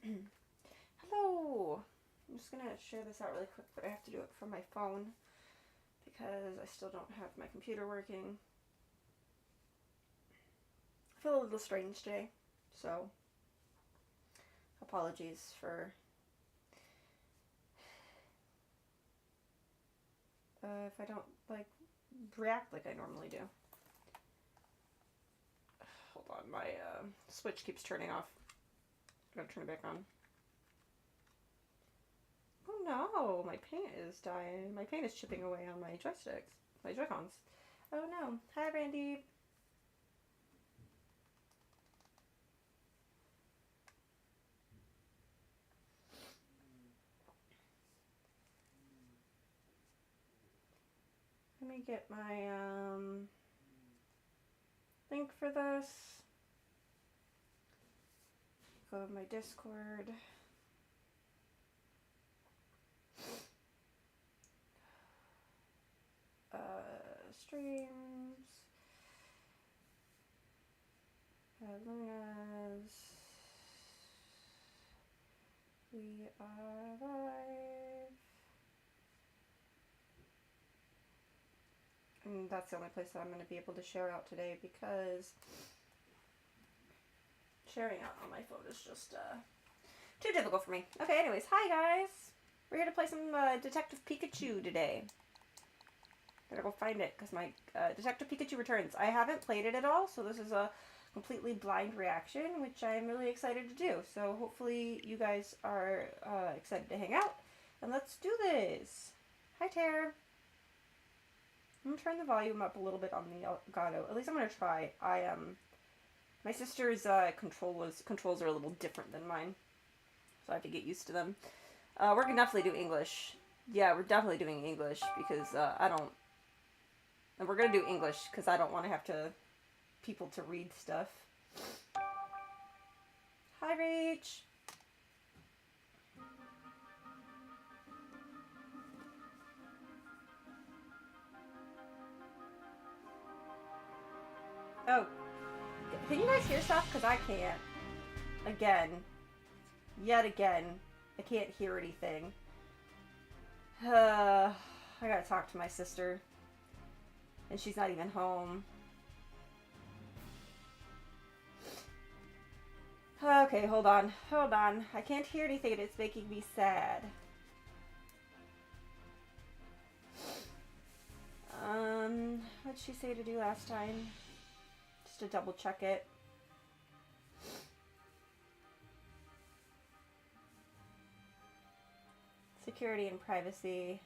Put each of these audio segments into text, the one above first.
Hello! I'm just gonna share this out really quick, but I have to do it from my phone because I still don't have my computer working. I feel a little strange today, so apologies for if I don't react like I normally do. Hold on, my switch keeps turning off. I gotta turn it back on. Oh no, my paint is dying. My paint is chipping away on my joysticks, my Joy-Cons. Oh no. Hi, Randy. Let me get my link for this. Go to my Discord. Streams. Lunas. We are live. And that's the only place that I'm going to be able to share out today because sharing out on my phone is just too difficult for me. Okay, anyways, hi guys. We're here to play some Detective Pikachu today. Gotta go find it because my Detective Pikachu returns. I haven't played it at all, so this is a completely blind reaction, which I'm really excited to do. So hopefully you guys are excited to hang out. And let's do this. Hi, Tara. I'm gonna turn the volume up a little bit on the Elgato. At least I'm gonna try. My sister's controls are a little different than mine, so I have to get used to them. We're gonna definitely do English. Yeah, we're definitely doing English because I don't. And we're gonna do English because I don't want to have people to read stuff. Hi, Rach. Oh, can you guys hear stuff? Because I can't. Again. Yet again. I can't hear anything. I gotta talk to my sister. And she's not even home. Okay, hold on. Hold on. I can't hear anything and it's making me sad. What'd she say to do last time? Just to double check it. Security and privacy.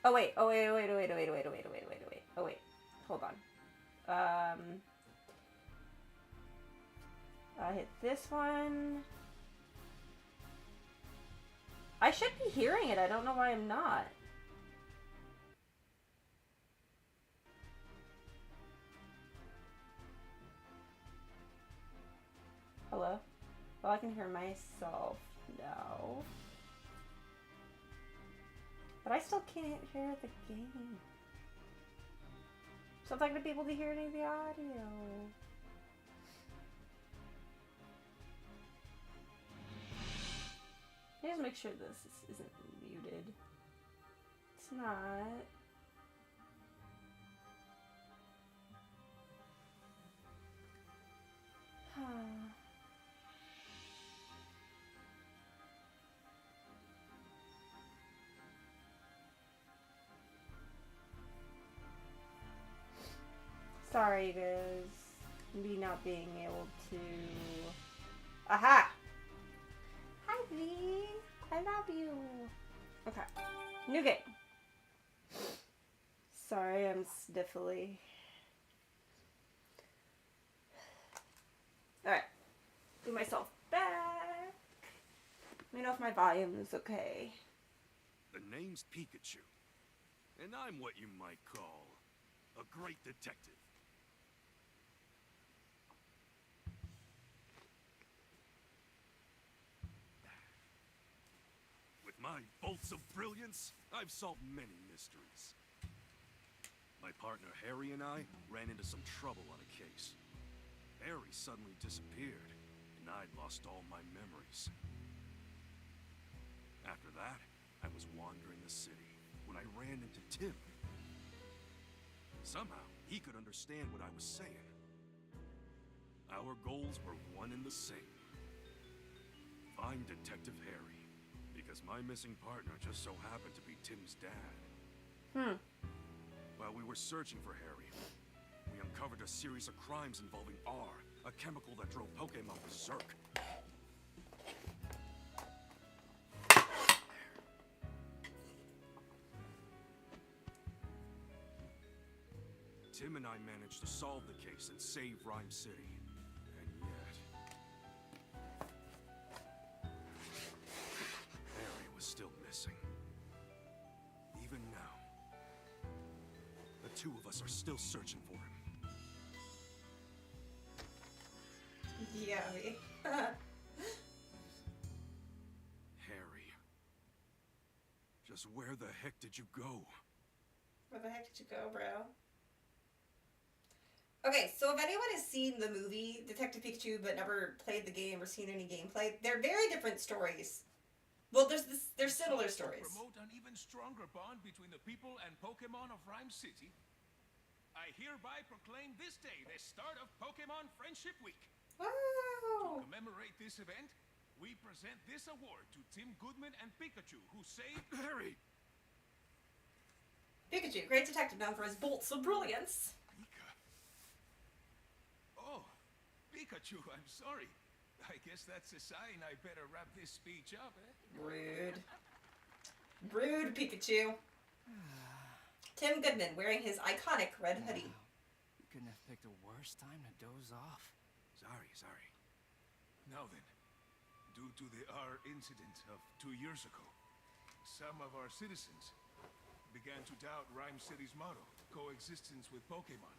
Oh wait, oh wait, oh wait, oh wait, oh wait, oh wait, oh wait, oh wait, oh wait, oh wait, oh wait. Hold on. I hit this one. I should be hearing it. I don't know why I'm not. Hello? Well, I can hear myself. No. But I still can't hear the game. So I'm not going to be able to hear any of the audio. Let me just make sure this isn't muted. It's not. Sorry, guys. Me not being able to. Aha! Hi, V. I love you. Okay. New game. Sorry, I'm sniffly. Alright. Do myself back. Let me know if my volume is okay. The name's Pikachu, and I'm what you might call a great detective. With my bolts of brilliance, I've solved many mysteries. My partner Harry and I ran into some trouble on a case. Harry suddenly disappeared, and I'd lost all my memories. After that, I was wandering the city when I ran into Tim. Somehow, he could understand what I was saying. Our goals were one and the same. Find Detective Harry, because my missing partner just so happened to be Tim's dad. While we were searching for Harry, we uncovered a series of crimes involving R, a chemical that drove Pokemon berserk. Tim and I managed to solve the case and save Rhyme City. And yet... Harry was still missing. Even now. The two of us are still searching for him. Yeah, Harry. Just where the heck did you go? Where the heck did you go, bro? Okay, so if anyone has seen the movie Detective Pikachu but never played the game or seen any gameplay, they're very different stories. Well, they're similar stories. To promote an even stronger bond between the people and Pokemon of Rhyme City, I hereby proclaim this day the start of Pokemon Friendship Week. Wow. To commemorate this event, we present this award to Tim Goodman and Pikachu, who saved Harry! Pikachu, great detective known for his bolts of brilliance. Oh, Pikachu, I'm sorry. I guess that's a sign I better wrap this speech up, eh? Rude. Rude, Pikachu. Tim Goodman wearing his iconic red hoodie. You couldn't have picked a worse time to doze off. Sorry. Now then, due to the R incident of 2 years ago, some of our citizens began to doubt Rhyme City's motto, coexistence with Pokemon.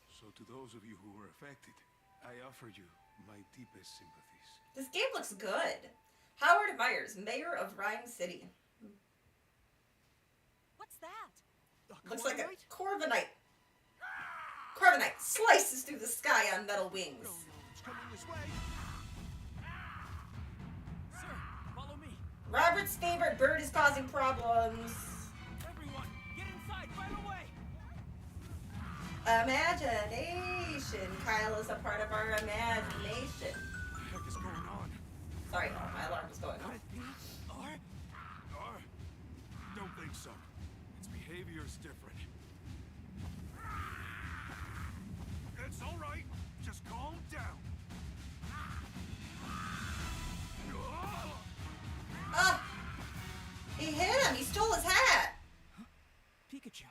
So to those of you who were affected, I offer you my deepest sympathies. This game looks good. Howard Myers, mayor of Rhyme City. What's that? Looks like a Corviknight. Corviknight slices through the sky on metal wings. No, it's coming this way. Sir, follow me. Robert's favorite bird is causing problems. Everyone, get inside right away. Imagination. Kyle is a part of our imagination. What the heck is going on? Sorry, my alarm was going off. R? Don't think so. Its behavior is different. It's all right. Just calm down. Ah! He hit him. He stole his hat. Pikachu.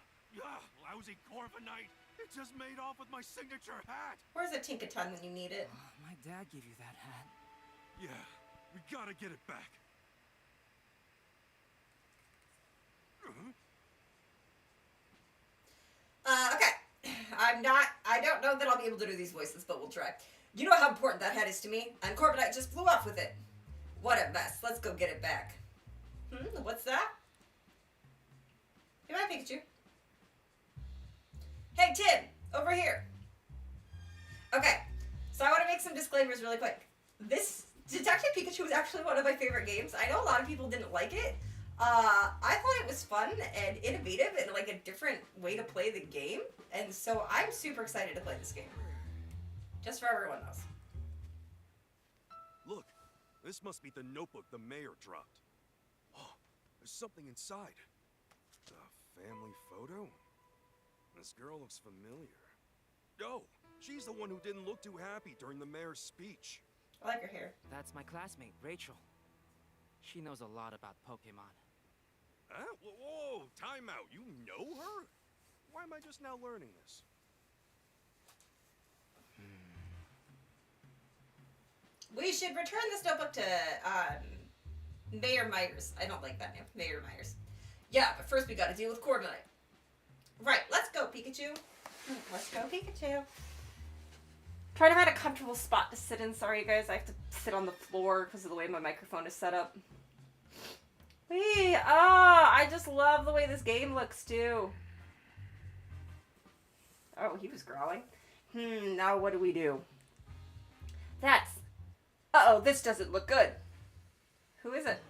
Lousy Corviknight. It just made off with my signature hat. Where's a Tinkaton when you need it? My dad gave you that hat. Yeah, we gotta get it back. Okay. I don't know that I'll be able to do these voices, but we'll try. You know how important that hat is to me, and Corviknight just flew off with it. What a mess. Let's go get it back. What's that? Hey, bye, Pikachu. Hey, Tim, over here. Okay, so I want to make some disclaimers really quick. This Detective Pikachu is actually one of my favorite games. I know a lot of people didn't like it. I thought it was fun and innovative and like a different way to play the game. And so I'm super excited to play this game. Just so everyone knows. Look, this must be the notebook the mayor dropped. Oh, there's something inside. A family photo? This girl looks familiar. Oh, she's the one who didn't look too happy during the mayor's speech. I like her hair. That's my classmate, Rachel. She knows a lot about Pokemon. Huh? Whoa, time out. You know her? Why am I just now learning this? We should return this notebook to Mayor Myers. I don't like that name. Mayor Myers. Yeah, but first we gotta deal with Corviknight. Right, let's go, Pikachu. Let's go, Pikachu. Try to find a comfortable spot to sit in. Sorry, guys, I have to sit on the floor because of the way my microphone is set up. Whee! I just love the way this game looks, too. Oh, he was growling. Now what do we do? Uh-oh, this doesn't look good. Who is it?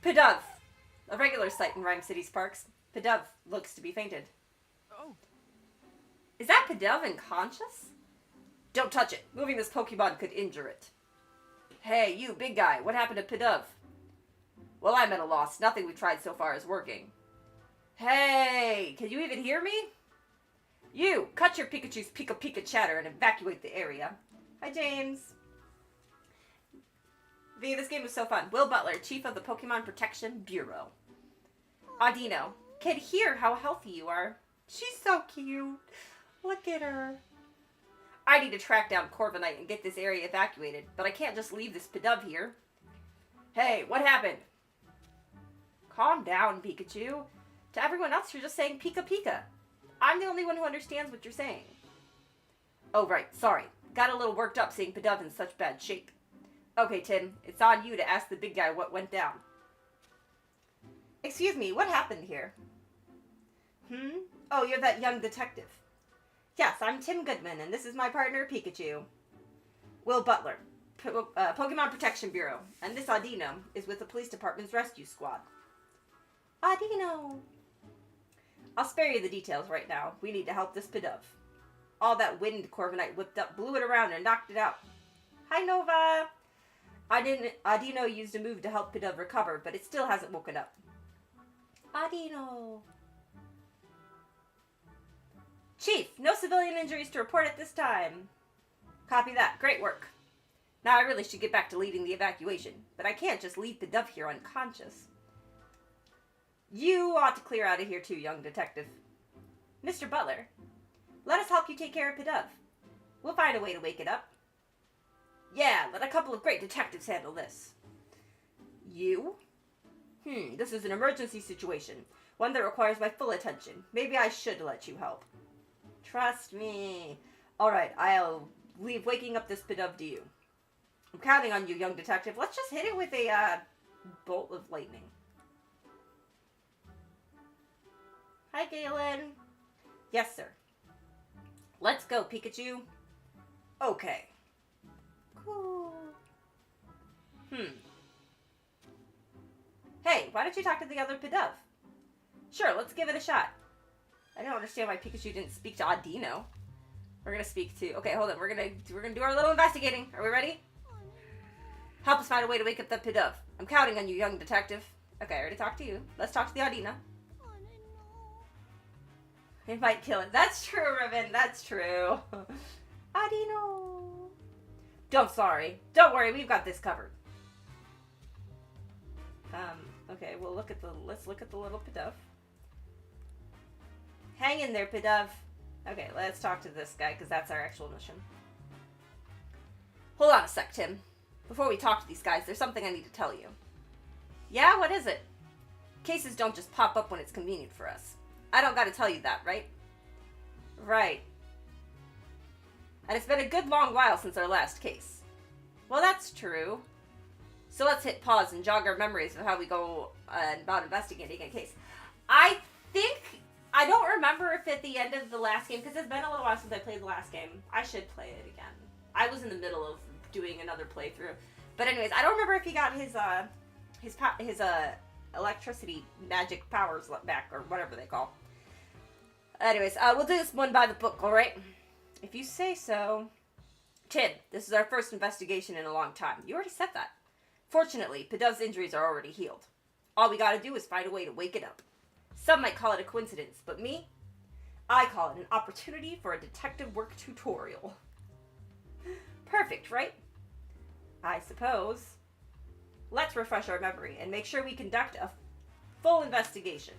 Pidove. A regular sight in Rhyme City's parks. Pidove looks to be fainted. Oh. Is that Pidove unconscious? Don't touch it. Moving this Pokemon could injure it. Hey, you, big guy. What happened to Pidove? Well, I'm at a loss. Nothing we've tried so far is working. Hey, can you even hear me? You, cut your Pikachu's Pika-Pika chatter and evacuate the area. Hi, James. V, this game was so fun. Will Butler, Chief of the Pokemon Protection Bureau. Audino, can hear how healthy you are. She's so cute. Look at her. I need to track down Corviknight and get this area evacuated, but I can't just leave this Pidove here. Hey, what happened? Calm down, Pikachu. To everyone else, you're just saying Pika Pika. I'm the only one who understands what you're saying. Oh, right. Sorry. Got a little worked up seeing Pidove in such bad shape. Okay, Tim. It's on you to ask the big guy what went down. Excuse me, what happened here? Oh, you're that young detective. Yes, I'm Tim Goodman, and this is my partner, Pikachu. Will Butler, Pokemon Protection Bureau, and this Audino is with the police department's rescue squad. Audino! I'll spare you the details right now. We need to help this Pidove. All that wind Corviknight whipped up blew it around and knocked it out. Hi, Nova! Audino used a move to help Pidove recover, but it still hasn't woken up. Audino! Chief, no civilian injuries to report at this time. Copy that. Great work. Now I really should get back to leading the evacuation, but I can't just leave Pidove here unconscious. You ought to clear out of here too, young detective. Mr. Butler, let us help you take care of Pidove. We'll find a way to wake it up. Yeah, let a couple of great detectives handle this. You? This is an emergency situation. One that requires my full attention. Maybe I should let you help. Trust me. Alright, I'll leave waking up this Pidove to you. I'm counting on you, young detective. Let's just hit it with a, bolt of lightning. Hi, Galen. Yes, sir. Let's go, Pikachu. Okay. Cool. Hey, why don't you talk to the other Pidove? Sure, let's give it a shot. I don't understand why Pikachu didn't speak to Audino. We're gonna speak to... Okay, hold on. We're gonna do our little investigating. Are we ready? Help us find a way to wake up that Pidove. I'm counting on you, young detective. Okay, I already talked to you. Let's talk to the Audino. It might kill it. That's true, Ribbon. That's true. Audino. Don't worry. We've got this covered. Okay, let's look at the little Pidove. Hang in there, Pidove. Okay, let's talk to this guy, because that's our actual mission. Hold on a sec, Tim. Before we talk to these guys, there's something I need to tell you. Yeah, what is it? Cases don't just pop up when it's convenient for us. I don't gotta tell you that, right? Right. And it's been a good long while since our last case. Well, that's true. So let's hit pause and jog our memories of how we go about investigating a case. I don't remember if at the end of the last game, because it's been a little while since I played the last game. I should play it again. I was in the middle of doing another playthrough. But anyways, I don't remember if he got his electricity magic powers back, or whatever they call. Anyways, we'll do this one by the book, alright? If you say so. Tim, this is our first investigation in a long time. You already said that. Fortunately, Pidove's injuries are already healed. All we gotta do is find a way to wake it up. Some might call it a coincidence, but me? I call it an opportunity for a detective work tutorial. Perfect, right? I suppose. Let's refresh our memory and make sure we conduct a full investigation.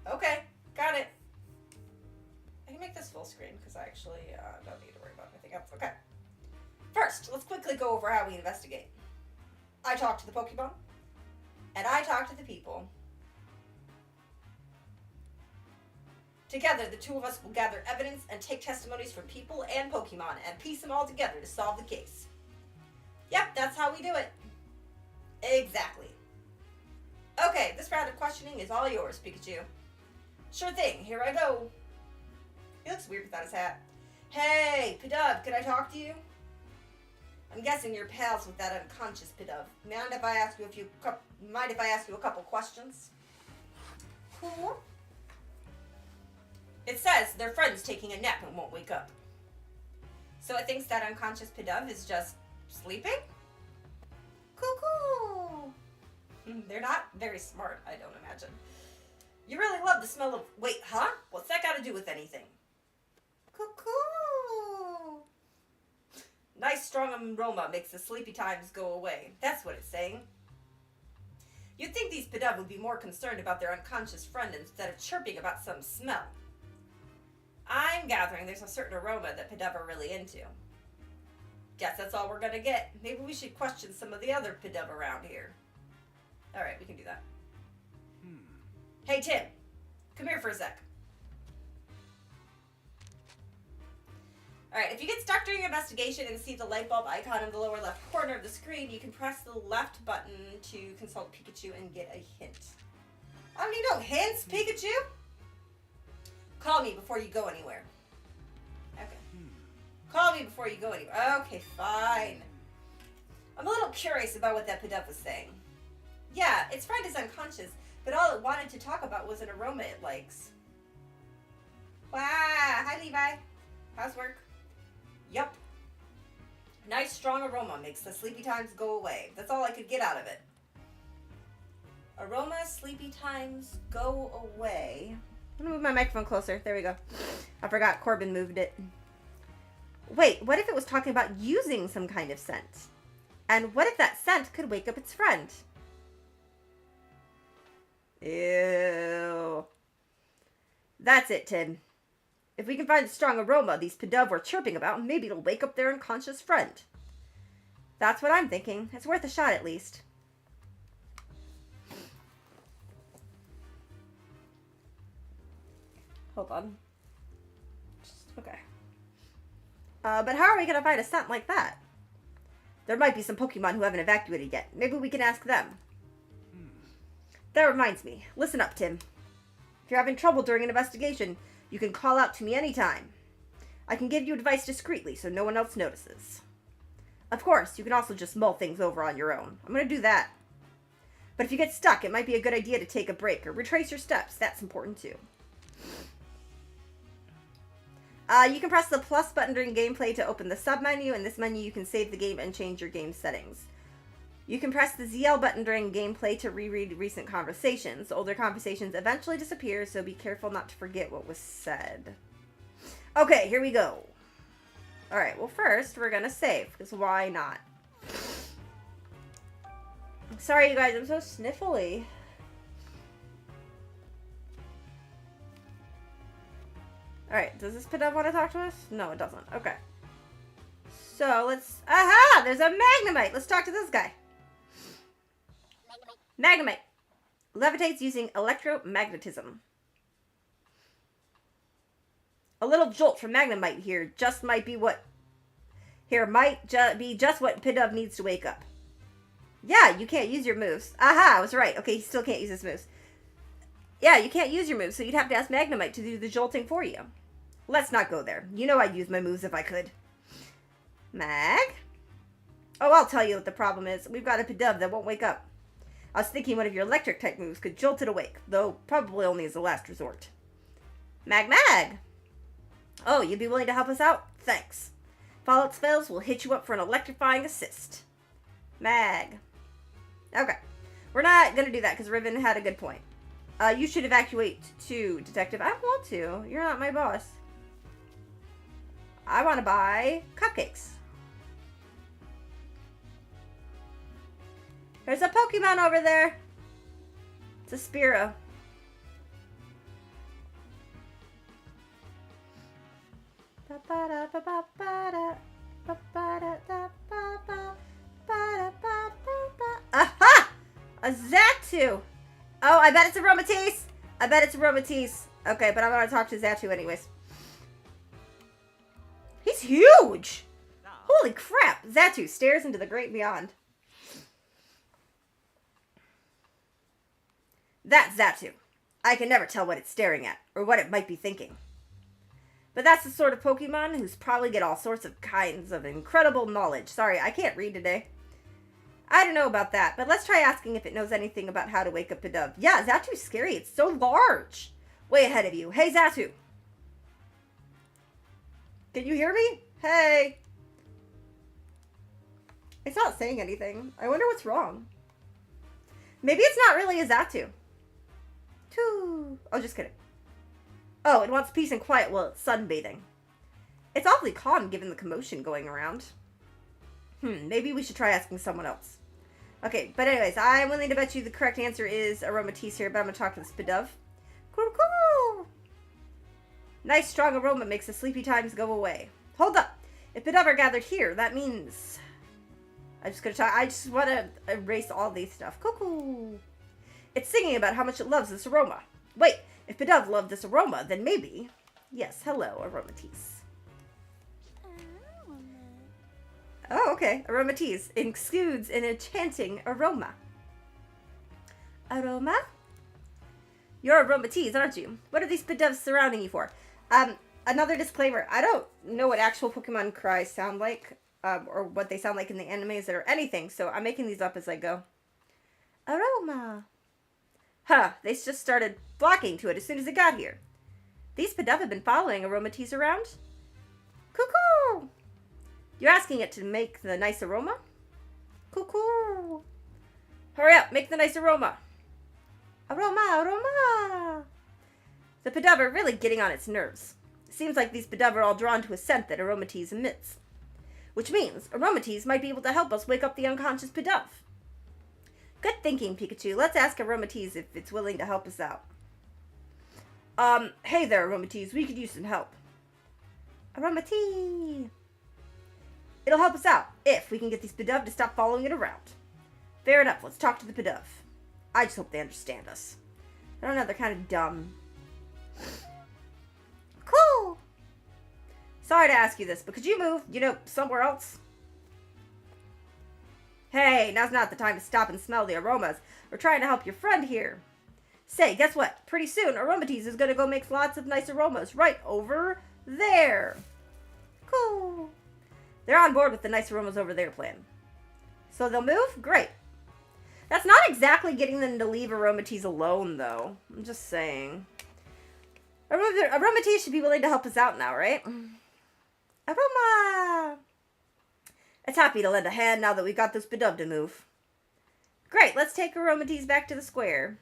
Okay, got it. I can make this full screen because I actually don't need to worry about anything else. Okay. First, let's quickly go over how we investigate. I talk to the Pokemon, and I talk to the people. Together, the two of us will gather evidence and take testimonies from people and Pokemon and piece them all together to solve the case. Yep, that's how we do it. Exactly. Okay, this round of questioning is all yours, Pikachu. Sure thing, here I go. He looks weird without his hat. Hey, Pidove, can I talk to you? I'm guessing you're pals with that unconscious Pidove. Mind if I ask you a couple questions? Cool. It says their friend's taking a nap and won't wake up. So it thinks that unconscious Pidove is just sleeping? Cool. They're not very smart, I don't imagine. You really love the smell of... Wait, huh? What's that got to do with anything? Cool. Nice strong aroma makes the sleepy times go away. That's what it's saying. You'd think these Pidove would be more concerned about their unconscious friend instead of chirping about some smell. I'm gathering there's a certain aroma that Pidove are really into. Guess that's all we're gonna get. Maybe we should question some of the other Pidove around here. Alright, we can do that. Hey, Tim. Come here for a sec. Alright, if you get stuck during your investigation and see the light bulb icon in the lower left corner of the screen, you can press the left button to consult Pikachu and get a hint. I don't need no hints, Pikachu! Call me before you go anywhere. Okay. Call me before you go anywhere. Okay, fine. I'm a little curious about what that Pidove was saying. Yeah, its friend is unconscious, but all it wanted to talk about was an aroma it likes. Wow. Hi, Levi. How's work? Yup. Nice strong aroma makes the sleepy times go away. That's all I could get out of it. Aroma, sleepy times, go away. I'm gonna move my microphone closer. There we go. I forgot Corbin moved it. Wait, what if it was talking about using some kind of scent? And what if that scent could wake up its friend? Ew. That's it, Tim. If we can find the strong aroma these Pidove were chirping about, maybe it'll wake up their unconscious friend. That's what I'm thinking. It's worth a shot at least. Hold on. Okay. But how are we going to find a scent like that? There might be some Pokemon who haven't evacuated yet. Maybe we can ask them. That reminds me. Listen up, Tim. If you're having trouble during an investigation, you can call out to me anytime. I can give you advice discreetly so no one else notices. Of course, you can also just mull things over on your own. I'm going to do that. But if you get stuck, it might be a good idea to take a break or retrace your steps. That's important too. You can press the plus button during gameplay to open the sub-menu. In this menu, you can save the game and change your game settings. You can press the ZL button during gameplay to reread recent conversations. Older conversations eventually disappear, so be careful not to forget what was said. Okay, here we go. Alright, well first, we're gonna save, because why not? Sorry, you guys, I'm so sniffly. Alright, does this Pidove want to talk to us? No, it doesn't. Okay. So, let's... Aha! There's a Magnemite! Let's talk to this guy. Magnemite. Levitates using electromagnetism. A little jolt from Magnemite here just might be what... be just what Pidove needs to wake up. Yeah, you can't use your moves. Aha, I was right. Okay, he still can't use his moves. Yeah, you can't use your moves, so you'd have to ask Magnemite to do the jolting for you. Let's not go there. You know I'd use my moves if I could. Mag? Oh, I'll tell you what the problem is. We've got a Pidove that won't wake up. I was thinking one of your electric-type moves could jolt it awake, though probably only as a last resort. Mag! Oh, you'd be willing to help us out? Thanks. If all else fails, we'll hit you up for an electrifying assist. Mag. Okay. We're not going to do that, because Riven had a good point. You should evacuate too, Detective. I want to. You're not my boss. I want to buy cupcakes. There's a Pokemon over there. It's a Spearow. Aha! A Xatu! Oh, I bet it's a Aromatisse! I bet it's a Aromatisse. Okay, but I'm gonna talk to Xatu anyways. He's huge! Holy crap! Xatu stares into the great beyond. That's Xatu. I can never tell what it's staring at, or what it might be thinking. But that's the sort of Pokemon who's probably get all sorts of kinds of incredible knowledge. Sorry, I can't read today. I don't know about that, but let's try asking if it knows anything about how to wake up Pidove. Yeah, Zatu's scary. It's so large. Way ahead of you. Hey, Zatu. Can you hear me? Hey. It's not saying anything. I wonder what's wrong. Maybe it's not really a Zatu. Oh, just kidding. Oh, it wants peace and quiet while it's sunbathing. It's awfully calm given the commotion going around. Maybe we should try asking someone else. Okay, but anyways, I'm willing to bet you the correct answer is Aromatisse here, but I'm going to talk to this Pidove. Cool. Nice strong aroma makes the sleepy times go away. Hold up. If Pidove are gathered here, that means... I just want to erase all these stuff. Cool. It's singing about how much it loves this aroma. Wait, if Pidove loved this aroma, then maybe... Yes, hello, Aromatisse. Oh, okay. Aromatisse exudes an enchanting aroma. Aroma? You're Aromatisse, aren't you? What are these Pidoves surrounding you for? Another disclaimer. I don't know what actual Pokemon cries sound like, or what they sound like in the animes or anything, so I'm making these up as I go. Aroma. Huh, they just started flocking to it as soon as it got here. These Pidove have been following Aromatisse around? Cuckoo! You're asking it to make the nice aroma? Cuckoo! Hurry up, make the nice aroma. Aroma. The Pidove are really getting on its nerves. It seems like these Pidove are all drawn to a scent that Aromatisse emits. Which means Aromatisse might be able to help us wake up the unconscious Pidove. Good thinking, Pikachu. Let's ask Aromatisse if it's willing to help us out. Hey there, Aromatisse. We could use some help. Aromatisse. It'll help us out if we can get these Pidove to stop following it around. Fair enough. Let's talk to the Pidove. I just hope they understand us. I don't know. They're kind of dumb. Cool. Sorry to ask you this, but could you move, somewhere else? Hey, now's not the time to stop and smell the aromas. We're trying to help your friend here. Say, guess what? Pretty soon, Aromatisse is going to go make lots of nice aromas right over there. Cool. They're on board with the nice aromas over there plan. So they'll move? Great. That's not exactly getting them to leave Aromatisse alone, though. I'm just saying. Aromatisse should be willing to help us out now, right? Aroma! It's happy to lend a hand now that we've got this Pidove to move. Great, let's take Aromatisse back to the square.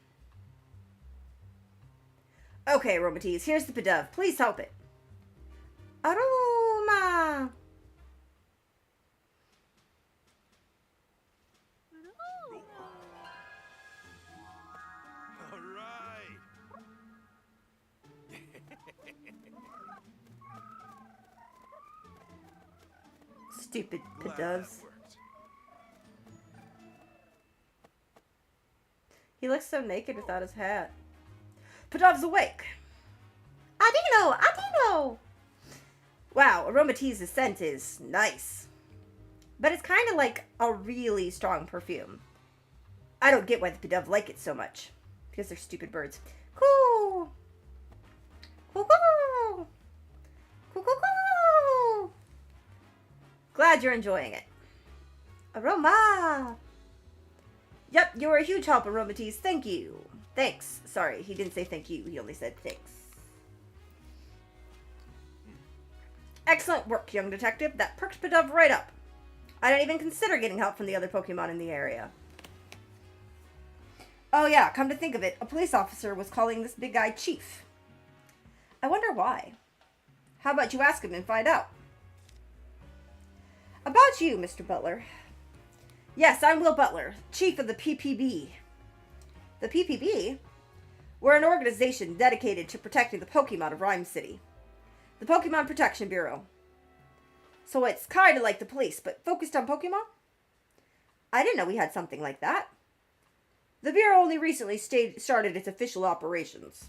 Okay, Aromatisse, here's the Pidove. Please help it. Aroma! All right. Stupid Glad that Pidoves. worked. He looks so naked without his hat. Pidove's awake. Adino! Wow, Aromatisse's scent is nice. But it's kind of like a really strong perfume. I don't get why the Pidove like it so much. Because they're stupid birds. Coo! Coo coo! Coo coo coo! Glad you're enjoying it. Aroma! Yep, you were a huge help, Aromatisse. Thank you. Thanks. Sorry, he didn't say thank you. He only said thanks. Excellent work, young detective. That perked Pidove right up. I didn't even consider getting help from the other Pokemon in the area. Oh yeah, come to think of it, a police officer was calling this big guy Chief. I wonder why. How about you ask him and find out? About you, Mr. Butler. Yes, I'm Will Butler, Chief of the PPB. The PPB? We're an organization dedicated to protecting the Pokemon of Rhyme City. The Pokemon Protection Bureau. So it's kind of like the police, but focused on Pokemon? I didn't know we had something like that. The Bureau only recently started its official operations.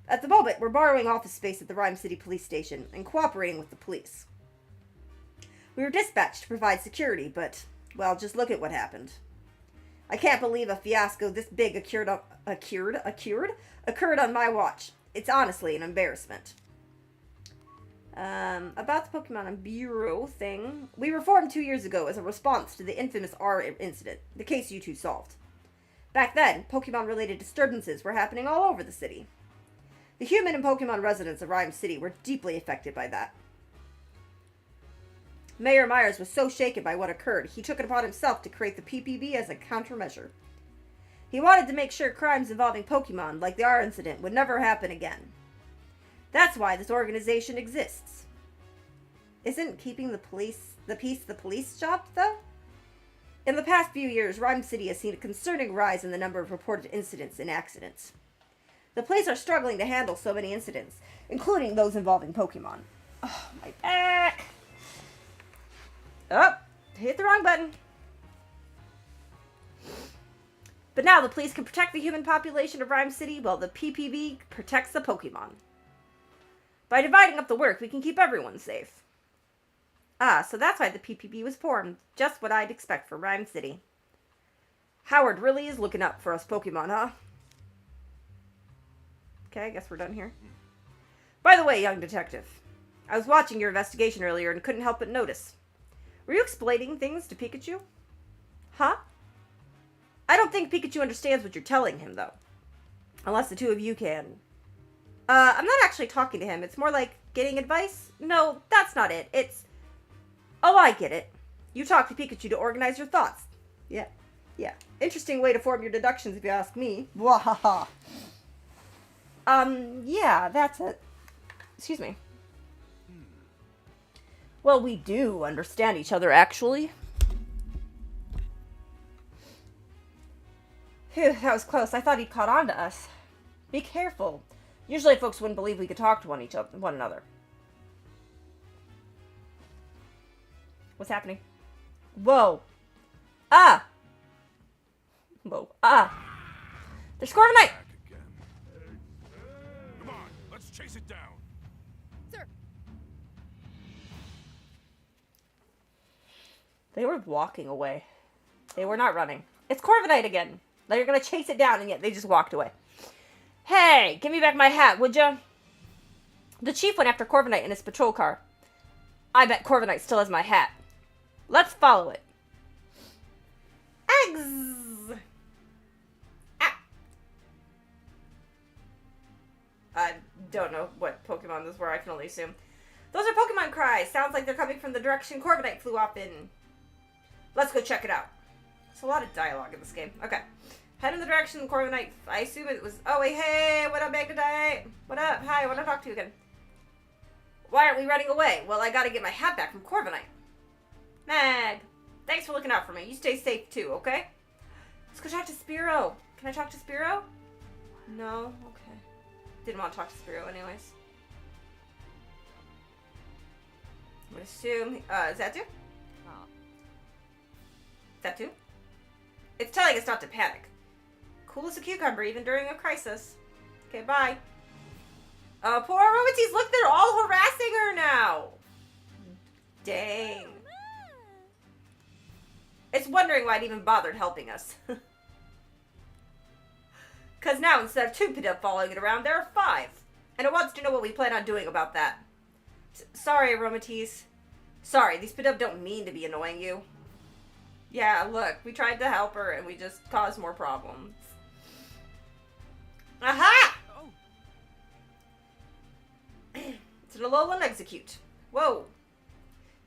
At the moment, we're borrowing office space at the Rhyme City Police Station and cooperating with the police. We were dispatched to provide security, but, well, just look at what happened. I can't believe a fiasco this big occurred on my watch. It's honestly an embarrassment. About the Pokemon Bureau thing. We were formed 2 years ago as a response to the infamous R incident, the case you two solved. Back then, Pokemon-related disturbances were happening all over the city. The human and Pokemon residents of Rhyme City were deeply affected by that. Mayor Myers was so shaken by what occurred, he took it upon himself to create the PPB as a countermeasure. He wanted to make sure crimes involving Pokemon, like the R incident, would never happen again. That's why this organization exists. Isn't keeping the peace the police job, though? In the past few years, Rhyme City has seen a concerning rise in the number of reported incidents and accidents. The police are struggling to handle so many incidents, including those involving Pokemon. Oh, my back! Oh, hit the wrong button. But now the police can protect the human population of Rhyme City while the PPB protects the Pokemon. By dividing up the work, we can keep everyone safe. Ah, so that's why the PPB was formed. Just what I'd expect for Rhyme City. Howard really is looking up for us Pokemon, huh? Okay, I guess we're done here. By the way, young detective, I was watching your investigation earlier and couldn't help but notice. Were you explaining things to Pikachu? Huh? I don't think Pikachu understands what you're telling him, though. Unless the two of you can. I'm not actually talking to him. It's more like getting advice. No, that's not it. It's... Oh, I get it. You talk to Pikachu to organize your thoughts. Yeah. Interesting way to form your deductions, if you ask me. Wahaha. Yeah, that's it. Excuse me. Well, we do understand each other, actually. Phew, that was close. I thought he'd caught on to us. Be careful. Usually folks wouldn't believe we could talk to one another. What's happening? Whoa. Ah! Whoa. Ah! There's Corviknight! Back again. Come on, let's chase it down. Sir. They were walking away. They were not running. It's Corviknight again. They're gonna chase it down, and yet they just walked away. Hey, give me back my hat, would ya? The chief went after Corviknight in his patrol car. I bet Corviknight still has my hat. Let's follow it. Eggs! Ah. I don't know what Pokemon those were. I can only assume. Those are Pokemon cries. Sounds like they're coming from the direction Corviknight flew off in. Let's go check it out. There's a lot of dialogue in this game. Okay. Head in the direction Corviknight. I assume it was... Oh, wait, hey, what up, Magnetite? What up? Hi, I want to talk to you again. Why aren't we running away? Well, I gotta get my hat back from Corviknight. Mag, thanks for looking out for me. You stay safe, too, okay? Let's go talk to Spearow. Can I talk to Spearow? No? Okay. Didn't want to talk to Spearow anyways. I'm gonna assume... is that two? Oh. Is that two? It's telling us not to panic. Cool as a cucumber, even during a crisis. Okay, bye. Poor Aromatisse, look, they're all harassing her now. Dang. It's wondering why it even bothered helping us. Because now, instead of 2 Pidove following it around, there are 5. And it wants to know what we plan on doing about that. Sorry, Aromatisse. Sorry, these Pidove don't mean to be annoying you. Yeah, look, we tried to help her and we just caused more problems. Aha! Oh. It's an Alolan execute. Whoa.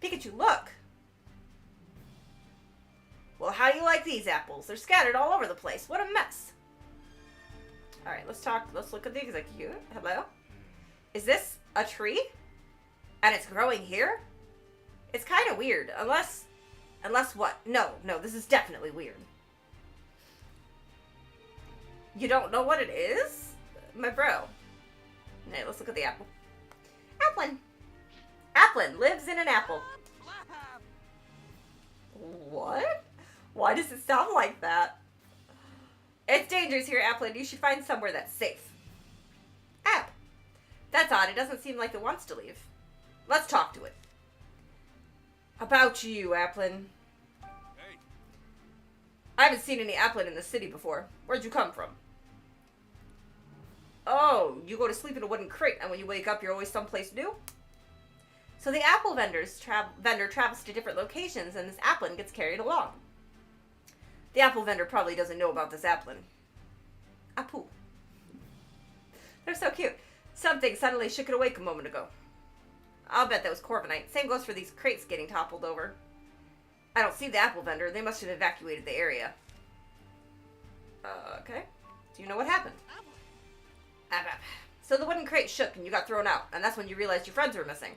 Pikachu, look. Well, how do you like these apples? They're scattered all over the place. What a mess. Alright, let's talk. Let's look at the execute. Hello? Is this a tree? And it's growing here? It's kind of weird. Unless what? No, this is definitely weird. You don't know what it is? My bro. Hey, let's look at the apple. Applin. Applin lives in an apple. What? Why does it sound like that? It's dangerous here, Applin. You should find somewhere that's safe. App. That's odd. It doesn't seem like it wants to leave. Let's talk to it. About you, Applin. Hey, I haven't seen any Applin in the city before. Where'd you come from? Oh, you go to sleep in a wooden crate, and when you wake up, you're always someplace new? So the apple vendor travels to different locations, and this applin gets carried along. The apple vendor probably doesn't know about this applin. Apple. They're so cute. Something suddenly shook it awake a moment ago. I'll bet that was Corviknight. Same goes for these crates getting toppled over. I don't see the apple vendor. They must have evacuated the area. Okay. Do you know what happened? So the wooden crate shook and you got thrown out, and that's when you realized your friends were missing.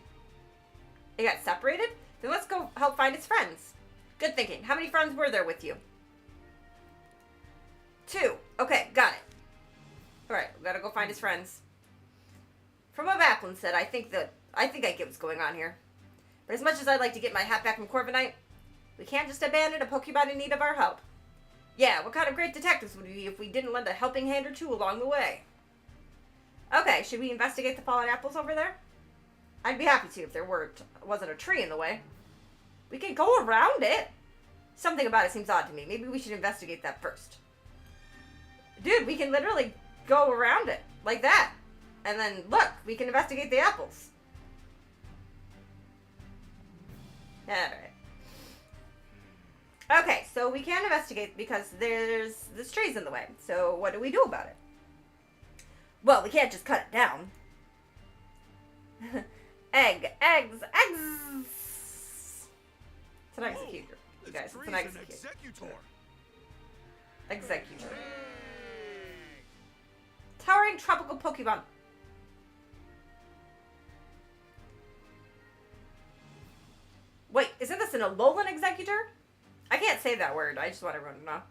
It got separated? Then let's go help find its friends. Good thinking. How many friends were there with you? 2. Okay, got it. Alright, we gotta go find his friends. From what Applin said, I think I get what's going on here. But as much as I'd like to get my hat back from Corviknight, we can't just abandon a Pokemon in need of our help. Yeah, what kind of great detectives would we be if we didn't lend a helping hand or two along the way? Okay, should we investigate the fallen apples over there? I'd be happy to if there wasn't a tree in the way. We can go around it. Something about it seems odd to me. Maybe we should investigate that first. Dude, we can literally go around it. Like that. And then, look, we can investigate the apples. Alright. Okay, so we can't investigate because there's this tree's in the way. So what do we do about it? Well, we can't just cut it down. Eggs! It's an executor, you guys. It's an executor. Executor. Towering tropical Pokemon. Wait, isn't this an Alolan Executor? I can't say that word. I just want everyone to know.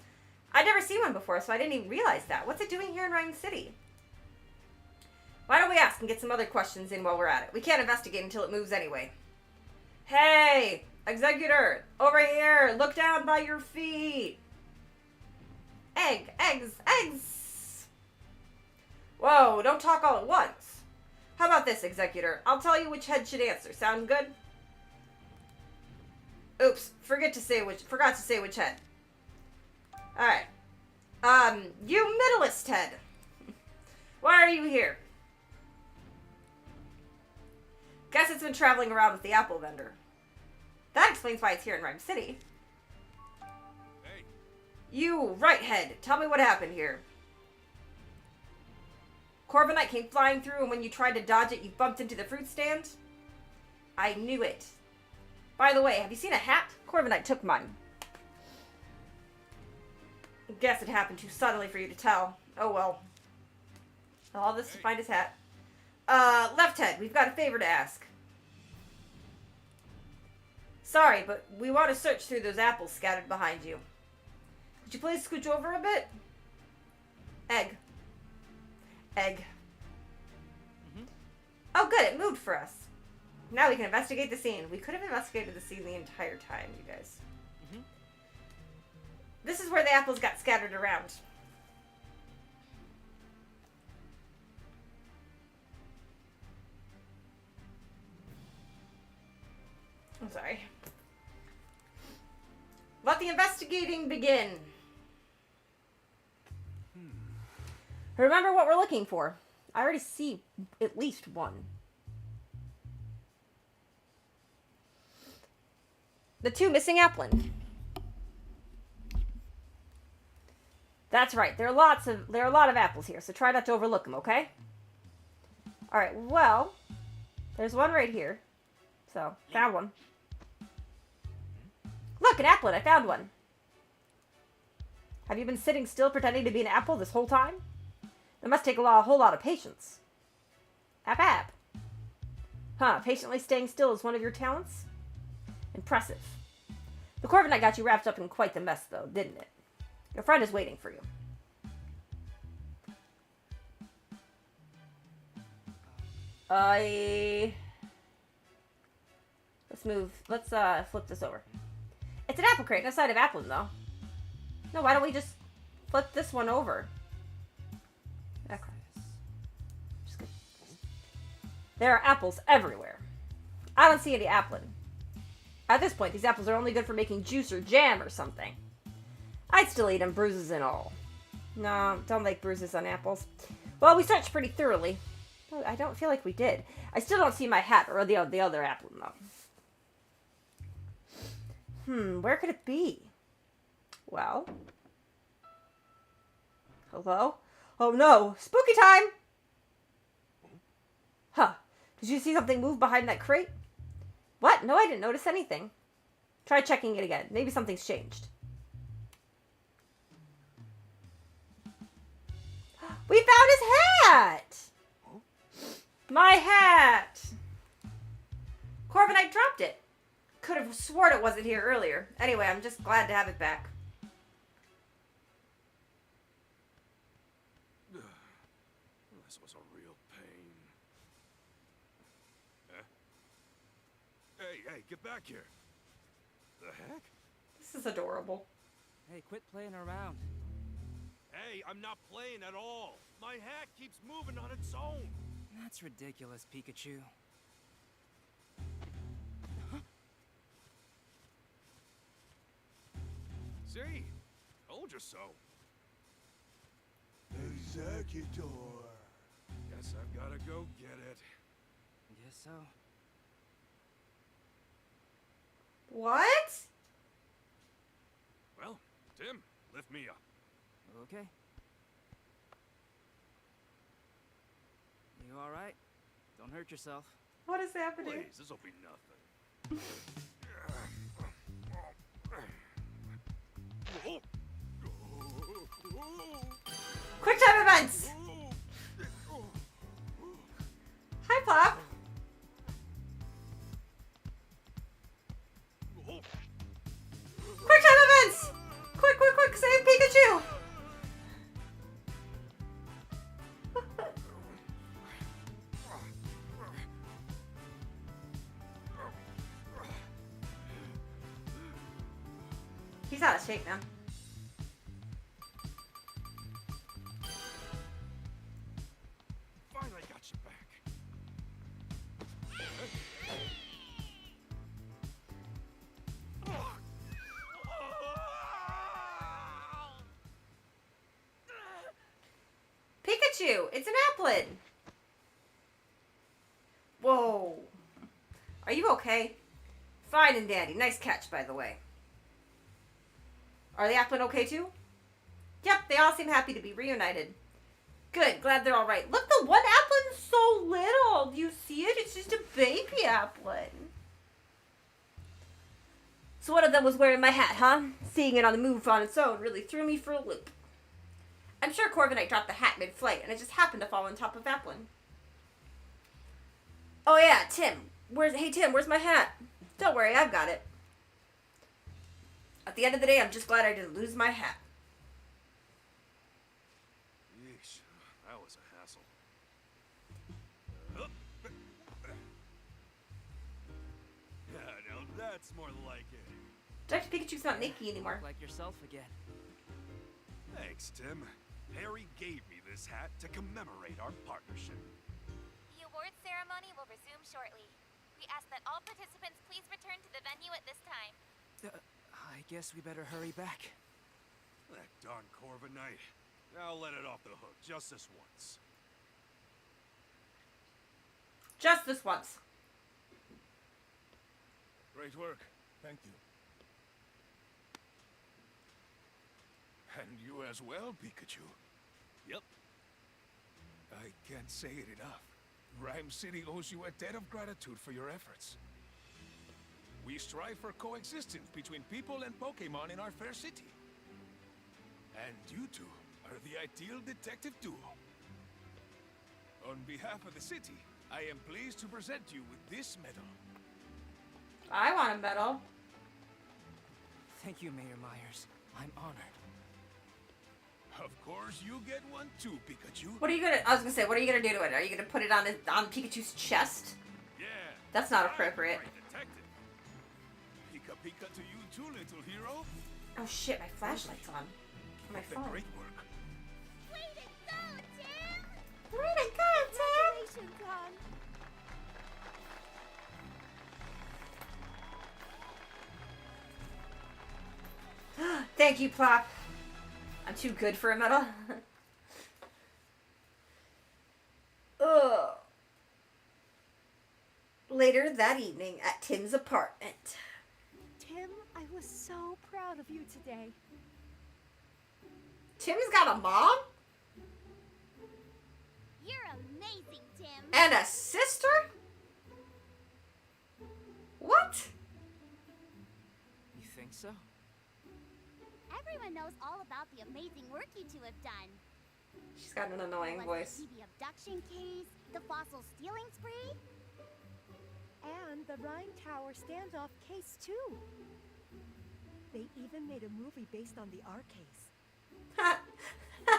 I'd never seen one before, so I didn't even realize that. What's it doing here in Rhyme City? Why don't we ask and get some other questions in while we're at it? We can't investigate until it moves anyway. Hey, Executor, over here. Look down by your feet. Eggs. Whoa, don't talk all at once. How about this, Executor? I'll tell you which head should answer. Sound good? Oops, forgot to say which head. Alright. You middleist head. Why are you here? Guess it's been traveling around with the apple vendor. That explains why it's here in Rhyme City. Hey. You, right head. Tell me what happened here. Corviknight came flying through, and when you tried to dodge it, you bumped into the fruit stand? I knew it. By the way, have you seen a hat? Corviknight took mine. Guess it happened too suddenly for you to tell. Oh well. All this to find his hat. Left head, we've got a favor to ask. Sorry, but we want to search through those apples scattered behind you. Could you please scooch over a bit? Egg. Oh good, it moved for us. Now we can investigate the scene. We could have investigated the scene the entire time, you guys. This is where the apples got scattered around. I'm sorry. Let the investigating begin. Remember what we're looking for. I already see at least one. The 2 missing applin. That's right. There are a lot of apples here, so try not to overlook them, okay? All right. Well, there's one right here. So, found one. Look, an applin. I found one. Have you been sitting still pretending to be an apple this whole time? That must take a whole lot of patience. App. Huh, patiently staying still is one of your talents? Impressive. The Corviknight got you wrapped up in quite the mess, though, didn't it? Your friend is waiting for you. Let's flip this over. It's an apple crate, no side of applin, though. No, why don't we just flip this one over? Okay. Just good. There are apples everywhere. I don't see any applin. At this point, these apples are only good for making juice or jam or something. I'd still eat them, bruises and all. No, don't like bruises on apples. Well, we searched pretty thoroughly. Oh, I don't feel like we did. I still don't see my hat or the other apple, though. Where could it be? Well. Hello? Oh no! Spooky time! Huh. Did you see something move behind that crate? What? No, I didn't notice anything. Try checking it again. Maybe something's changed. We found his hat! My hat! Corviknight dropped it. Could have sworn it wasn't here earlier. Anyway, I'm just glad to have it back. This was a real pain. Huh? Hey, get back here. The heck? This is adorable. Hey, quit playing around. Hey, I'm not playing at all. My hat keeps moving on its own. That's ridiculous, Pikachu. See? Told you so. Executor. Guess I've gotta go get it. Guess so. What? Well, Tim, lift me up. Okay. You alright? Don't hurt yourself. What is happening? Please, this'll be nothing. Quick time events! Hi, Plop. Quick time events! Quick, save Pikachu! He's out of shape now. Finally got you back. Pikachu, it's an applin. Whoa. Are you okay? Fine and dandy. Nice catch, by the way. Are the applin okay too? Yep, they all seem happy to be reunited. Good, glad they're all right. Look, the one applin's so little. Do you see it? It's just a baby applin. So one of them was wearing my hat, huh? Seeing it on the move on its own really threw me for a loop. I'm sure Corviknight dropped the hat mid-flight, and it just happened to fall on top of Applin. Oh yeah, Tim. Hey Tim, where's my hat? Don't worry, I've got it. At the end of the day, I'm just glad I didn't lose my hat. Yeesh, that was a hassle. Yeah, now that's more like it. Dr. Pikachu's not Nikki anymore. Like yourself again. Thanks, Tim. Harry gave me this hat to commemorate our partnership. The awards ceremony will resume shortly. We ask that all participants please return to the venue at this time. I guess we better hurry back. That darn Corviknight. I'll let it off the hook just this once. Just this once. Great work. Thank you. And you as well, Pikachu. Yep. I can't say it enough. Rhyme City owes you a debt of gratitude for your efforts. We strive for coexistence between people and Pokemon in our fair city. And you two are the ideal detective duo. On behalf of the city, I am pleased to present you with this medal. I want a medal. Thank you, Mayor Myers. I'm honored. Of course, you get one too, Pikachu. What are you gonna? I was gonna say, what are you gonna do to it? Are you gonna put it on Pikachu's chest? Yeah. That's not appropriate. Right, detective. Pika pika to you too, little hero. Oh shit, my flashlight's on. My The phone. great work. Way to go, Tim! Way to go, Congratulations, hon. Tim! Thank you, Plop. I'm too good for a medal. Ugh. Later that evening at Tim's apartment. Tim, I was so proud of you today. Tim's got a mom? You're amazing, Tim. And a sister? What? You think so? Everyone knows all about the amazing work you two have done. She's got an annoying voice. The abduction case, the fossil stealing spree. And the Rhine Tower standoff case, too. They even made a movie based on the R case. Yeah, I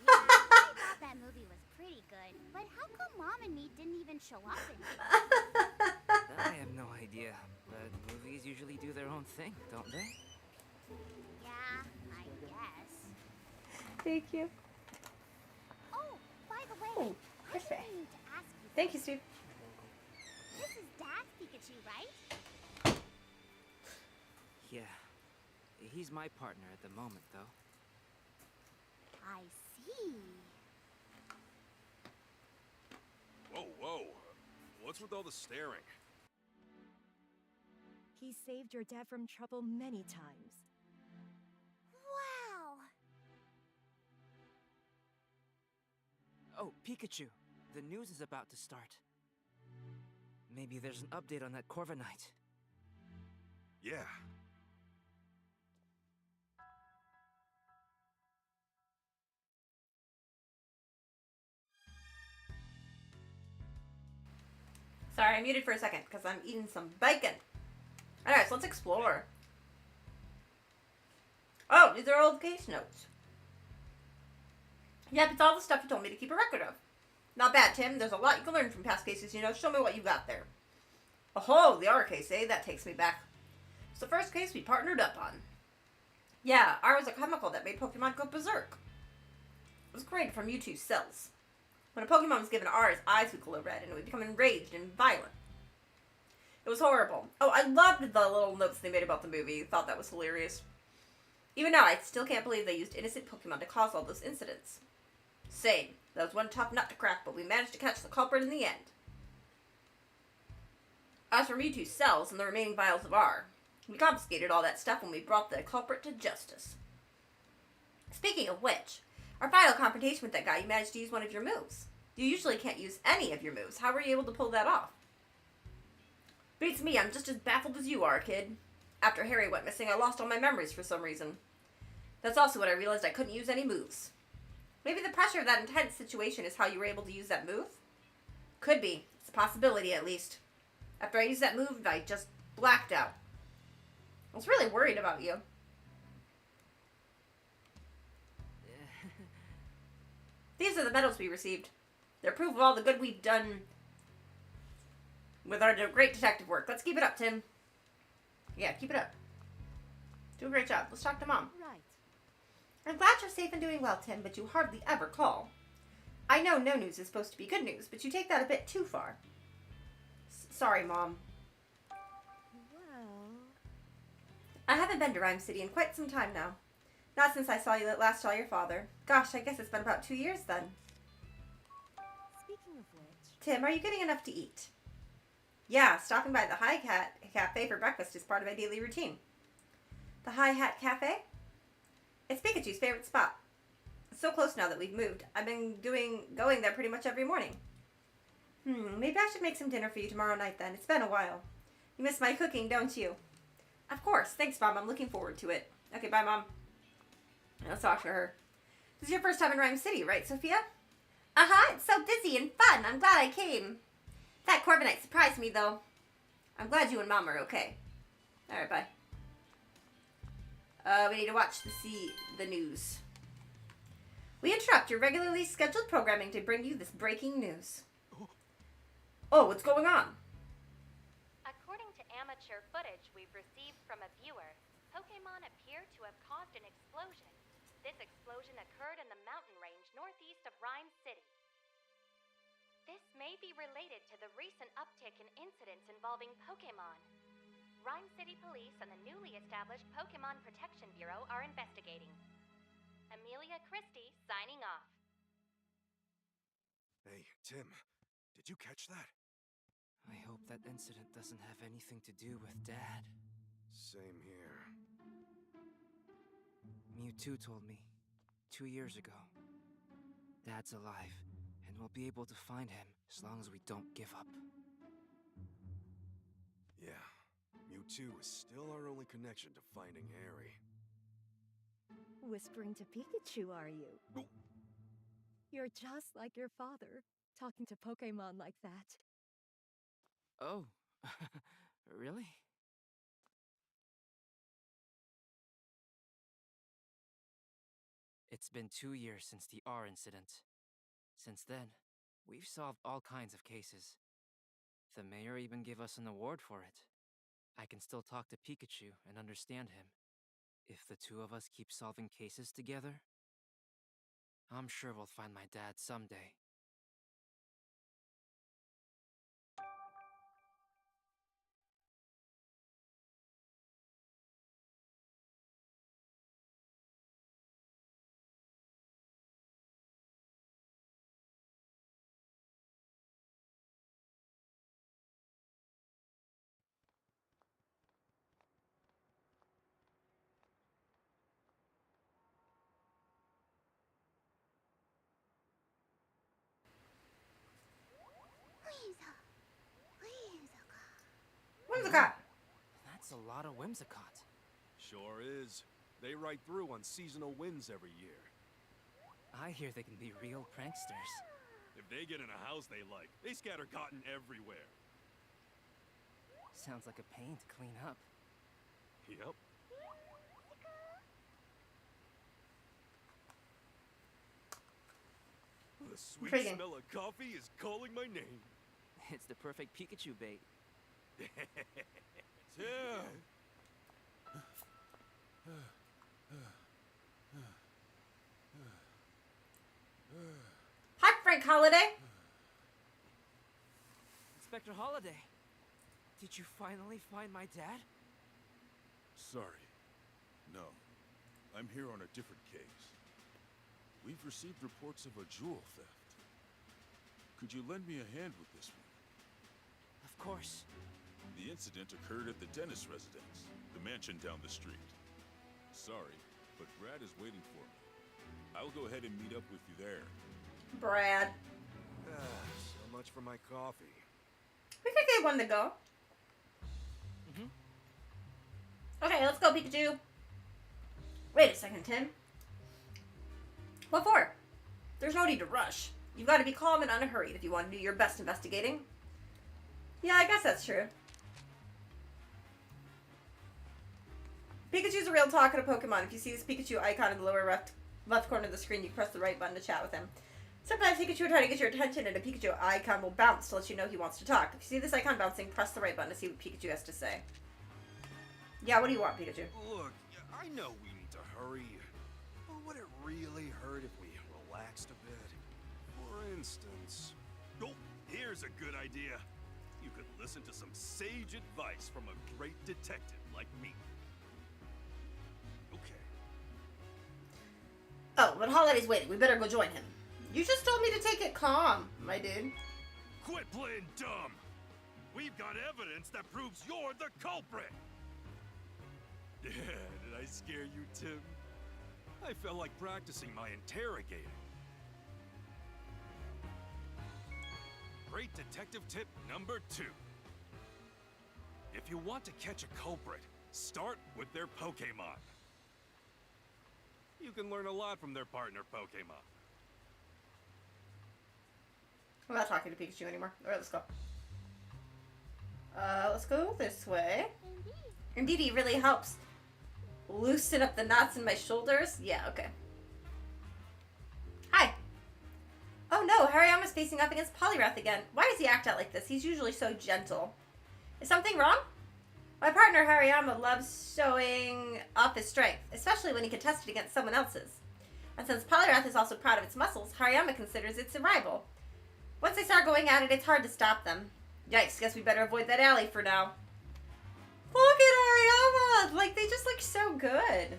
thought that movie was pretty good. But how come Mom and me didn't even show up in it? I have no idea, but movies usually do their own thing, don't they? Yeah, I guess. Thank you. Oh, by the way, Oh, I perfect. really need to ask you. Thank you, Steve. This is Dad's Pikachu, right? Yeah. He's my partner at the moment, though. I see. Whoa, whoa. What's with all the staring? He saved your dad from trouble many times. Wow. Oh, Pikachu. The news is about to start. Maybe there's an update on that Corviknight. Yeah. Sorry, I muted for a second because I'm eating some bacon. Alright, so let's explore. Oh, these are old case notes. Yep, it's all the stuff you told me to keep a record of. Not bad, Tim. There's a lot you can learn from past cases, you know. Show me what you got there. Oh, the R case, eh? That takes me back. It's the first case we partnered up on. Yeah, R was a chemical that made Pokemon go berserk. It was created from Mewtwo's cells. When a Pokemon was given R, his eyes would glow red and it would become enraged and violent. It was horrible. Oh, I loved the little notes they made about the movie. Thought that was hilarious. Even now, I still can't believe they used innocent Pokemon to cause all those incidents. Same. That was one tough nut to crack, but we managed to catch the culprit in the end. As for Mewtwo's cells and the remaining vials of R, we confiscated all that stuff when we brought the culprit to justice. Speaking of which, our final confrontation with that guy, you managed to use one of your moves. You usually can't use any of your moves. How were you able to pull that off? Beats me, I'm just as baffled as you are, kid. After Harry went missing, I lost all my memories for some reason. That's also when I realized I couldn't use any moves. Maybe the pressure of that intense situation is how you were able to use that move? Could be. It's a possibility, at least. After I used that move, I just blacked out. I was really worried about you. These are the medals we received. They're proof of all the good we've done with our great detective work. Let's keep it up, Tim. Yeah, keep it up. Do a great job. Let's talk to Mom. Right. I'm glad you're safe and doing well, Tim, but you hardly ever call. I know no news is supposed to be good news, but you take that a bit too far. Sorry, Mom. Well... I haven't been to Rhyme City in quite some time now. Not since I last saw your father. Gosh, I guess it's been about 2 years then. Speaking of which... Tim, are you getting enough to eat? Yeah, stopping by the High Hat Cafe for breakfast is part of my daily routine. The High Hat Cafe? It's Pikachu's favorite spot. It's so close now that we've moved. I've been going there pretty much every morning. Maybe I should make some dinner for you tomorrow night then. It's been a while. You miss my cooking, don't you? Of course. Thanks, Mom. I'm looking forward to it. Okay, bye, Mom. Let's talk to her. This is your first time in Rhyme City, right, Sophia? Uh-huh. It's so busy and fun. I'm glad I came. That Corviknight surprised me, though. I'm glad you and Mom are okay. All right, bye. We need to watch the news. We interrupt your regularly scheduled programming to bring you this breaking news. Oh, what's going on? According to amateur footage we've received from a viewer, Pokemon appear to have caused an explosion. This explosion occurred in the mountain range northeast of Rhyme City. This may be related to the recent uptick in incidents involving Pokemon. Rhyme City Police and the newly established Pokemon Protection Bureau are investigating. Amelia Christie signing off. Hey, Tim, did you catch that? I hope that incident doesn't have anything to do with Dad. Same here. Mewtwo told me 2 years ago. Dad's alive, and we'll be able to find him as long as we don't give up. Yeah, Mewtwo is still our only connection to finding Harry. Whispering to Pikachu, are you? You're just like your father, talking to Pokemon like that. Oh, really? It's been 2 years since the R incident. Since then, we've solved all kinds of cases. The mayor even gave us an award for it. I can still talk to Pikachu and understand him. If the two of us keep solving cases together, I'm sure we'll find my dad someday. Whimsicott! That's a lot of Whimsicott. Sure is. They ride through on seasonal winds every year. I hear they can be real pranksters. If they get in a house they like, they scatter cotton everywhere. Sounds like a pain to clean up. Yep. The sweet Intriguing. smell of coffee is calling my name. It's the perfect Pikachu bait. Tim! Hi, Frank Holiday! Inspector Holiday, did you finally find my dad? Sorry. No. I'm here on a different case. We've received reports of a jewel theft. Could you lend me a hand with this one? Of course. The incident occurred at the dentist residence, the mansion down the street. Sorry, but Brad is waiting for me. I'll go ahead and meet up with you there. Brad. So much for my coffee. We could get one to go. Okay, let's go, Pikachu. Wait a second, Tim. What for? There's no need to rush. You've got to be calm and unhurried if you want to do your best investigating. Yeah, I guess that's true. Pikachu's a real talkative Pokemon. If you see this Pikachu icon in the lower left corner of the screen, you press the right button to chat with him. Sometimes Pikachu will try to get your attention, and a Pikachu icon will bounce to let you know he wants to talk. If you see this icon bouncing, press the right button to see what Pikachu has to say. Yeah, what do you want, Pikachu? Look, I know we need to hurry, but would it really hurt if we relaxed a bit? For instance... Oh, here's a good idea. You could listen to some sage advice from a great detective like me. Okay. Oh, but Holiday's waiting. We better go join him. You just told me to take it calm, my dude. Quit playing dumb! We've got evidence that proves you're the culprit! Yeah, did I scare you, Tim? I felt like practicing my interrogating. Great detective tip number 2. If you want to catch a culprit, start with their Pokémon. You can learn a lot from their partner Pokémon. I'm not talking to Pikachu anymore. Alright, let's go. Let's go this way. Indeed, he really helps loosen up the knots in my shoulders. Yeah, okay. Hi. Oh no, Hariyama's facing up against Poliwrath again. Why does he act out like this? He's usually so gentle. Is something wrong? My partner Hariyama loves showing off his strength, especially when he contested against someone else's. And since Poliwrath is also proud of its muscles, Hariyama considers it a rival. Once they start going at it, it's hard to stop them. Yikes, guess we better avoid that alley for now. Look at Hariyama! Like, they just look so good.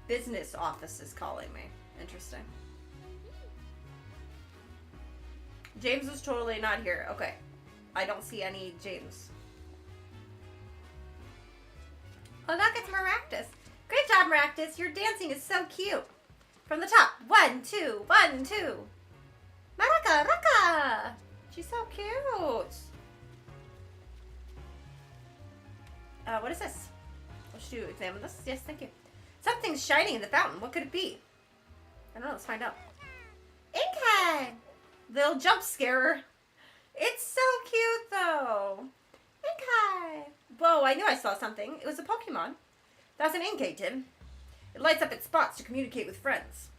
Business office is calling me. Interesting. James is totally not here. Okay. I don't see any James. Oh, look, it's Maractus. Great job, Maractus. Your dancing is so cute. From the top. 1, 2, 1, 2. Maraca, Raka. She's so cute. What is this? Let's do examine this. Yes, thank you. Something's shining in the fountain. What could it be? I don't know. Let's find out. Inkhead! Little jump scarer. It's so cute, though. Inkhead! Whoa, I knew I saw something. It was a Pokemon. That's an Inkhead, Tim. It lights up its spots to communicate with friends.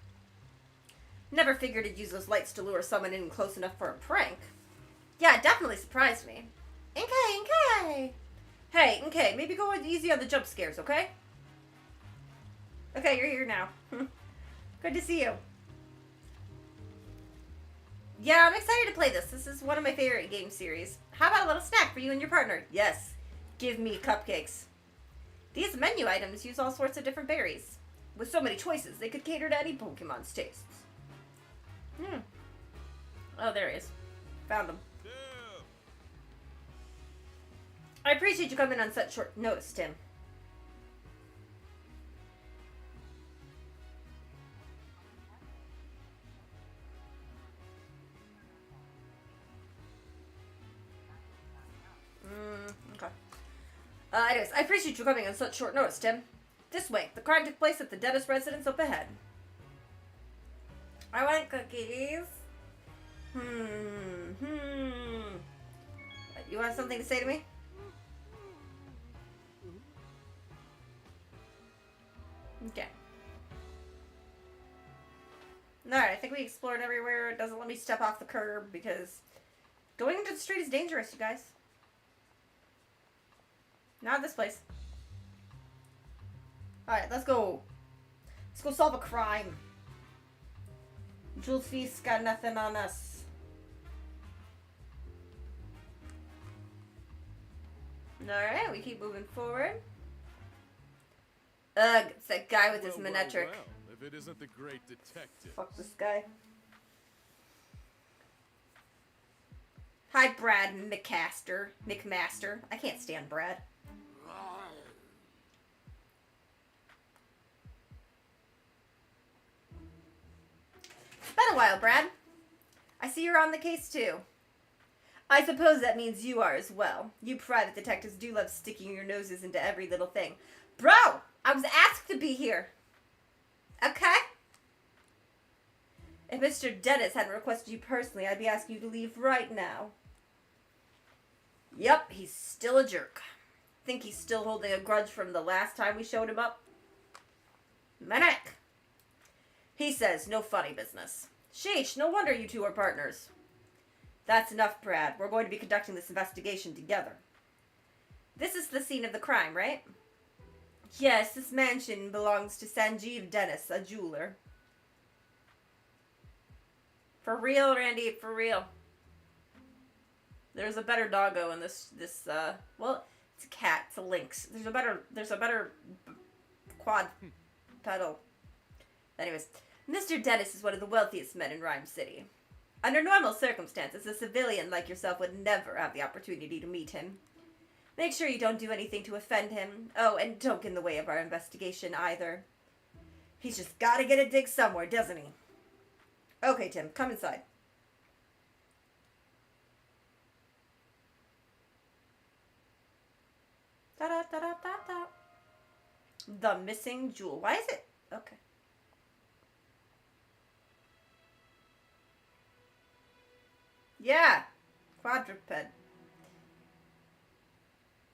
Never figured it'd use those lights to lure someone in close enough for a prank. Yeah, it definitely surprised me. Inkhead, Inkhead! Hey, Inkhead, maybe go easy on the jump scares, okay? Okay, you're here now. Good to see you. Yeah, I'm excited to play this. This is one of my favorite game series. How about a little snack for you and your partner? Yes. Give me cupcakes. These menu items use all sorts of different berries. With so many choices, they could cater to any Pokemon's tastes. Oh, there he is. Found him. I appreciate you coming on such short notice, Tim. Okay. Anyways, I appreciate you coming on such short notice, Tim. This way. The crime took place at the dentist residence up ahead. I want cookies. You want something to say to me? Okay. Alright, I think we explored everywhere. It doesn't let me step off the curb because going into the street is dangerous, you guys. Not this place. Alright, let's go. Let's go solve a crime. Jules Feast got nothing on us. Alright, we keep moving forward. Ugh, it's that guy with his Manectric. Well, if it isn't the great detective. Fuck this guy. Hi, Brad McMaster. I can't stand Brad. It's been a while, Brad. I see you're on the case, too. I suppose that means you are as well. You private detectives do love sticking your noses into every little thing. Bro! I was asked to be here. Okay? If Mr. Dennis hadn't requested you personally, I'd be asking you to leave right now. Yep, he's still a jerk. Think he's still holding a grudge from the last time we showed him up? Manic! He says, no funny business. Sheesh, no wonder you two are partners. That's enough, Brad. We're going to be conducting this investigation together. This is the scene of the crime, right? Yes, this mansion belongs to Sanjeev Dennis, a jeweler. For real, Randy, for real. There's a better doggo in this, well, it's a cat, it's a lynx. There's a better quad pedal. Anyways, Mr. Dennis is one of the wealthiest men in Rhyme City. Under normal circumstances, a civilian like yourself would never have the opportunity to meet him. Make sure you don't do anything to offend him. Oh, and don't get in the way of our investigation either. He's just gotta get a dig somewhere, doesn't he? Okay, Tim, come inside. Da-da-da-da-da-da. The missing jewel. Why is it? Okay. Yeah. Quadruped.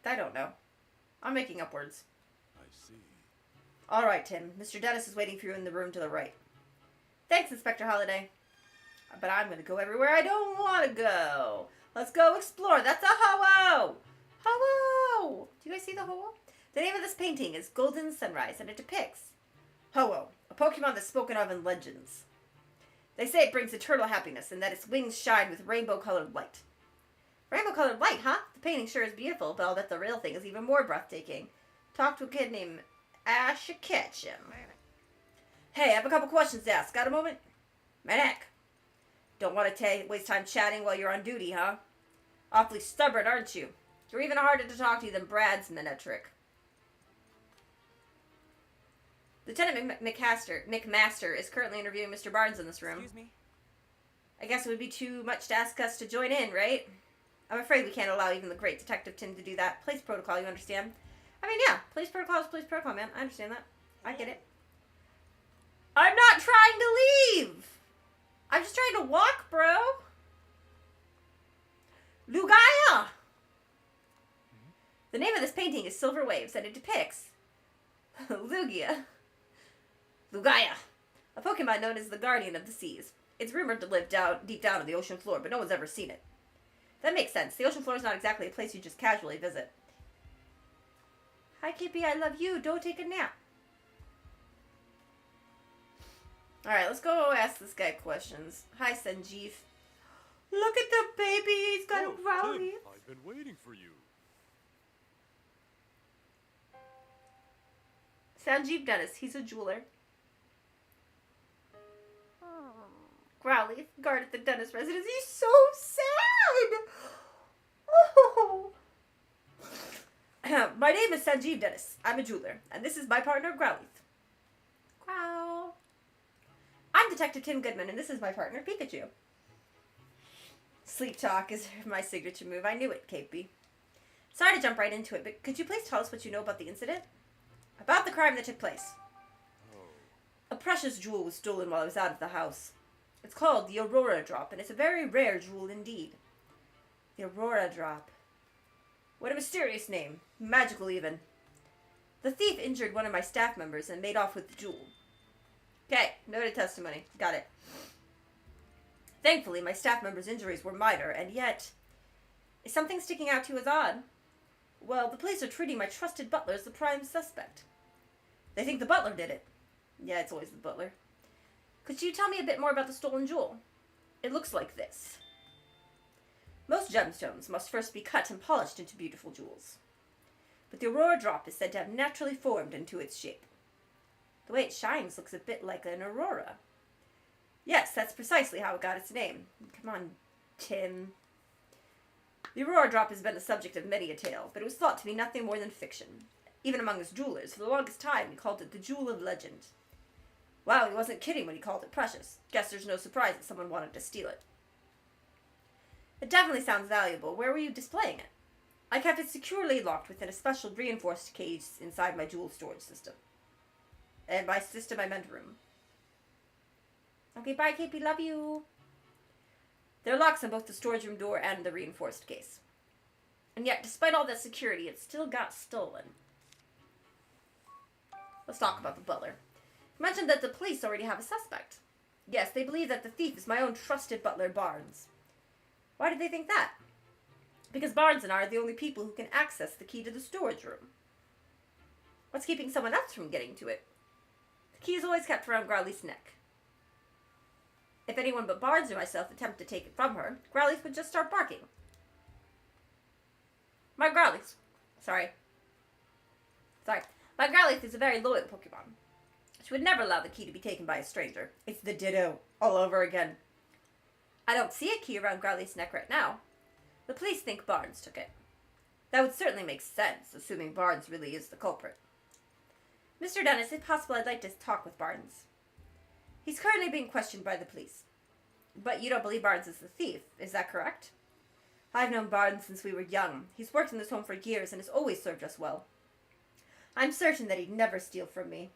I don't know. I'm making up words. I see. All right, Tim. Mr. Dennis is waiting for you in the room to the right. Thanks, Inspector Holliday. But I'm going to go everywhere I don't want to go. Let's go explore. That's a ho-oh. Ho-oh. Do you guys see the ho-oh? The name of this painting is Golden Sunrise, and it depicts Ho-oh, a Pokemon that's spoken of in legends. They say it brings eternal happiness and that its wings shine with rainbow-colored light. Rainbow-colored light, huh? The painting sure is beautiful, but I'll bet the real thing is even more breathtaking. Talk to a kid named Ash Ketchum. Hey, I have a couple questions to ask. Got a moment? Maniac. Don't want to waste time chatting while you're on duty, huh? Awfully stubborn, aren't you? You're even harder to talk to than Brad's Minetric. Lieutenant McMaster is currently interviewing Mr. Barnes in this room. Excuse me? I guess it would be too much to ask us to join in, right? I'm afraid we can't allow even the great Detective Tim to do that. Police protocol, you understand? I mean, yeah, police protocol is police protocol, man. I understand that. I get it. I'm not trying to leave! I'm just trying to walk, bro! Lugaya! The name of this painting is Silver Waves, and it depicts Lugia. Lugaya, a Pokemon known as the Guardian of the Seas. It's rumored to live deep down on the ocean floor, but no one's ever seen it. That makes sense. The ocean floor is not exactly a place you just casually visit. Hi, Kippy, I love you. Don't take a nap. Alright, let's go ask this guy questions. Hi, Sanjeev. Look at the baby. He's got a Rowdy. Tim, I've been waiting for you. Sanjeev Dennis. He's a jeweler. Growly, guard at the Dennis residence. He's so sad. Oh. My name is Sanjeev Dennis. I'm a jeweler, and this is my partner, Growly. Growl. I'm Detective Tim Goodman, and this is my partner, Pikachu. Sleep talk is my signature move. I knew it, Capey. Sorry to jump right into it, but could you please tell us what you know about the incident? About the crime that took place. A precious jewel was stolen while I was out of the house. It's called the Aurora Drop, and it's a very rare jewel indeed. The Aurora Drop. What a mysterious name. Magical, even. The thief injured one of my staff members and made off with the jewel. Okay, noted testimony. Got it. Thankfully, my staff member's injuries were minor, and yet... Is something sticking out to you as odd? Well, the police are treating my trusted butler as the prime suspect. They think the butler did it. Yeah, it's always the butler. Could you tell me a bit more about the stolen jewel? It looks like this. Most gemstones must first be cut and polished into beautiful jewels. But the Aurora Drop is said to have naturally formed into its shape. The way it shines looks a bit like an aurora. Yes, that's precisely how it got its name. Come on, Tim. The Aurora Drop has been the subject of many a tale, but it was thought to be nothing more than fiction. Even among us jewelers, for the longest time, we called it the Jewel of Legend. Wow, he wasn't kidding when he called it precious. Guess there's no surprise that someone wanted to steal it. It definitely sounds valuable. Where were you displaying it? I kept it securely locked within a special reinforced cage inside my jewel storage system. And by system, I meant room. Okay, bye, KP. Love you. There are locks on both the storage room door and the reinforced case. And yet, despite all that security, it still got stolen. Let's talk about the butler. You mentioned that the police already have a suspect. Yes, they believe that the thief is my own trusted butler, Barnes. Why did they think that? Because Barnes and I are the only people who can access the key to the storage room. What's keeping someone else from getting to it? The key is always kept around Growly's neck. If anyone but Barnes or myself attempt to take it from her, Growly would just start barking. My Growly is a very loyal Pokemon. She would never allow the key to be taken by a stranger. It's the Ditto all over again. I don't see a key around Growly's neck right now. The police think Barnes took it. That would certainly make sense, assuming Barnes really is the culprit. Mr. Dennis, if possible, I'd like to talk with Barnes. He's currently being questioned by the police. But you don't believe Barnes is the thief, is that correct? I've known Barnes since we were young. He's worked in this home for years and has always served us well. I'm certain that he'd never steal from me.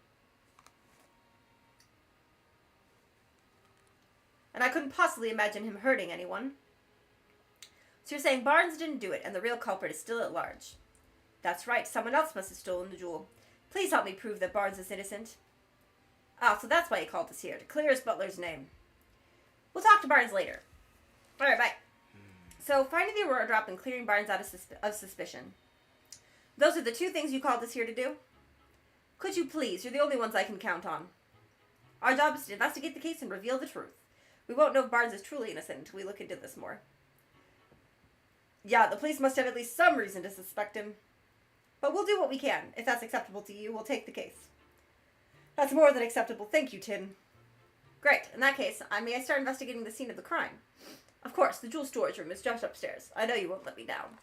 And I couldn't possibly imagine him hurting anyone. So you're saying Barnes didn't do it and the real culprit is still at large? That's right, someone else must have stolen the jewel. Please help me prove that Barnes is innocent. Ah, so that's why he called us here, to clear his butler's name. We'll talk to Barnes later. Alright, bye. So, finding the Aurora Drop and clearing Barnes out of suspicion. Those are the two things you called us here to do? Could you please? You're the only ones I can count on. Our job is to investigate the case and reveal the truth. We won't know if Barnes is truly innocent until we look into this more. Yeah, the police must have at least some reason to suspect him. But we'll do what we can. If that's acceptable to you, we'll take the case. That's more than acceptable. Thank you, Tim. Great. In that case, may I start investigating the scene of the crime? Of course, the jewel storage room is just upstairs. I know you won't let me down.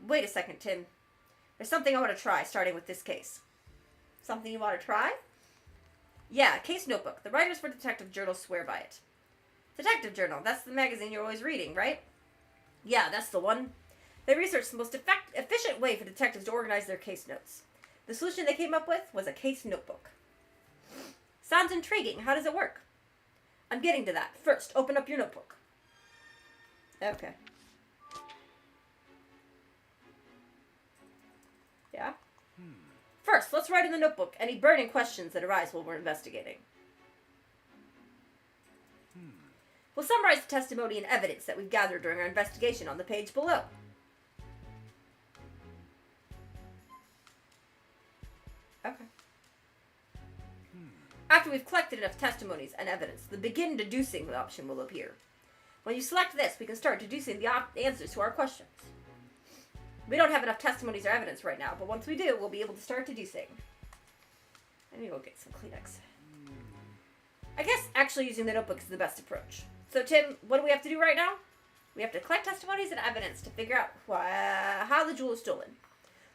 Wait a second, Tim. There's something I want to try, starting with this case. Something you want to try? Yeah, case notebook. The writers for Detective Journal swear by it. Detective Journal, that's the magazine you're always reading, right? Yeah, that's the one. They researched the most efficient way for detectives to organize their case notes. The solution they came up with was a case notebook. Sounds intriguing. How does it work? I'm getting to that. First, open up your notebook. Okay. Yeah? First, let's write in the notebook any burning questions that arise while we're investigating. We'll summarize the testimony and evidence that we've gathered during our investigation on the page below. Okay. After we've collected enough testimonies and evidence, the begin deducing option will appear. When you select this, we can start deducing the answers to our questions. We don't have enough testimonies or evidence right now, but once we do, we'll be able to start deducing. I need to go get some Kleenex. I guess actually using the notebook is the best approach. So Tim, what do we have to do right now? We have to collect testimonies and evidence to figure out how the jewel is stolen.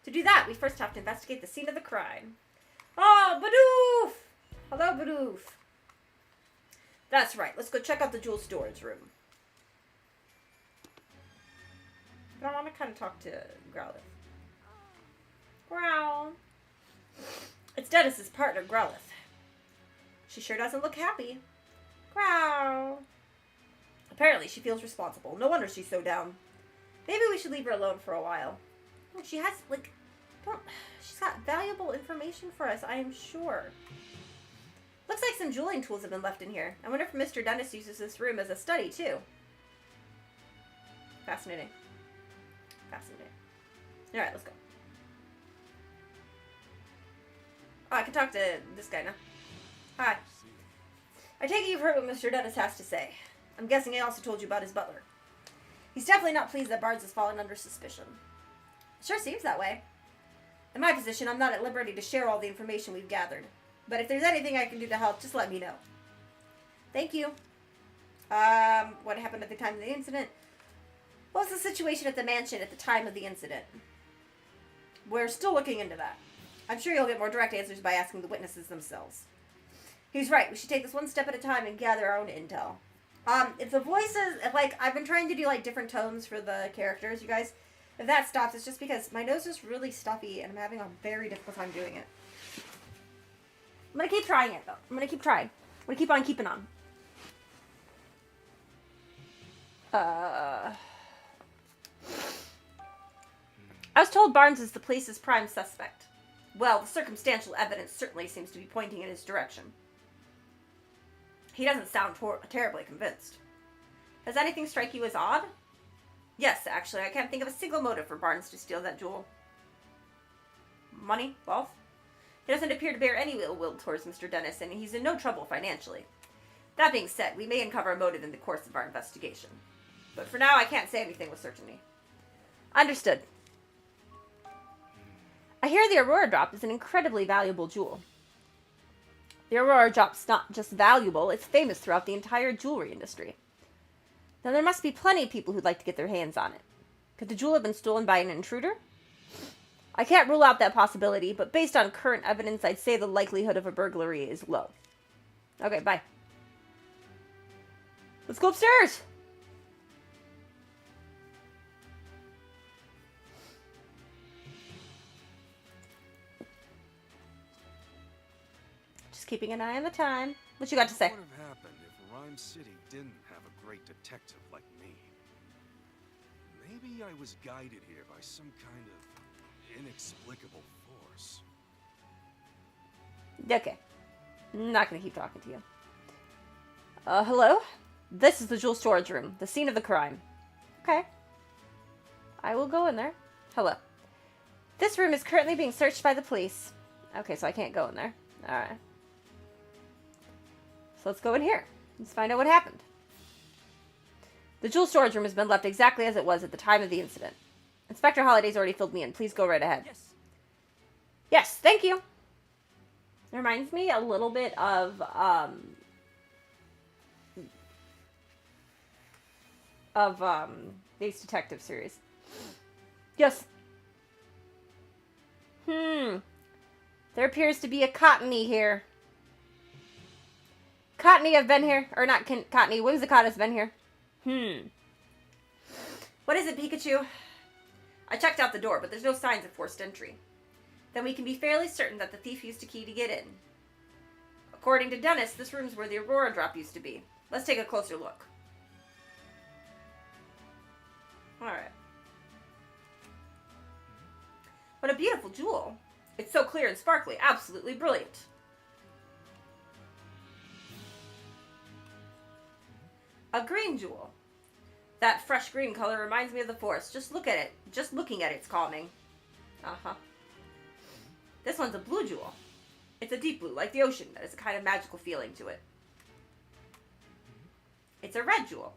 To do that, we first have to investigate the scene of the crime. Oh, Badoof! Hello, Badoof. That's right. Let's go check out the jewel storage room. But I want to kind of talk to Growlithe. Growl. It's Dennis's partner, Growlithe. She sure doesn't look happy. Growl. Apparently, she feels responsible. No wonder she's so down. Maybe we should leave her alone for a while. Oh, she has, she's got valuable information for us, I am sure. Looks like some jeweling tools have been left in here. I wonder if Mr. Dennis uses this room as a study, too. Fascinating. Fascinating. Alright, let's go. Oh, I can talk to this guy now. Hi. I take it you've heard what Mr. Dennis has to say. I'm guessing he also told you about his butler. He's definitely not pleased that Barnes has fallen under suspicion. It sure seems that way. In my position, I'm not at liberty to share all the information we've gathered. But if there's anything I can do to help, just let me know. Thank you. What happened at the time of the incident? What was the situation at the mansion at the time of the incident? We're still looking into that. I'm sure you'll get more direct answers by asking the witnesses themselves. He's right. We should take this one step at a time and gather our own intel. If the voices, I've been trying to do, different tones for the characters, you guys. If that stops, it's just because my nose is really stuffy and I'm having a very difficult time doing it. I'm gonna keep trying it, though. I'm gonna keep trying. I'm gonna keep on keeping on. I was told Barnes is the police's prime suspect. Well, the circumstantial evidence certainly seems to be pointing in his direction. He doesn't sound terribly convinced. Does anything strike you as odd? Yes, actually, I can't think of a single motive for Barnes to steal that jewel. Money? Wealth? He doesn't appear to bear any ill will towards Mr. Dennis, and he's in no trouble financially. That being said, we may uncover a motive in the course of our investigation. But for now, I can't say anything with certainty. Understood. I hear the Aurora Drop is an incredibly valuable jewel. The Aurora Drop's not just valuable, it's famous throughout the entire jewelry industry. Now there must be plenty of people who'd like to get their hands on it. Could the jewel have been stolen by an intruder? I can't rule out that possibility, but based on current evidence, I'd say the likelihood of a burglary is low. Okay, bye. Let's go upstairs! Just keeping an eye on the time. What you got to say? What would have happened if Rhyme City didn't have a great detective like me? Maybe I was guided here by some kind of inexplicable force. Okay. I'm not gonna keep talking to you. Hello? This is the jewel storage room, the scene of the crime. Okay. I will go in there. Hello. This room is currently being searched by the police. Okay, so I can't go in there. Alright. So let's go in here. Let's find out what happened. The jewel storage room has been left exactly as it was at the time of the incident. Inspector Holliday's already filled me in. Please go right ahead. Yes. Yes, thank you. It reminds me a little bit of these detective series. Yes. There appears to be a Cottony here. Cottony have been here. Or not Cottony. Whimsicott has been here. What is it, Pikachu? I checked out the door, but there's no signs of forced entry. Then we can be fairly certain that the thief used a key to get in. According to Dennis, this room's where the Aurora drop used to be. Let's take a closer look. Alright. What a beautiful jewel. It's so clear and sparkly. Absolutely brilliant. A green jewel. That fresh green color reminds me of the forest. Just look at it. Just looking at it's calming. Uh-huh. This one's a blue jewel. It's a deep blue, like the ocean. That has a kind of magical feeling to it. It's a red jewel.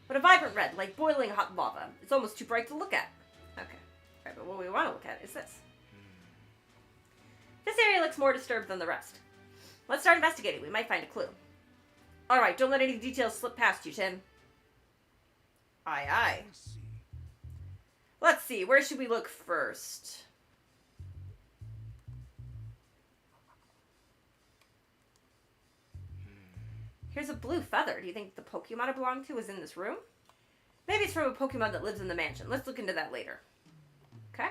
But a vibrant red, like boiling hot lava. It's almost too bright to look at. Okay. Right, but what we want to look at is this. This area looks more disturbed than the rest. Let's start investigating. We might find a clue. Alright, don't let any details slip past you, Tim. Aye, aye. Let's see, where should we look first? Here's a blue feather. Do you think the Pokemon it belonged to is in this room? Maybe it's from a Pokemon that lives in the mansion. Let's look into that later. Okay?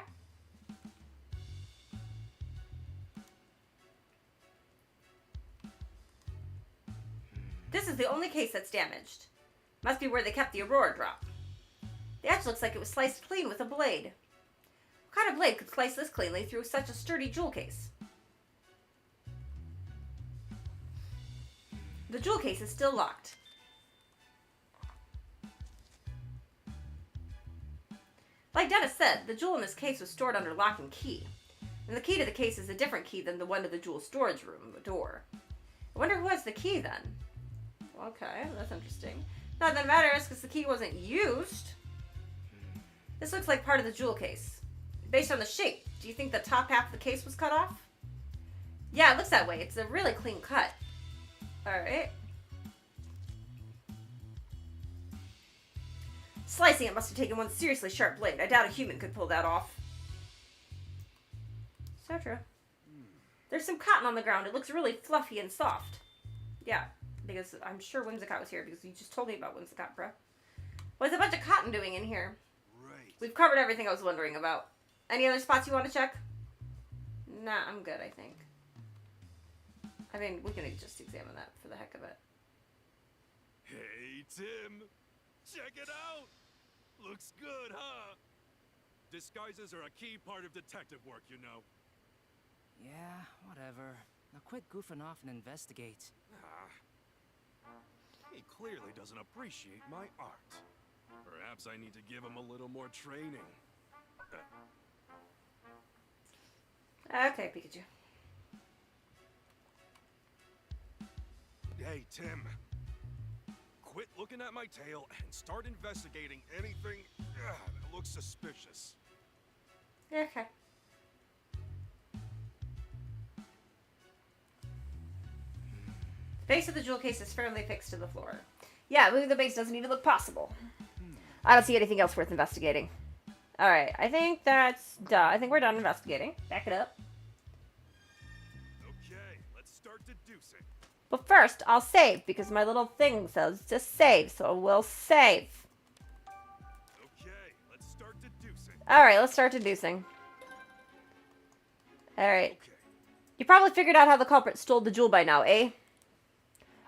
This is the only case that's damaged. Must be where they kept the Aurora drop. The edge looks like it was sliced clean with a blade. What kind of blade could slice this cleanly through such a sturdy jewel case? The jewel case is still locked. Like Dennis said, the jewel in this case was stored under lock and key. And the key to the case is a different key than the one to the jewel storage room, the door. I wonder who has the key then? Okay, that's interesting. Not that it matters, because the key wasn't used. This looks like part of the jewel case. Based on the shape, do you think the top half of the case was cut off? Yeah, it looks that way. It's a really clean cut. Alright. Slicing it must have taken one seriously sharp blade. I doubt a human could pull that off. So true. There's some cotton on the ground. It looks really fluffy and soft. Yeah, because I'm sure Whimsicott was here because you just told me about Whimsicott, bro. What's a bunch of cotton doing in here? Right. We've covered everything I was wondering about. Any other spots you want to check? Nah, I'm good, I think. I mean, we can just examine that for the heck of it. Hey, Tim. Check it out. Looks good, huh? Disguises are a key part of detective work, you know. Yeah, whatever. Now quit goofing off and investigate. He clearly doesn't appreciate my art. Perhaps I need to give him a little more training. Okay, Pikachu. Hey, Tim. Quit looking at my tail and start investigating anything that looks suspicious. Okay. The base of the jewel case is firmly fixed to the floor. Yeah, moving the base doesn't even look possible. I don't see anything else worth investigating. Alright, I think that's done. I think we're done investigating. Back it up. Okay, let's start deducing. But first, I'll save, because my little thing says to save, so we'll save. Okay, let's start deducing. Alright, let's start deducing. Alright. Okay. You probably figured out how the culprit stole the jewel by now, eh?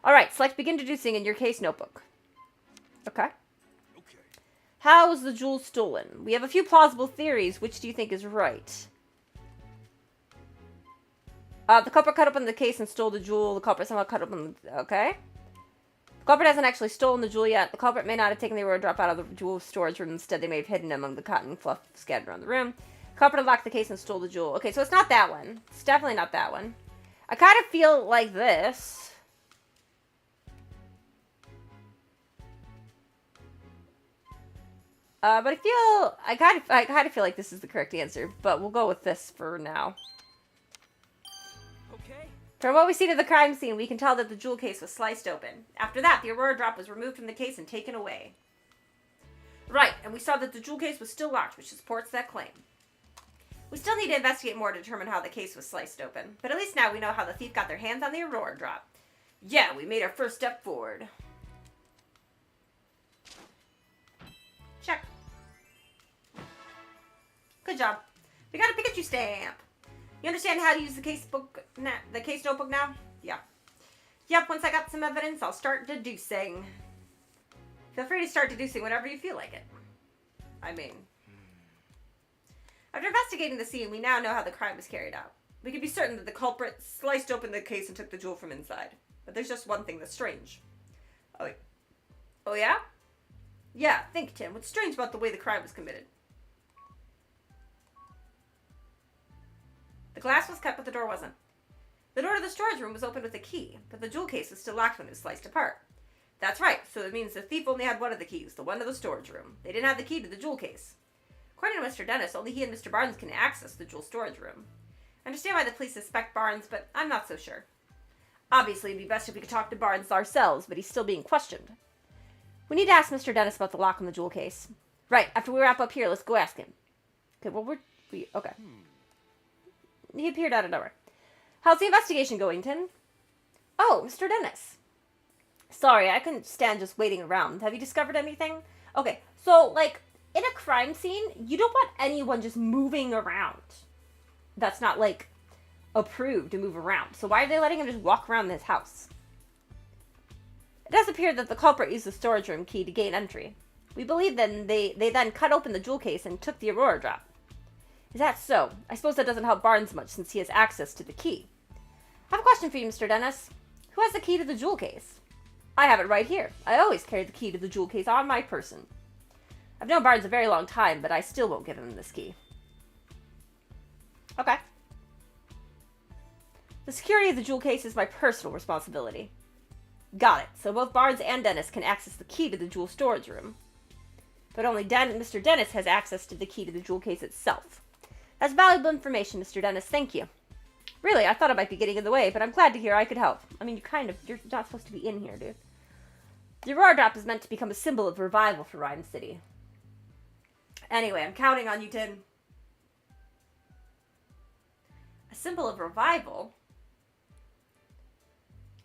Alright, select begin deducing in your case notebook. Okay. Okay. How was the jewel stolen? We have a few plausible theories. Which do you think is right? The culprit cut open the case and stole the jewel. The culprit somehow cut open the... Okay. The culprit hasn't actually stolen the jewel yet. The culprit may not have taken the Aurora drop out of the jewel storage room. Instead, they may have hidden it among the cotton fluff scattered around the room. The culprit unlocked the case and stole the jewel. Okay, so it's not that one. It's definitely not that one. I kind of feel like this. But I kind of feel like this is the correct answer, but we'll go with this for now. Okay, From what we see to the crime scene, we can tell that the jewel case was sliced open. After that, the Aurora drop was removed from the case and taken away. Right, and we saw that the jewel case was still locked, which supports that claim. We still need to investigate more to determine how the case was sliced open, but at least now we know how the thief got their hands on the Aurora drop. Yeah, we made our first step forward. Check. Good job. We got a Pikachu stamp. You understand how to use the case notebook now? Yeah. Yep, once I got some evidence, I'll start deducing. Feel free to start deducing whenever you feel like it. I mean... After investigating the scene, we now know how the crime was carried out. We can be certain that the culprit sliced open the case and took the jewel from inside. But there's just one thing that's strange. Oh, wait. Oh, yeah? Yeah, think, Tim. What's strange about the way the crime was committed? The glass was cut, but the door wasn't. The door to the storage room was opened with a key, but the jewel case was still locked when it was sliced apart. That's right, so it means the thief only had one of the keys, the one to the storage room. They didn't have the key to the jewel case. According to Mr. Dennis, only he and Mr. Barnes can access the jewel storage room. I understand why the police suspect Barnes, but I'm not so sure. Obviously, it'd be best if we could talk to Barnes ourselves, but he's still being questioned. We need to ask Mr. Dennis about the lock on the jewel case. Right, after we wrap up here, let's go ask him. Okay, well, okay. He appeared out of nowhere. How's the investigation going, Tim? Oh, Mr. Dennis. Sorry, I couldn't stand just waiting around. Have you discovered anything? Okay, so, like, in a crime scene, you don't want anyone just moving around. That's not, like, approved to move around. So why are they letting him just walk around this house? It does appear that the culprit used the storage room key to gain entry. We believe then they then cut open the jewel case and took the Aurora drop. Is that so? I suppose that doesn't help Barnes much since he has access to the key. I have a question for you, Mr. Dennis. Who has the key to the jewel case? I have it right here. I always carry the key to the jewel case on my person. I've known Barnes a very long time, but I still won't give him this key. Okay. The security of the jewel case is my personal responsibility. Got it. So both Barnes and Dennis can access the key to the jewel storage room. But only Mr. Dennis has access to the key to the jewel case itself. That's valuable information, Mr. Dennis. Thank you. Really, I thought I might be getting in the way, but I'm glad to hear I could help. I mean, you're not supposed to be in here, dude. The Aurora Drop is meant to become a symbol of revival for Rhyme City. Anyway, I'm counting on you, Tin. A symbol of revival?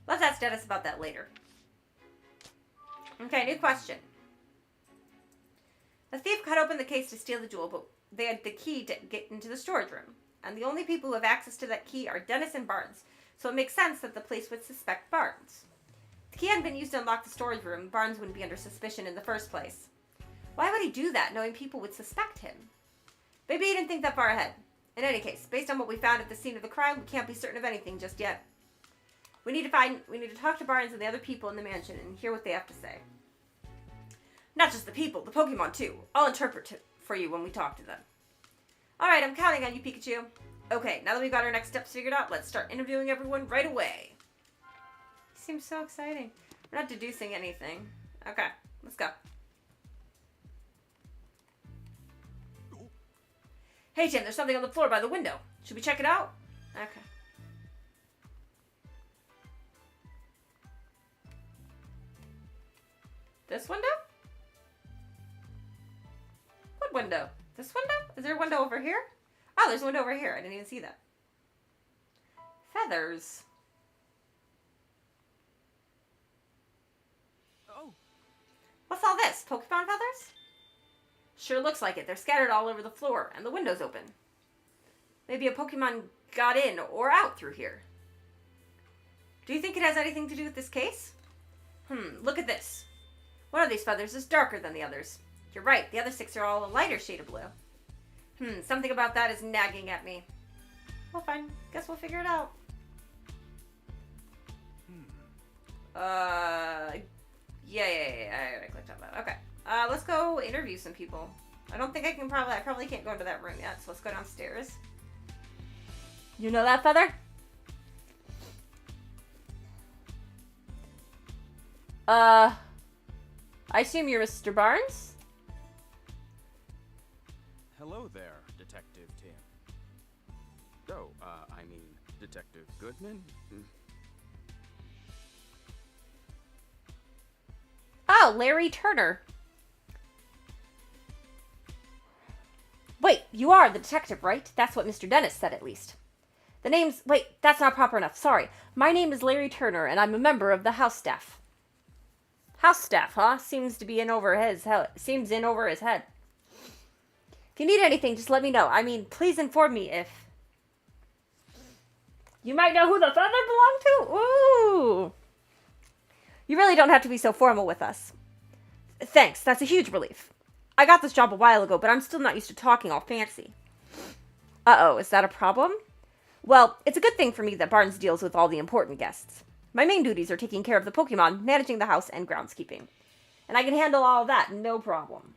Let's ask Dennis about that later. Okay, new question. The thief cut open the case to steal the jewel, but they had the key to get into the storage room. And the only people who have access to that key are Dennis and Barnes, so it makes sense that the police would suspect Barnes. If the key hadn't been used to unlock the storage room, Barnes wouldn't be under suspicion in the first place. Why would he do that, knowing people would suspect him? Maybe he didn't think that far ahead. In any case, based on what we found at the scene of the crime, we can't be certain of anything just yet. We need to talk to Barnes and the other people in the mansion and hear what they have to say. Not just the people, the Pokemon too. I'll interpret it for you when we talk to them. Alright, I'm counting on you, Pikachu. Okay, now that we've got our next steps figured out, let's start interviewing everyone right away. Seems so exciting. We're not deducing anything. Okay, let's go. Hey, Tim, there's something on the floor by the window. Should we check it out? Okay. This window? What window? This window? Is there a window over here? Oh, there's a window over here. I didn't even see that. Feathers. Oh. What's all this? Pokemon feathers? Sure looks like it. They're scattered all over the floor, and the window's open. Maybe a Pokemon got in or out through here. Do you think it has anything to do with this case? Look at this. One of these feathers is darker than the others. You're right, the other 6 are all a lighter shade of blue. Something about that is nagging at me. Well, fine. Guess we'll figure it out. Yeah, I clicked on that. Okay. Let's go interview some people. I probably can't go into that room yet, so let's go downstairs. You know that feather? I assume you're Mr. Barnes? Hello there, Detective Tim. Oh, I mean, Detective Goodman? Oh, Larry Turner. Wait, you are the detective, right? That's what Mr. Dennis said, at least. The name's... Wait, that's not proper enough. Sorry. My name is Larry Turner, and I'm a member of the house staff. House staff, huh? Seems to be in over his head. Seems in over his head. If you need anything, just let me know. I mean, please inform me if... You might know who the feather belonged to? Ooh! You really don't have to be so formal with us. Thanks, that's a huge relief. I got this job a while ago, but I'm still not used to talking all fancy. Uh-oh, is that a problem? Well, it's a good thing for me that Barnes deals with all the important guests. My main duties are taking care of the Pokemon, managing the house, and groundskeeping. And I can handle all of that, no problem.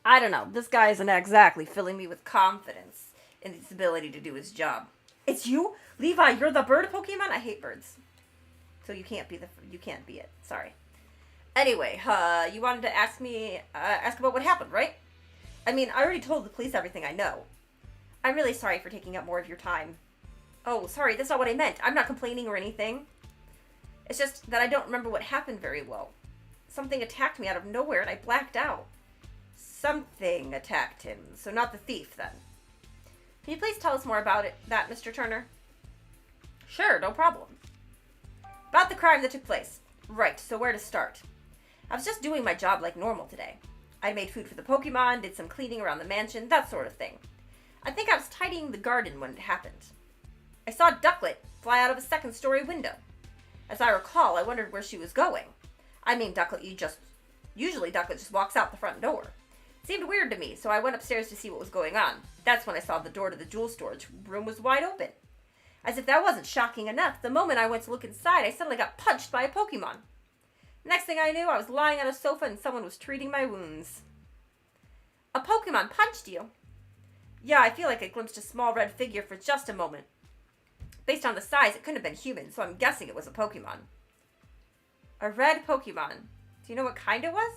I don't know, this guy isn't exactly filling me with confidence in his ability to do his job. It's you? Levi, you're the bird Pokemon? I hate birds. So you can't be it. Sorry. Anyway, you wanted to ask about what happened, right? I mean, I already told the police everything I know. I'm really sorry for taking up more of your time. Oh, sorry, that's not what I meant. I'm not complaining or anything. It's just that I don't remember what happened very well. Something attacked me out of nowhere and I blacked out. Something attacked him, so not the thief then. Can you please tell us more about that, Mr. Turner? Sure, no problem. About the crime that took place. Right, so where to start? I was just doing my job like normal today. I made food for the Pokemon, did some cleaning around the mansion, that sort of thing. I think I was tidying the garden when it happened. I saw Ducklet fly out of a second-story window. As I recall, I wondered where she was going. I mean, usually Ducklet just walks out the front door. It seemed weird to me, so I went upstairs to see what was going on. That's when I saw the door to the jewel storage room was wide open. As if that wasn't shocking enough, the moment I went to look inside, I suddenly got punched by a Pokemon. Next thing I knew, I was lying on a sofa and someone was treating my wounds. A Pokemon punched you? Yeah, I feel like I glimpsed a small red figure for just a moment. Based on the size, it couldn't have been human, so I'm guessing it was a Pokemon. A red Pokemon. Do you know what kind it was?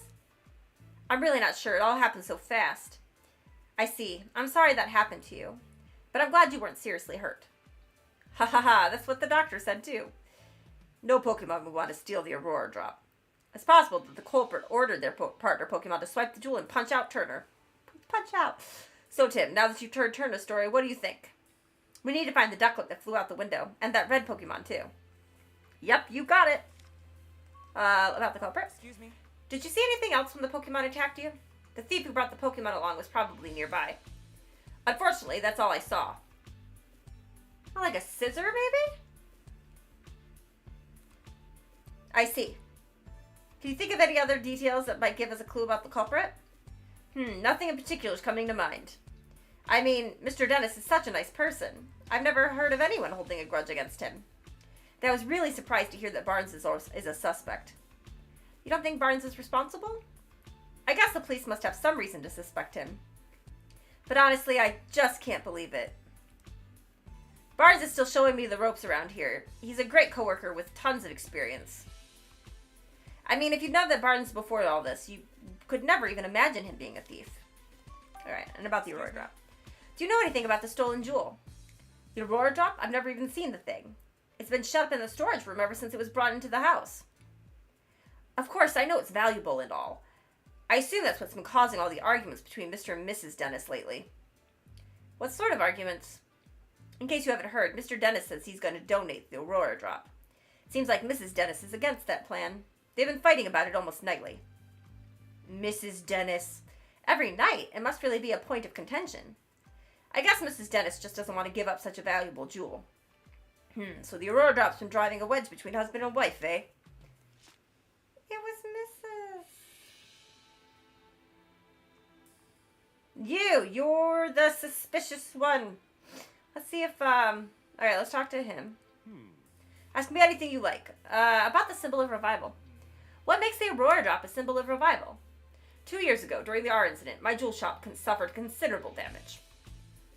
I'm really not sure. It all happened so fast. I see. I'm sorry that happened to you. But I'm glad you weren't seriously hurt. Ha ha ha, that's what the doctor said too. No Pokemon would want to steal the Aurora Drop. It's possible that the culprit ordered their partner Pokemon to swipe the jewel and punch out Turner. Punch out. So Tim, now that you've heard Turner's story, what do you think? We need to find the Ducklet that flew out the window, and that red Pokemon too. Yep, you got it. About the culprit? Excuse me? Did you see anything else when the Pokemon attacked you? The thief who brought the Pokemon along was probably nearby. Unfortunately, that's all I saw. Oh, like a scissor, maybe? I see. Can you think of any other details that might give us a clue about the culprit? Nothing in particular is coming to mind. I mean, Mr. Dennis is such a nice person. I've never heard of anyone holding a grudge against him. And I was really surprised to hear that Barnes is a suspect. You don't think Barnes is responsible? I guess the police must have some reason to suspect him. But honestly, I just can't believe it. Barnes is still showing me the ropes around here. He's a great coworker with tons of experience. I mean, if you'd known that Barnes before all this, you could never even imagine him being a thief. Alright, and about the Aurora Drop. Do you know anything about the stolen jewel? The Aurora Drop? I've never even seen the thing. It's been shut up in the storage room ever since it was brought into the house. Of course, I know it's valuable and all. I assume that's what's been causing all the arguments between Mr. and Mrs. Dennis lately. What sort of arguments? In case you haven't heard, Mr. Dennis says he's going to donate the Aurora Drop. Seems like Mrs. Dennis is against that plan. They've been fighting about it almost nightly. Mrs. Dennis. Every night? It must really be a point of contention. I guess Mrs. Dennis just doesn't want to give up such a valuable jewel. So the Aurora Drop's been driving a wedge between husband and wife, eh? It was Mrs. You're the suspicious one. Let's see if, alright, let's talk to him. Ask me anything you like. About the symbol of revival. What makes the Aurora Drop a symbol of revival? 2 years ago, during the R incident, my jewel shop suffered considerable damage.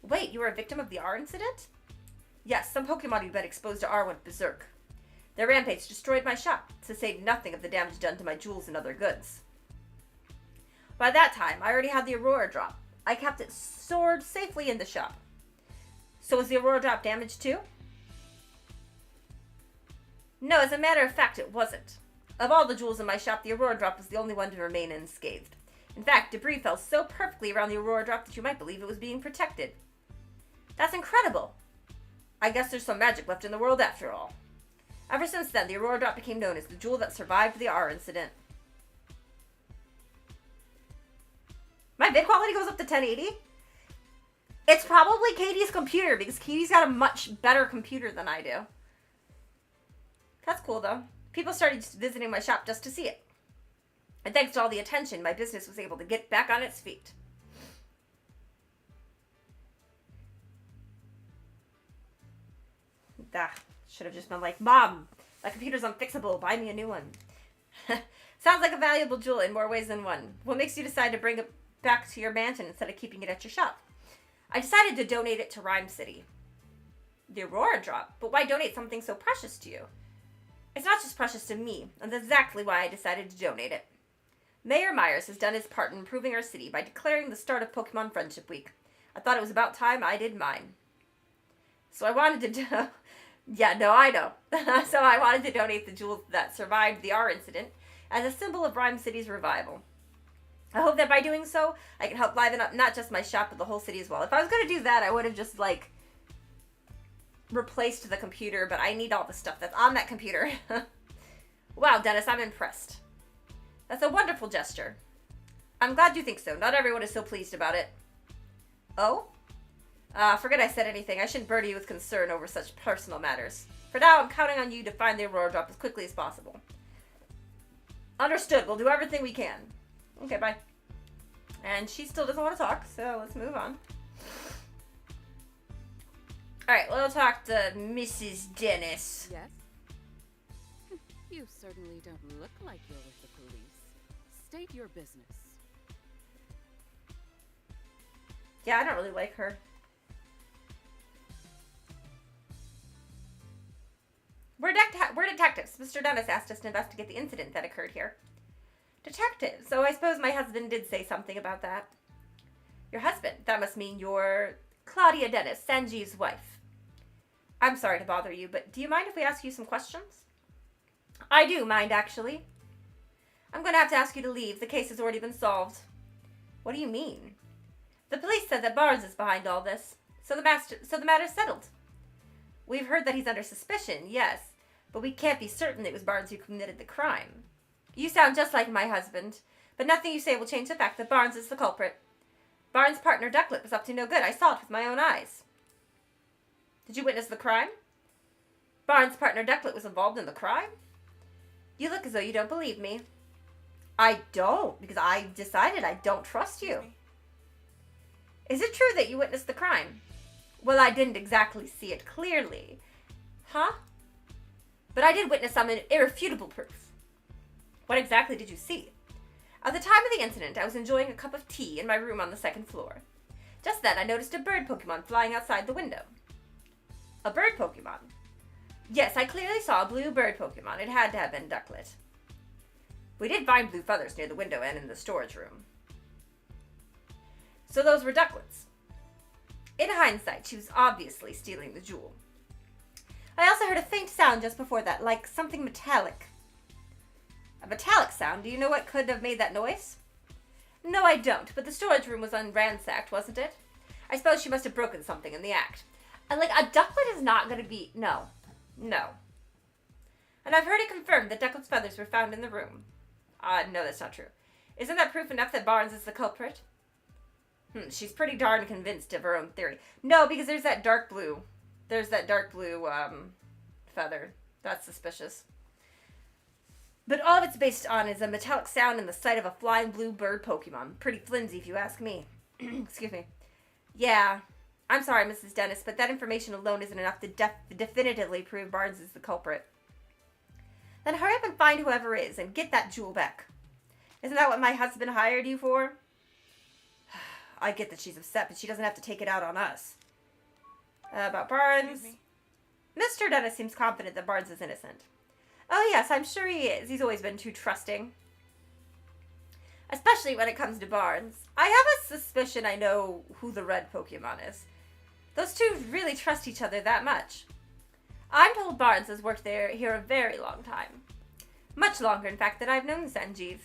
Wait, you were a victim of the R incident? Yes, some Pokemon who'd been exposed to R went berserk. Their rampage destroyed my shop, to say nothing of the damage done to my jewels and other goods. By that time, I already had the Aurora Drop. I kept it stored safely in the shop. So was the Aurora Drop damaged too? No, as a matter of fact, it wasn't. Of all the jewels in my shop, the Aurora Drop was the only one to remain unscathed. In fact, debris fell so perfectly around the Aurora Drop that you might believe it was being protected. That's incredible. I guess there's some magic left in the world after all. Ever since then, the Aurora Drop became known as the jewel that survived the R incident. My vid quality goes up to 1080? It's probably Katie's computer, because Katie's got a much better computer than I do. That's cool, though. People started visiting my shop just to see it. And thanks to all the attention, my business was able to get back on its feet. Should have just been like, Mom, my computer's unfixable. Buy me a new one. Sounds like a valuable jewel in more ways than one. What makes you decide to bring it back to your mansion instead of keeping it at your shop? I decided to donate it to Rhyme City. The Aurora Drop? But why donate something so precious to you? It's not just precious to me, and that's exactly why I decided to donate it. Mayor Myers has done his part in improving our city by declaring the start of Pokemon Friendship Week. I thought it was about time I did mine. So I wanted to Yeah, no, I know. So I wanted to donate the jewels that survived the R incident as a symbol of Rhyme City's revival. I hope that by doing so, I can help liven up not just my shop, but the whole city as well. If I was going to do that, I would have just, like, replaced the computer, but I need all the stuff that's on that computer. Wow, Dennis, I'm impressed. That's a wonderful gesture. I'm glad you think so. Not everyone is so pleased about it. Oh? Forget I said anything. I shouldn't burden you with concern over such personal matters. For now, I'm counting on you to find the Aurora Drop as quickly as possible. Understood. We'll do everything we can. Okay, bye. And she still doesn't want to talk, so let's move on. Alright, we'll talk to Mrs. Dennis. Yes? You certainly don't look like you're with the police. State your business. Yeah, I don't really like her. We're detectives. Mr. Dennis asked us to investigate the incident that occurred here. Detective? So I suppose my husband did say something about that. Your husband? That must mean you're Claudia Dennis, Sanjeev's wife. I'm sorry to bother you, but do you mind if we ask you some questions? I do mind, actually. I'm going to have to ask you to leave. The case has already been solved. What do you mean? The police said that Barnes is behind all this, so the matter's settled. We've heard that he's under suspicion, yes, but we can't be certain it was Barnes who committed the crime. You sound just like my husband, but nothing you say will change the fact that Barnes is the culprit. Barnes' partner Ducklet was up to no good. I saw it with my own eyes. Did you witness the crime? Barnes' partner Ducklet was involved in the crime? You look as though you don't believe me. I don't, because I decided I don't trust you. Is it true that you witnessed the crime? Well, I didn't exactly see it clearly. Huh? But I did witness some irrefutable proof. What exactly did you see? At the time of the incident, I was enjoying a cup of tea in my room on the second floor. Just then, I noticed a bird Pokemon flying outside the window. A bird Pokemon? Yes, I clearly saw a blue bird Pokemon. It had to have been Ducklet. We did find blue feathers near the window and in the storage room. So those were Ducklets. In hindsight, she was obviously stealing the jewel. I also heard a faint sound just before that, like something metallic. A metallic sound? Do you know what could have made that noise? No, I don't, but the storage room was unransacked, wasn't it? I suppose she must have broken something in the act. And, like, a Ducklet is not going to be... No. No. And I've heard it confirmed that Ducklet's feathers were found in the room. No, that's not true. Isn't that proof enough that Barnes is the culprit? She's pretty darn convinced of her own theory. No, because there's that dark blue. There's that dark blue, feather. That's suspicious. But all of it's based on is a metallic sound and the sight of a flying blue bird Pokemon. Pretty flimsy, if you ask me. Excuse me. Yeah. I'm sorry, Mrs. Dennis, but that information alone isn't enough to definitively prove Barnes is the culprit. Then hurry up and find whoever is and get that jewel back. Isn't that what my husband hired you for? I get that she's upset, but she doesn't have to take it out on us. About Barnes. Mr. Dennis seems confident that Barnes is innocent. Oh yes, I'm sure he is. He's always been too trusting. Especially when it comes to Barnes. I have a suspicion I know who the red Pokemon is. Those two really trust each other that much. I'm told Barnes has worked here a very long time. Much longer, in fact, than I've known Sanjeev.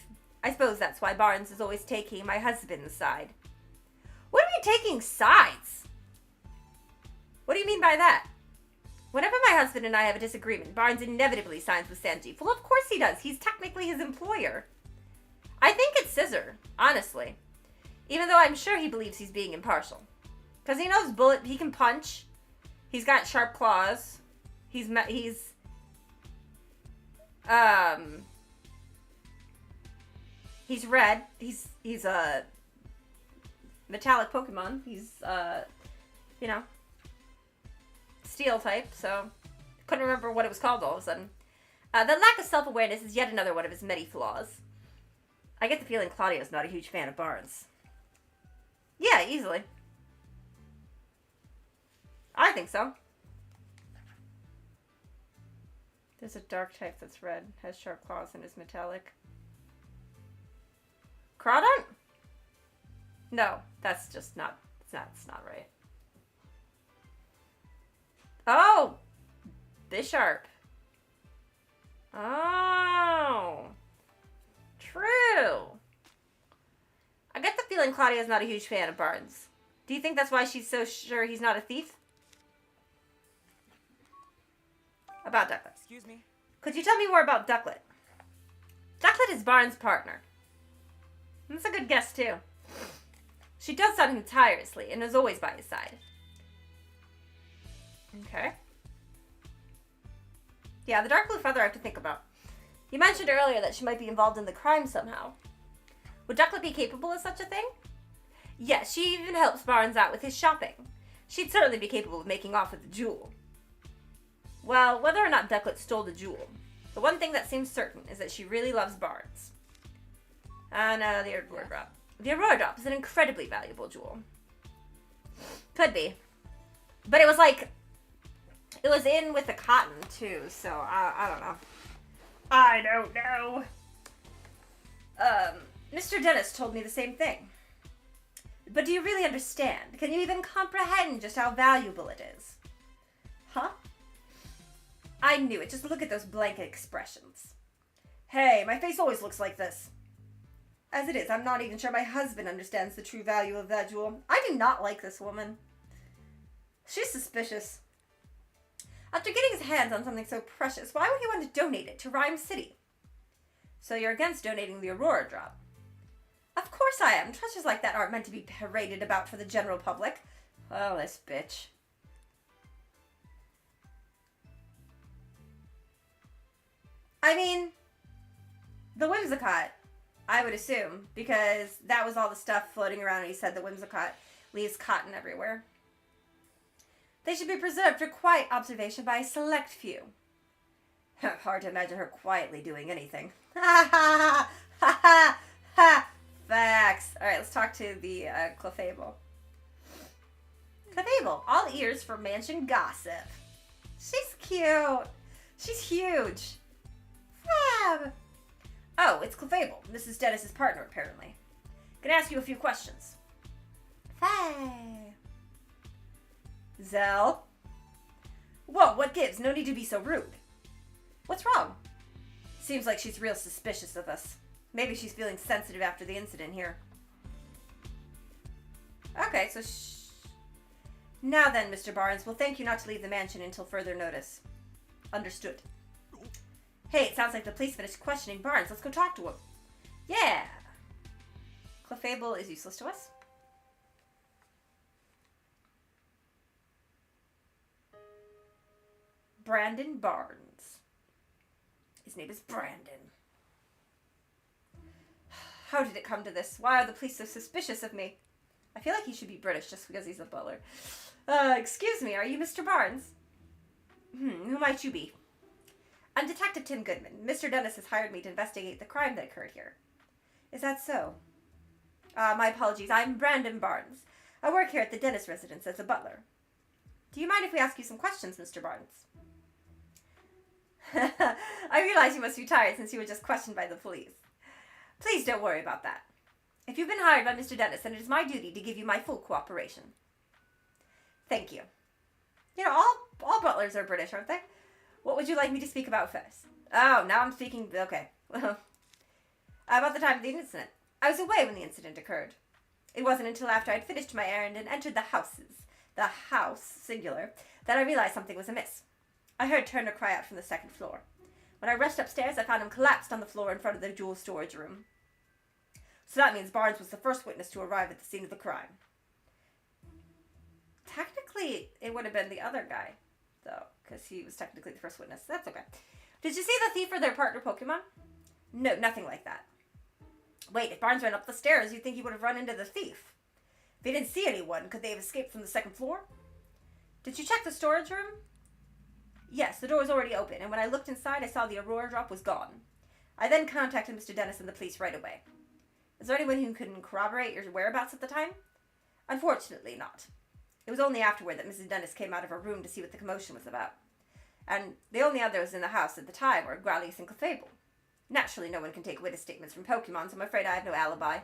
I suppose that's why Barnes is always taking my husband's side. What are you taking sides? What do you mean by that? Whenever my husband and I have a disagreement, Barnes inevitably signs with Sanjeev. Well, of course he does. He's technically his employer. I think it's Scissor, honestly. Even though I'm sure he believes he's being impartial. Because he knows he can punch. He's got sharp claws. He's red. He's a metallic Pokemon. He's you know, steel type, so couldn't remember what it was called all of a sudden. The lack of self-awareness is yet another one of his many flaws. I get the feeling Claudio's not a huge fan of Barnes. Yeah, easily. I think so. There's a dark type that's red, has sharp claws, and is metallic. Crawdont? No, that's just not, it's not right. Oh! Bisharp. Oh. True. I get the feeling Claudia's not a huge fan of Barnes. Do you think that's why she's so sure he's not a thief? About Ducklet. Excuse me? Could you tell me more about Ducklet? Ducklet is Barnes' partner. That's a good guess, too. She does something tirelessly and is always by his side. Okay. Yeah, the dark blue feather I have to think about. You mentioned earlier that she might be involved in the crime somehow. Would Ducklet be capable of such a thing? Yes, she even helps Barnes out with his shopping. She'd certainly be capable of making off with the jewel. Well, whether or not Ducklet stole the jewel, the one thing that seems certain is that she really loves Barnes. And the Aurora Drop. The Aurora Drop is an incredibly valuable jewel. Could be. But it was like, it was in with the cotton too, so I don't know. I don't know. Mr. Dennis told me the same thing. But do you really understand? Can you even comprehend just how valuable it is? Huh? I knew it. Just look at those blanket expressions. Hey, my face always looks like this. As it is, I'm not even sure my husband understands the true value of that jewel. I do not like this woman. She's suspicious. After getting his hands on something so precious, why would he want to donate it to Rhyme City? So you're against donating the Aurora Drop? Of course I am. Treasures like that aren't meant to be paraded about for the general public. Oh, this bitch. I mean, the Whimsicott, I would assume, because that was all the stuff floating around and he said the Whimsicott leaves cotton everywhere. They should be preserved for quiet observation by a select few. Hard to imagine her quietly doing anything. Ha ha ha ha ha! Facts. Alright, let's talk to the Clefable. Clefable, all ears for mansion gossip. She's cute. She's huge. Fab. Oh, it's Clefable. This is Dennis's partner, apparently. Gonna ask you a few questions. Hey. Zell? Whoa, what gives? No need to be so rude. What's wrong? Seems like she's real suspicious of us. Maybe she's feeling sensitive after the incident here. Okay, so now then, Mr. Barnes, we'll thank you not to leave the mansion until further notice. Understood. Hey, it sounds like the police finished questioning Barnes. Let's go talk to him. Yeah. Clefable is useless to us. Brandon Barnes. His name is Brandon. How did it come to this? Why are the police so suspicious of me? I feel like he should be British just because he's a butler. Excuse me, are you Mr. Barnes? Who might you be? I'm Detective Tim Goodman. Mr. Dennis has hired me to investigate the crime that occurred here. Is that so? My apologies. I'm Brandon Barnes. I work here at the Dennis residence as a butler. Do you mind if we ask you some questions, Mr. Barnes? I realize you must be tired since you were just questioned by the police. Please don't worry about that. If you've been hired by Mr. Dennis, then it is my duty to give you my full cooperation. Thank you. You know, all butlers are British, aren't they? What would you like me to speak about first? Oh, now I'm speaking... Okay. Well, about the time of the incident. I was away when the incident occurred. It wasn't until after I'd finished my errand and entered the house, singular, that I realized something was amiss. I heard Turner cry out from the second floor. When I rushed upstairs, I found him collapsed on the floor in front of the jewel storage room. So that means Barnes was the first witness to arrive at the scene of the crime. Technically, it would have been the other guy, though, because he was technically the first witness. That's okay. Did you see the thief or their partner Pokemon? No, nothing like that. Wait, if Barnes ran up the stairs, you'd think he would have run into the thief. If he didn't see anyone, could they have escaped from the second floor? Did you check the storage room? Yes, the door was already open, and when I looked inside, I saw the Aurora drop was gone. I then contacted Mr. Dennis and the police right away. Is there anyone who can corroborate your whereabouts at the time? Unfortunately not. It was only afterward that Mrs. Dennis came out of her room to see what the commotion was about. And the only others in the house at the time were Growlithe and Clefable. Naturally, no one can take witness statements from Pokemon, so I'm afraid I have no alibi.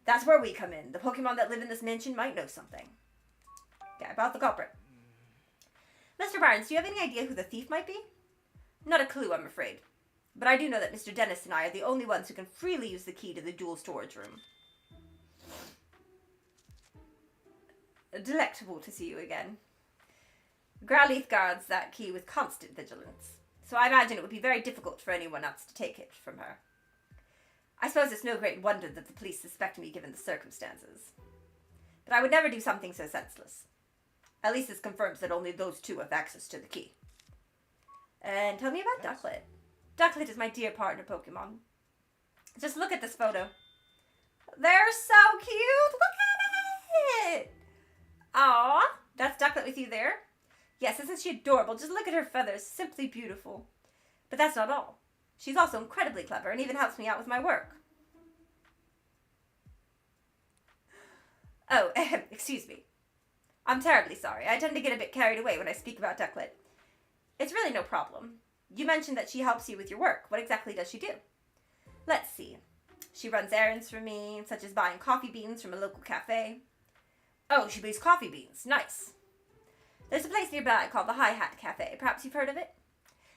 That's where we come in. The Pokemon that live in this mansion might know something. Okay, about the culprit. Mr. Barnes, do you have any idea who the thief might be? Not a clue, I'm afraid. But I do know that Mr. Dennis and I are the only ones who can freely use the key to the jewel storage room. Delectable to see you again. Growlithe guards that key with constant vigilance, so I imagine it would be very difficult for anyone else to take it from her. I suppose it's no great wonder that the police suspect me given the circumstances. But I would never do something so senseless. At least this confirms that only those two have access to the key. And tell me about Ducklet. Ducklet is my dear partner Pokemon. Just look at this photo. They're so cute! Look at it! Aww, that's Ducklet with you there? Yes, isn't she adorable? Just look at her feathers. Simply beautiful. But that's not all. She's also incredibly clever and even helps me out with my work. Oh, excuse me. I'm terribly sorry. I tend to get a bit carried away when I speak about Ducklet. It's really no problem. You mentioned that she helps you with your work. What exactly does she do? Let's see. She runs errands for me, such as buying coffee beans from a local cafe. Oh, she makes coffee beans. Nice. There's a place nearby called the Hi Hat Cafe. Perhaps you've heard of it?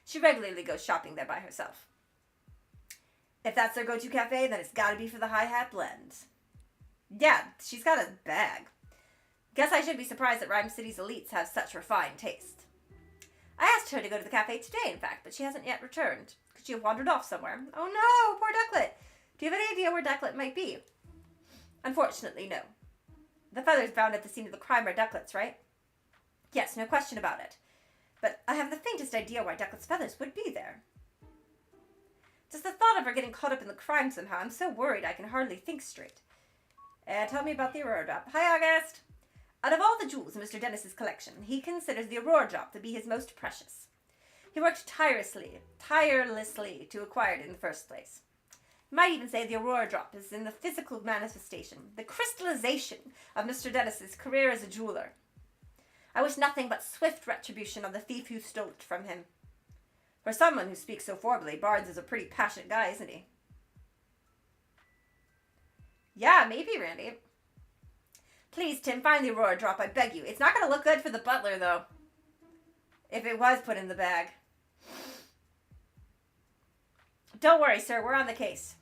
She regularly goes shopping there by herself. If that's their go-to cafe, then it's gotta be for the Hi Hat blend. Yeah, she's got a bag. Guess I should be surprised that Rhyme City's elites have such refined taste. I asked her to go to the cafe today, in fact, but she hasn't yet returned. Could she have wandered off somewhere? Oh no, poor Ducklet. Do you have any idea where Ducklet might be? Unfortunately, no. The feathers found at the scene of the crime are Ducklet's, right? Yes, no question about it. But I have the faintest idea why Ducklet's feathers would be there. Just the thought of her getting caught up in the crime somehow, I'm so worried I can hardly think straight. Tell me about the Aurora Drop. Hi, August! Out of all the jewels in Mr. Dennis's collection, he considers the Aurora Drop to be his most precious. He worked tirelessly to acquire it in the first place. You might even say the Aurora Drop is in the physical manifestation, the crystallization of Mr. Dennis's career as a jeweler. I wish nothing but swift retribution on the thief who stole it from him. For someone who speaks so formally, Barnes is a pretty passionate guy, isn't he? Yeah, maybe, Randy. Please, Tim, find the Aurora Drop, I beg you. It's not going to look good for the butler, though. If it was put in the bag. Don't worry, sir. We're on the case.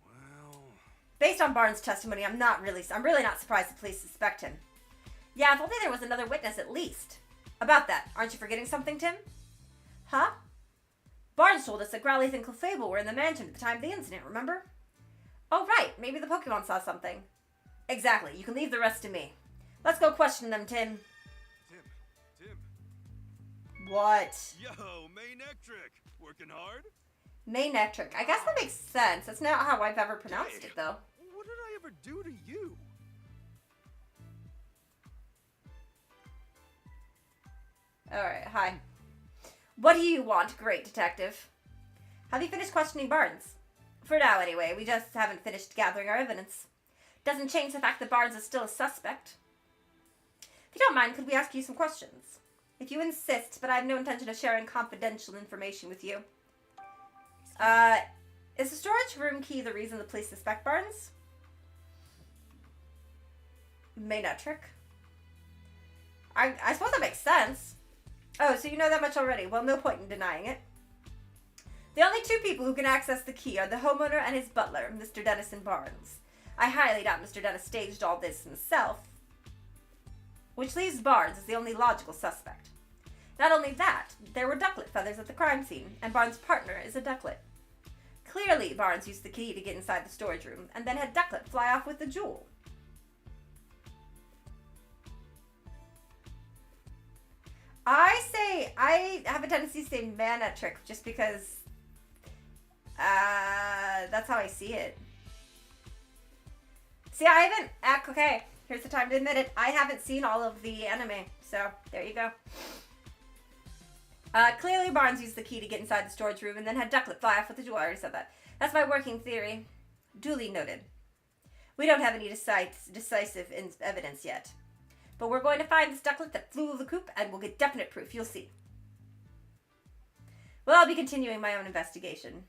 Well... Based on Barnes' testimony, I'm really not surprised the police suspect him. Yeah, if only there was another witness at least. About that, aren't you forgetting something, Tim? Huh? Barnes told us that Growlithe and Clefable were in the mansion at the time of the incident, remember? Oh, right. Maybe the Pokemon saw something. Exactly. You can leave the rest to me. Let's go question them, Tim. Tim. What? Yo, Maynectric. Working hard? Maynectric. I guess that makes sense. That's not how I've ever pronounced it, though. What did I ever do to you? Alright, hi. What do you want, great detective? Have you finished questioning Barnes? For now, anyway. We just haven't finished gathering our evidence. Doesn't change the fact that Barnes is still a suspect. If you don't mind, could we ask you some questions? If you insist, but I have no intention of sharing confidential information with you. Is the storage room key the reason the police suspect Barnes? Maynectric. I suppose that makes sense. Oh, so you know that much already. Well, no point in denying it. The only two people who can access the key are the homeowner and his butler, Mr. Dennison Barnes. I highly doubt Mr. Dennis staged all this himself, which leaves Barnes as the only logical suspect. Not only that, there were ducklet feathers at the crime scene, and Barnes' partner is a ducklet. Clearly, Barnes used the key to get inside the storage room, and then had Ducklet fly off with the jewel. I have a tendency to say mana trick just because that's how I see it. See, I haven't, okay, here's the time to admit it. I haven't seen all of the anime, so there you go. Clearly Barnes used the key to get inside the storage room and then had Ducklet fly off with the jewel. I already said that. That's my working theory. Duly noted. We don't have any decisive evidence yet. But we're going to find this ducklet that flew the coop, and we'll get definite proof. You'll see. Well, I'll be continuing my own investigation.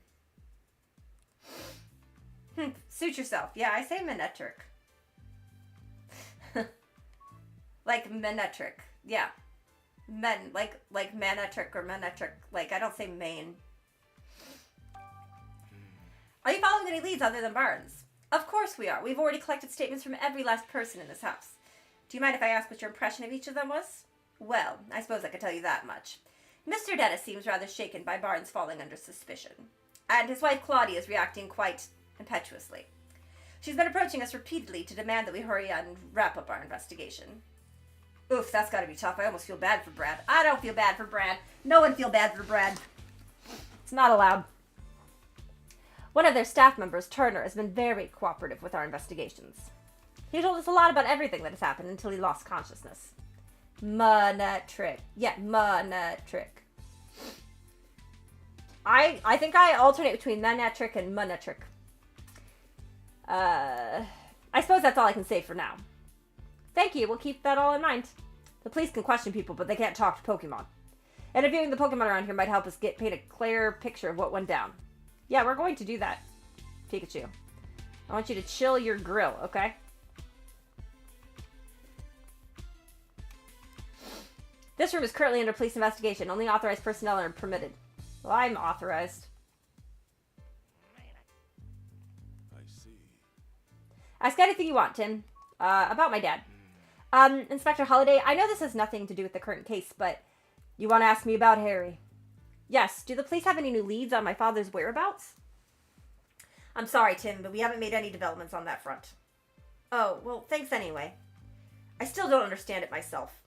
Suit yourself. Yeah, I say Menetric. Like Menetric. Yeah. Like Manetric or Menetric. Like, I don't say main. Are you following any leads other than Barnes? Of course we are. We've already collected statements from every last person in this house. Do you mind if I ask what your impression of each of them was? Well, I suppose I could tell you that much. Mr. Dennis seems rather shaken by Barnes falling under suspicion, and his wife Claudia is reacting quite impetuously. She's been approaching us repeatedly to demand that we hurry and wrap up our investigation. Oof, that's gotta be tough. I almost feel bad for Brad. I don't feel bad for Brad. No one feel bad for Brad. It's not allowed. One of their staff members, Turner, has been very cooperative with our investigations. He told us a lot about everything that has happened until he lost consciousness. Monetric. Yeah, Monetric. I think I alternate between Monetric and Monetric. I suppose that's all I can say for now. Thank you, we'll keep that all in mind. The police can question people, but they can't talk to Pokemon. Interviewing the Pokemon around here might help us paint a clear picture of what went down. Yeah, we're going to do that, Pikachu. I want you to chill your grill, okay? This room is currently under police investigation. Only authorized personnel are permitted. Well, I'm authorized. I see. Ask anything you want, Tim. About my dad. Inspector Holliday, I know this has nothing to do with the current case, but you want to ask me about Harry? Yes. Do the police have any new leads on my father's whereabouts? I'm sorry, Tim, but we haven't made any developments on that front. Oh, well, thanks anyway. I still don't understand it myself.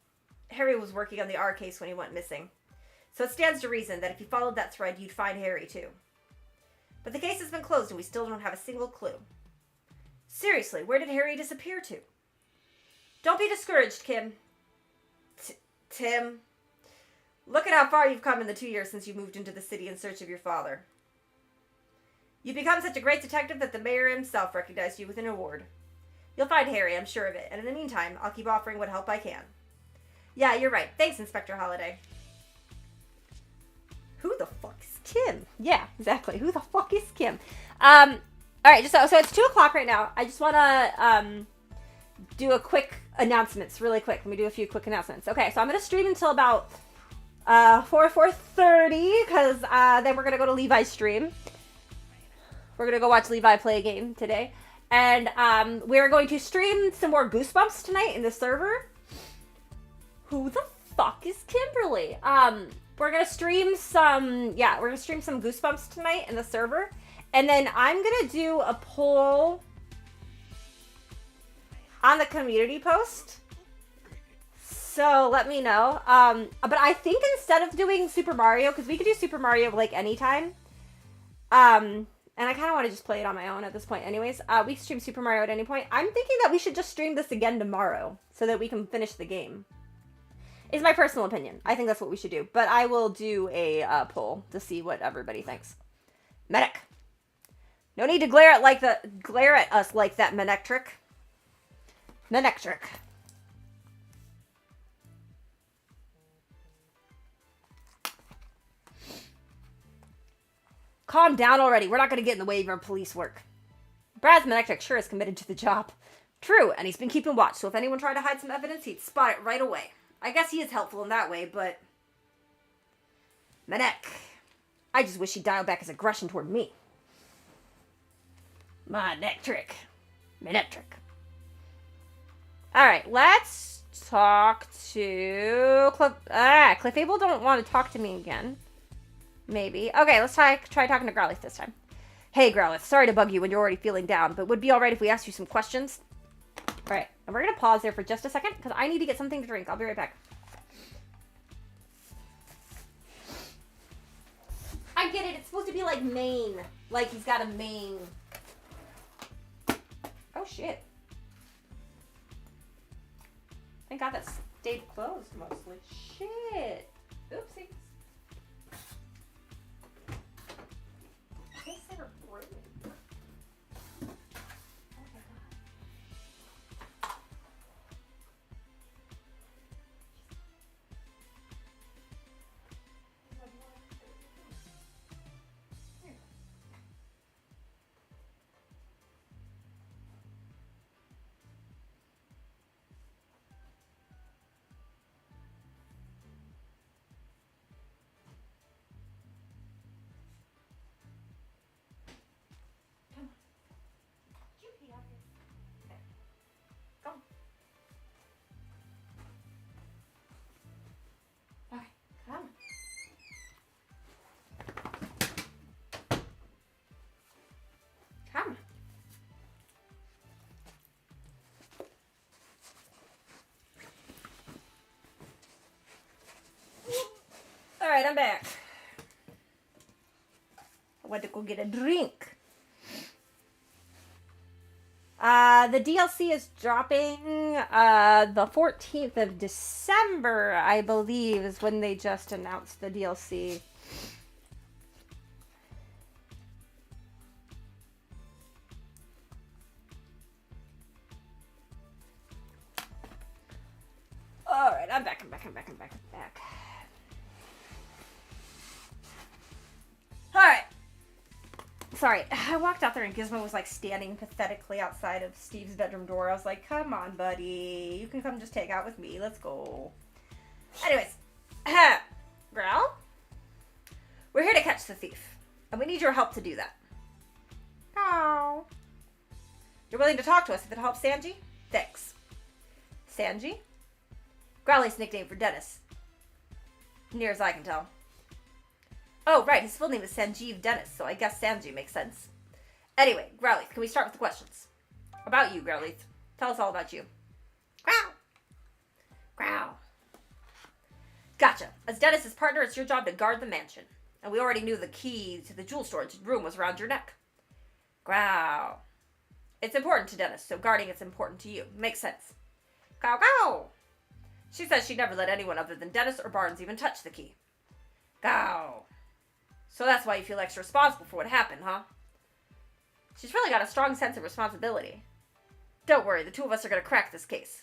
Harry was working on the R case when he went missing. So it stands to reason that if you followed that thread, you'd find Harry too. But the case has been closed and we still don't have a single clue. Seriously, where did Harry disappear to? Don't be discouraged, Kim. Tim. Look at how far you've come in the 2 years since you moved into the city in search of your father. You've become such a great detective that the mayor himself recognized you with an award. You'll find Harry, I'm sure of it, and in the meantime, I'll keep offering what help I can. Yeah, you're right. Thanks, Inspector Holliday. Who the fuck is Kim? Yeah, exactly. Who the fuck is Kim? Alright, so it's 2 o'clock right now. I just want to do a quick announcements, really quick. Let me do a few quick announcements. Okay, so I'm going to stream until about 4:30, because then we're going to go to Levi's stream. We're going to go watch Levi play a game today. And we're going to stream some more Goosebumps tonight in the server. Who the fuck is Kimberly? We're going to stream some Goosebumps tonight in the server. And then I'm going to do a poll on the community post. So let me know. But I think instead of doing Super Mario, because we could do Super Mario like anytime. And I kind of want to just play it on my own at this point anyways. We can stream Super Mario at any point. I'm thinking that we should just stream this again tomorrow so that we can finish the game. Is my personal opinion. I think that's what we should do. But I will do a poll to see what everybody thinks. Medic. No need to glare at us like that, Menectric. Menectric. Calm down already. We're not going to get in the way of our police work. Brad's Menectric sure is committed to the job. True, and he's been keeping watch, so if anyone tried to hide some evidence, he'd spot it right away. I guess he is helpful in that way, but... my neck. I just wish he'd dial back his aggression toward me. My neck trick. My neck trick. Alright, let's talk to... Clefable don't want to talk to me again. Maybe. Okay, let's try talking to Growlithe this time. Hey, Growlithe, sorry to bug you when you're already feeling down, but would it be alright if we asked you some questions? Alright, and we're gonna pause there for just a second, because I need to get something to drink. I'll be right back. I get it, it's supposed to be like mane. Like he's got a mane. Oh, shit. Thank God that stayed closed mostly. Shit. Oopsies. They said are broken. Oh my God. Come. Alright, I'm back. I went to go get a drink. The DLC is dropping the 14th of December, I believe, is when they just announced the DLC. Alright, I'm back. Alright. Sorry, I walked out there and Gizmo was like standing pathetically outside of Steve's bedroom door. I was like, come on, buddy. You can come just take out with me. Let's go. Anyways. Growl? We're here to catch the thief. And we need your help to do that. Oh. You're willing to talk to us if it helps Sanji? Thanks. Sanji? Growlithe's nickname for Dennis. Near as I can tell. Oh, right, his full name is Sanjeev Dennis, so I guess Sanji makes sense. Anyway, Growlithe, can we start with the questions? About you, Growlithe. Tell us all about you. Growl! Growl. Gotcha. As Dennis's partner, it's your job to guard the mansion. And we already knew the key to the jewel storage room was around your neck. Growl. It's important to Dennis, so guarding it's important to you. Makes sense. Growl, growl! She says she'd never let anyone other than Dennis or Barnes even touch the key. Growl. So that's why you feel extra responsible for what happened, huh? She's really got a strong sense of responsibility. Don't worry, the two of us are going to crack this case.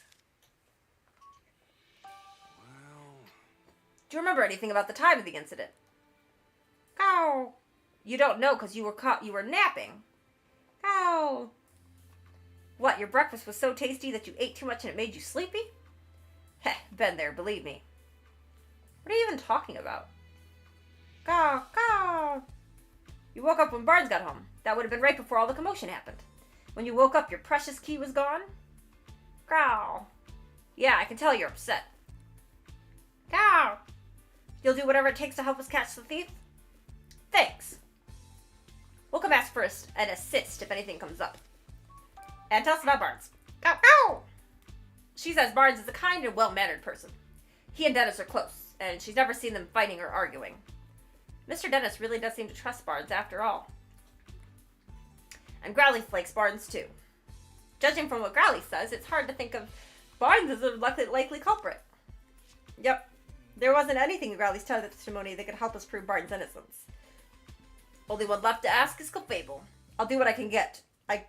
Well... Do you remember anything about the time of the incident? Oh. You don't know because you were napping. Oh. What, your breakfast was so tasty that you ate too much and it made you sleepy? Heh, been there, believe me. What are you even talking about? Caw, caw. You woke up when Barnes got home. That would have been right before all the commotion happened. When you woke up, your precious key was gone? Caw. Yeah, I can tell you're upset. Caw. You'll do whatever it takes to help us catch the thief? Thanks. We'll come ask first and assist if anything comes up. And tell us about Barnes. Caw, caw. She says Barnes is a kind and well-mannered person. He and Dennis are close, and she's never seen them fighting or arguing. Mr. Dennis really does seem to trust Barnes after all. And Growlithe likes Barnes too. Judging from what Growlithe says, it's hard to think of Barnes as a likely culprit. Yep. There wasn't anything in Growlithe's testimony that could help us prove Barnes' innocence. Only one left to ask is Clefable. I'll do what I can get. I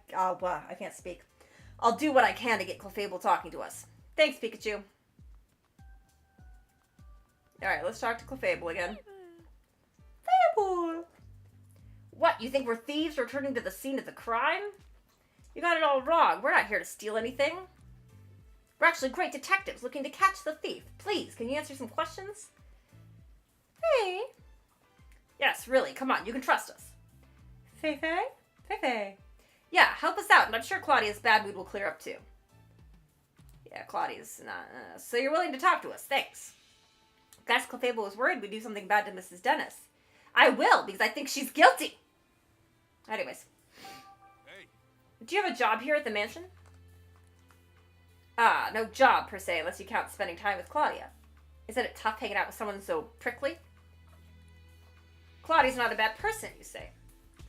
can't speak. I'll do what I can to get Clefable talking to us. Thanks, Pikachu. Alright, let's talk to Clefable again. Clefable! What, you think we're thieves returning to the scene of the crime? You got it all wrong. We're not here to steal anything. We're actually great detectives looking to catch the thief. Please, can you answer some questions? Hey. Yes, really, come on, you can trust us. Feifei? Feifei. Yeah, help us out, and I'm sure Claudia's bad mood will clear up too. Yeah, Claudia's not... so you're willing to talk to us, thanks. Guess Clefable was worried we'd do something bad to Mrs. Dennis. I will, because I think she's guilty. Anyways. Hey, Do you have a job here at the mansion? Ah, no job, per se, unless you count spending time with Claudia. Isn't it tough hanging out with someone so prickly? Claudia's not a bad person, you say.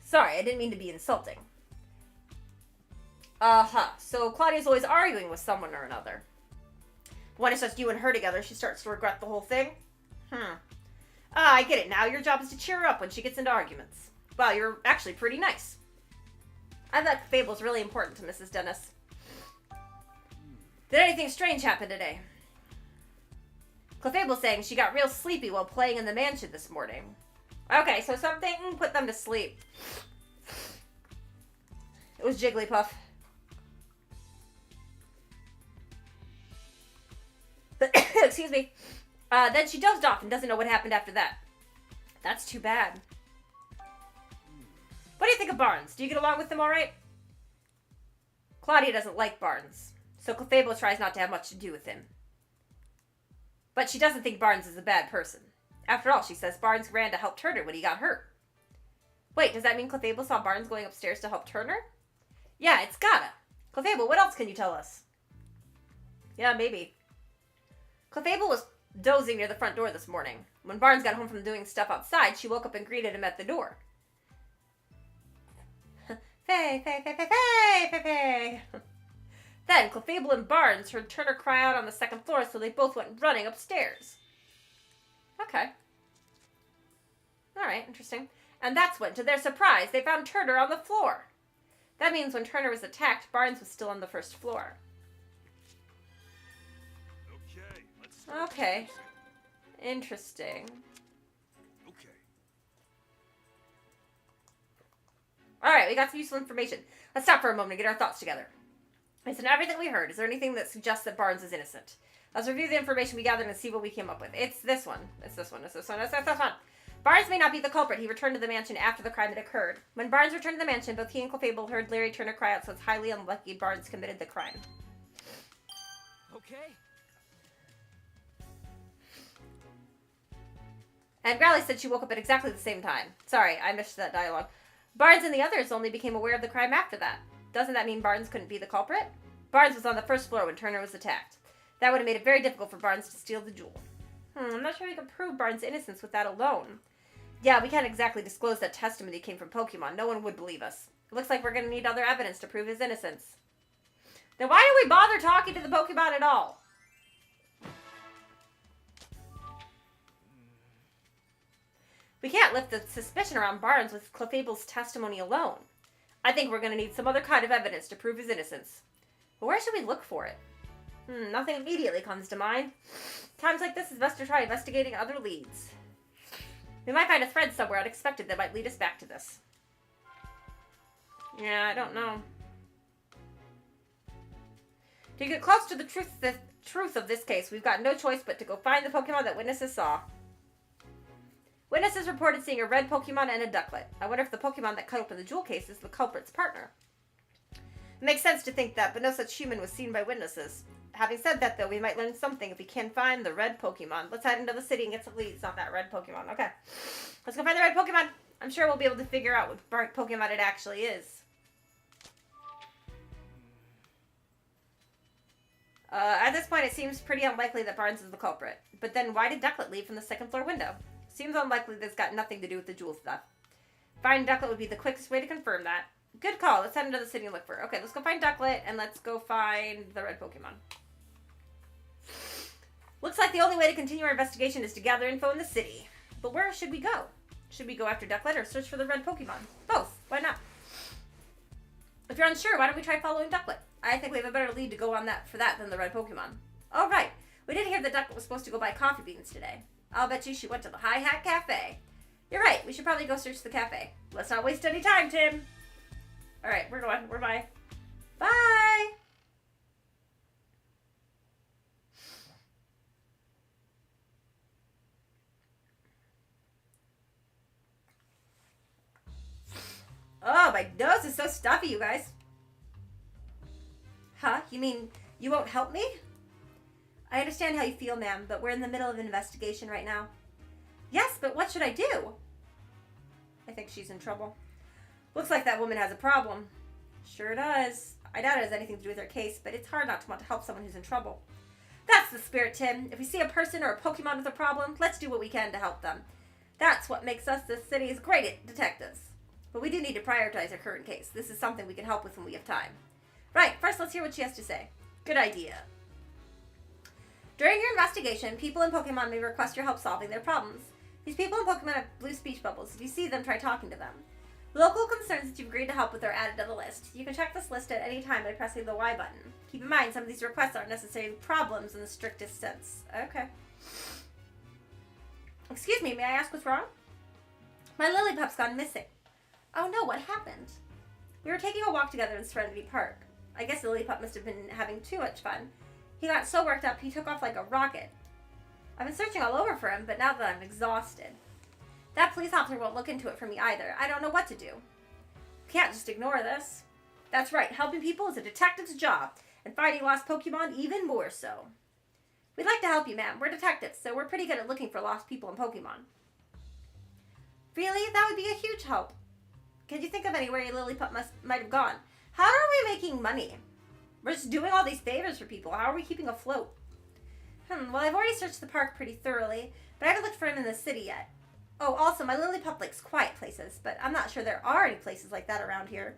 Sorry, I didn't mean to be insulting. So Claudia's always arguing with someone or another. When it's just you and her together, she starts to regret the whole thing? I get it now. Your job is to cheer her up when she gets into arguments. Well, you're actually pretty nice. I thought Fable's really important to Mrs. Dennis. Did anything strange happen today? Clefable's saying she got real sleepy while playing in the mansion this morning. Okay, so something put them to sleep. It was Jigglypuff. Excuse me. Then she dozed off and doesn't know what happened after that. That's too bad. What do you think of Barnes? Do you get along with him alright? Claudia doesn't like Barnes, so Clefable tries not to have much to do with him. But she doesn't think Barnes is a bad person. After all, she says Barnes ran to help Turner when he got hurt. Wait, does that mean Clefable saw Barnes going upstairs to help Turner? Yeah, it's gotta. Clefable, what else can you tell us? Yeah, maybe. Clefable was dozing near the front door this morning. When Barnes got home from doing stuff outside, she woke up and greeted him at the door. Faye, Faye, Faye, Faye, Faye, Faye, Faye. Then Clefable and Barnes heard Turner cry out on the second floor, so they both went running upstairs. Okay. Alright, interesting. And that's when, to their surprise, they found Turner on the floor. That means when Turner was attacked, Barnes was still on the first floor. Okay, let's start. Okay. Interesting. Okay. Alright, we got some useful information. Let's stop for a moment and get our thoughts together. Based on everything we heard, is there anything that suggests that Barnes is innocent? Let's review the information we gathered and see what we came up with. It's this one. It's this one. It's this one. It's this one. Barnes may not be the culprit. He returned to the mansion after the crime had occurred. When Barnes returned to the mansion, both he and Clefable heard Larry Turner cry out, so it's highly unlikely Barnes committed the crime. Okay. And Growly said she woke up at exactly the same time. Sorry, I missed that dialogue. Barnes and the others only became aware of the crime after that. Doesn't that mean Barnes couldn't be the culprit? Barnes was on the first floor when Turner was attacked. That would have made it very difficult for Barnes to steal the jewel. I'm not sure we can prove Barnes' innocence with that alone. Yeah, we can't exactly disclose that testimony came from Pokemon. No one would believe us. It looks like we're going to need other evidence to prove his innocence. Then why do we bother talking to the Pokemon at all? We can't lift the suspicion around Barnes with Clefable's testimony alone. I think we're going to need some other kind of evidence to prove his innocence. But where should we look for it? Nothing immediately comes to mind. Times like this, it's best to try investigating other leads. We might find a thread somewhere unexpected that might lead us back to this. Yeah, I don't know. To get close to the truth of this case, we've got no choice but to go find the Pokemon that witnesses saw. Witnesses reported seeing a red Pokemon and a Ducklet. I wonder if the Pokemon that cut open the jewel case is the culprit's partner. It makes sense to think that, but no such human was seen by witnesses. Having said that, though, we might learn something if we can find the red Pokemon. Let's head into the city and get some leads on that red Pokemon. Okay. Let's go find the red Pokemon. I'm sure we'll be able to figure out what Pokemon it actually is. At this point, it seems pretty unlikely that Barnes is the culprit. But then why did Ducklet leave from the second floor window? Seems unlikely this got nothing to do with the jewel stuff. Find Ducklet would be the quickest way to confirm that. Good call. Let's head into the city and look for it. Okay, let's go find Ducklet, and let's go find the red Pokemon. Looks like the only way to continue our investigation is to gather info in the city. But where should we go? Should we go after Ducklet or search for the red Pokemon? Both. Why not? If you're unsure, why don't we try following Ducklet? I think we have a better lead to go on for that than the red Pokemon. Oh, right. We did hear that Ducklet was supposed to go buy coffee beans today. I'll bet you she went to the High Hat Cafe. You're right. We should probably go search the cafe. Let's not waste any time, Tim. All right, we're going. We're bye. Bye. my nose is so stuffy, you guys. Huh? You mean you won't help me? I understand how you feel, ma'am, but we're in the middle of an investigation right now. Yes, but what should I do? I think she's in trouble. Looks like that woman has a problem. Sure does. I doubt it has anything to do with her case, but it's hard not to want to help someone who's in trouble. That's the spirit, Tim. If we see a person or a Pokemon with a problem, let's do what we can to help them. That's what makes us the city's great detectives. But we do need to prioritize our current case. This is something we can help with when we have time. Right, first let's hear what she has to say. Good idea. During your investigation, people in Pokemon may request your help solving their problems. These people in Pokemon have blue speech bubbles. If you see them, try talking to them. Local concerns that you've agreed to help with are added to the list. You can check this list at any time by pressing the Y button. Keep in mind, some of these requests aren't necessarily problems in the strictest sense. Okay. Excuse me, may I ask what's wrong? My Lilipup's gone missing. Oh no, what happened? We were taking a walk together in Serenity Park. I guess Lilipup must have been having too much fun. He got so worked up, he took off like a rocket. I've been searching all over for him, but now that I'm exhausted. That police officer won't look into it for me either. I don't know what to do. Can't just ignore this. That's right, helping people is a detective's job, and finding lost Pokemon even more so. We'd like to help you, ma'am. We're detectives, so we're pretty good at looking for lost people in Pokemon. Really? That would be a huge help. Can you think of anywhere your Lillipup might have gone? How are we making money? We're just doing all these favors for people. How are we keeping afloat? Well, I've already searched the park pretty thoroughly, but I haven't looked for him in the city yet. Oh, also, my Lillipup likes quiet places, but I'm not sure there are any places like that around here.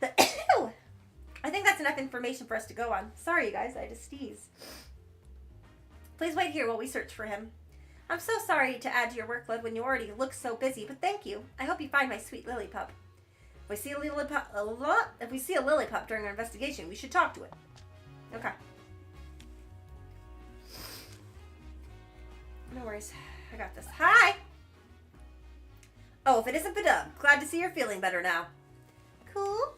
I think that's enough information for us to go on. Sorry, you guys, I just sneezed. Please wait here while we search for him. I'm so sorry to add to your workload when you already look so busy, but thank you. I hope you find my sweet Lillipup. If we see a Lillipup during our investigation, we should talk to it. Okay. No worries. I got this. Hi! Oh, if it isn't Badum. Glad to see you're feeling better now. Cool.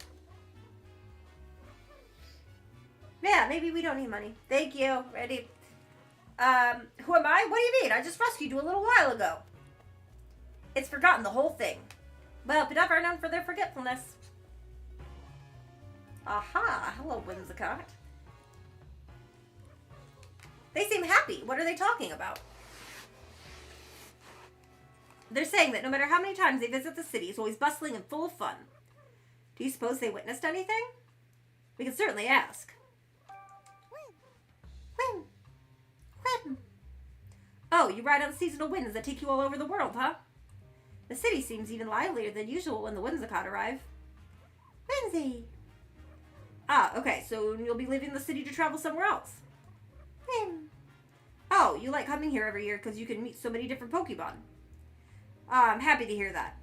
Yeah, maybe we don't need money. Thank you. Ready? Who am I? What do you mean? I just rescued you a little while ago. It's forgotten the whole thing. Well, Badum are known for their forgetfulness. Aha. Hello, Whimsicott. They seem happy. What are they talking about? They're saying that no matter how many times they visit the city, it's always bustling and full of fun. Do you suppose they witnessed anything? We can certainly ask. Whim. Whim. Oh, you ride on seasonal winds that take you all over the world, huh? The city seems even livelier than usual when the Whimsicott arrive. Whimsy. Ah, okay, so you'll be leaving the city to travel somewhere else. Whim. Oh, you like coming here every year because you can meet so many different Pokemon. I'm happy to hear that.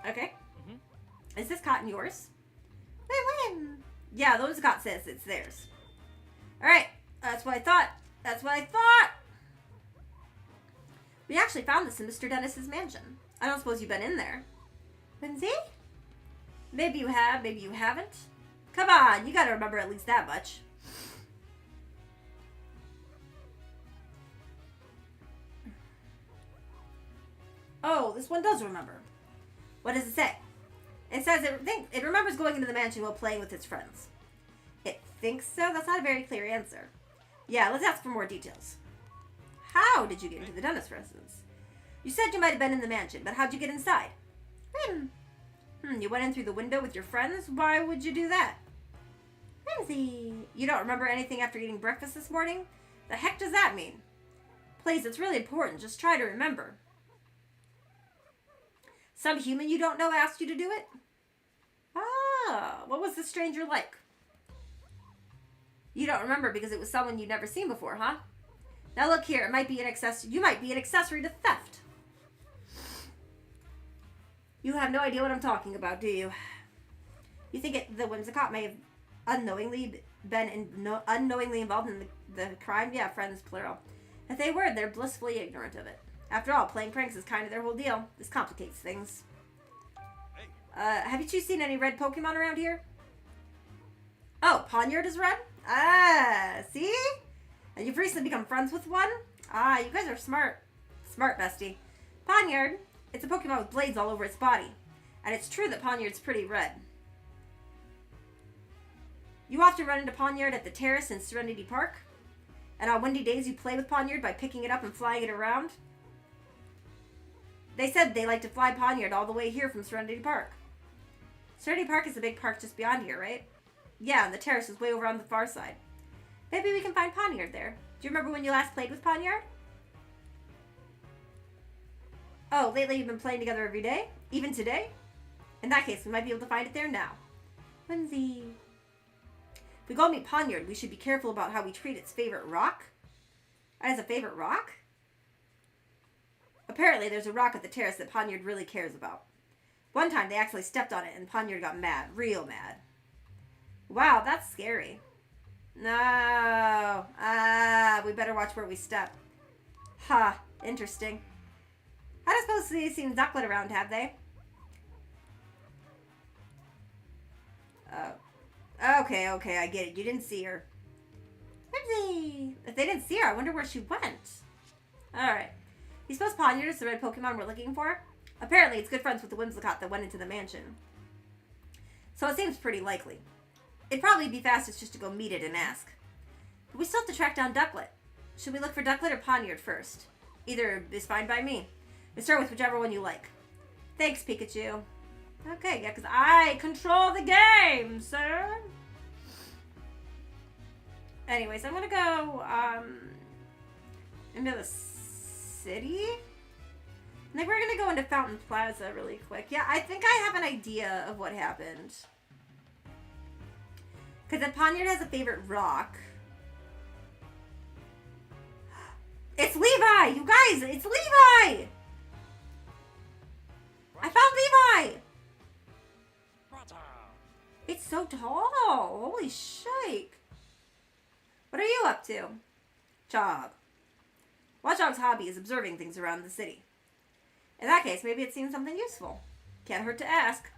Okay. Mm-hmm. Is this cotton yours? Whim. Yeah, those Whimsicott says it's theirs. Alright, that's what I thought. That's what I thought! We actually found this in Mr. Dennis's mansion. I don't suppose you've been in there. Whimsy? Maybe you have, maybe you haven't. Come on, you gotta remember at least that much. Oh, this one does remember. What does it say? It says it remembers going into the mansion while playing with its friends. It thinks so? That's not a very clear answer. Yeah, let's ask for more details. How did you get into the Dennis residence? You said you might have been in the mansion, but how'd you get inside? You went in through the window with your friends? Why would you do that? Whimsy. You don't remember anything after eating breakfast this morning? The heck does that mean? Please, it's really important. Just try to remember. Some human you don't know asked you to do it? Ah, what was the stranger like? You don't remember because it was someone you'd never seen before, huh? Now look here, it might be an accessory. You might be an accessory to theft. You have no idea what I'm talking about, do you? You think the Whimsicott may have unknowingly involved in the crime? Yeah, friends, plural. If they were, they're blissfully ignorant of it. After all, playing pranks is kind of their whole deal. This complicates things. Have you two seen any red Pokemon around here? Oh, Ponyard is red? Ah, see? And you've recently become friends with one? Ah, you guys are smart. Smart, bestie. Ponyard, It's a Pokemon with blades all over its body. And it's true that Poniard's pretty red. You often run into Poniard at the terrace in Serenity Park. And on windy days you play with Poniard by picking it up and flying it around. They said they like to fly Poniard all the way here from Serenity Park. Serenity Park is a big park just beyond here, right? Yeah, and the terrace is way over on the far side. Maybe we can find Poniard there. Do you remember when you last played with Poniard? Oh, lately you've been playing together every day? Even today? In that case, we might be able to find it there now. Whimsy. If we go meet Poniard, we should be careful about how we treat its favorite rock. It has a favorite rock? Apparently, there's a rock at the terrace that Poniard really cares about. One time, they actually stepped on it, and Poniard got mad. Real mad. Wow, that's scary. No. We better watch where we step. Ha, interesting. I don't suppose they've seen Ducklet around, have they? Okay, I get it. You didn't see her. Whimsy! If they didn't see her, I wonder where she went. Alright. You suppose Poniard is the red Pokemon we're looking for? Apparently, it's good friends with the Whimsicott that went into the mansion. So it seems pretty likely. It'd probably be fastest just to go meet it and ask. But we still have to track down Ducklet. Should we look for Ducklet or Poniard first? Either is fine by me. We start with whichever one you like. Thanks, Pikachu. Okay, yeah, because I control the game, sir. Anyways, I'm going to go into the city. I think we're going to go into Fountain Plaza really quick. Yeah, I think I have an idea of what happened. Because if Poniard has a favorite rock... It's Levi! You guys, it's Levi! I found Levi! It's so tall. Holy shike. What are you up to? Chog. Watchdog's hobby is observing things around the city. In that case, maybe it's seen something useful. Can't hurt to ask.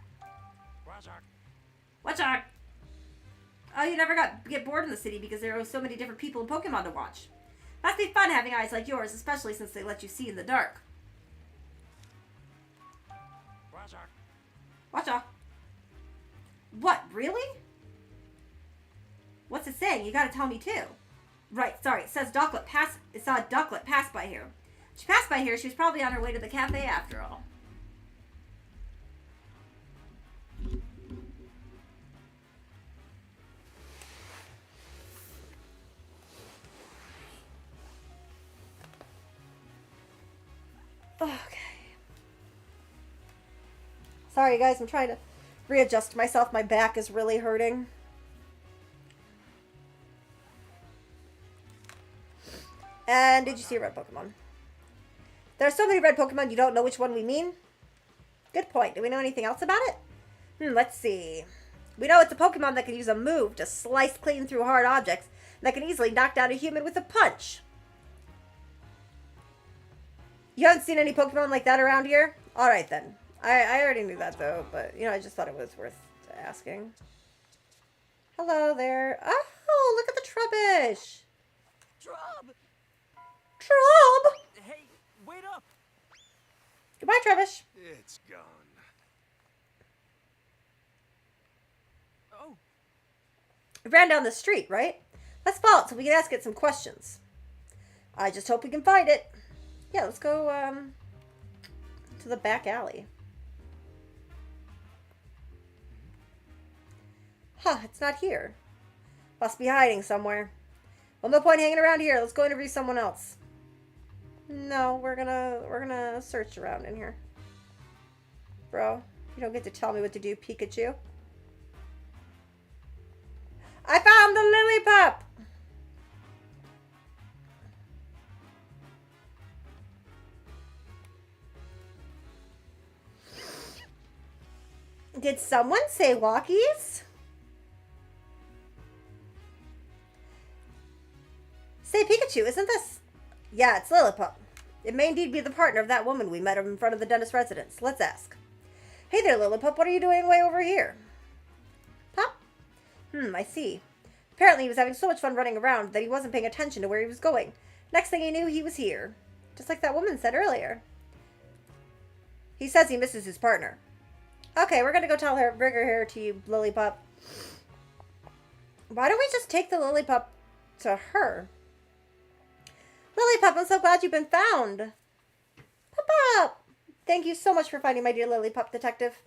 Watchdog. Oh, you never get bored in the city because there are so many different people and Pokemon to watch. Must be fun having eyes like yours, especially since they let you see in the dark. Watchdog. What, really? What's it saying? You gotta tell me too. Right, sorry, it says it saw Ducklet pass by here. She passed by here, she was probably on her way to the cafe after all. Okay. Sorry guys, I'm trying to readjust myself. My back is really hurting. And did you see a red Pokemon? There are so many red Pokemon you don't know which one we mean. Good point. Do we know anything else about it? Let's see. We know it's a Pokemon that can use a move to slice clean through hard objects that can easily knock down a human with a punch. You haven't seen any Pokemon like that around here? Alright then. I already knew that though, but you know, I just thought it was worth asking. Hello there. Oh, look at the Trubbish. Trub! Trub! Hey, wait up! Goodbye, Trubbish. It's gone. Oh, It ran down the street, right? Let's follow it so we can ask it some questions. I just hope we can find it. Yeah, let's go to the back alley. Huh, it's not here. Must be hiding somewhere. Well, no point hanging around here. Let's go interview someone else. No, we're gonna search around in here. Bro, you don't get to tell me what to do, Pikachu. I found the Lillipup! Did someone say walkies? Say, Pikachu, isn't this... Yeah, it's Lillipup. It may indeed be the partner of that woman we met in front of the dentist residence. Let's ask. Hey there, Lillipup. What are you doing way over here? Huh? I see. Apparently he was having so much fun running around that he wasn't paying attention to where he was going. Next thing he knew, he was here. Just like that woman said earlier. He says he misses his partner. Okay, we're gonna go tell her, bring her here to you, Lillipup. Why don't we just take the Lillipup to her? Lillipup, I'm so glad you've been found. Pop-up! Thank you so much for finding my dear Lillipup, Detective.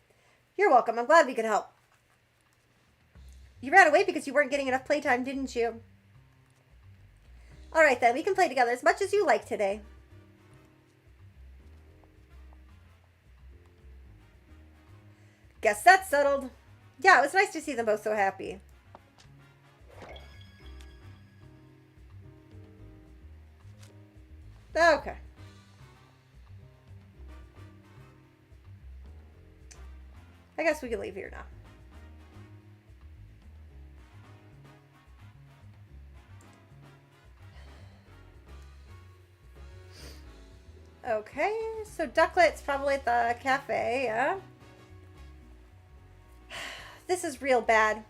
You're welcome. I'm glad we could help. You ran away because you weren't getting enough playtime, didn't you? Alright then, we can play together as much as you like today. Guess that's settled. Yeah, it was nice to see them both so happy. Okay. I guess we can leave here now. Okay, so Ducklet's probably at the cafe, yeah? This is real bad.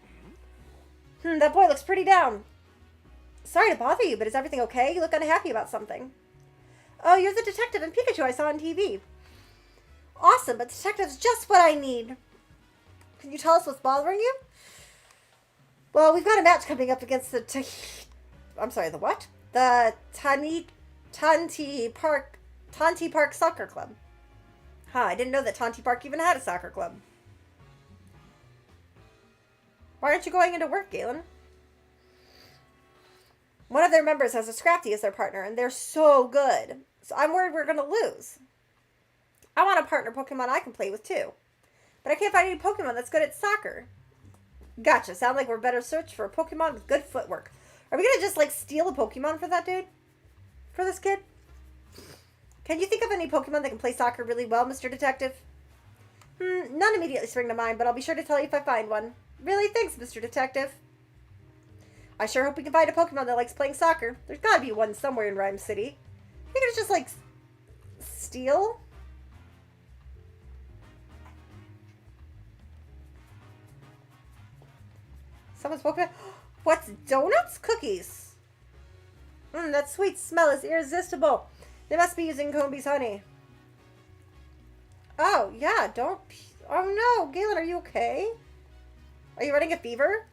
That boy looks pretty down. Sorry to bother you, but is everything okay? You look unhappy about something. Oh, you're the detective in Pikachu I saw on TV. Awesome, but detective's just what I need. Can you tell us what's bothering you? Well, we've got a match coming up against the the what? The Tanti Park Soccer Club. I didn't know that Tanti Park even had a soccer club. Why aren't you going into work, Galen? One of their members has a Scrafty as their partner, and they're so good. So I'm worried we're going to lose. I want a partner Pokemon I can play with, too. But I can't find any Pokemon that's good at soccer. Gotcha. Sound like we're better search for a Pokemon with good footwork. Are we going to just, like, steal a Pokemon for that dude? For this kid? Can you think of any Pokemon that can play soccer really well, Mr. Detective? None immediately spring to mind, but I'll be sure to tell you if I find one. Really? Thanks, Mr. Detective. I sure hope we can find a Pokemon that likes playing soccer. There's gotta be one somewhere in Rhyme City. I think it's just, like, steal? Someone's Pokemon. What's donuts? Cookies. That sweet smell is irresistible. They must be using Combe's honey. Oh, yeah, don't... Oh, no. Galen, are you okay? Are you running a fever?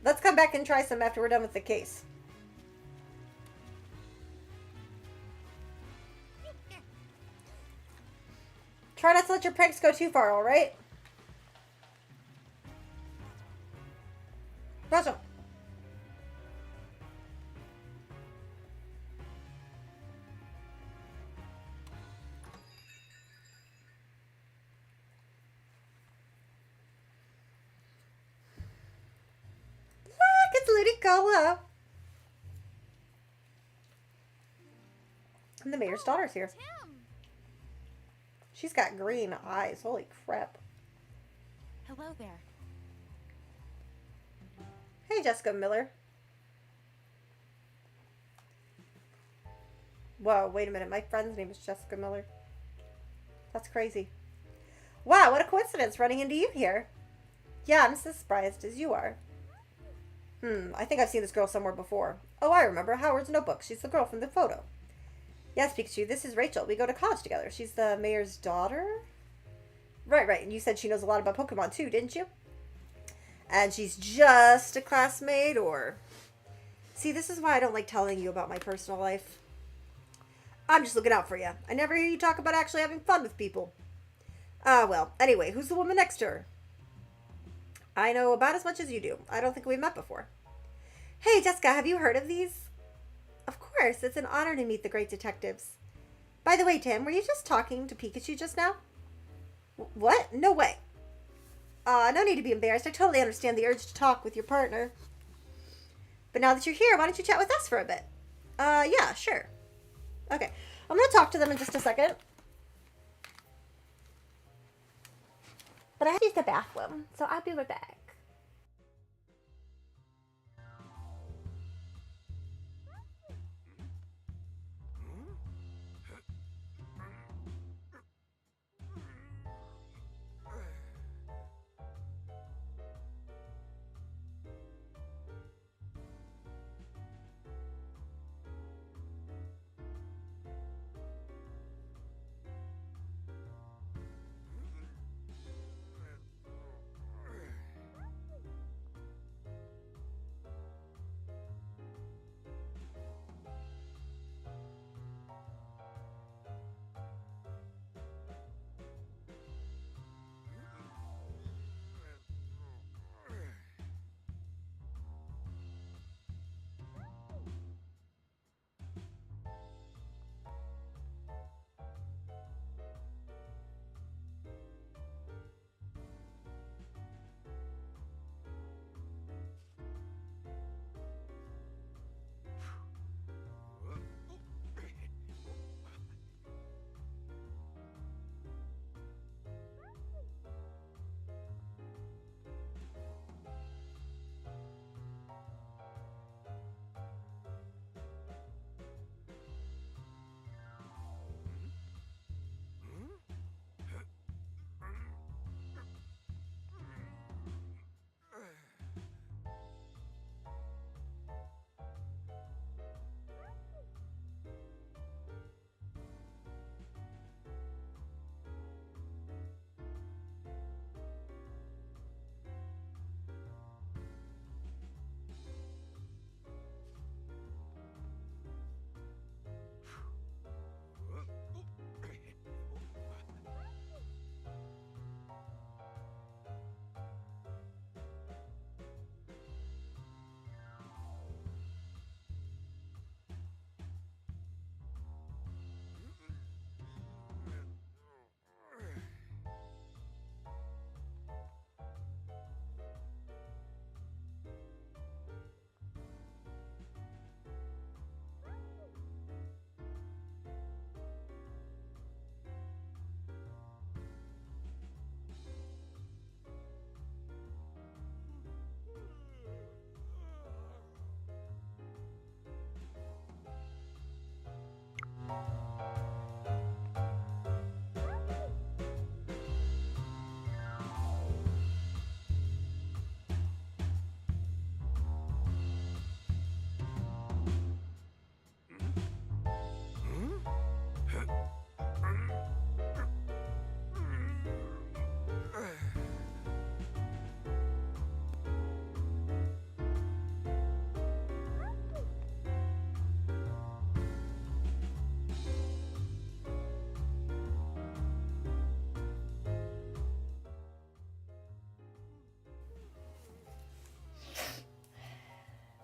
Let's come back and try some after we're done with the case. Try not to let your pranks go too far, alright? Awesome. It's Ludicolo. And the mayor's daughter's here. She's got green eyes. Holy crap. Hello there. Hey, Jessica Miller. Whoa, wait a minute. My friend's name is Jessica Miller. That's crazy. Wow, what a coincidence running into you here. Yeah, I'm as surprised as you are. I think I've seen this girl somewhere before. Oh, I remember. Howard's notebook. She's the girl from the photo. Yes, Pikachu, this is Rachel. We go to college together. She's the mayor's daughter? Right. And you said she knows a lot about Pokemon too, didn't you? And she's just a classmate, or... See, this is why I don't like telling you about my personal life. I'm just looking out for you. I never hear you talk about actually having fun with people. Well, anyway, who's the woman next to her? I know about as much as you do. I don't think we've met before. Hey, Jessica, have you heard of these? Of course, it's an honor to meet the great detectives. By the way, Tim, were you just talking to Pikachu just now? What? No way. No need to be embarrassed. I totally understand the urge to talk with your partner. But now that you're here, why don't you chat with us for a bit? Yeah, sure. Okay, I'm going to talk to them in just a second. But I have to use the bathroom, so I'll be right back.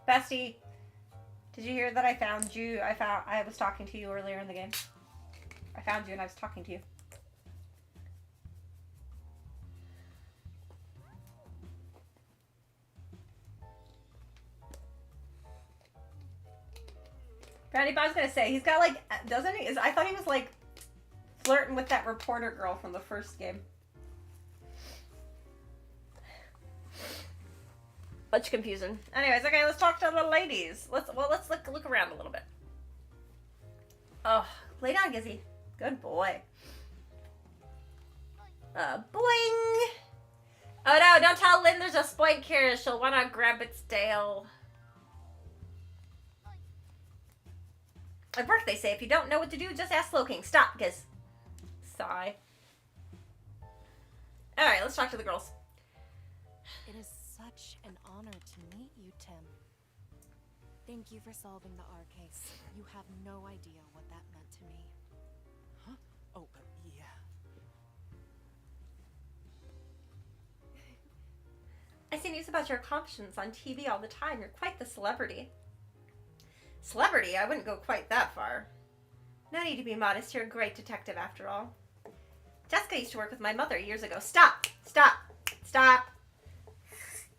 Bestie, did you hear that I found you? I was talking to you earlier in the game. I found you and I was talking to you. Brandy, I was gonna say, he's got like, doesn't he? I thought he was like flirting with that reporter girl from the first game. Much confusion. Anyways, okay, let's talk to the ladies. Let's look around a little bit. Oh, lay down, Gizzy. Good boy. Boing! Oh no, don't tell Lynn there's a spoink here. She'll wanna grab its tail. At work they say if you don't know what to do, just ask Slowking. Stop, Giz. Sigh. Alright, let's talk to the girls. It is such an honor to meet you, Tim. Thank you for solving the R case. You have no idea what that meant to me. Huh? Oh, yeah. I see news about your accomplishments on TV all the time. You're quite the celebrity. Celebrity? I wouldn't go quite that far. No need to be modest. You're a great detective after all. Jessica used to work with my mother years ago. Stop! Stop! Stop!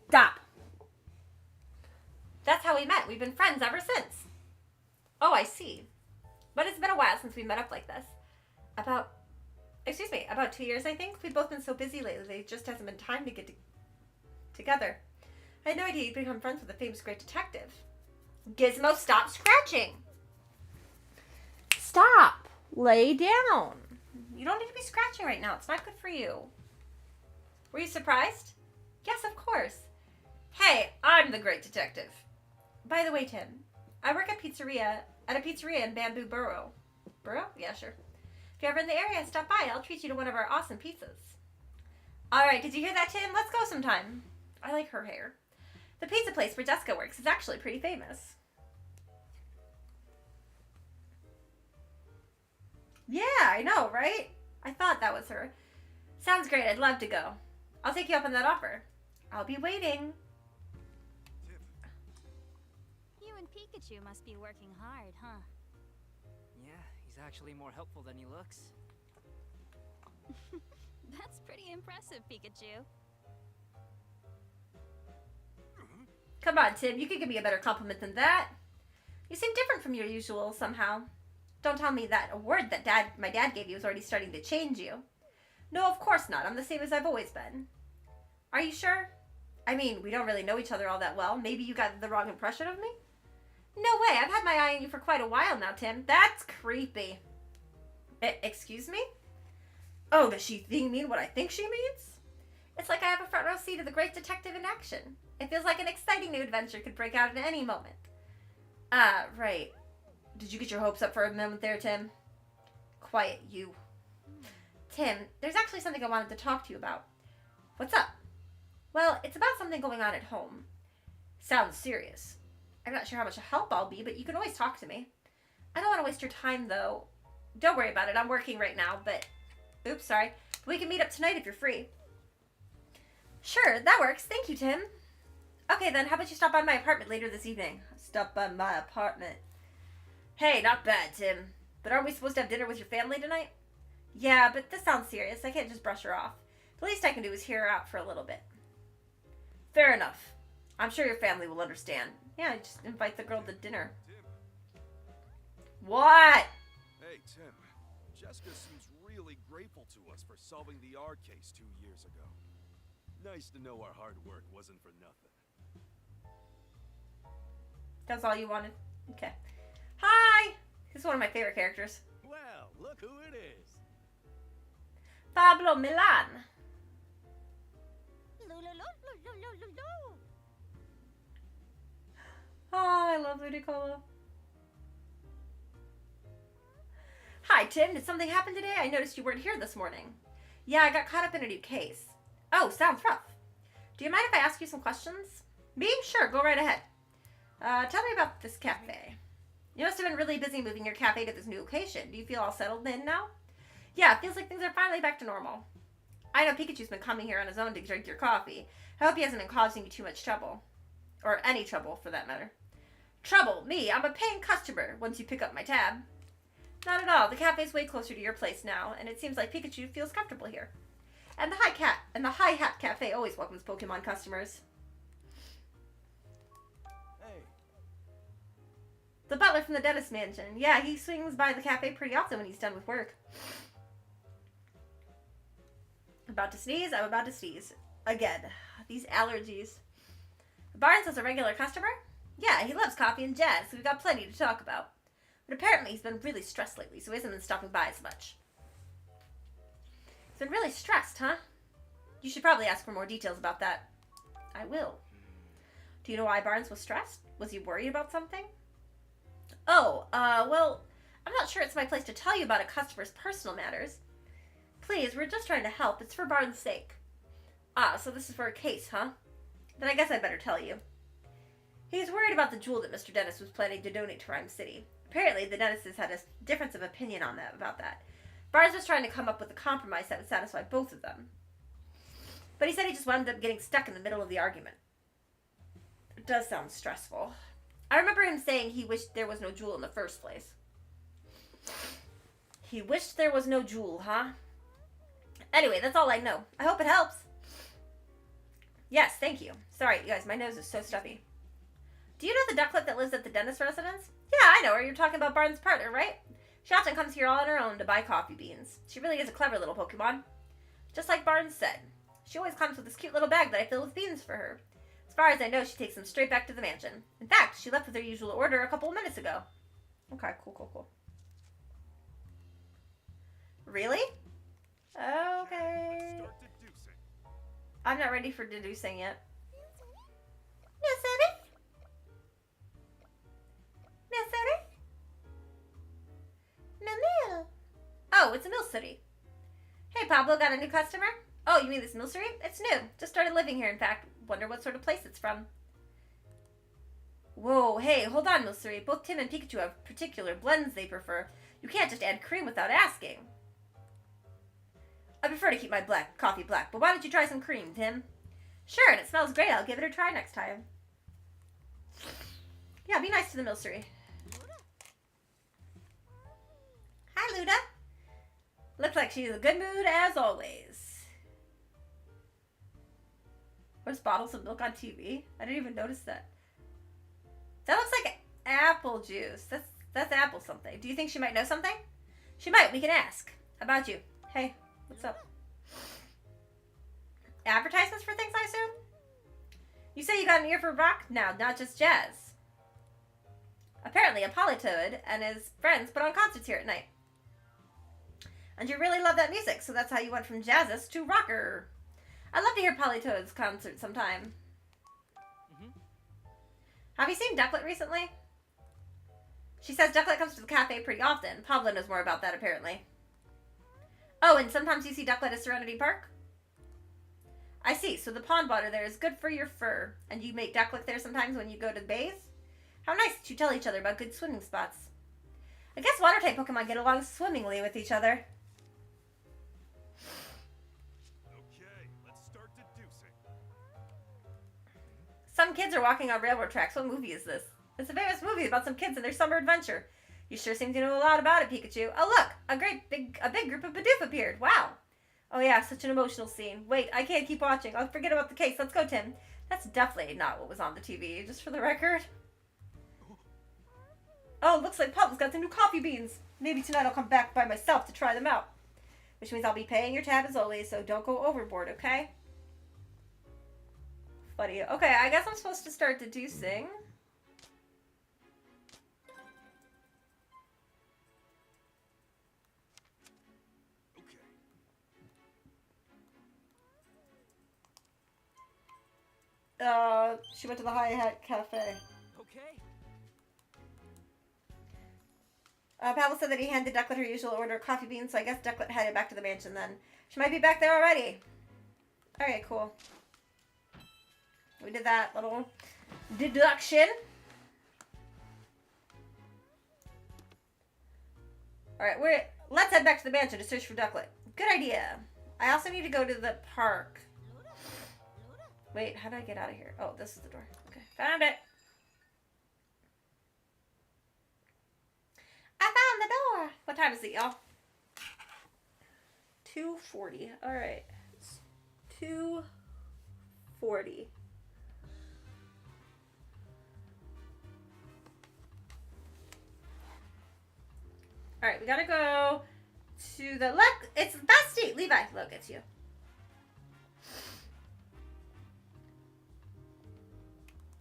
Stop! That's how we met. We've been friends ever since. Oh, I see. But it's been a while since we met up like this. About 2 years, I think. We've both been so busy lately, there just hasn't been time to get together. I had no idea you'd become friends with a famous great detective. Gizmo, stop scratching. Stop. Lay down. You don't need to be scratching right now. It's not good for you. Were you surprised? Yes, of course. Hey, I'm the great detective. By the way, Tim, I work at a pizzeria in Bamboo Burrow. Burrow? Yeah, sure. If you're ever in the area, stop by. I'll treat you to one of our awesome pizzas. All right, did you hear that, Tim? Let's go sometime. I like her hair. The pizza place where Jessica works is actually pretty famous. Yeah, I know, right? I thought that was her. Sounds great. I'd love to go. I'll take you up on that offer. I'll be waiting. You and Pikachu must be working hard, huh? Yeah, he's actually more helpful than he looks. That's pretty impressive, Pikachu. Come on, Tim. You could give me a better compliment than that. You seem different from your usual somehow. Don't tell me that award that my dad gave you is already starting to change you. No, of course not. I'm the same as I've always been. Are you sure? I mean, we don't really know each other all that well. Maybe you got the wrong impression of me? No way. I've had my eye on you for quite a while now, Tim. That's creepy. Excuse me? Oh, does she mean what I think she means? It's like I have a front row seat of the great detective in action. It feels like an exciting new adventure could break out at any moment. Right. Did you get your hopes up for a moment there, Tim? Quiet, you. Tim, there's actually something I wanted to talk to you about. What's up? Well, it's about something going on at home. Sounds serious. I'm not sure how much help I'll be, but you can always talk to me. I don't want to waste your time, though. Don't worry about it. I'm working right now, but... Oops, sorry. We can meet up tonight if you're free. Sure, that works. Thank you, Tim. Okay, then, how about you stop by my apartment later this evening? Stop by my apartment. Hey, not bad, Tim. But aren't we supposed to have dinner with your family tonight? Yeah, but this sounds serious. I can't just brush her off. The least I can do is hear her out for a little bit. Fair enough. I'm sure your family will understand. Yeah, just invite the girl to dinner. Tim. What? Hey, Tim. Jessica seems really grateful to us for solving the R case 2 years ago. Nice to know our hard work wasn't for nothing. That's all you wanted? Okay. Hi! He's one of my favorite characters. Well, look who it is. Pablo Milan. Oh, I love Ludicolo. Hi, Tim. Did something happen today? I noticed you weren't here this morning. Yeah, I got caught up in a new case. Oh, sounds rough. Do you mind if I ask you some questions? Me? Sure, go right ahead. Tell me about this cafe. You must have been really busy moving your cafe to this new location. Do you feel all settled in now? Yeah, it feels like things are finally back to normal. I know Pikachu's been coming here on his own to drink your coffee. I hope he hasn't been causing you too much trouble. Or any trouble, for that matter. Trouble? Me? I'm a paying customer once you pick up my tab. Not at all. The cafe's way closer to your place now, and it seems like Pikachu feels comfortable here. And the High Hat Cafe always welcomes Pokemon customers. Hey. The butler from the dentist mansion. Yeah, he swings by the cafe pretty often when he's done with work. About to sneeze? I'm about to sneeze. Again. These allergies. Barnes is a regular customer? Yeah, he loves coffee and jazz, so we've got plenty to talk about. But apparently he's been really stressed lately, so he hasn't been stopping by as much. He's been really stressed, huh? You should probably ask for more details about that. I will. Do you know why Barnes was stressed? Was he worried about something? Oh, well, I'm not sure it's my place to tell you about a customer's personal matters. Please, we're just trying to help. It's for Barnes' sake. Ah, so this is for a case, huh? Then I guess I'd better tell you. He's worried about the jewel that Mr. Dennis was planning to donate to Rhyme City. Apparently, the Dennises had a difference of opinion on about that. Barnes was trying to come up with a compromise that would satisfy both of them. But he said he just wound up getting stuck in the middle of the argument. It does sound stressful. I remember him saying he wished there was no jewel in the first place. He wished there was no jewel, huh? Anyway, that's all I know. I hope it helps. Yes, thank you. Sorry, you guys, my nose is so stuffy. Do you know the ducklet that lives at the dentist residence? Yeah, I know her. You're talking about Barnes' partner, right? She often comes here all on her own to buy coffee beans. She really is a clever little Pokemon. Just like Barnes said. She always comes with this cute little bag that I fill with beans for her. As far as I know, she takes them straight back to the mansion. In fact, she left with her usual order a couple of minutes ago. Okay, cool. Really? Okay. Let's start deducing. I'm not ready for deducing yet. Miss Eddie? Miss Eddie? Mill. Oh, it's a Mill City. Hey, Pablo, got a new customer? Oh, you mean this Mill City? It's new. Just started living here, in fact. Wonder what sort of place it's from. Whoa, hey, hold on, Mill City. Both Tim and Pikachu have particular blends they prefer. You can't just add cream without asking. I prefer to keep my coffee black, but why don't you try some cream, Tim? Sure, and it smells great. I'll give it a try next time. Yeah, be nice to the Milcery. Hi, Luda. Looks like she's in a good mood as always. Where's bottles of milk on TV? I didn't even notice that. That looks like apple juice. That's apple something. Do you think she might know something? She might. We can ask. How about you? Hey. What's up? Advertisements for things, I assume? You say you got an ear for rock? No, not just jazz. Apparently, Politoed and his friends put on concerts here at night. And you really love that music, so that's how you went from jazzist to rocker. I'd love to hear Politoed's concert sometime. Have you seen Ducklet recently? She says Ducklet comes to the cafe pretty often. Pablo knows more about that, apparently. Oh, and sometimes you see Ducklet at Serenity Park? I see. So the pond water there is good for your fur. And you make Ducklet there sometimes when you go to bathe? How nice that you tell each other about good swimming spots. I guess water-type Pokemon get along swimmingly with each other. Okay, let's start deducing. Some kids are walking on railroad tracks. What movie is this? It's a famous movie about some kids and their summer adventure. You sure seem to know a lot about it, Pikachu. Oh, look! A big group of Bidoof appeared. Wow. Oh, yeah, such an emotional scene. Wait, I can't keep watching. I'll forget about the case. Let's go, Tim. That's definitely not what was on the TV, just for the record. Oh, looks like Pablo's got some new coffee beans. Maybe tonight I'll come back by myself to try them out. Which means I'll be paying your tab as always, so don't go overboard, okay? Funny. Okay, I guess I'm supposed to start deducing. She went to the High Hat Cafe. Okay. Pablo said that he handed Ducklet her usual order of coffee beans, so I guess Ducklet headed back to the mansion then. She might be back there already. Okay, cool. We did that little deduction. Alright, let's head back to the mansion to search for Ducklet. Good idea. I also need to go to the park. Wait, how do I get out of here? Oh, this is the door. Okay, found it. What time is it, y'all? 2:40. All right. 2:40. All right, we gotta go to the left. It's Bestie. Levi, look, it's you.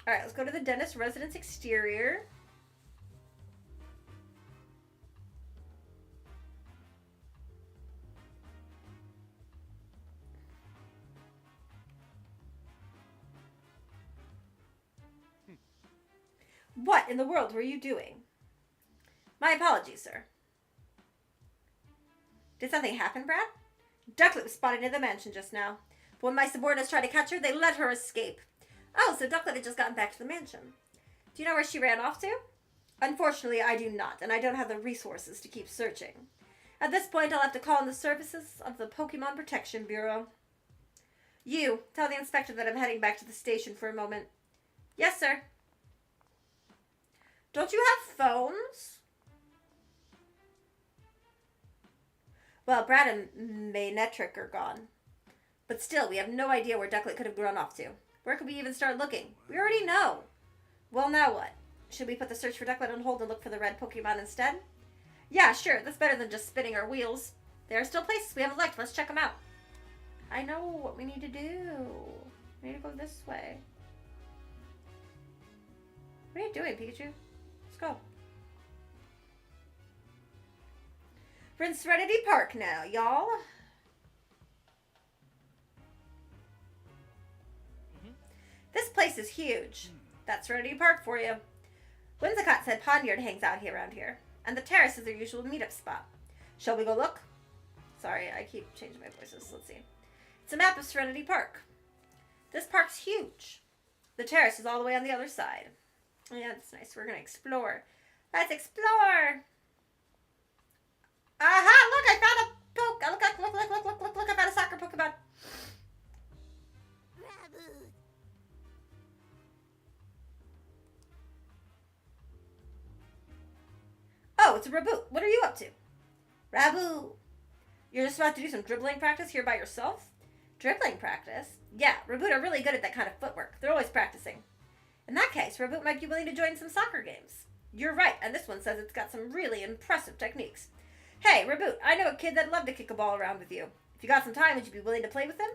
All right, let's go to the dentist residence exterior. What in the world were you doing? My apologies, sir. Did something happen, Brad? Ducklet was spotted in the mansion just now. But when my subordinates tried to catch her, they let her escape. Oh, so Ducklet had just gotten back to the mansion. Do you know where she ran off to? Unfortunately, I do not, and I don't have the resources to keep searching. At this point, I'll have to call on the services of the Pokemon Protection Bureau. You, tell the inspector that I'm heading back to the station for a moment. Yes, sir. Don't you have phones? Well, Brad and Maynetric are gone. But still, we have no idea where Ducklet could have run off to. Where could we even start looking? We already know. Well, now what? Should we put the search for Ducklet on hold and look for the red Pokemon instead? Yeah, sure. That's better than just spinning our wheels. There are still places we haven't looked. Let's check them out. I know what we need to do. We need to go this way. What are you doing, Pikachu? Let's go. We're in Serenity Park now, y'all. This place is huge. That's Serenity Park for you. Whimsicott said Ponyard hangs out here around here. And the terrace is their usual meetup spot. Shall we go look? Sorry, I keep changing my voices. Let's see. It's a map of Serenity Park. This park's huge. The terrace is all the way on the other side. Yeah, that's nice. We're going to explore. Let's explore! Aha! Look, I found a poke! Look, I found a soccer Pokemon. Oh, it's a Raboot. What are you up to? Raboot. You're just about to do some dribbling practice here by yourself? Dribbling practice? Yeah, Raboot are really good at that kind of footwork. They're always practicing. In that case, Raboot might be willing to join some soccer games. You're right, and this one says it's got some really impressive techniques. Hey, Raboot, I know a kid that'd love to kick a ball around with you. If you got some time, would you be willing to play with him?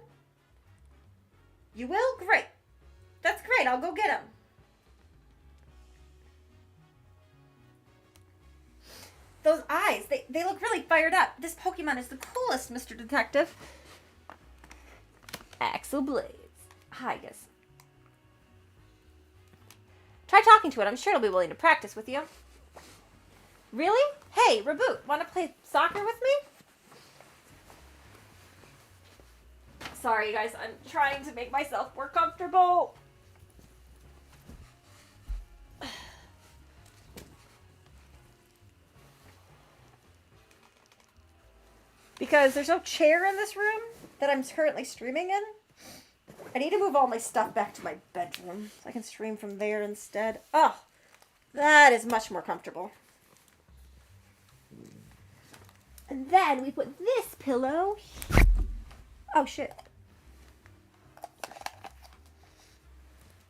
You will? Great. That's great. I'll go get him. Those eyes, they look really fired up. This Pokemon is the coolest, Mr. Detective. Axel Blaze. Hi, guys. Try talking to it. I'm sure it'll be willing to practice with you. Really? Hey, Raboot, want to play soccer with me? Sorry, guys. I'm trying to make myself more comfortable. Because there's no chair in this room that I'm currently streaming in. I need to move all my stuff back to my bedroom so I can stream from there instead. Oh, that is much more comfortable. And then we put this pillow. Oh, shit.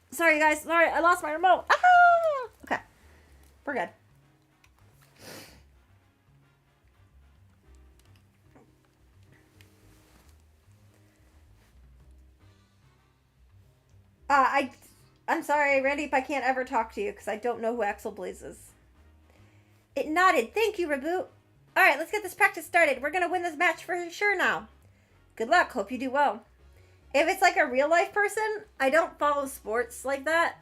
Sorry, guys. Sorry, I lost my remote. Ah! Okay. We're good. I'm sorry, Randy, if I can't ever talk to you, because I don't know who Axel Blaze is. It nodded. Thank you, Raboot. Alright, let's get this practice started. We're going to win this match for sure now. Good luck. Hope you do well. If it's like a real-life person, I don't follow sports like that.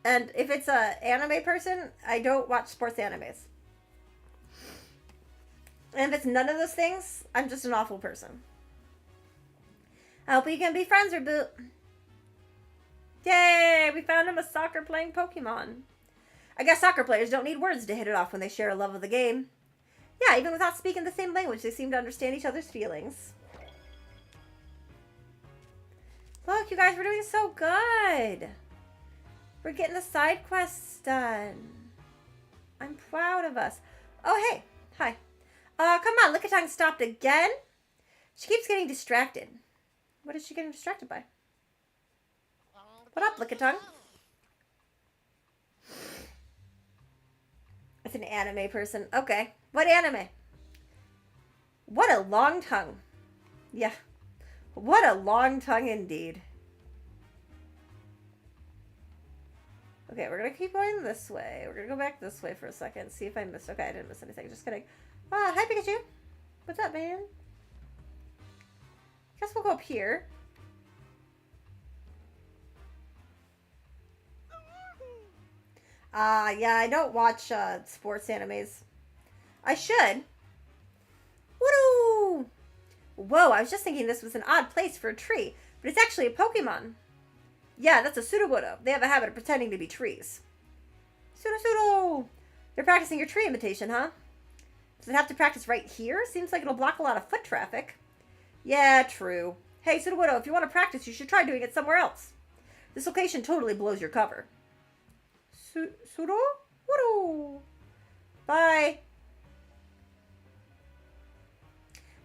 And if it's a anime person, I don't watch sports animes. And if it's none of those things, I'm just an awful person. I hope we can be friends, Raboot. Yay! We found him a soccer-playing Pokemon. I guess soccer players don't need words to hit it off when they share a love of the game. Yeah, even without speaking the same language, they seem to understand each other's feelings. Look, you guys, we're doing so good. We're getting the side quests done. I'm proud of us. Oh, hey. Hi. Come on, Lickitung stopped again? She keeps getting distracted. What is she getting distracted by? What up, Lickitung? It's an anime person. Okay. What anime? What a long tongue. Yeah. What a long tongue indeed. Okay, we're going to keep going this way. We're going to go back this way for a second. See if I missed... Okay, I didn't miss anything. Just kidding. Hi, Pikachu. What's up, man? Guess we'll go up here. Yeah, I don't watch sports animes. I should. Woo! Whoa, I was just thinking this was an odd place for a tree, but it's actually a Pokemon. Yeah, that's a Sudowoodo. They have a habit of pretending to be trees. Pseudo! They're practicing your tree imitation, huh? Does it have to practice right here? Seems like it'll block a lot of foot traffic. Yeah, true. Hey, Sudowoodo, if you want to practice, you should try doing it somewhere else. This location totally blows your cover. Sudowoodo? Bye.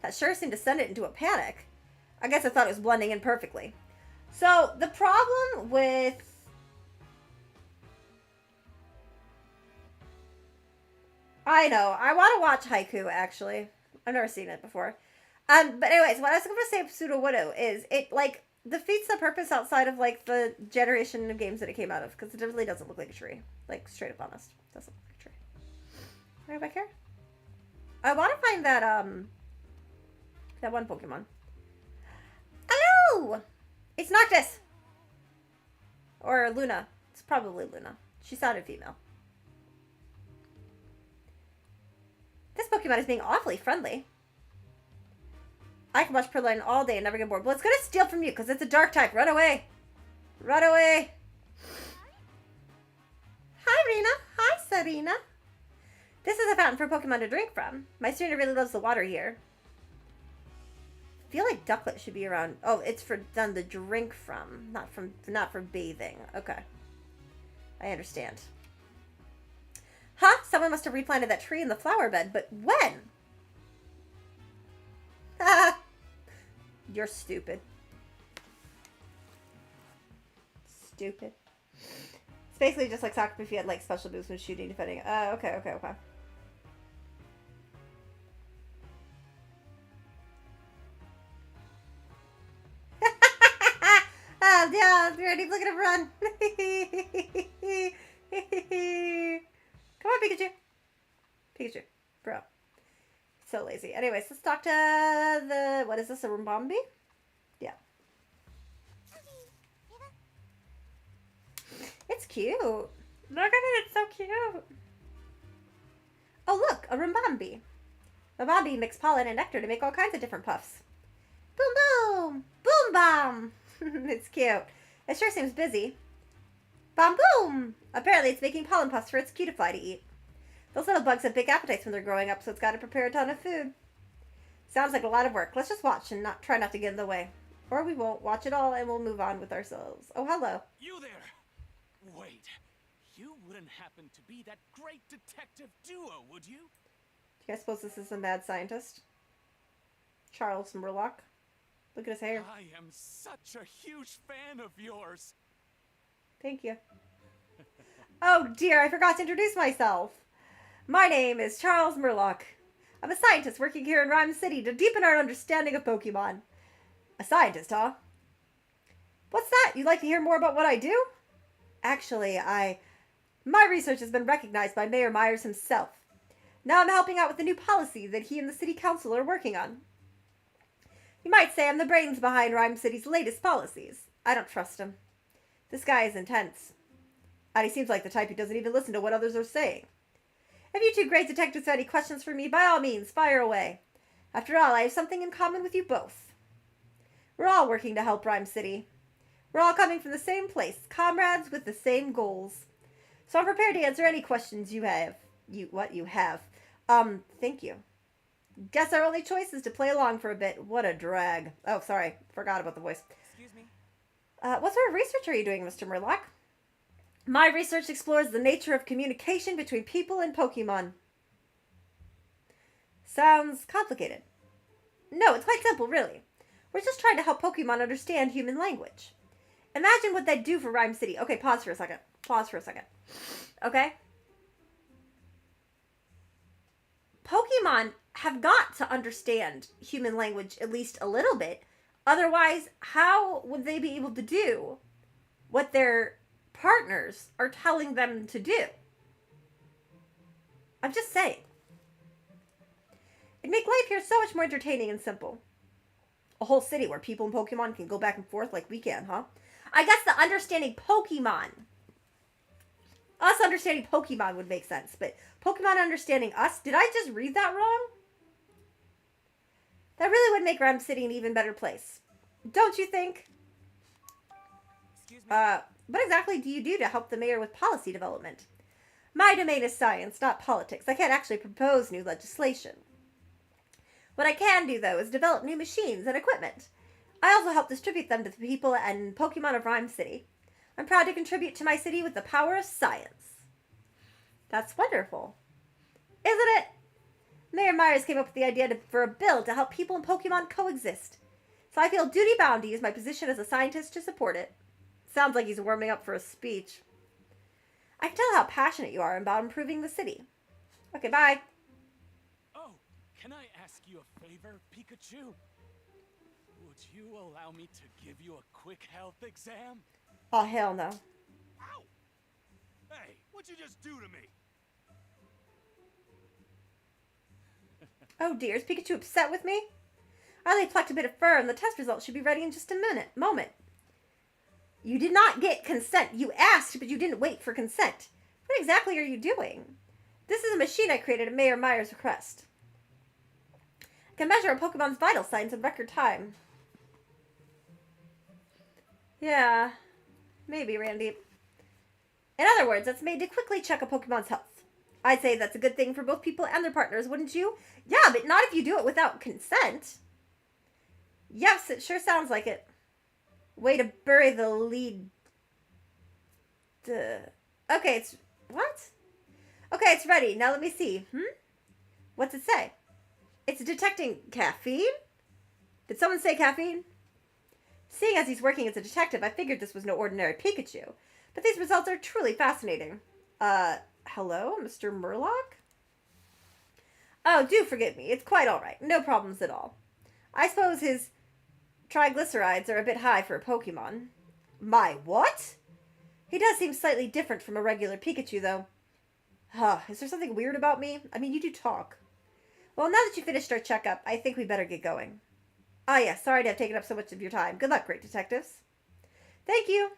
That sure seemed to send it into a panic. I guess I thought it was blending in perfectly. So, the problem with... I know. I want to watch Haiku, actually. I've never seen it before. But anyways, what I was going to say of Sudowoodo is it, like, defeats the purpose outside of, like, the generation of games that it came out of. Because it really doesn't look like a tree. Like, straight up honest. It doesn't look like a tree. Can I go back here? I want to find that one Pokemon. Hello! It's Noctis! Or Luna. It's probably Luna. She sounded female. This Pokemon is being awfully friendly. I can watch Purloin all day and never get bored. Well, it's gonna steal from you because it's a dark type. Run away! Run away! Hi, Rena. Hi, Serena. This is a fountain for Pokemon to drink from. My Serena really loves the water here. I feel like Ducklet should be around. Oh, it's for them to drink from, not for bathing. Okay, I understand. Huh? Someone must have replanted that tree in the flower bed, but when? Ah, you're stupid. Stupid. It's basically just like soccer if you had like special boosts when shooting, defending. Okay. Oh, yeah, ready, look at him run. Come on, Pikachu. Pikachu, bro. So lazy. Anyways, let's talk to the, what is this, a Rumbambi? Yeah. It's cute. Look at it, it's so cute. Oh, look, a Rumbambi. Rumbambi mix pollen and nectar to make all kinds of different puffs. Boom, boom. Boom, bomb. It's cute. It sure seems busy. Bomb, boom. Apparently it's making pollen puffs for its Cutiefly to eat. Those little bugs have big appetites when they're growing up, so it's got to prepare a ton of food. Sounds like a lot of work. Let's just watch and try not to get in the way. Or we won't. Watch it all and we'll move on with ourselves. Oh, hello. You there! Wait, you wouldn't happen to be that great detective duo, would you? Do you guys suppose this is the mad scientist? Charles Murlock. Look at his hair. I am such a huge fan of yours. Thank you. Oh dear, I forgot to introduce myself. My name is Charles Murlock. I'm a scientist working here in Rhyme City to deepen our understanding of Pokemon. A scientist, huh? What's that? You'd like to hear more about what I do? Actually, my research has been recognized by Mayor Myers himself. Now I'm helping out with the new policy that he and the city council are working on. You might say I'm the brains behind Rhyme City's latest policies. I don't trust him. This guy is intense. And he seems like the type who doesn't even listen to what others are saying. If you two great detectives have any questions for me, by all means, fire away. After all, I have something in common with you both. We're all working to help Rhyme City. We're all coming from the same place, comrades with the same goals. So I'm prepared to answer any questions you have. Thank you. Guess our only choice is to play along for a bit. What a drag. Oh, sorry. Forgot about the voice. Excuse me? What sort of research are you doing, Mr. Murlock? My research explores the nature of communication between people and Pokemon. Sounds complicated. No, it's quite simple, really. We're just trying to help Pokemon understand human language. Imagine what that'd do for Rhyme City. Okay, pause for a second. Pause for a second. Okay? Pokemon have got to understand human language at least a little bit. Otherwise, how would they be able to do what their partners are telling them to do? I'm just saying. It'd make life here so much more entertaining and simple. A whole city where people and Pokemon can go back and forth like we can, huh? I guess the understanding Pokemon. Us understanding Pokemon would make sense, but Pokemon understanding us? Did I just read that wrong? That really would make Rhyme City an even better place. Don't you think? Excuse me. What exactly do you do to help the mayor with policy development? My domain is science, not politics. I can't actually propose new legislation. What I can do, though, is develop new machines and equipment. I also help distribute them to the people and Pokemon of Rhyme City. I'm proud to contribute to my city with the power of science. That's wonderful. Isn't it? Mayor Myers came up with the idea for a bill to help people and Pokemon coexist. So I feel duty-bound to use my position as a scientist to support it. Sounds like he's warming up for a speech. I can tell how passionate you are about improving the city. Okay, bye. Oh, can I ask you a favor, Pikachu? Would you allow me to give you a quick health exam? Oh, hell no. Ow! Hey, what'd you just do to me? Oh dear, is Pikachu upset with me? I only plucked a bit of fur and the test results should be ready in just a moment. You did not get consent. You asked, but you didn't wait for consent. What exactly are you doing? This is a machine I created at Mayor Myers' request. I can measure a Pokemon's vital signs in record time. Yeah, maybe, Randy. In other words, it's made to quickly check a Pokemon's health. I'd say that's a good thing for both people and their partners, wouldn't you? Yeah, but not if you do it without consent. Yes, it sure sounds like it. Way to bury the lead. Okay, it's... What? Okay, it's ready. Now let me see. What's it say? It's detecting caffeine? Did someone say caffeine? Seeing as he's working as a detective, I figured this was no ordinary Pikachu. But these results are truly fascinating. Hello, Mr. Murloc? Oh, do forgive me. It's quite alright. No problems at all. I suppose his triglycerides are a bit high for a Pokemon. My what? He does seem slightly different from a regular Pikachu, though. Is there something weird about me? I mean, you do talk. Well, now that you finished our checkup, I think we better get going. Ah, yes, sorry to have taken up so much of your time. Good luck, great detectives. Thank you.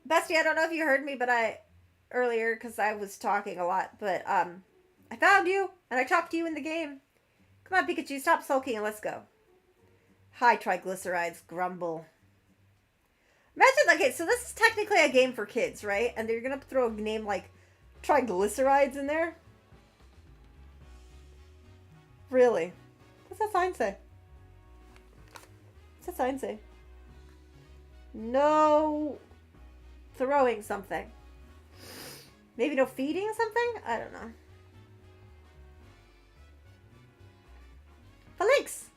Bestie, I don't know if you heard me, but earlier, because I was talking a lot, but, I found you, and I talked to you in the game. Come on, Pikachu, stop sulking and let's go. High triglycerides, grumble. Imagine, okay, so this is technically a game for kids, right? And they're gonna throw a name like triglycerides in there? Really? What's that sign say? What's that sign say? No throwing something. Maybe no feeding something? I don't know. Felix!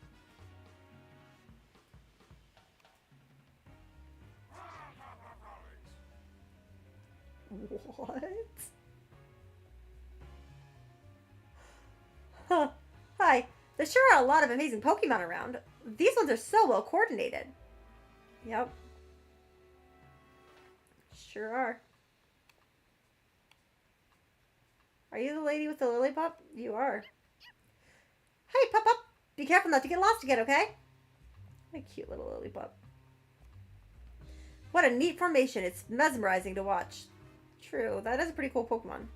What? Huh. Hi. There sure are a lot of amazing Pokemon around. These ones are so well coordinated. Yep. Sure are. Are you the lady with the lily pup? You are. Hey, Pup Pup! Be careful not to get lost again, okay? A cute little lily pup. What a neat formation. It's mesmerizing to watch. True. That is a pretty cool Pokemon.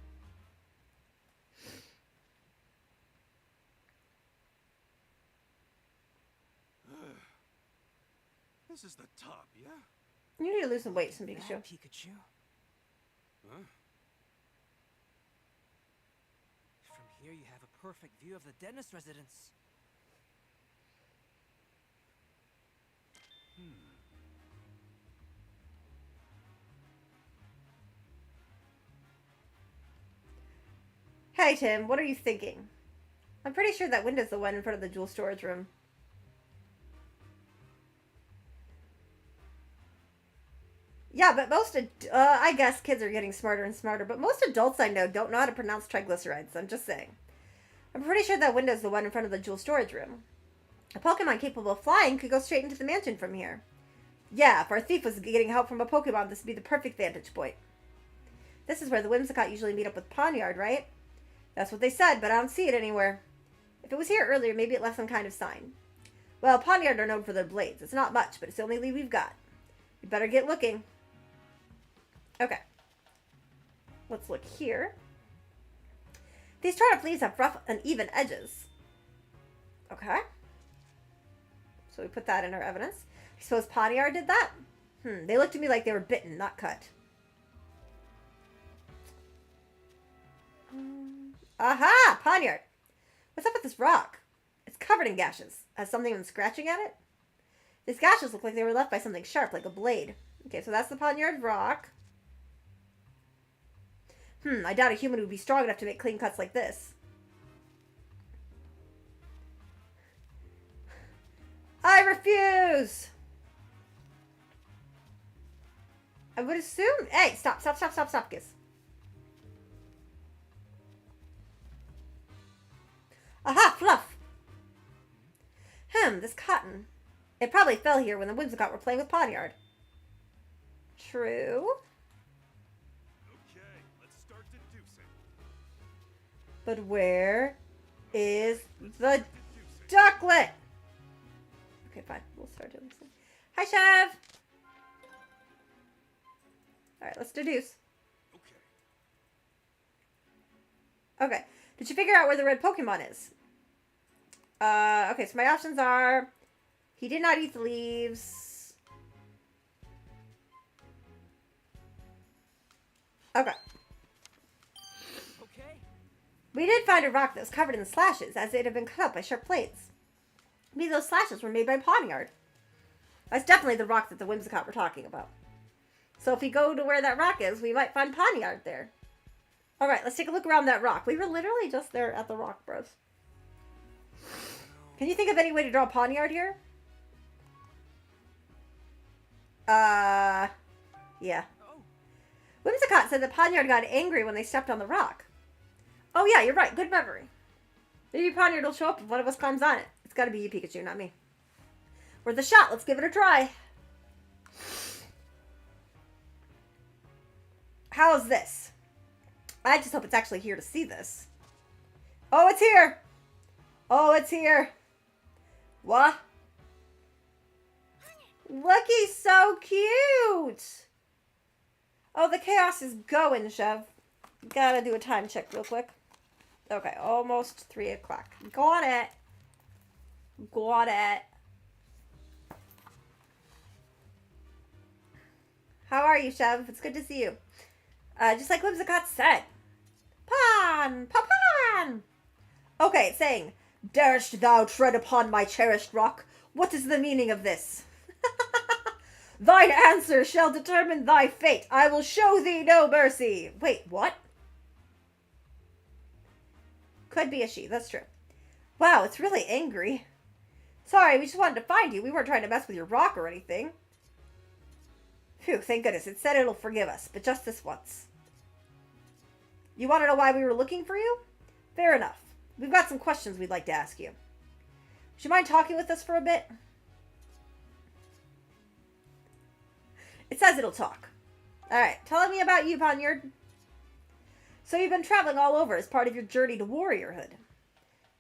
This is the top, yeah? You need to lose some weight, some Pikachu. Pikachu. Huh? From here, you have a perfect view of the dentist residence. Hey, Tim, what are you thinking? I'm pretty sure that window's the one in front of the jewel storage room. Yeah, but I guess kids are getting smarter and smarter, but most adults I know don't know how to pronounce triglycerides. I'm just saying. I'm pretty sure that window's the one in front of the jewel storage room. A Pokemon capable of flying could go straight into the mansion from here. Yeah, if our thief was getting help from a Pokemon, this would be the perfect vantage point. This is where the Whimsicott usually meet up with Pawniard, right? That's what they said, but I don't see it anywhere. If it was here earlier, maybe it left some kind of sign. Well, Pawniard are known for their blades. It's not much, but it's the only lead we've got. We better get looking. Okay. Let's look here. These turnip leaves have rough, uneven edges. Okay. So we put that in our evidence. I suppose Pawniard did that? They looked to me like they were bitten, not cut. Aha! Pawniard! What's up with this rock? It's covered in gashes. Has something been scratching at it? These gashes look like they were left by something sharp, like a blade. Okay, so that's the Pawniard rock. I doubt a human would be strong enough to make clean cuts like this. I refuse! I would assume... Hey, stop, Giz. Aha, Fluff! This cotton. It probably fell here when the Whimsicott were playing with Pawniard. True. Okay, let's start deducing. But where is the ducklet? Okay, fine. We'll start doing this. Hi, Chev! Alright, let's deduce. Okay. Did you figure out where the red Pokemon is? Okay, so my options are... He did not eat the leaves. Okay. We did find a rock that was covered in slashes, as it had been cut up by sharp blades. Maybe those slashes were made by Pawniard. That's definitely the rock that the Whimsicott were talking about. So if we go to where that rock is, we might find Pawniard there. Alright, let's take a look around that rock. We were literally just there at the rock, bros. Can you think of any way to draw Pawniard here? Yeah. Whimsicott said that Pawniard got angry when they stepped on the rock. Oh yeah, you're right. Good memory. Maybe Pawniard will show up if one of us climbs on it. It's gotta be you, Pikachu, not me. Worth a shot. Let's give it a try. How's this? I just hope it's actually here to see this. Oh, it's here! Oh, it's here! What? Look, he's so cute! Oh, the chaos is going, Chev. Gotta do a time check real quick. Okay, almost 3 o'clock. Got it. Got it. How are you, Chev? It's good to see you. Just like Whimsicott said. Pan! Papan! Okay, it's saying, darest thou tread upon my cherished rock? What is the meaning of this? Thine answer shall determine thy fate. I will show thee no mercy. Wait, what? Could be a she, that's true. Wow, it's really angry. Sorry, we just wanted to find you. We weren't trying to mess with your rock or anything. Phew, thank goodness. It said it'll forgive us, but just this once. You want to know why we were looking for you? Fair enough. We've got some questions we'd like to ask you. Would you mind talking with us for a bit? It says it'll talk. Alright, tell me about you, Pawniard. So you've been traveling all over as part of your journey to warriorhood.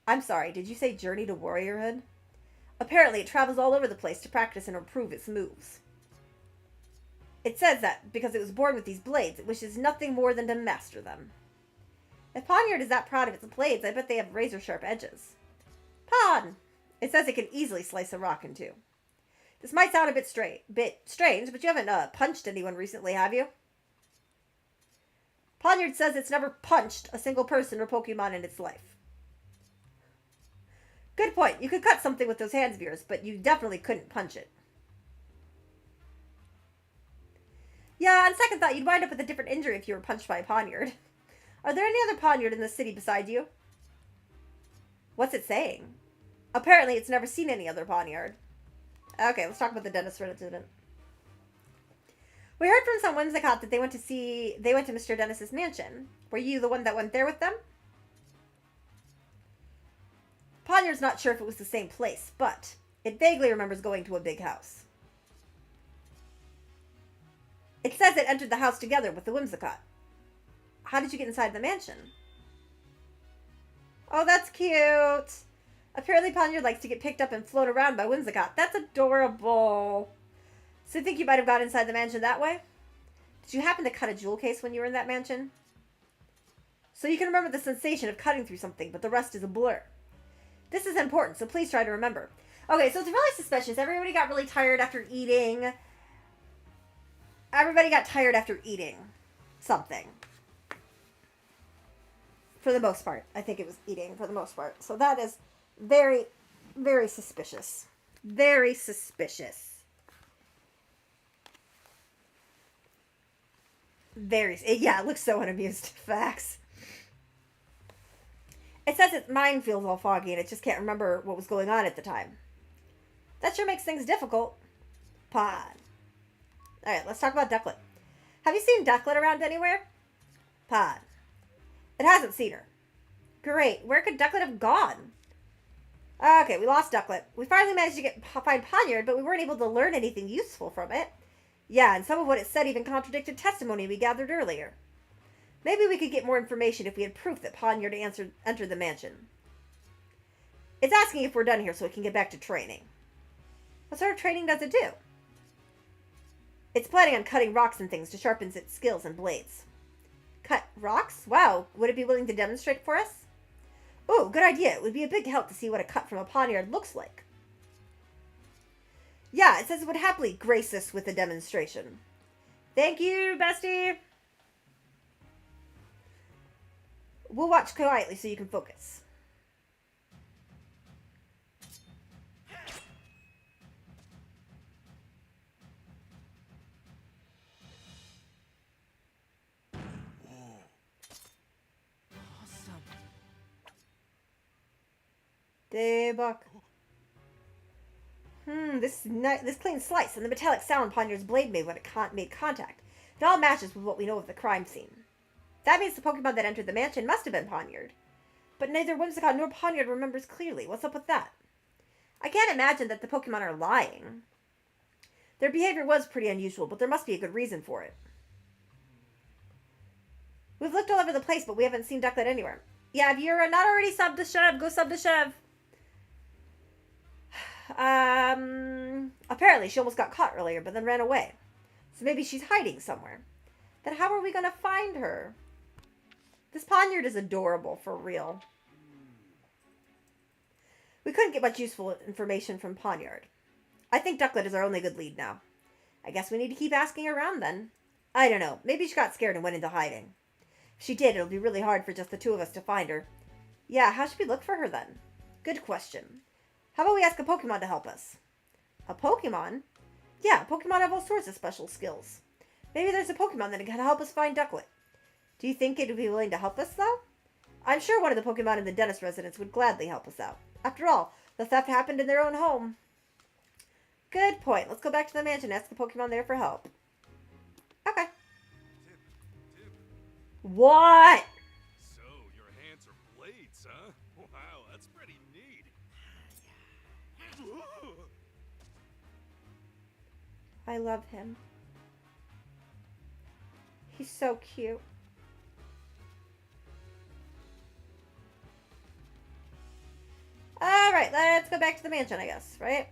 I'm sorry, did you say journey to warriorhood? Apparently it travels all over the place to practice and improve its moves. It says that because it was born with these blades, it wishes nothing more than to master them. If Pawniard is that proud of its blades, I bet they have razor-sharp edges. Pawn! It says it can easily slice a rock in two. This might sound a bit strange, but you haven't punched anyone recently, have you? Pawniard says it's never punched a single person or Pokemon in its life. Good point. You could cut something with those hands of yours, but you definitely couldn't punch it. Yeah, on second thought, you'd wind up with a different injury if you were punched by a Pawniard. Are there any other poniard in the city beside you? What's it saying? Apparently, it's never seen any other poniard. Okay, let's talk about the dentist resident. We heard from some Whimsicott that they went to Mr. Dennis's mansion. Were you the one that went there with them? Poniard's not sure if it was the same place, but it vaguely remembers going to a big house. It says it entered the house together with the Whimsicott. How did you get inside the mansion? Oh, that's cute. Apparently Poniard likes to get picked up and float around by Whimsicott. That's adorable. So you think you might have got inside the mansion that way? Did you happen to cut a jewel case when you were in that mansion? So you can remember the sensation of cutting through something, but the rest is a blur. This is important, so please try to remember. Okay, so it's really suspicious. Everybody got really tired after eating. Everybody got tired after eating something. For the most part. I think it was eating for the most part. So that is very, very suspicious. Very suspicious. Yeah, it looks so unamused. Facts. It says its mind feels all foggy and it just can't remember what was going on at the time. That sure makes things difficult. Pod. Alright, let's talk about Ducklet. Have you seen Ducklet around anywhere? Pod. It hasn't seen her. Great. Where could Ducklet have gone? Okay, we lost Ducklet. We finally managed to find Poniard, but we weren't able to learn anything useful from it. Yeah, and some of what it said even contradicted testimony we gathered earlier. Maybe we could get more information if we had proof that Poniard entered the mansion. It's asking if we're done here so it can get back to training. What sort of training does it do? It's planning on cutting rocks and things to sharpen its skills and blades. Cut rocks? Wow, would it be willing to demonstrate for us? Ooh, good idea. It would be a big help to see what a cut from a poniard looks like. Yeah, it says it would happily grace us with a demonstration. Thank you, bestie. We'll watch quietly so you can focus. Awesome. Debug. This clean slice and the metallic sound Poniard's blade made when it made contact. It all matches with what we know of the crime scene. That means the Pokemon that entered the mansion must have been Poniard. But neither Whimsicott nor Poniard remembers clearly. What's up with that? I can't imagine that the Pokemon are lying. Their behavior was pretty unusual, but there must be a good reason for it. We've looked all over the place, but we haven't seen Ducklet anywhere. Yeah, if you're not already subbed to Chev, go sub to Chev. Apparently she almost got caught earlier, but then ran away. So maybe she's hiding somewhere. Then how are we going to find her? This Poniard is adorable, for real. We couldn't get much useful information from Poniard. I think Ducklet is our only good lead now. I guess we need to keep asking around then. I don't know. Maybe she got scared and went into hiding. If she did, it'll be really hard for just the two of us to find her. Yeah, how should we look for her then? Good question. How about we ask a Pokemon to help us? A Pokemon? Yeah, Pokemon have all sorts of special skills. Maybe there's a Pokemon that can help us find Ducklet. Do you think it would be willing to help us, though? I'm sure one of the Pokemon in the dentist residence would gladly help us out. After all, the theft happened in their own home. Good point. Let's go back to the mansion and ask the Pokemon there for help. Okay. Tip. What? So, your hands are blades, huh? Wow, that's pretty neat. I love him. He's so cute. Alright, let's go back to the mansion, I guess, right?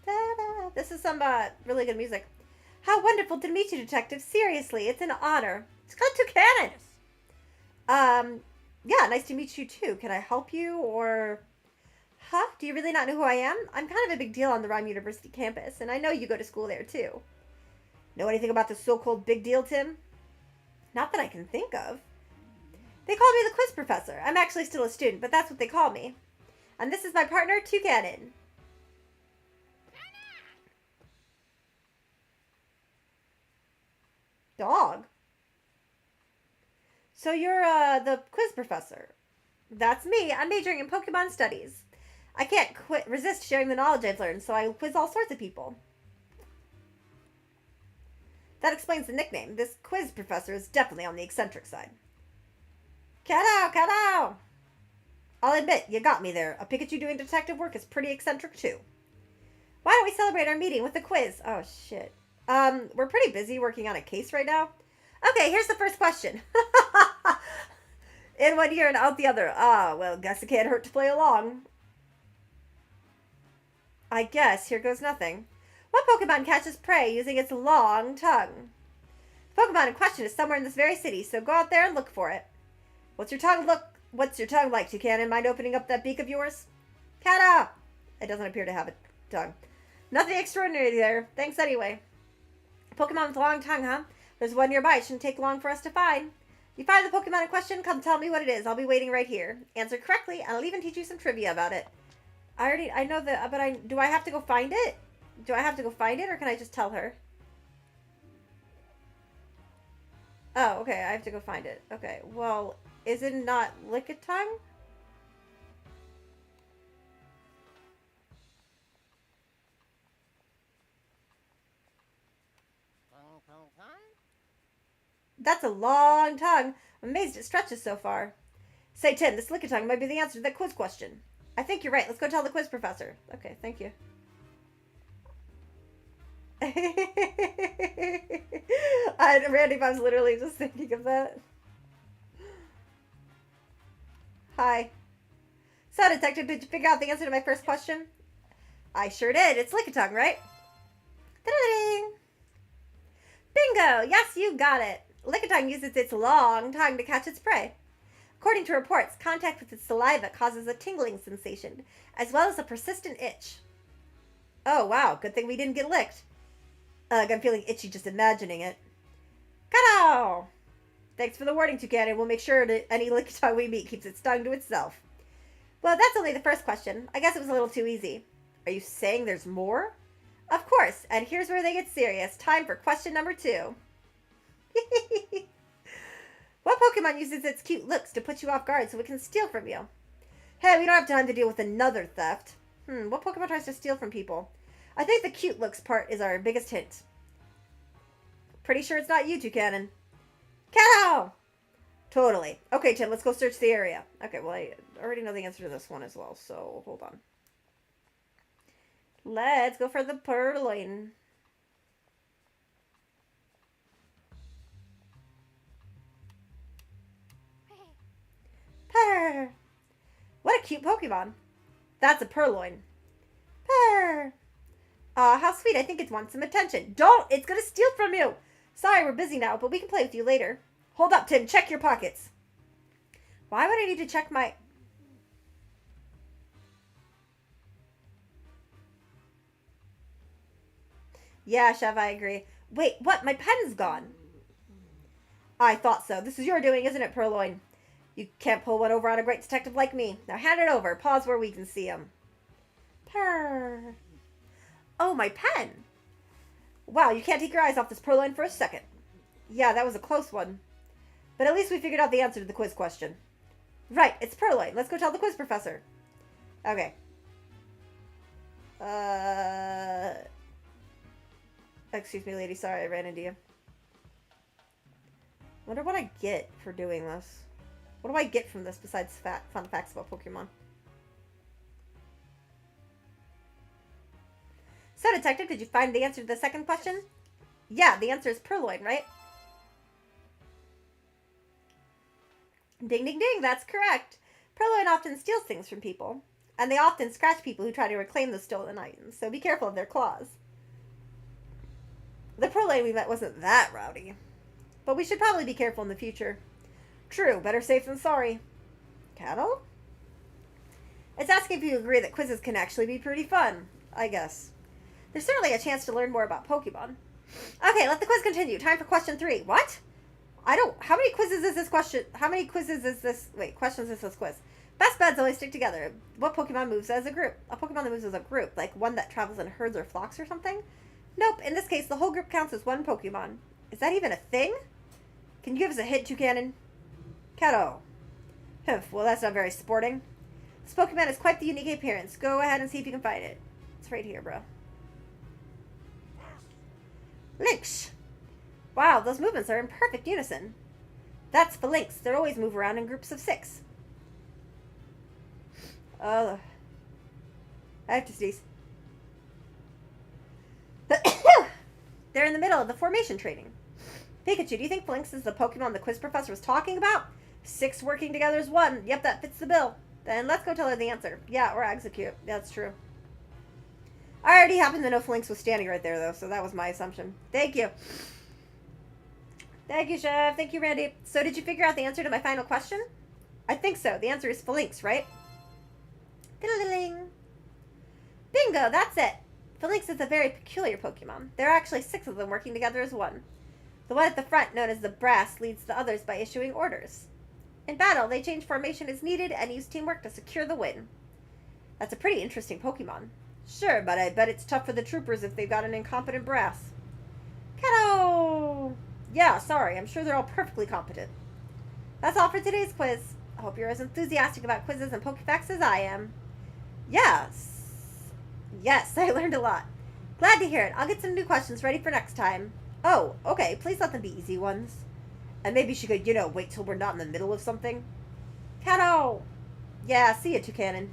Da-da. This is some really good music. How wonderful to meet you, Detective. Seriously, it's an honor. It's got two cannons! Yeah, nice to meet you too. Can I help you, or... Huh? Do you really not know who I am? I'm kind of a big deal on the Rhyme University campus, and I know you go to school there too. Know anything about the so-called big deal, Tim? Not that I can think of. They call me the quiz professor. I'm actually still a student, but that's what they call me. And this is my partner, Toucanon. Dog? So you're, the quiz professor. That's me. I'm majoring in Pokemon studies. I can't resist sharing the knowledge I've learned, so I quiz all sorts of people. That explains the nickname. This quiz professor is definitely on the eccentric side. Cat-ow! I'll admit, you got me there. A Pikachu doing detective work is pretty eccentric, too. Why don't we celebrate our meeting with a quiz? Oh, shit. We're pretty busy working on a case right now. Okay, here's the first question. In one ear and out the other. Ah, well, guess it can't hurt to play along. I guess here goes nothing. What Pokemon catches prey using its long tongue? The Pokemon in question is somewhere in this very city, so go out there and look for it. What's your tongue like, Toucannon? Mind opening up that beak of yours? Cat-ow! It doesn't appear to have a tongue. Nothing extraordinary there. Thanks anyway. Pokemon with a long tongue, huh? There's one nearby. It shouldn't take long for us to find. You find the Pokemon in question, come tell me what it is. I'll be waiting right here. Answer correctly, and I'll even teach you some trivia about it. I know that, but do I have to go find it? Do I have to go find it, or can I just tell her? Oh, okay, I have to go find it. Okay, well, is it not Lickitung? That's a long tongue. I'm amazed it stretches so far. Say, Tim, this Lickitung might be the answer to that quiz question. I think you're right. Let's go tell the quiz professor. Okay, thank you. Randy, I was literally just thinking of that. Hi. So, detective, did you figure out the answer to my first question? I sure did. It's Lickitung, right? Da-da-ding! Bingo! Yes, you got it. Lickitung uses its long tongue to catch its prey. According to reports, contact with its saliva causes a tingling sensation, as well as a persistent itch. Oh, wow. Good thing we didn't get licked. Ugh, I'm feeling itchy just imagining it. Kadow! Thanks for the warning, Toucannon. We'll make sure that any Lickitung we meet keeps its tongue to itself. Well, that's only the first question. I guess it was a little too easy. Are you saying there's more? Of course, and here's where they get serious. Time for question number 2. What Pokemon uses its cute looks to put you off guard so it can steal from you? Hey, we don't have time to deal with another theft. What Pokemon tries to steal from people? I think the cute looks part is our biggest hint. Pretty sure it's not you, Toucannon. Kato! Totally. Okay, Tim, let's go search the area. Okay, well, I already know the answer to this one as well, so hold on. Let's go for the Purloin. Purr! What a cute Pokemon. That's a Purloin. Purr! Aw, how sweet. I think it wants some attention. Don't! It's gonna steal from you! Sorry, we're busy now, but we can play with you later. Hold up, Tim. Check your pockets. Why would I need to check my... Yeah, Chev, I agree. Wait, what? My pen's gone. I thought so. This is your doing, isn't it, Purloin? You can't pull one over on a great detective like me. Now hand it over. Pause where we can see him. Purr. Oh, my pen. Wow, you can't take your eyes off this Purloin for a second. Yeah, that was a close one. But at least we figured out the answer to the quiz question. Right, it's Purloin. Let's go tell the quiz professor. Okay. Excuse me, lady. Sorry, I ran into you. Wonder what I get for doing this. What do I get from this besides fun facts about Pokemon? So, detective, did you find the answer to the second question? Yeah, the answer is Purloin, right? Ding, ding, ding, that's correct. Purloin often steals things from people, and they often scratch people who try to reclaim the stolen items, so be careful of their claws. The Purloin we met wasn't that rowdy, but we should probably be careful in the future. True, better safe than sorry. Cattle? It's asking if you agree that quizzes can actually be pretty fun, I guess. There's certainly a chance to learn more about Pokemon. Okay, let the quiz continue. Time for question 3. What? How many quizzes is this question? How many quizzes is this? Wait, questions is this quiz? Best buds always stick together. What Pokemon moves as a group? A Pokemon that moves as a group, like one that travels in herds or flocks or something? Nope, in this case, the whole group counts as one Pokemon. Is that even a thing? Can you give us a hint, Toucannon? Kato. Humph, well that's not very sporting. This Pokemon has quite the unique appearance. Go ahead and see if you can find it. It's right here, bro. Lynx! Wow, those movements are in perfect unison. That's for Lynx. They always move around in groups of 6. I have to sneeze. They're in the middle of the formation training. Pikachu, do you think Lynx is the Pokemon the quiz professor was talking about? 6 working together as 1. Yep, that fits the bill. Then let's go tell her the answer. Yeah, or execute. That's true. I already happened to know Lynx was standing right there, though, so that was my assumption. Thank you. Thank you, Chef. Thank you, Randy. So did you figure out the answer to my final question? I think so. The answer is Phalanx, right? Diddling. Bingo, that's it. Phalanx is a very peculiar Pokemon. There are actually 6 of them working together as one. The one at the front, known as the Brass, leads the others by issuing orders. In battle, they change formation as needed and use teamwork to secure the win. That's a pretty interesting Pokemon. Sure, but I bet it's tough for the troopers if they've got an incompetent Brass. Kato! Yeah, sorry. I'm sure they're all perfectly competent. That's all for today's quiz. I hope you're as enthusiastic about quizzes and Pokefacts as I am. Yes. Yes, I learned a lot. Glad to hear it. I'll get some new questions ready for next time. Oh, okay. Please let them be easy ones. And maybe she could, wait till we're not in the middle of something. Kato! Yeah, see you, Toucannon.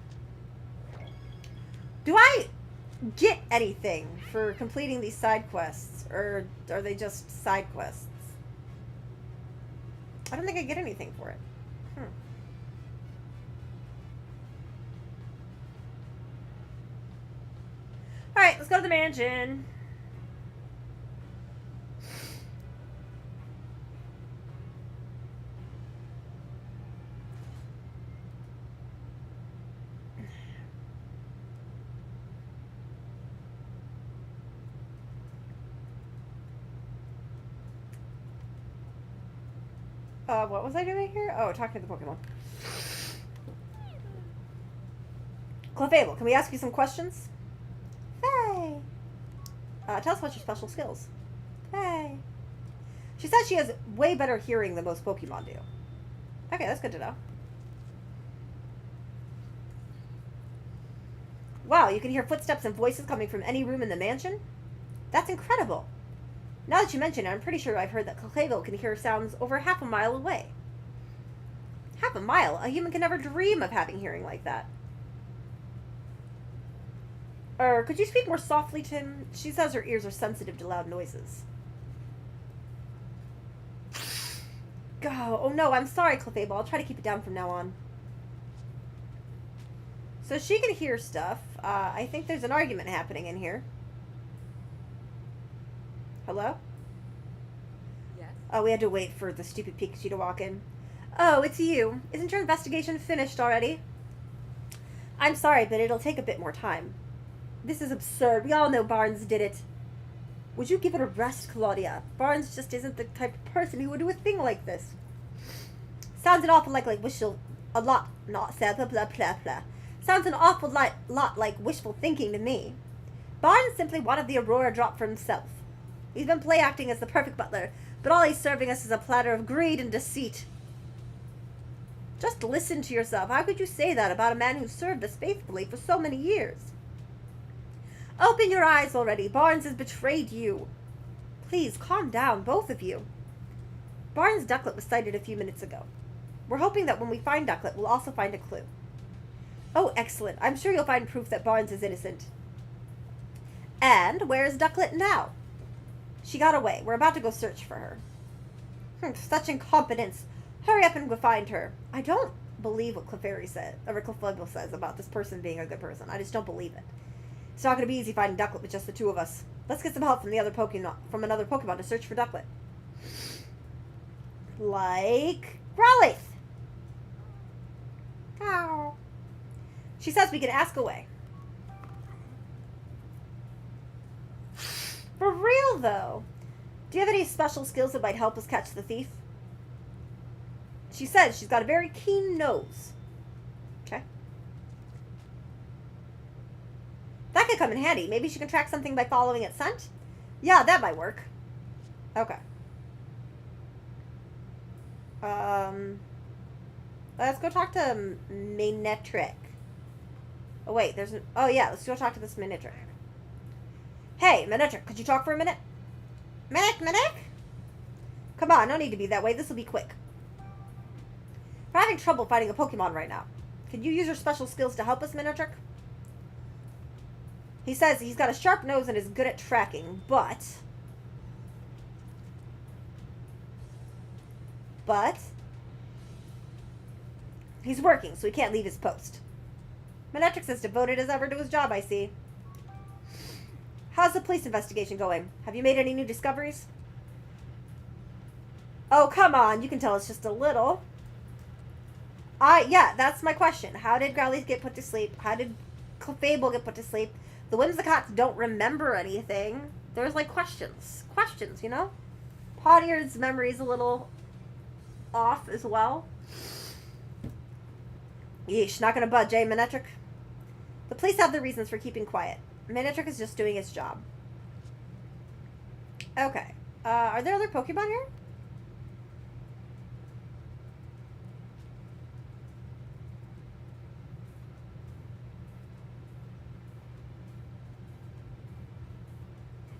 Do I get anything for completing these side quests? Or are they just side quests? I don't think I get anything for it. Alright, let's go to the mansion. What was I doing here? Oh, talking to the Pokemon. Clefable, can we ask you some questions? Hey! Tell us about your special skills. Hey! She says she has way better hearing than most Pokemon do. Okay, that's good to know. Wow, you can hear footsteps and voices coming from any room in the mansion? That's incredible! Now that you mention it, I'm pretty sure I've heard that Clefable can hear sounds over half a mile away. Half a mile? A human can never dream of having hearing like that. Could you speak more softly, Tim? She says her ears are sensitive to loud noises. Oh no, I'm sorry, Clefable. I'll try to keep it down from now on. So she can hear stuff. I think there's an argument happening in here. Hello? Yes? Oh, we had to wait for the stupid Pikachu to walk in. Oh, it's you. Isn't your investigation finished already? I'm sorry, but it'll take a bit more time. This is absurd. We all know Barnes did it. Would you give it a rest, Claudia? Barnes just isn't the type of person who would do a thing like this. Sounds an awful wishful... A lot... Not... Blah, blah, blah, blah. Sounds an awful lot like wishful thinking to me. Barnes simply wanted the Aurora drop for himself. He's been play acting as the perfect butler, but all he's serving us is a platter of greed and deceit. Just listen to yourself. How could you say that about a man who served us faithfully for so many years? Open your eyes already. Barnes has betrayed you. Please, calm down, both of you. Barnes' Ducklet was sighted a few minutes ago. We're hoping that when we find Ducklet, we'll also find a clue. Oh, excellent. I'm sure you'll find proof that Barnes is innocent. And where is Ducklet now? She got away. We're about to go search for her. Such incompetence. Hurry up and go find her. I don't believe what Clefable says about this person being a good person. I just don't believe it. It's not going to be easy finding Ducklet with just the 2 of us. Let's get some help from another Pokemon to search for Ducklet. Like Growlithe. Ow. She says we can ask away. For real, though. Do you have any special skills that might help us catch the thief? She says she's got a very keen nose. Okay. That could come in handy. Maybe she can track something by following its scent? Yeah, that might work. Okay. Let's go talk to Manetric. Oh, wait, there's an... Oh, yeah, let's go talk to this Manetric. Hey, Manetric, could you talk for a minute? Manek? Come on, no need to be that way. This will be quick. We're having trouble fighting a Pokemon right now. Can you use your special skills to help us, Manetric? He says he's got a sharp nose and is good at tracking, but... He's working, so he can't leave his post. Manetric's as devoted as ever to his job, I see. How's the police investigation going? Have you made any new discoveries? Oh, come on. You can tell us just a little. Yeah, that's my question. How did Growlithe get put to sleep? How did Fable get put to sleep? The Whimsicots don't remember anything. There's, like, questions. Questions, you know? Pawniard's memory's a little off as well. Yeesh, not gonna budge, eh, Manetric? The police have their reasons for keeping quiet. Manetric is just doing his job. Okay. Are there other Pokemon here?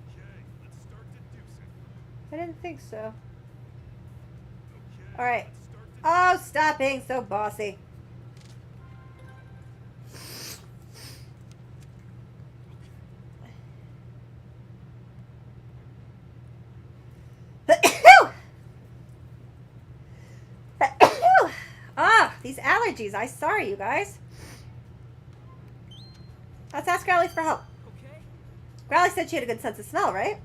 Okay, let's start deducing. I didn't think so. Okay, Alright. let's start Oh, stop being so bossy. These allergies. I'm sorry, you guys. Let's ask Growlithe for help. Okay. Growlithe said she had a good sense of smell, right?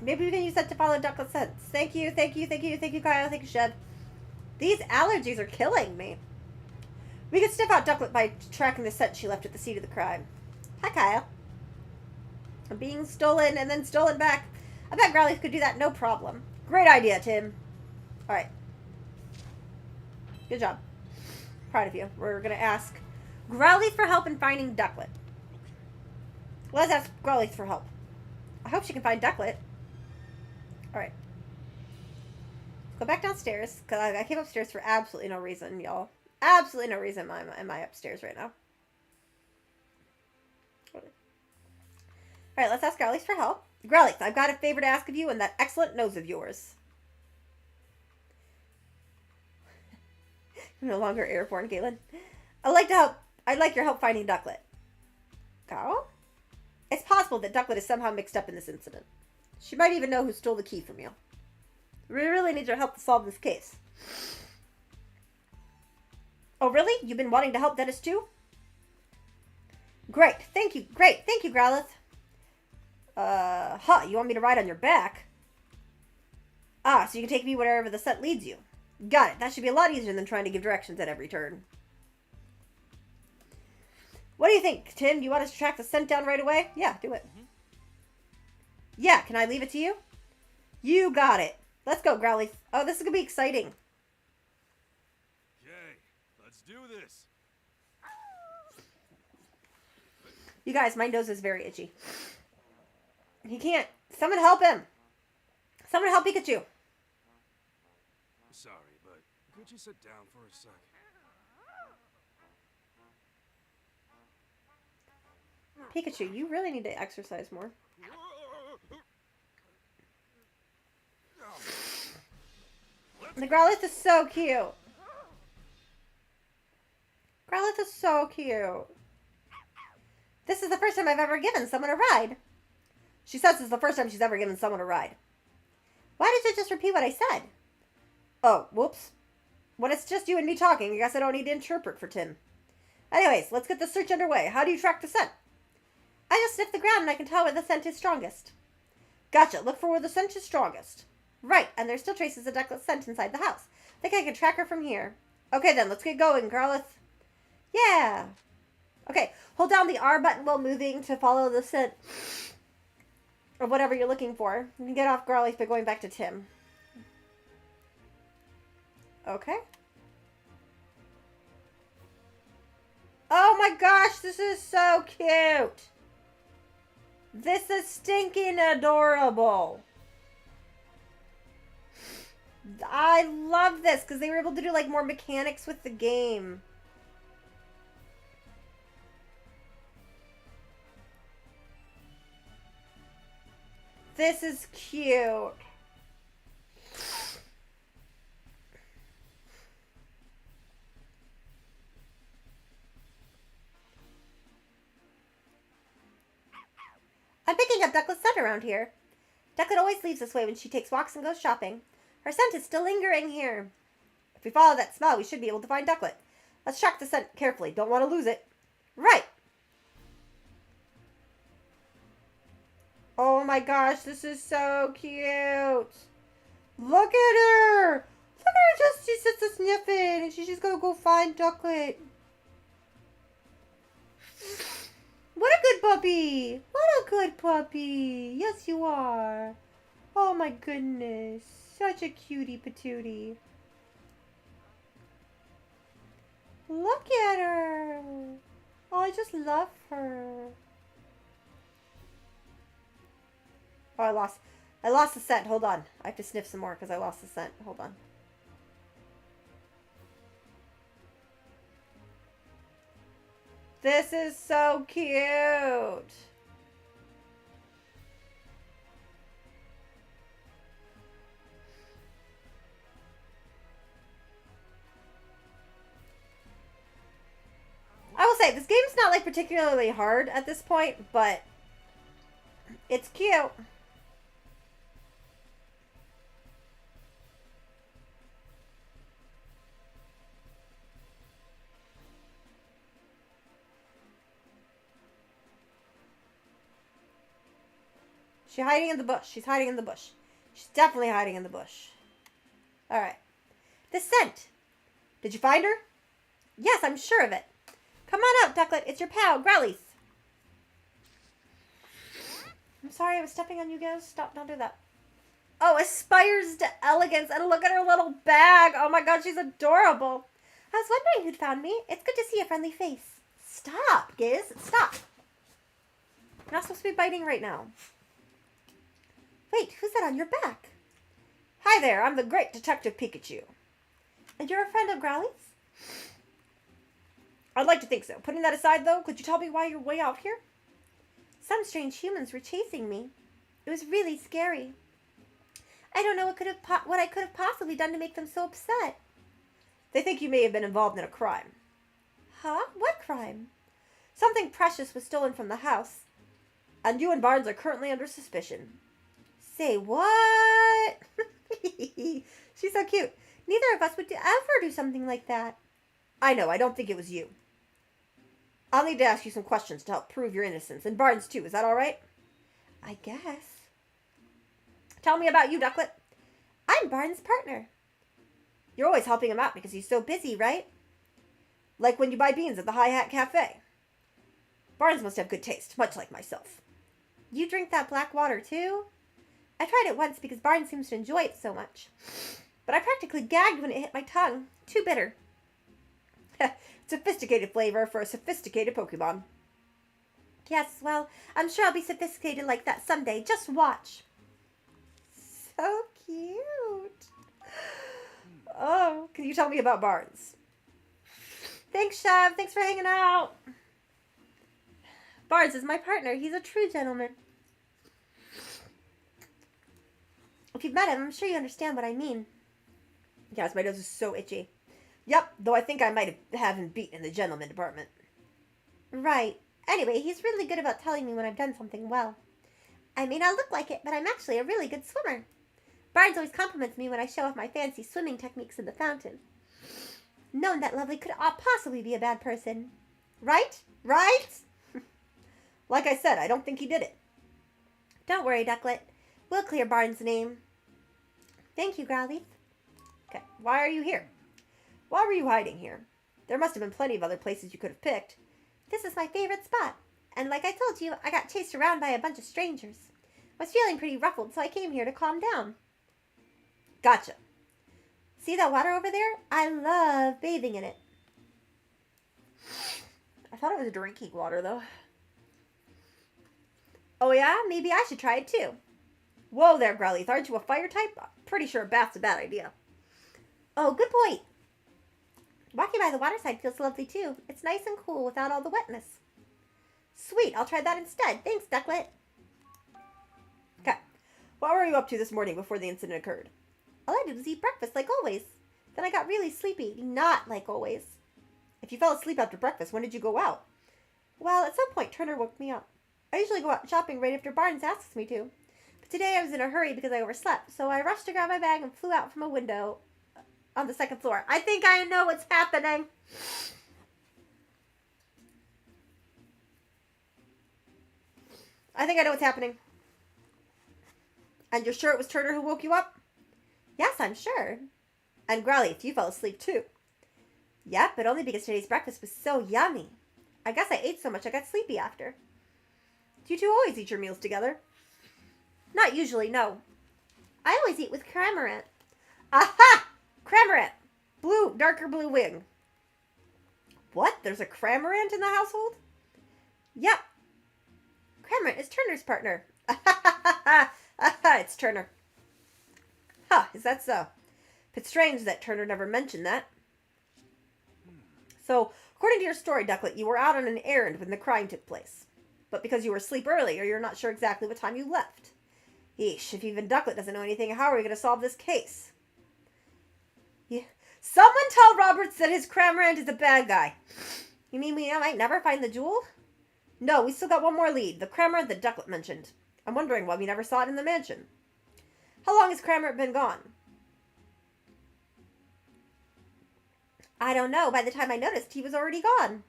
Maybe we can use that to follow Ducklet's scent. Thank you, Kyle. Thank you, Shed. These allergies are killing me. We could sniff out Ducklet by tracking the scent she left at the scene of the crime. Hi, Kyle. I'm being stolen and then stolen back. I bet Growlithe could do that no problem. Great idea, Tim. Alright. Good job. Proud of you. We're going to ask Growlithe for help in finding Ducklet. Let's ask Growlithe for help. I hope she can find Ducklet. Alright. Go back downstairs, because I came upstairs for absolutely no reason, y'all. Absolutely no reason am I upstairs right now. Alright, let's ask Growlithe for help. Growlithe, I've got a favor to ask of you and that excellent nose of yours. No longer airborne, Galen. I'd like your help finding Ducklet. Carl? It's possible that Ducklet is somehow mixed up in this incident. She might even know who stole the key from you. We really need your help to solve this case. Oh, really? You've been wanting to help Dennis too? Great. Thank you, Growlithe. You want me to ride on your back? Ah, so you can take me wherever the scent leads you. Got it. That should be a lot easier than trying to give directions at every turn. What do you think, Tim? Do you want us to track the scent down right away? Yeah, do it. Mm-hmm. Yeah, can I leave it to you? You got it. Let's go, Growlithe. Oh, this is going to be exciting. Okay, let's do this. You guys, my nose is very itchy. He can't. Someone help him. Someone help Pikachu. Sorry, but could you sit down for a sec? Pikachu, you really need to exercise more. The Growlithe is so cute. Growlithe is so cute. This is the first time I've ever given someone a ride. She says this is the first time she's ever given someone a ride. Why did you just repeat what I said? Oh, whoops. When it's just you and me talking, I guess I don't need to interpret for Tim. Anyways, let's get the search underway. How do you track the scent? I just sniff the ground and I can tell where the scent is strongest. Gotcha. Look for where the scent is strongest. Right, and there's still traces of Ducklet's scent inside the house. Think I can track her from here. Okay then, let's get going, Growlithe. Yeah. Okay, hold down the R button while moving to follow the scent or whatever you're looking for. You can get off Growlithe by going back to Tim. Okay. Oh my gosh, this is so cute. This is stinking adorable. I love this because they were able to do like more mechanics with the game. This is cute. I'm picking up Ducklet's scent around here. Ducklet always leaves this way when she takes walks and goes shopping. Her scent is still lingering here. If we follow that smell, we should be able to find Ducklet. Let's track the scent carefully. Don't want to lose it. Right. Oh my gosh, this is so cute. Look at her. Look at her, she sits a sniffing and she's just going to go find Ducklet. What a good puppy. What a good puppy. Yes, you are. Oh my goodness. Such a cutie patootie. Look at her. Oh, I just love her. Oh, I lost the scent. Hold on. I have to sniff some more because I lost the scent. Hold on. This is so cute. I will say, this game's not like particularly hard at this point, but it's cute. She's hiding in the bush. She's hiding in the bush. She's definitely hiding in the bush. Alright. The scent. Did you find her? Yes, I'm sure of it. Come on out, Ducklet. It's your pal, Growlithe. I'm sorry, I was stepping on you guys. Stop, don't do that. Oh, aspires to elegance. And look at her little bag. Oh my god, she's adorable. I was wondering who'd found me. It's good to see a friendly face. Stop, Giz. Stop. You're not supposed to be biting right now. Wait, who's that on your back? Hi there, I'm the great Detective Pikachu. And you're a friend of Growlithe's? I'd like to think so. Putting that aside, though, could you tell me why you're way out here? Some strange humans were chasing me. It was really scary. I don't know what I could have possibly done to make them so upset. They think you may have been involved in a crime. Huh? What crime? Something precious was stolen from the house. And you and Barnes are currently under suspicion. Say what? She's so cute. Neither of us would ever do something like that. I know, I don't think it was you. I'll need to ask you some questions to help prove your innocence. And Barnes, too. Is that all right? I guess. Tell me about you, Ducklet. I'm Barnes' partner. You're always helping him out because he's so busy, right? Like when you buy beans at the High Hat Cafe. Barnes must have good taste, much like myself. You drink that black water, too? I tried it once because Barnes seems to enjoy it so much. But I practically gagged when it hit my tongue. Too bitter. Sophisticated flavor for a sophisticated Pokemon. Yes, well, I'm sure I'll be sophisticated like that someday. Just watch. So cute. Oh, can you tell me about Barnes? Thanks, Chev. Thanks for hanging out. Barnes is my partner. He's a true gentleman. If you've met him, I'm sure you understand what I mean. Yes, my nose is so itchy. Yep, though I think I might have him beat in the gentleman department. Right. Anyway, he's really good about telling me when I've done something well. I may not look like it, but I'm actually a really good swimmer. Barnes always compliments me when I show off my fancy swimming techniques in the fountain. No one that lovely could possibly be a bad person. Right? Right? Like I said, I don't think he did it. Don't worry, Ducklet. We'll clear Barnes' name. Thank you, Growlithe. Okay, why are you here? Why were you hiding here? There must have been plenty of other places you could have picked. This is my favorite spot. And like I told you, I got chased around by a bunch of strangers. I was feeling pretty ruffled, so I came here to calm down. Gotcha. See that water over there? I love bathing in it. I thought it was drinking water, though. Oh yeah? Maybe I should try it, too. Whoa there, Growlithe. Aren't you a fire type? I'm pretty sure a bath's a bad idea. Oh, good point. Walking by the waterside feels lovely too. It's nice and cool without all the wetness. Sweet, I'll try that instead. Thanks, Ducklet. Okay. What were you up to this morning before the incident occurred? All I did was eat breakfast like always. Then I got really sleepy. Not like always. If you fell asleep after breakfast, when did you go out? Well, at some point, Turner woke me up. I usually go out shopping right after Barnes asks me to. But today I was in a hurry because I overslept, so I rushed to grab my bag and flew out from a window on the second floor. I think I know what's happening. I think I know what's happening. And you're sure it was Turner who woke you up? Yes, I'm sure. And Growlithe, you fell asleep too. Yep, but only because today's breakfast was so yummy. I guess I ate so much I got sleepy after. Do you two always eat your meals together? Not usually, no. I always eat with Cramorant. Aha! Cramorant! Blue, darker blue wing. What? There's a Cramorant in the household? Yep. Cramorant is Turner's partner. It's Turner. Huh, is that so? It's strange that Turner never mentioned that. So, according to your story, Ducklet, you were out on an errand when the crime took place. But because you were asleep earlier, you're not sure exactly what time you left. Yeesh, if even Ducklet doesn't know anything, how are we going to solve this case? Yeah. Someone tell Roberts that his Cramorant is a bad guy. You mean we might never find the jewel? No, we still got one more lead, the Cramorant that Ducklet mentioned. I'm wondering why we never saw it in the mansion. How long has Cramorant been gone? I don't know. By the time I noticed, he was already gone.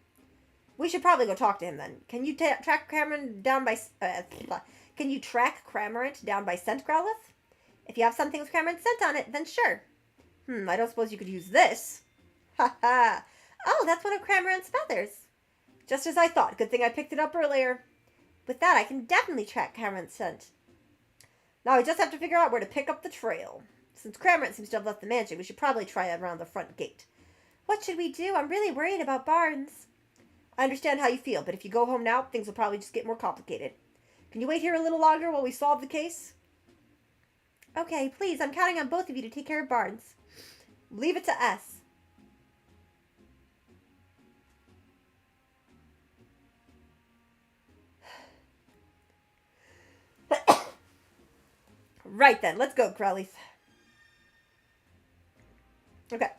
We should probably go talk to him then. Can you track Cramorant down by... can you track Cramorant down by scent, Growlithe? If you have something with Cramorant scent on it, then sure. I don't suppose you could use this. Ha ha. Oh, that's one of Cramorant's feathers. Just as I thought. Good thing I picked it up earlier. With that, I can definitely track Cramorant's scent. Now I just have to figure out where to pick up the trail. Since Cramorant seems to have left the mansion, we should probably try around the front gate. What should we do? I'm really worried about Barnes. I understand how you feel, but if you go home now, things will probably just get more complicated. Can you wait here a little longer while we solve the case? Okay, please. I'm counting on both of you to take care of Barnes. Leave it to us. Right then, let's go, Growlithe. Okay.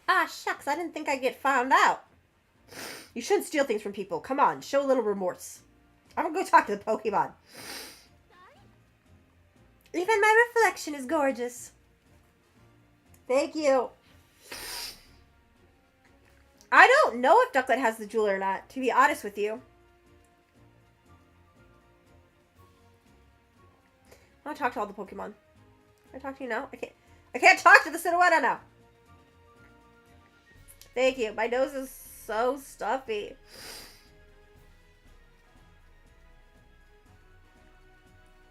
Ah, shucks, I didn't think I'd get found out. You shouldn't steal things from people. Come on, show a little remorse. I'm gonna go talk to the Pokemon. Even my reflection is gorgeous. Thank you. I don't know if Ducklet has the jewel or not, to be honest with you. I want to talk to all the Pokemon. Can I talk to you now? I can't talk to the Silhouette now. Thank you. My nose is so stuffy.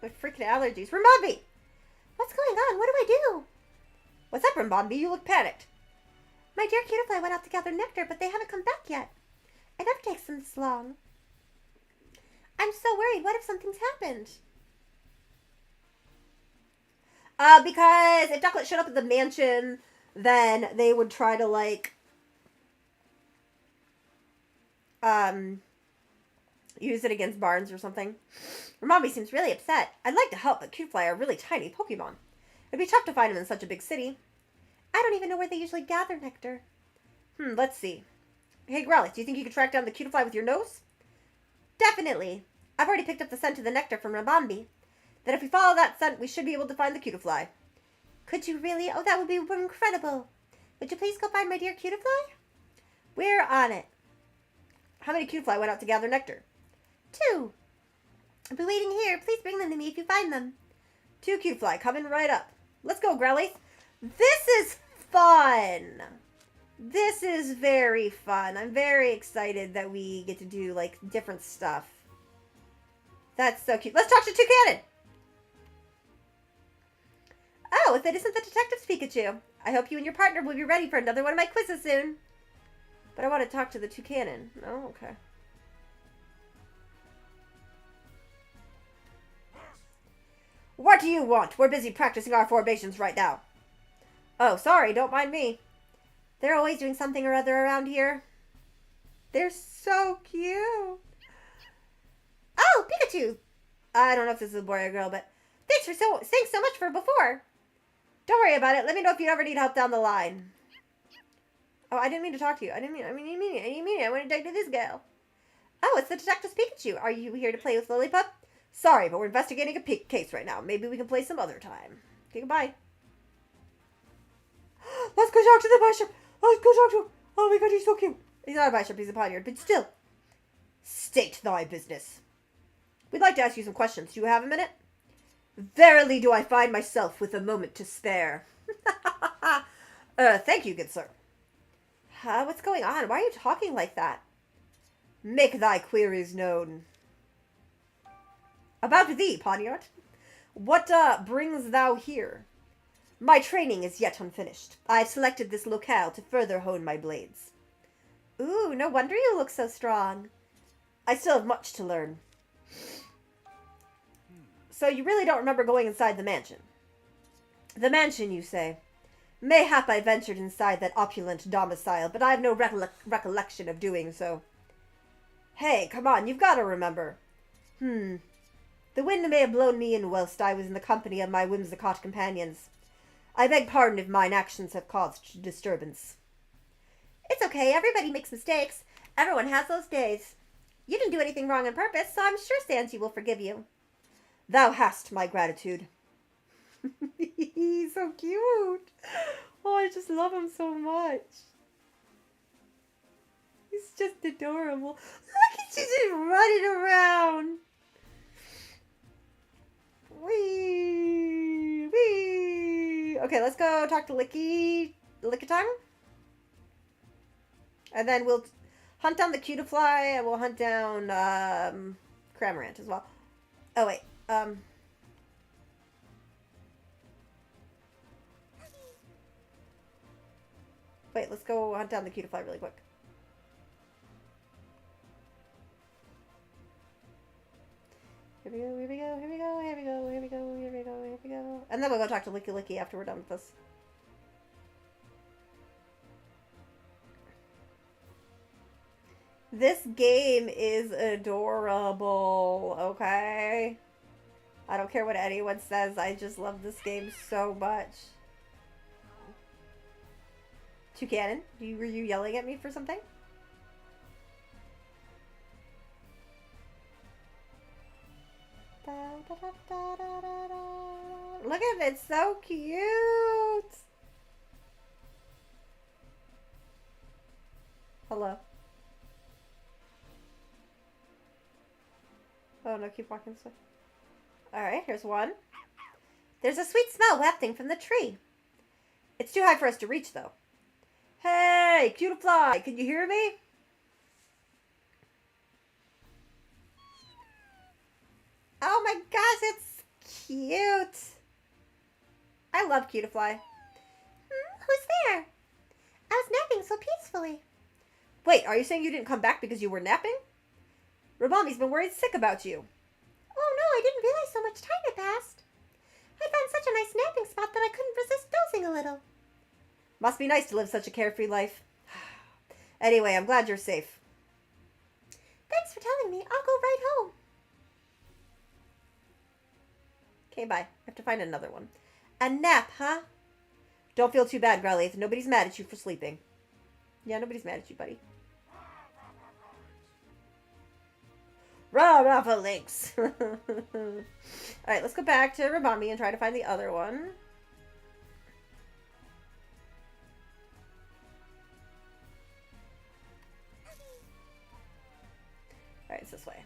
My freaking allergies. Rimbombi! What's going on? What do I do? What's up, Rimbombi? You look panicked. My dear Cutiefly went out to gather nectar, but they haven't come back yet. It never takes them this long. I'm so worried. What if something's happened? Because if Ducklet showed up at the mansion, then they would try to, like, use it against Barnes or something. Rimbombi seems really upset. I'd like to help, but Cutiefly are really tiny Pokemon. It'd be tough to find them in such a big city. I don't even know where they usually gather nectar. Let's see. Hey, Growlithe, do you think you could track down the Cutiefly with your nose? Definitely. I've already picked up the scent of the nectar from Rimbombi. Then if we follow that scent, we should be able to find the Cutiefly. Could you really? Oh, that would be incredible. Would you please go find my dear Cutiefly? We're on it. How many Cutiefly went out to gather nectar? 2. I'll be waiting here. Please bring them to me if you find them. 2 Cutiefly coming right up. Let's go, Growlithe. This is fun. This is very fun. I'm very excited that we get to do, like, different stuff. That's so cute. Let's talk to Toucanon. Oh, if it isn't the detective's Pikachu. I hope you and your partner will be ready for another one of my quizzes soon. But I want to talk to the Toucanon. Oh, okay. What do you want? We're busy practicing our formations right now. Oh, sorry, don't mind me. They're always doing something or other around here. They're so cute. Oh, Pikachu! I don't know if this is a boy or a girl, but thanks so much for before. Don't worry about it. Let me know if you ever need help down the line. Oh, I didn't mean to talk to you. I mean, I want to talk to this girl. Oh, it's the Detective Pikachu. Are you here to play with Lillipup? Sorry, but we're investigating a case right now. Maybe we can play some other time. Okay, goodbye. Let's go talk to the bishop. Let's go talk to him. Oh my god, he's so cute. He's not a bishop, he's a poniard, but still. State thy business. We'd like to ask you some questions. Do you have a minute? Verily do I find myself with a moment to spare. Thank you, good sir. What's going on? Why are you talking like that? Make thy queries known. About thee, poniard. What, brings thou here? My training is yet unfinished. I have selected this locale to further hone my blades. Ooh, no wonder you look so strong. I still have much to learn. So you really don't remember going inside the mansion? The mansion, you say? Mayhap I ventured inside that opulent domicile, but I have no recollection of doing so. Hey, come on, you've got to remember. The wind may have blown me in whilst I was in the company of my whimsicott companions. I beg pardon if mine actions have caused disturbance. It's okay, everybody makes mistakes. Everyone has those days. You didn't do anything wrong on purpose, so I'm sure Sanji will forgive you. Thou hast my gratitude. He's so cute. Oh, I just love him so much. He's just adorable. Look at you just running around. Wee, wee. Okay, let's go talk to Lickitung. And then we'll hunt down the Cutiefly, and we'll hunt down Cramorant as well. Oh, wait. Wait, let's go hunt down the Cutiefly really quick. Here we go, here we go, here we go, here we go, here we go, here we go, here we go. And then we'll go talk to Licky after we're done with this. This game is adorable, okay? I don't care what anyone says, I just love this game so much. Toucannon, were you yelling at me for something? Look at it, it's so cute! Hello. Oh no, keep walking this way. Alright, here's one. There's a sweet smell wafting from the tree. It's too high for us to reach, though. Hey, Cutiefly, can you hear me? Oh my gosh, it's cute. I love Cutiefly. Who's there? I was napping so peacefully. Wait, are you saying you didn't come back because you were napping? Ramami's been worried sick about you. Oh no, I didn't realize so much time had passed. I found such a nice napping spot that I couldn't resist dozing a little. Must be nice to live such a carefree life. Anyway, I'm glad you're safe. Thanks for telling me. I'll go right home. Okay, bye. I have to find another one. A nap, huh? Don't feel too bad, Growlithe. Nobody's mad at you for sleeping. Yeah, nobody's mad at you, buddy. Rah, rah, for links. Alright, let's go back to Rabami and try to find the other one. Alright, it's this way.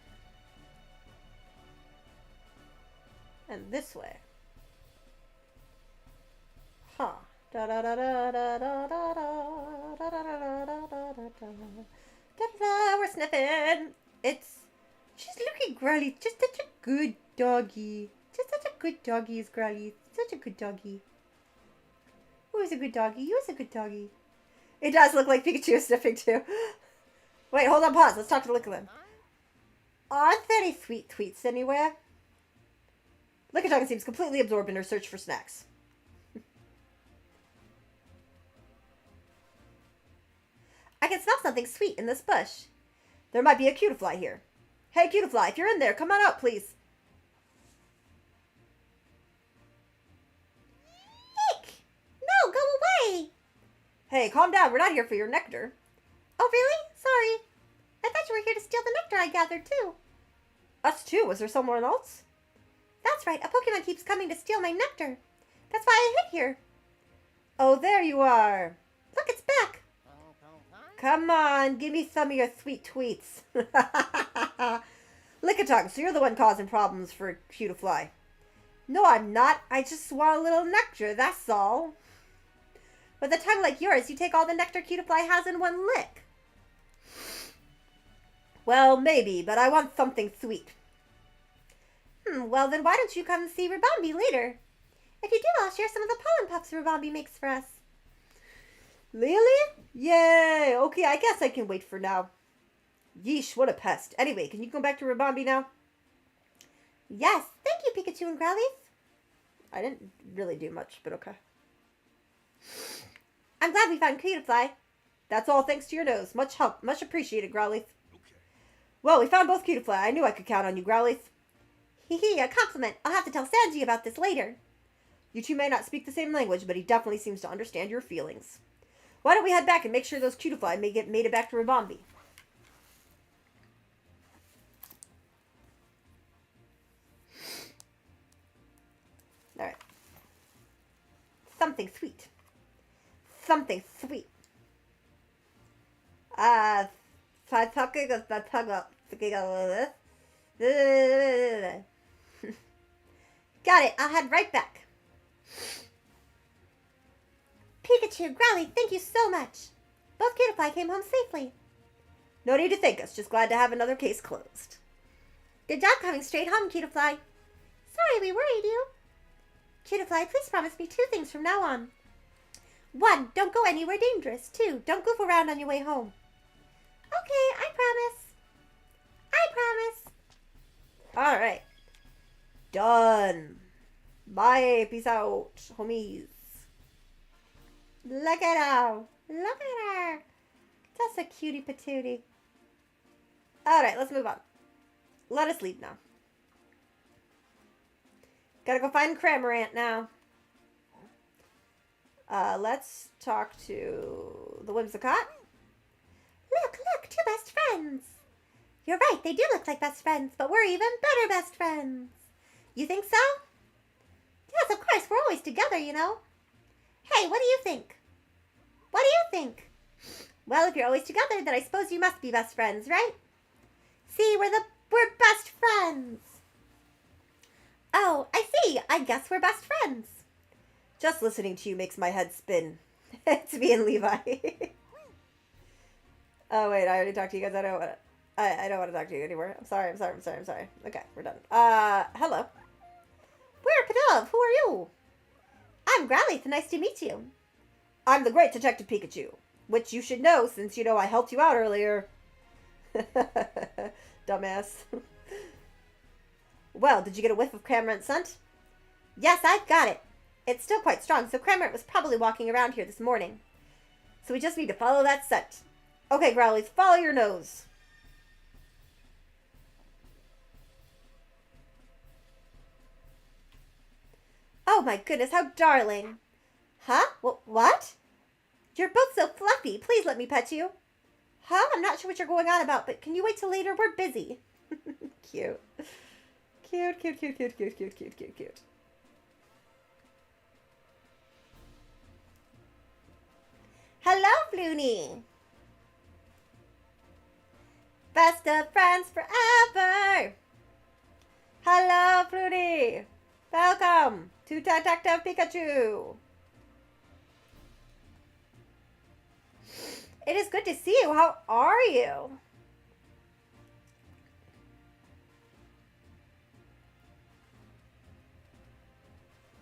And this way. Huh. Da da da da da da da da da da da da da da da da. We're sniffing. She's looking Growly. Just such a good doggy. Just such a good doggy is Growly. Such a good doggy. Who is a good doggy? You is a good doggy. It does look like Pikachu is sniffing too. Wait, hold on, pause. Let's talk to Licklin. Aren't there any sweet tweets anywhere? Lickitung seems completely absorbed in her search for snacks. I can smell something sweet in this bush. There might be a Cutiefly here. Hey, Cutiefly, if you're in there, come on out, please. Eek! No, go away! Hey, calm down. We're not here for your nectar. Oh, really? Sorry. I thought you were here to steal the nectar I gathered, too. Us, too? Was there someone else? That's right. A Pokemon keeps coming to steal my nectar. That's why I hid here. Oh, there you are. Look, it's back. Come on, give me some of your sweet tweets. Lickitung, so you're the one causing problems for Cutiefly. No, I'm not. I just want a little nectar, that's all. With a tongue like yours, you take all the nectar Cutiefly has in one lick. Well, maybe, but I want something sweet. Well then why don't you come and see Ribambi later? If you do, I'll share some of the pollen puffs Ribambi makes for us. Really? Yay! Okay, I guess I can wait for now. Yeesh, what a pest. Anyway, can you go back to Ribambi now? Yes, thank you, Pikachu and Growlithe. I didn't really do much, but okay. I'm glad we found Cutiefly. That's all thanks to your nose. Much help. Much appreciated, Growlithe. Okay. Well, we found both Cutiefly. I knew I could count on you, Growlithe. Hee, a compliment. I'll have to tell Sanji about this later. You two may not speak the same language, but he definitely seems to understand your feelings. Why don't we head back and make sure those Cutiefly made it back to Ribambi? Alright. Something sweet. Something sweet. Got it. I'll head right back. Pikachu, Growlithe, thank you so much. Both Cutiefly came home safely. No need to thank us. Just glad to have another case closed. Good job coming straight home, Cutiefly. Sorry we worried you. Cutiefly, please promise me 2 things from now on. 1, don't go anywhere dangerous. 2, don't goof around on your way home. Okay, I promise. I promise. Alright. Done. Bye. Peace out, homies. Look at her. Look at her. Just a cutie patootie. Alright, let's move on. Let us leave now. Gotta go find Cramorant now. Let's talk to the Whimsicott. Look, 2 best friends. You're right, they do look like best friends, but we're even better best friends. You think so? Yes, of course, we're always together, you know. Hey, what do you think? What do you think? Well, if you're always together, then I suppose you must be best friends, right? See, we're best friends. Oh, I see. I guess we're best friends. Just listening to you makes my head spin. It's me and Levi. Oh, wait, I already talked to you guys. I don't want to talk to you anymore. I'm sorry. Okay, we're done. Hello. We're Pidove. Who are you? I'm Growlithe. Nice to meet you. I'm the great Detective Pikachu, which you should know since, you know, I helped you out earlier. Dumbass. Well, did you get a whiff of Cramorant's scent? Yes, I've got it. It's still quite strong, so Cramorant was probably walking around here this morning. So we just need to follow that scent. Okay, Growlithe, follow your nose. Oh my goodness, how darling. Huh? What? You're both so fluffy. Please let me pet you. Huh? I'm not sure what you're going on about, but can you wait till later? We're busy. Cute. Cute. Hello, Flooney. Best of friends forever. Hello, Flooney. Welcome to Detective Pikachu. It is good to see you. How are you?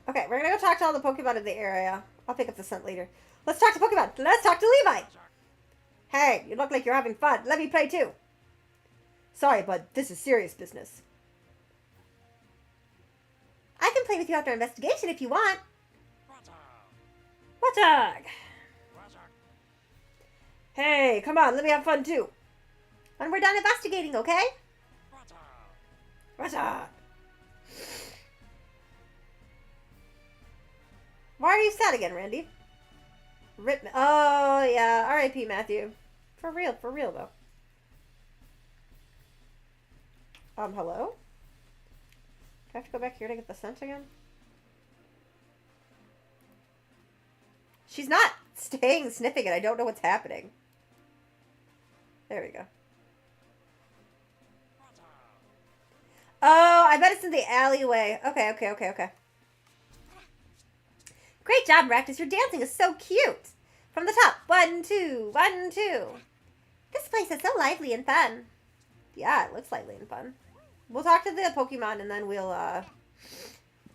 Okay, we're gonna go talk to all the Pokemon in the area. I'll pick up the scent later. Let's talk to Pokemon. Let's talk to Levi. Hey, you look like you're having fun. Let me play too. Sorry, bud. This is serious business. I can play with you after investigation if you want. What dog? Hey, come on, let me have fun too. When we're done investigating, okay? What's up? Why are you sad again, Randy? Oh, yeah. R.I.P. Matthew. For real though. Hello? Do I have to go back here to get the scent again? She's not staying sniffing it. I don't know what's happening. There we go. Oh, I bet it's in the alleyway. Okay. Great job, Rectus. Your dancing is so cute. From the top. 1, 2, 1, 2. This place is so lively and fun. Yeah, it looks lively and fun. We'll talk to the Pokemon and then we'll,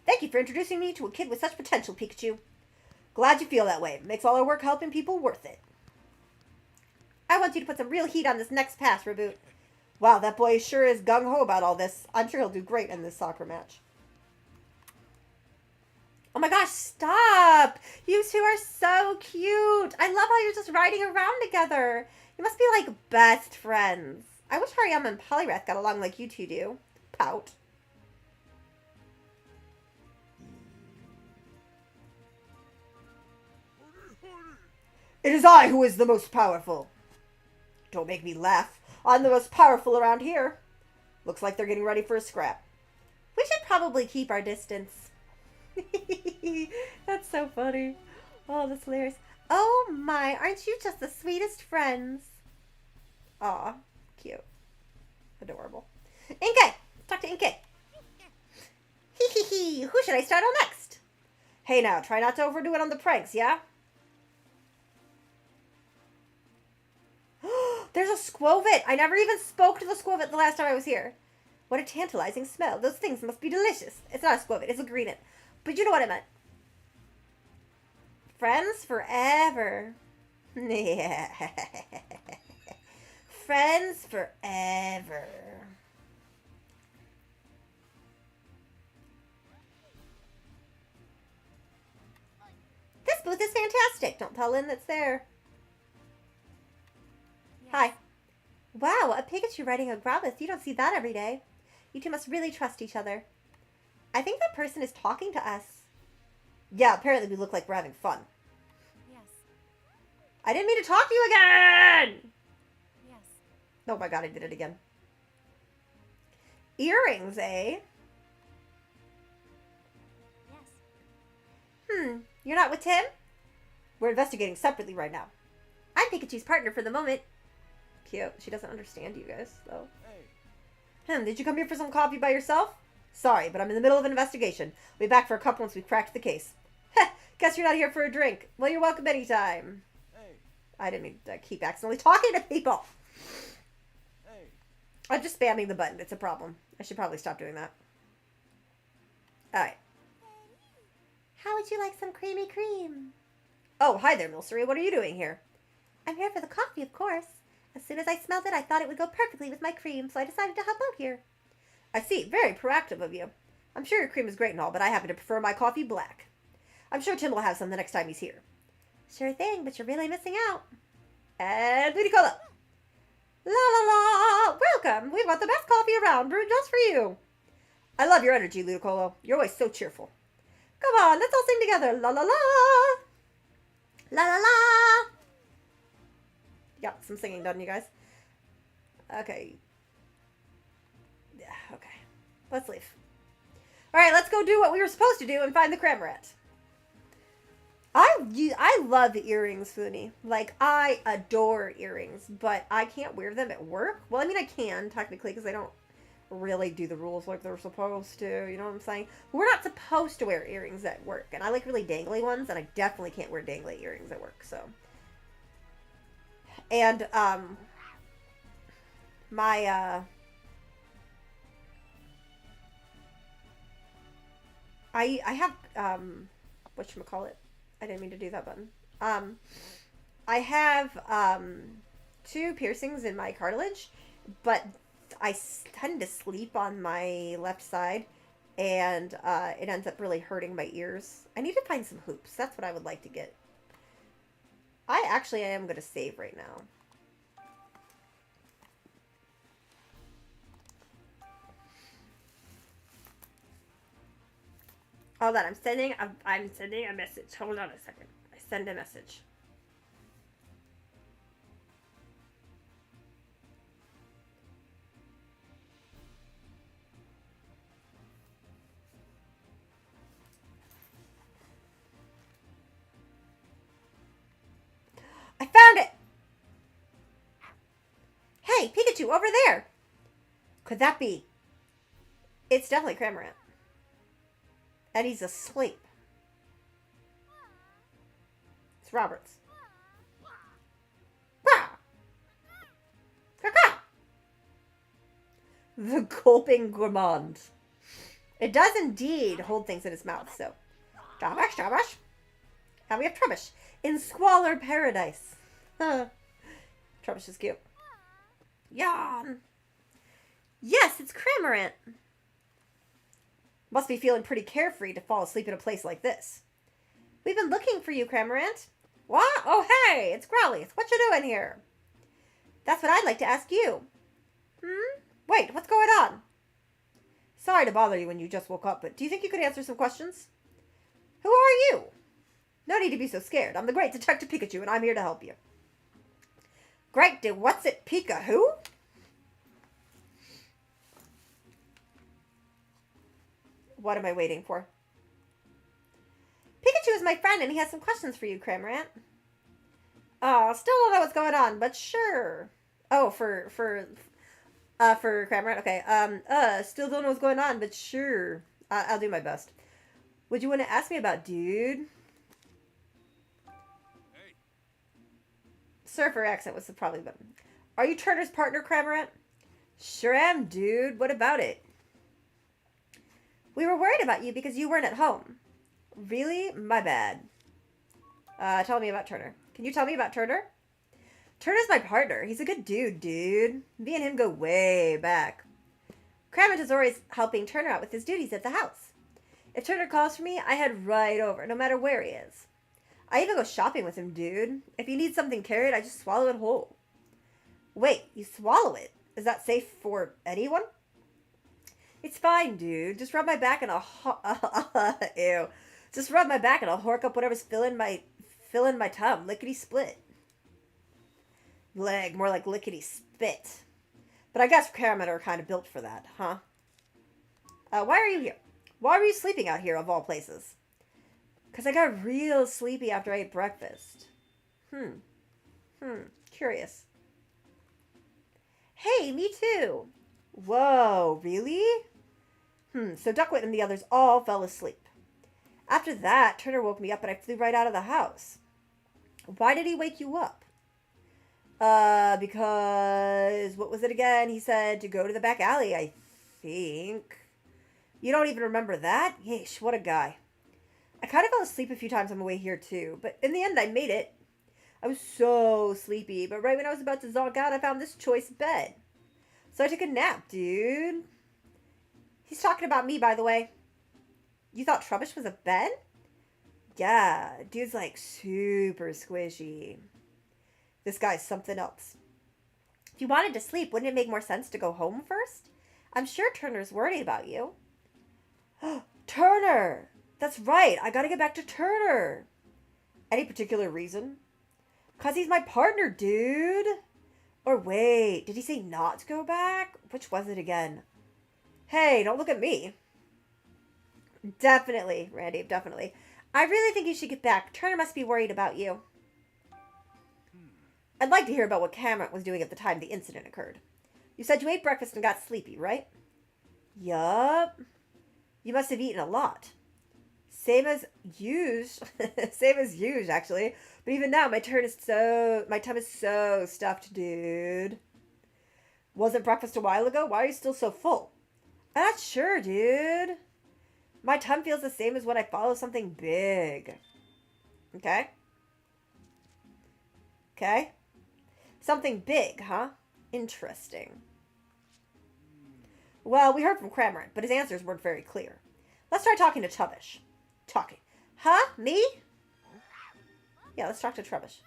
Thank you for introducing me to a kid with such potential, Pikachu. Glad you feel that way. Makes all our work helping people worth it. I want you to put some real heat on this next pass, Reboot. Wow, that boy sure is gung-ho about all this. I'm sure he'll do great in this soccer match. Oh my gosh, stop! You two are so cute! I love how you're just riding around together. You must be like best friends. I wish Hariyama and Poliwrath got along like you two do. Pout. It is I who is the most powerful. Don't make me laugh. I'm the most powerful around here. Looks like they're getting ready for a scrap. We should probably keep our distance. That's so funny. Oh, that's hilarious. Oh my, aren't you just the sweetest friends? Aw, cute. Adorable. Inkay! Let's talk to Inkay. Hee. Who should I start on next? Hey now, try not to overdo it on the pranks, yeah? There's a Squovit! I never even spoke to the Squovit the last time I was here. What a tantalizing smell. Those things must be delicious. It's not a Squovit, it's a Greenit. But you know what I meant. Friends forever. Yeah. Friends forever. This booth is fantastic. Don't tell Lynn that's there. Yes. Hi. Wow, a Pikachu riding a Growlithe. You don't see that every day. You two must really trust each other. I think that person is talking to us. Yeah, apparently we look like we're having fun. Yes. I didn't mean to talk to you again! Yes. Oh my god, I did it again. Earrings, eh? Yes. You're not with Tim? We're investigating separately right now. I'm Pikachu's partner for the moment. Cute. She doesn't understand you guys, though. Hey. Did you come here for some coffee by yourself? Sorry, but I'm in the middle of an investigation. I'll be back for a cup once we've cracked the case. Guess you're not here for a drink. Well, you're welcome anytime. Hey. I didn't mean to keep accidentally talking to people. Hey. I'm just spamming the button. It's a problem. I should probably stop doing that. Alright. How would you like some creamy cream? Oh, hi there, Milcery. What are you doing here? I'm here for the coffee, of course. As soon as I smelled it, I thought it would go perfectly with my cream, so I decided to hop out here. I see. Very proactive of you. I'm sure your cream is great and all, but I happen to prefer my coffee black. I'm sure Tim will have some the next time he's here. Sure thing, but you're really missing out. And Ludicolo. La la la! Welcome! We've got the best coffee around, brewed just for you. I love your energy, Ludicolo. You're always so cheerful. Come on, let's all sing together. La la la! La la la! Got some singing done, you guys. Okay. Yeah, okay. Let's leave. Alright, let's go do what we were supposed to do and find the Cramorant. I love earrings, Funi. Like, I adore earrings, but I can't wear them at work. Well, I mean, I can, technically, because I don't really do the rules like they're supposed to. You know what I'm saying? But we're not supposed to wear earrings at work. And I like really dangly ones, and I definitely can't wear dangly earrings at work, so. And, I have, whatchamacallit? I didn't mean to do that button. I have, 2 piercings in my cartilage, but I tend to sleep on my left side, and it ends up really hurting my ears. I need to find some hoops. That's what I would like to get. I am going to save right now. Hold on, I'm sending a message. Hold on a second. I send a message. I found it! Hey, Pikachu, over there! Could that be? It's definitely Cramorant. And he's asleep. It's Roberts. The gulping gourmand. It does indeed hold things in its mouth, so. Trabash, trabash. Now we have Trubbish in Squalor Paradise. Trubbish is cute. Yawn. Yes, it's Cramorant. Must be feeling pretty carefree to fall asleep in a place like this. We've been looking for you, Cramorant. What? Oh, hey, it's Growlithe. What you doing here? That's what I'd like to ask you. Wait, what's going on? Sorry to bother you when you just woke up, but do you think you could answer some questions? Who are you? No need to be so scared. I'm the great Detective Pikachu, and I'm here to help you. Great, what's it, Pika? Who? What am I waiting for? Pikachu is my friend, and he has some questions for you, Cramorant. Oh, still don't know what's going on, but sure. Oh, for Cramorant? Okay. Still don't know what's going on, but sure. I'll do my best. Would you want to ask me about dude? Hey. Surfer accent was probably better. Are you Turner's partner, Cramorant? Sure am, dude. What about it? We were worried about you because you weren't at home. Really? My bad. Tell me about Turner. Can you tell me about Turner? Turner's my partner. He's a good dude. Me and him go way back. Cramorant is always helping Turner out with his duties at the house. If Turner calls for me, I head right over, no matter where he is. I even go shopping with him, dude. If he needs something carried, I just swallow it whole. Wait, you swallow it? Is that safe for anyone? It's fine, dude. Just rub my back and I'll... Ew. Just rub my back and I'll hork up whatever's filling my tum. Lickety split. Leg, more like lickety spit. But I guess Cramorant are kind of built for that, huh? Why are you here? Why were you sleeping out here, of all places? Because I got real sleepy after I ate breakfast. Curious. Hey, me too. Whoa, really? So Duckwit and the others all fell asleep. After that, Turner woke me up and I flew right out of the house. Why did he wake you up? Because, what was it again? He said to go to the back alley, I think. You don't even remember that? Yeesh, what a guy. I kind of fell asleep a few times on the way here too, but in the end I made it. I was so sleepy, but right when I was about to zonk out, I found this choice bed. So I took a nap, dude. He's talking about me, by the way. You thought Trubbish was a bed? Yeah, dude's like super squishy. This guy's something else. If you wanted to sleep, wouldn't it make more sense to go home first? I'm sure Turner's worried about you. Turner! That's right, I gotta get back to Turner. Any particular reason? 'Cause he's my partner, dude. Or wait, did he say not to go back? Which was it again? Hey, don't look at me. Definitely, Randy, definitely. I really think you should get back. Turner must be worried about you. I'd like to hear about what Cramorant was doing at the time the incident occurred. You said you ate breakfast and got sleepy, right? Yup. You must have eaten a lot. Same as usual. Same as usual, actually. But even now, my tum is so stuffed, dude. Wasn't breakfast a while ago? Why are you still so full? I'm not sure, dude. My tum feels the same as when I follow something big. Okay? Okay? Something big, huh? Interesting. Well, we heard from Cramorant, but his answers weren't very clear. Let's try talking to Trubbish. Talking. Huh? Me? Yeah, let's talk to Trubbish.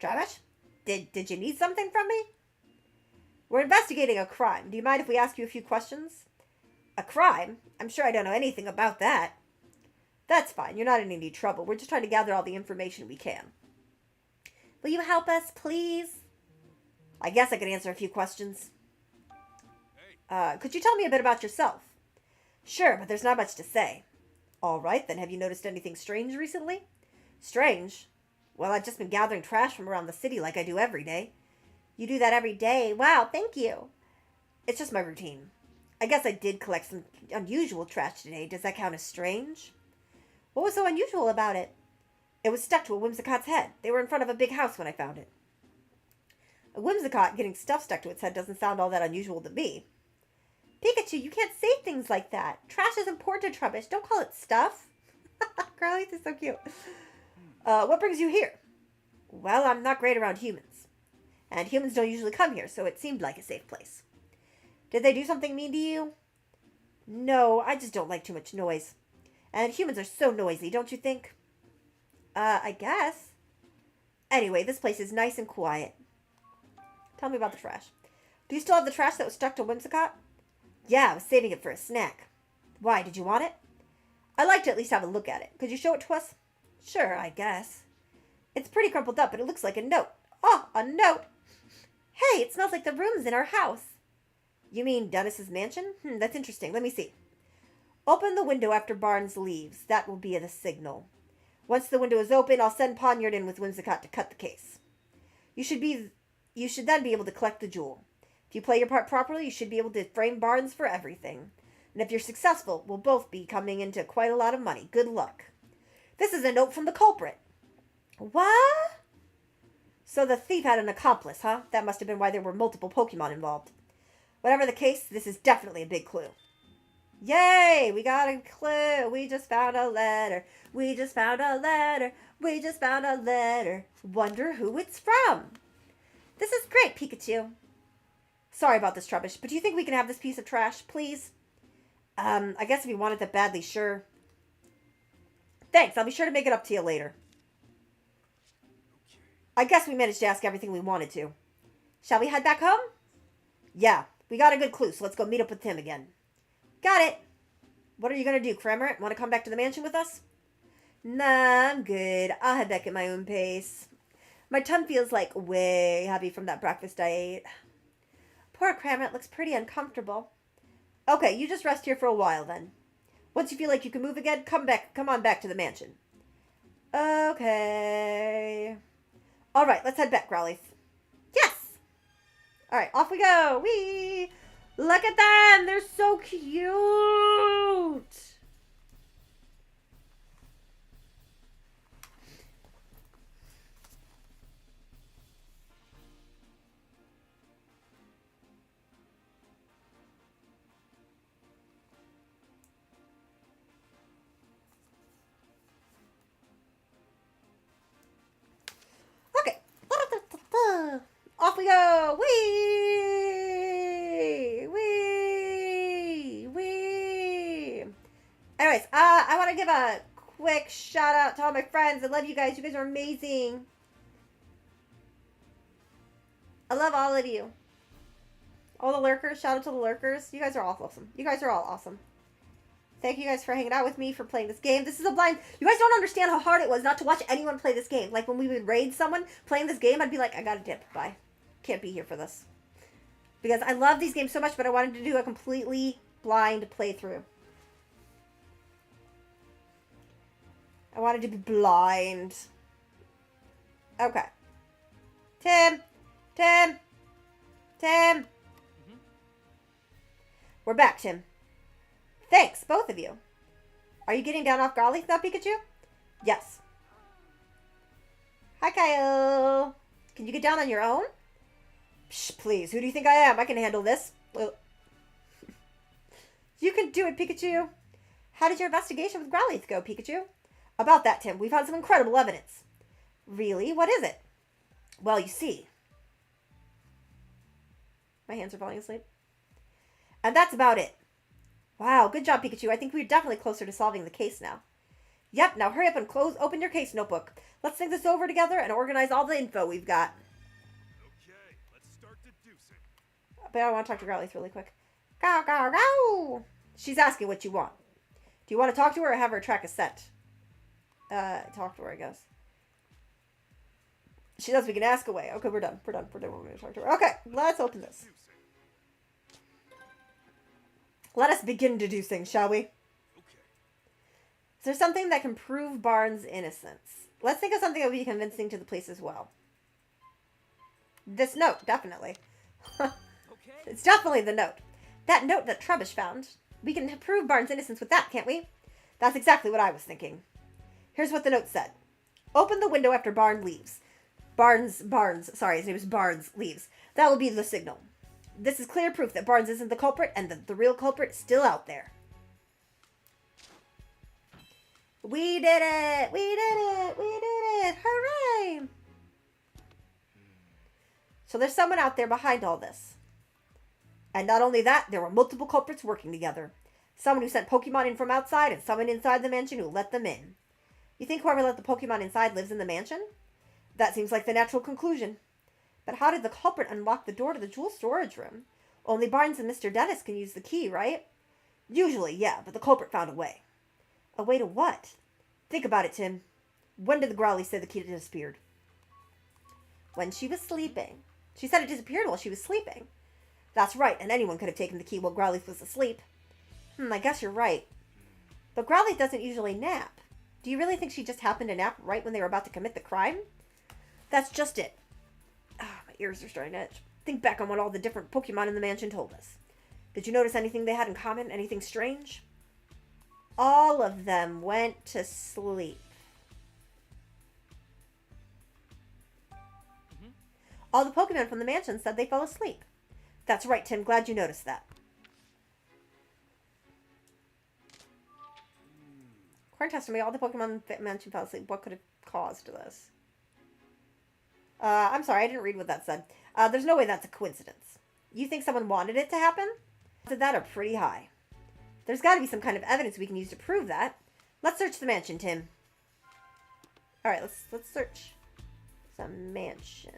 Trubbish? Did you need something from me? We're investigating a crime. Do you mind if we ask you a few questions? A crime? I'm sure I don't know anything about that. That's fine. You're not in any trouble. We're just trying to gather all the information we can. Will you help us, please? I guess I could answer a few questions. Could you tell me a bit about yourself? Sure, but there's not much to say. All right, then. Have you noticed anything strange recently? Strange? Well, I've just been gathering trash from around the city like I do every day. You do that every day? Wow, thank you. It's just my routine. I guess I did collect some unusual trash today. Does that count as strange? What was so unusual about it? It was stuck to a Whimsicott's head. They were in front of a big house when I found it. A Whimsicott getting stuff stuck to its head doesn't sound all that unusual to me. Pikachu, you can't say things like that. Trash is important to Trubbish. Don't call it stuff. Growlithe is so cute. What brings you here? Well, I'm not great around humans. And humans don't usually come here, so it seemed like a safe place. Did they do something mean to you? No, I just don't like too much noise. And humans are so noisy, don't you think? I guess. Anyway, this place is nice and quiet. Tell me about the trash. Do you still have the trash that was stuck to Whimsicott? Yeah, I was saving it for a snack. Why, did you want it? I'd like to at least have a look at it. Could you show it to us? Sure, I guess. It's pretty crumpled up, but it looks like a note. Oh, a note! Hey, it smells like the rooms in our house. You mean Dennis's mansion? That's interesting. Let me see. Open the window after Barnes leaves. That will be the signal. Once the window is open, I'll send Poniard in with Whimsicott to cut the case. You should then be able to collect the jewel. If you play your part properly, you should be able to frame Barnes for everything. And if you're successful, we'll both be coming into quite a lot of money. Good luck. This is a note from the culprit. What? So the thief had an accomplice, huh? That must have been why there were multiple Pokemon involved. Whatever the case, this is definitely a big clue. Yay! We got a clue. We just found a letter. We just found a letter. We just found a letter. Wonder who it's from. This is great, Pikachu. Sorry about this, Trubbish, but do you think we can have this piece of trash, please? I guess if you want it that badly, sure. Thanks, I'll be sure to make it up to you later. I guess we managed to ask everything we wanted to. Shall we head back home? Yeah, we got a good clue, so let's go meet up with Tim again. Got it. What are you going to do, Cramorant? Want to come back to the mansion with us? Nah, I'm good. I'll head back at my own pace. My tongue feels like way heavy from that breakfast I ate. Poor Cramorant looks pretty uncomfortable. Okay, you just rest here for a while then. Once you feel like you can move again, come on back to the mansion. Okay. Alright, let's head back, Growlithe. Yes! Alright, off we go! Whee! Look at them! They're so cute! Okay. Off we go! Whee! Whee! Whee! Anyways, I want to give a quick shout out to all my friends. I love you guys. You guys are amazing. I love all of you. All the lurkers. Shout out to the lurkers. You guys are all awesome. You guys are all awesome. Thank you guys for hanging out with me, for playing this game. This is a blind... You guys don't understand how hard it was not to watch anyone play this game. Like, when we would raid someone playing this game, I'd be like, I gotta dip. Bye. Can't be here for this. Because I love these games so much, but I wanted to do a completely blind playthrough. I wanted to be blind. Okay. Tim! Tim! Tim! Mm-hmm. We're back, Tim. Thanks, both of you. Are you getting down off Growlithe now, Pikachu? Yes. Hi, Kyle. Can you get down on your own? Psh, please, who do you think I am? I can handle this. You can do it, Pikachu. How did your investigation with Growlithe go, Pikachu? About that, Tim, we found some incredible evidence. Really? What is it? Well, you see. My hands are falling asleep. And that's about it. Wow, good job, Pikachu. I think we're definitely closer to solving the case now. Yep, now hurry up and open your case notebook. Let's think this over together and organize all the info we've got. Okay, let's start deducing. But I want to talk to Growlithe really quick. Go, go, go! She's asking what you want. Do you want to talk to her or have her track a set? Talk to her, I guess. She does, we can ask away. Okay, we're done. We're done. We're going to talk to her. Okay, let's open this. Let us begin deducing, shall we? Is there something that can prove Barnes' innocence? Let's think of something that would be convincing to the police as well. This note, definitely. It's definitely the note. That note that Trubbish found. We can prove Barnes' innocence with that, can't we? That's exactly what I was thinking. Here's what the note said. Open the window after Barnes leaves. Sorry, his name is Barnes leaves. That will be the signal. This is clear proof that Barnes isn't the culprit and that the real culprit is still out there. We did it! We did it! We did it! Hooray! So there's someone out there behind all this. And not only that, there were multiple culprits working together. Someone who sent Pokemon in from outside and someone inside the mansion who let them in. You think whoever let the Pokemon inside lives in the mansion? That seems like the natural conclusion. But how did the culprit unlock the door to the jewel storage room? Only Barnes and Mr. Dennis can use the key, right? Usually, yeah, but the culprit found a way. A way to what? Think about it, Tim. When did the Growly say the key disappeared? When she was sleeping. She said it disappeared while she was sleeping. That's right, and anyone could have taken the key while Growly was asleep. I guess you're right. But Growly doesn't usually nap. Do you really think she just happened to nap right when they were about to commit the crime? That's just it. My ears are starting to itch. Think back on what all the different Pokemon in the mansion told us. Did you notice anything they had in common? Anything strange? All of them went to sleep. All the Pokemon from the mansion said they fell asleep. That's right, Tim. Glad you noticed that. According to testimony, all the Pokemon in the mansion fell asleep. What could have caused this? I'm sorry, I didn't read what that said. There's no way that's a coincidence. You think someone wanted it to happen? Odds of that are pretty high. There's got to be some kind of evidence we can use to prove that. Let's search the mansion, Tim. All right, let's search the mansion.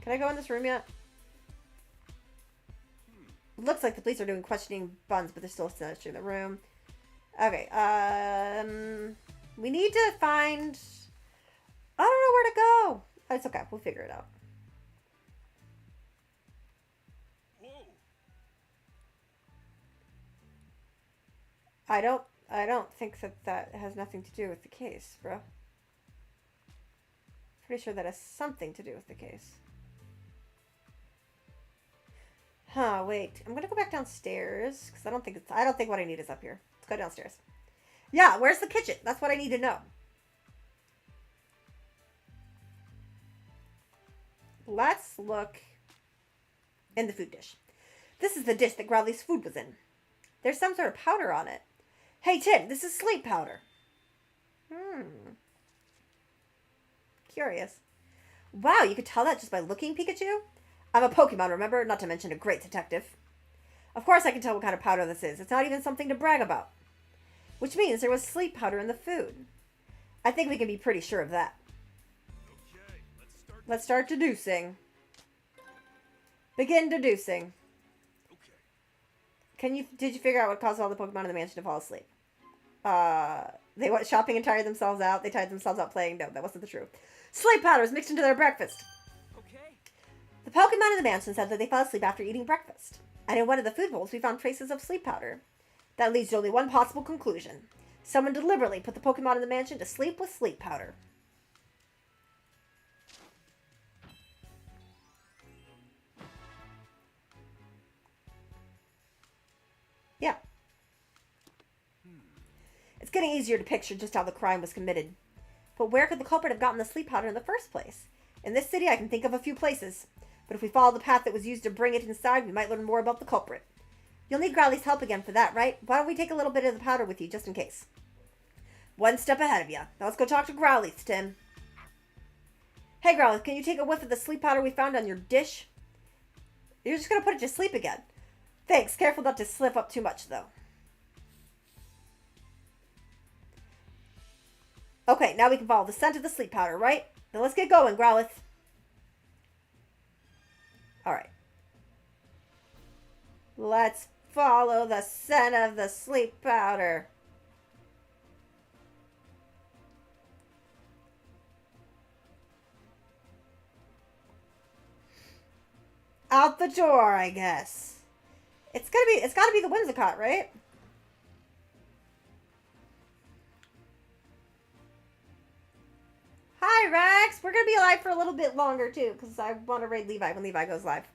Can I go in this room yet? Looks like the police are doing questioning buns, but they're still searching the room. Okay, we need to find... I don't know where to go. It's okay, we'll figure it out. Whoa. I don't think that has nothing to do with the case, bro. Pretty sure that has something to do with the case. Huh, wait. I'm gonna go back downstairs because I don't think what I need is up here. Let's go downstairs. Yeah, where's the kitchen? That's what I need to know. Let's look in the food dish. This is the dish that Growly's food was in. There's some sort of powder on it. Hey, Tim, this is sleep powder. Curious. Wow, you could tell that just by looking, Pikachu? I'm a Pokemon, remember? Not to mention a great detective. Of course I can tell what kind of powder this is. It's not even something to brag about. Which means there was sleep powder in the food. I think we can be pretty sure of that. Okay, let's start deducing. Begin deducing. Okay. Did you figure out what caused all the Pokemon in the mansion to fall asleep? They went shopping and tired themselves out. They tired themselves out playing. No, that wasn't the truth. Sleep powder was mixed into their breakfast. Okay. The Pokemon in the mansion said that they fell asleep after eating breakfast. And in one of the food bowls, we found traces of sleep powder. That leads to only one possible conclusion. Someone deliberately put the Pokemon in the mansion to sleep with sleep powder. Yeah. It's getting easier to picture just how the crime was committed. But where could the culprit have gotten the sleep powder in the first place? In this city, I can think of a few places. But if we follow the path that was used to bring it inside, we might learn more about the culprit. You'll need Growly's help again for that, right? Why don't we take a little bit of the powder with you, just in case? One step ahead of you. Now let's go talk to Growly, Tim. Hey, Growlithe, can you take a whiff of the sleep powder we found on your dish? You're just going to put it to sleep again. Thanks. Careful not to slip up too much, though. Okay, now we can follow the scent of the sleep powder, right? Now let's get going, Growlithe. Alright. Let's follow the scent of the sleep powder. Out the door, I guess. It's gotta be the Whimsicott, right? Hi, Rex. We're gonna be live for a little bit longer too, because I want to raid Levi when Levi goes live.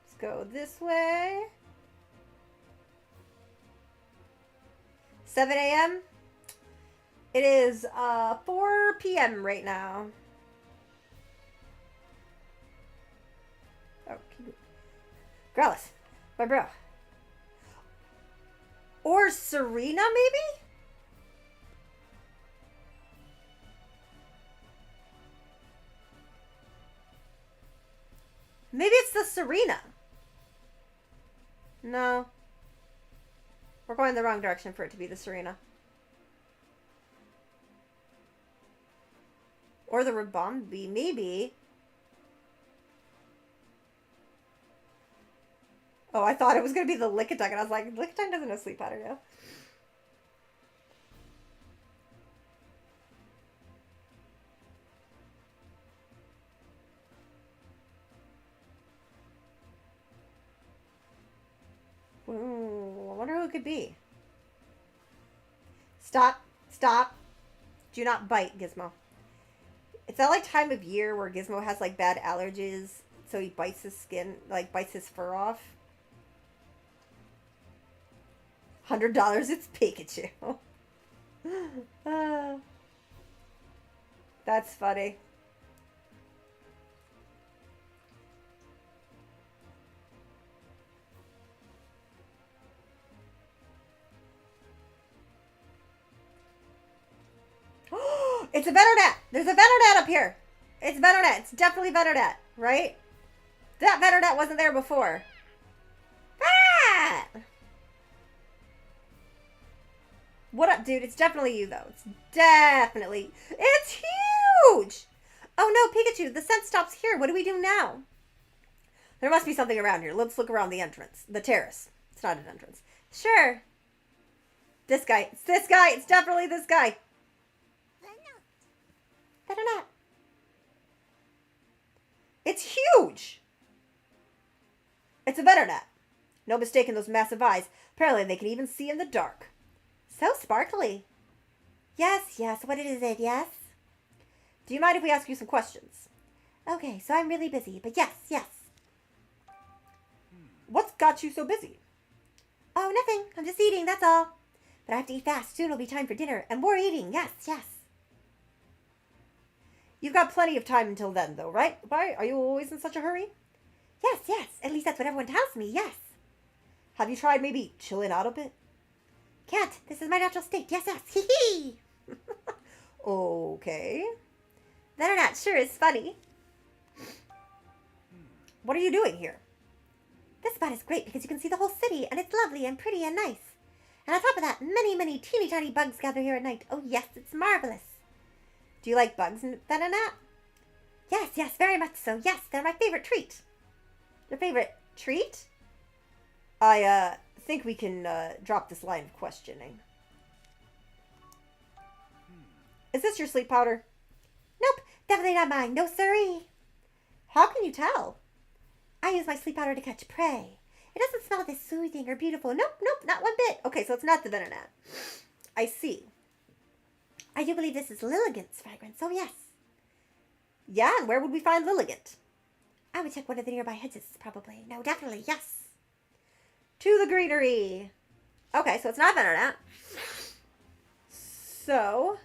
Let's go this way. 7 a.m. It is 4 p.m. right now. Oh, Growlithe, my bro. Or Serena, maybe? Maybe it's the Serena. No. We're going the wrong direction for it to be the Serena. Or the Rabombi, maybe. Oh, I thought it was going to be the Lickitung, and I was like, Lickitung doesn't have sleep powder, yeah. Ooh, I wonder who it could be. Stop. Stop. Do not bite, Gizmo. It's that, like, time of year where Gizmo has, like, bad allergies, so he bites his skin, like, bites his fur off. $100, it's Pikachu. That's funny. It's a Venonat! There's a Venonat up here! It's Venonat. It's definitely Venonat, right? That Venonat wasn't there before. Ah! What up, dude? It's definitely you, though. It's definitely... It's huge! Oh, no, Pikachu. The scent stops here. What do we do now? There must be something around here. Let's look around the entrance. The terrace. It's not an entrance. Sure. This guy. It's this guy. It's definitely this guy. Venonat. It's huge! It's a Venonat. No mistaking those massive eyes. Apparently they can even see in the dark. So sparkly. Yes, yes. What is it, yes? Do you mind if we ask you some questions? Okay, so I'm really busy, but yes, yes. What's got you so busy? Oh, nothing. I'm just eating, that's all. But I have to eat fast. Soon it'll be time for dinner. And more eating. Yes, yes. You've got plenty of time until then, though, right? Why? Are you always in such a hurry? Yes, yes. At least that's what everyone tells me, yes. Have you tried maybe chilling out a bit? Can't. This is my natural state. Yes, yes. Hee hee. Okay. Venonat sure is funny. What are you doing here? This spot is great because you can see the whole city, and it's lovely and pretty and nice. And on top of that, many, many teeny tiny bugs gather here at night. Oh, yes, it's marvelous. Do you like bugs, Venonat? Yes, yes, very much so. Yes, they're my favorite treat. Your favorite treat? I think we can drop this line of questioning. Is this your sleep powder? Nope, definitely not mine. No siree. How can you tell? I use my sleep powder to catch prey. It doesn't smell this soothing or beautiful. Nope, nope, not one bit. Okay, so it's not the Venonat. I see. I do believe this is Lilligant's fragrance, oh yes. Yeah, and where would we find Lilligant? I would check one of the nearby hedges, probably. No, definitely, yes. To the greenery. Okay, so it's not Venonat. So,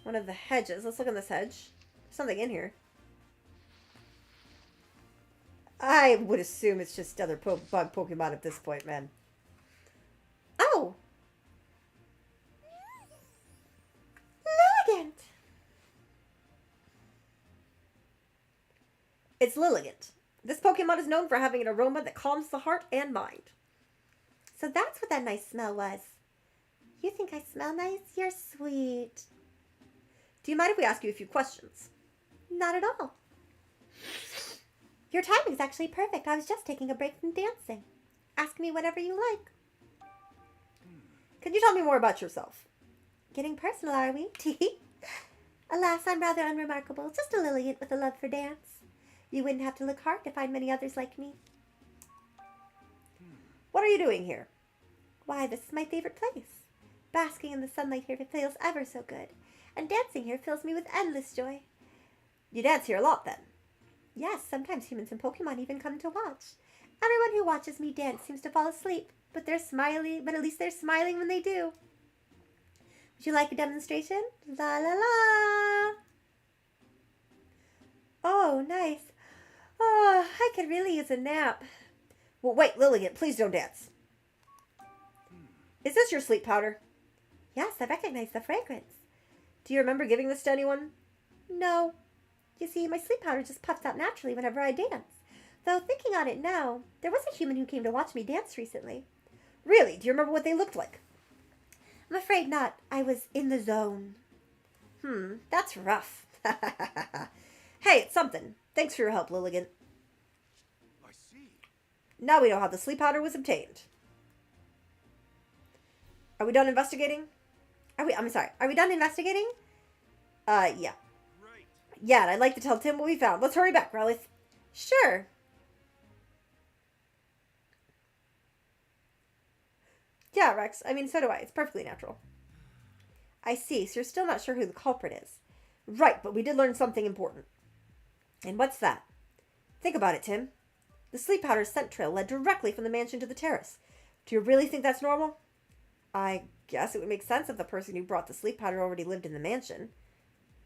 one of the hedges. Let's look in this hedge. There's something in here. I would assume it's just other bug Pokemon at this point, man. Oh! Lilligant! It's Lilligant. This Pokemon is known for having an aroma that calms the heart and mind. So that's what that nice smell was. You think I smell nice? You're sweet. Do you mind if we ask you a few questions? Not at all. Your timing's actually perfect. I was just taking a break from dancing. Ask me whatever you like. Could you tell me more about yourself? Getting personal, are we? Alas, I'm rather unremarkable. Just a Lilligant with a love for dance. You wouldn't have to look hard to find many others like me. What are you doing here? Why, this is my favorite place. Basking in the sunlight here feels ever so good. And dancing here fills me with endless joy. You dance here a lot, then? Yes, sometimes humans and Pokemon even come to watch. Everyone who watches me dance seems to fall asleep, but at least they're smiling when they do. Would you like a demonstration? La la la! Oh, nice. Oh, I could really use a nap. Well, wait, Lilligant, please don't dance. Is this your sleep powder? Yes, I recognize the fragrance. Do you remember giving this to anyone? No. You see, my sleep powder just puffs out naturally whenever I dance. Though, thinking on it now, there was a human who came to watch me dance recently. Really? Do you remember what they looked like? I'm afraid not. I was in the zone. That's rough. Hey, it's something. Thanks for your help, Lilligant. I see. Now we know how the sleep powder was obtained. Are we done investigating? Are we done investigating? Yeah. Right. Yeah, and I'd like to tell Tim what we found. Let's hurry back, Growlithe. Sure. Yeah, Rex. I mean, so do I. It's perfectly natural. I see. So you're still not sure who the culprit is. Right, but we did learn something important. And what's that? Think about it, Tim. The sleep powder's scent trail led directly from the mansion to the terrace. Do you really think that's normal? I guess it would make sense if the person who brought the sleep powder already lived in the mansion.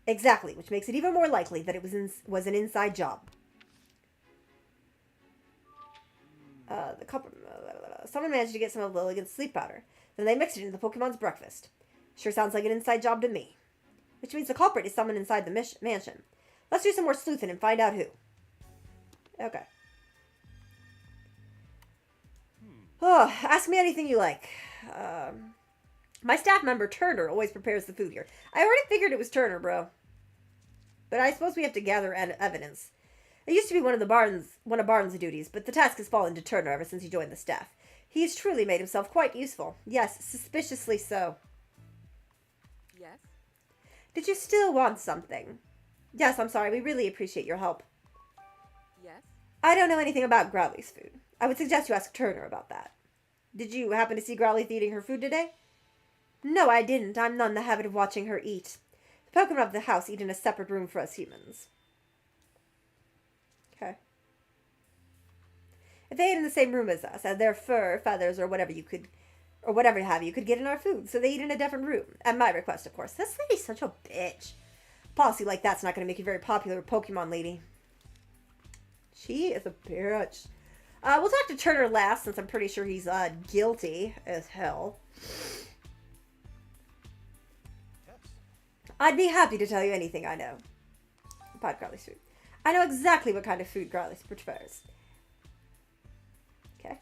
Exactly, which makes it even more likely that it was an inside job. Someone managed to get some of Lilligant's sleep powder. Then they mixed it into the Pokemon's breakfast. Sure sounds like an inside job to me. Which means the culprit is someone inside the mansion. Let's do some more sleuthing and find out who. Okay. Oh, ask me anything you like. My staff member Turner always prepares the food here. I already figured it was Turner, bro. But I suppose we have to gather evidence. It used to be one of Barnes' duties, but the task has fallen to Turner ever since he joined the staff. He's truly made himself quite useful. Yes, suspiciously so. Yes? Did you still want something? Yes, I'm sorry. We really appreciate your help. Yes? I don't know anything about Growlithe's food. I would suggest you ask Turner about that. Did you happen to see Growlithe eating her food today? No, I didn't. I'm not in the habit of watching her eat. The Pokemon of the house eat in a separate room for us humans. Okay. If they ate in the same room as us, and their fur, feathers, or whatever you could get in our food. So they eat in a different room. At my request, of course. This lady's such a bitch. Policy like that's not going to make you very popular with Pokemon lady. She is a bitch. We'll talk to Turner last, since I'm pretty sure he's guilty as hell. Yes. I'd be happy to tell you anything I know about Growlithe's food. I know exactly what kind of food Growlithe prefers. Okay.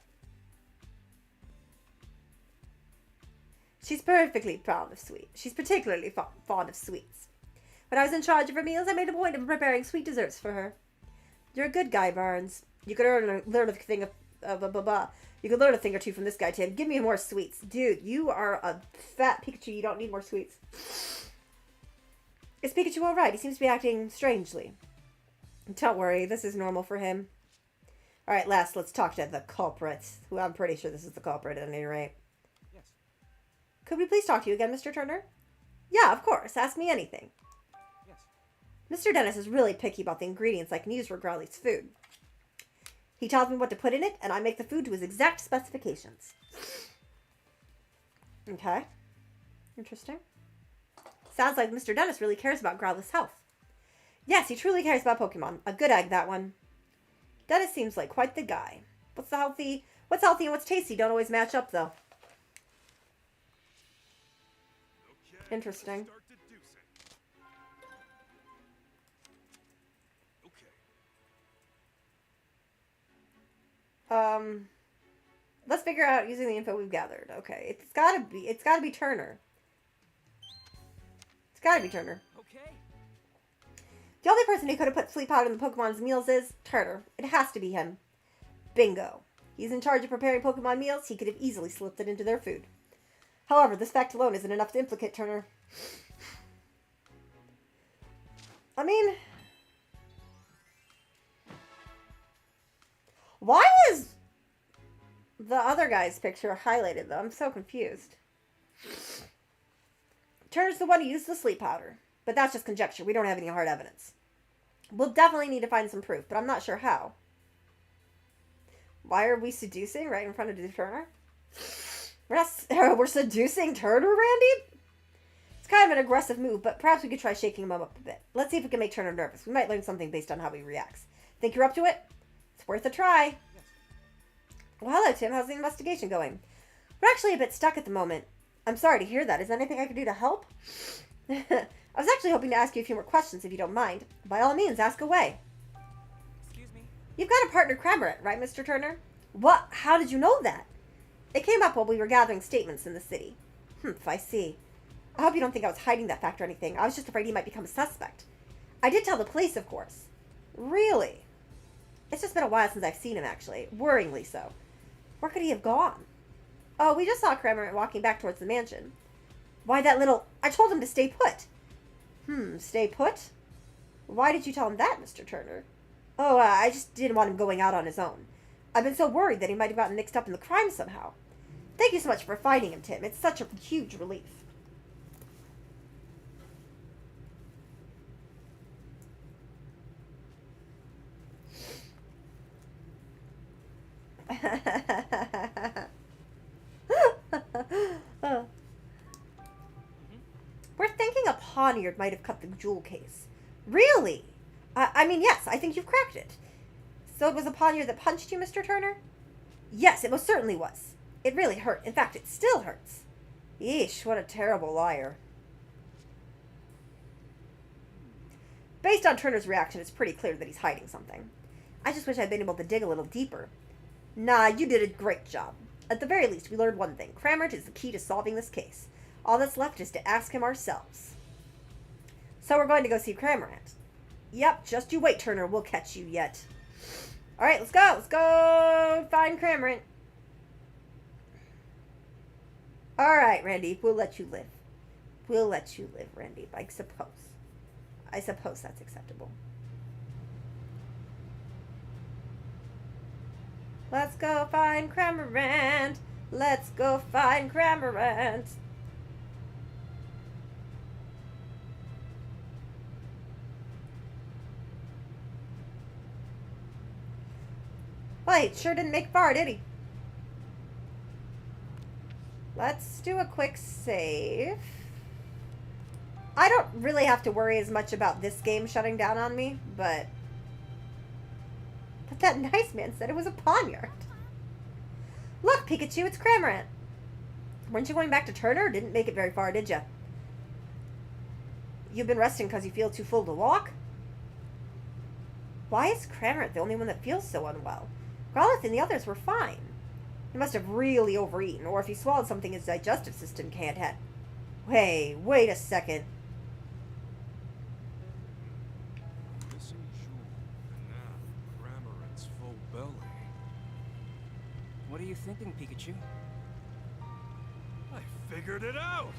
She's perfectly fond of sweets. She's particularly fond of sweets. When I was in charge of her meals, I made a point of preparing sweet desserts for her. You're a good guy, Barnes. You could learn a thing You could learn a thing or two from this guy, Tim. Give me more sweets. Dude, you are a fat Pikachu. You don't need more sweets. Is Pikachu alright? He seems to be acting strangely. Don't worry, this is normal for him. Alright, last, let's talk to the culprit. Who I'm pretty sure this is the culprit at any rate. Yes. Could we please talk to you again, Mr. Turner? Yeah, of course. Ask me anything. Yes. Mr. Dennis is really picky about the ingredients I can use for Growlithe's food. He tells me what to put in it, and I make the food to his exact specifications. Okay. Interesting. Sounds like Mr. Dennis really cares about Growlithe's health. Yes, he truly cares about Pokemon. A good egg, that one. Dennis seems like quite the guy. What's healthy and what's tasty don't always match up, though. Okay, Interesting. let's start deducing. Okay. Let's figure out using the info we've gathered. Okay, it's gotta be Turner. It's gotta be Turner. Okay. The only person who could have put sleep powder in the Pokemon's meals is Turner. It has to be him. Bingo. He's in charge of preparing Pokemon meals. He could have easily slipped it into their food. However, this fact alone isn't enough to implicate Turner. I mean, why is the other guy's picture highlighted, though? I'm so confused. Turner's the one who used the sleep powder. But that's just conjecture. We don't have any hard evidence. We'll definitely need to find some proof, but I'm not sure how. Why are we seducing right in front of Turner? We're seducing Turner, Randy? It's kind of an aggressive move, but perhaps we could try shaking him up a bit. Let's see if we can make Turner nervous. We might learn something based on how he reacts. Think you're up to it? It's worth a try. Yes. Well, hello, Tim. How's the investigation going? We're actually a bit stuck at the moment. I'm sorry to hear that. Is there anything I can do to help? I was actually hoping to ask you a few more questions, if you don't mind. By all means, ask away. Excuse me? You've got a partner, Cramorant, right, Mr. Turner? What? How did you know that? It came up while we were gathering statements in the city. I see. I hope you don't think I was hiding that fact or anything. I was just afraid he might become a suspect. I did tell the police, of course. Really? It's just been a while since I've seen him, actually. Worryingly so. Where could he have gone? Oh, we just saw Cramorant walking back towards the mansion. Why that little... I told him to stay put. Stay put? Why did you tell him that, Mr. Turner? Oh, I just didn't want him going out on his own. I've been so worried that he might have gotten mixed up in the crime somehow. Thank you so much for finding him, Tim. It's such a huge relief. We're thinking a poniard might have cut the jewel case. Really? I mean, yes, I think you've cracked it. So it was a poniard that punched you, Mr. Turner? Yes, it most certainly was. It really hurt. In fact, it still hurts. Yeesh, what a terrible liar. Based on Turner's reaction, it's pretty clear that he's hiding something. I just wish I'd been able to dig a little deeper. Nah, you did a great job. At the very least, we learned one thing. Cramorant is the key to solving this case. All that's left is to ask him ourselves. So we're going to go see Cramorant. Yep, just you wait, Turner. We'll catch you yet. Alright, let's go. Let's go find Cramorant. Alright, Randy. We'll let you live. We'll let you live, Randy, I suppose. I suppose that's acceptable. Let's go find Cramorant. Let's go find Cramorant. Well, he sure didn't make far, did he? Let's do a quick save. I don't really have to worry as much about this game shutting down on me, but that nice man said it was a poniard. Look, Pikachu, it's Cramorant. Weren't you going back to Turner? Didn't make it very far, did you? You've been resting because you feel too full to walk? Why is Cramorant the only one that feels so unwell? Growlithe and the others were fine. He must have really overeaten, or if he swallowed something his digestive system can't handle. Wait a second. Missing jewel, and now Cramorant's full belly. What are you thinking, Pikachu? I figured it out!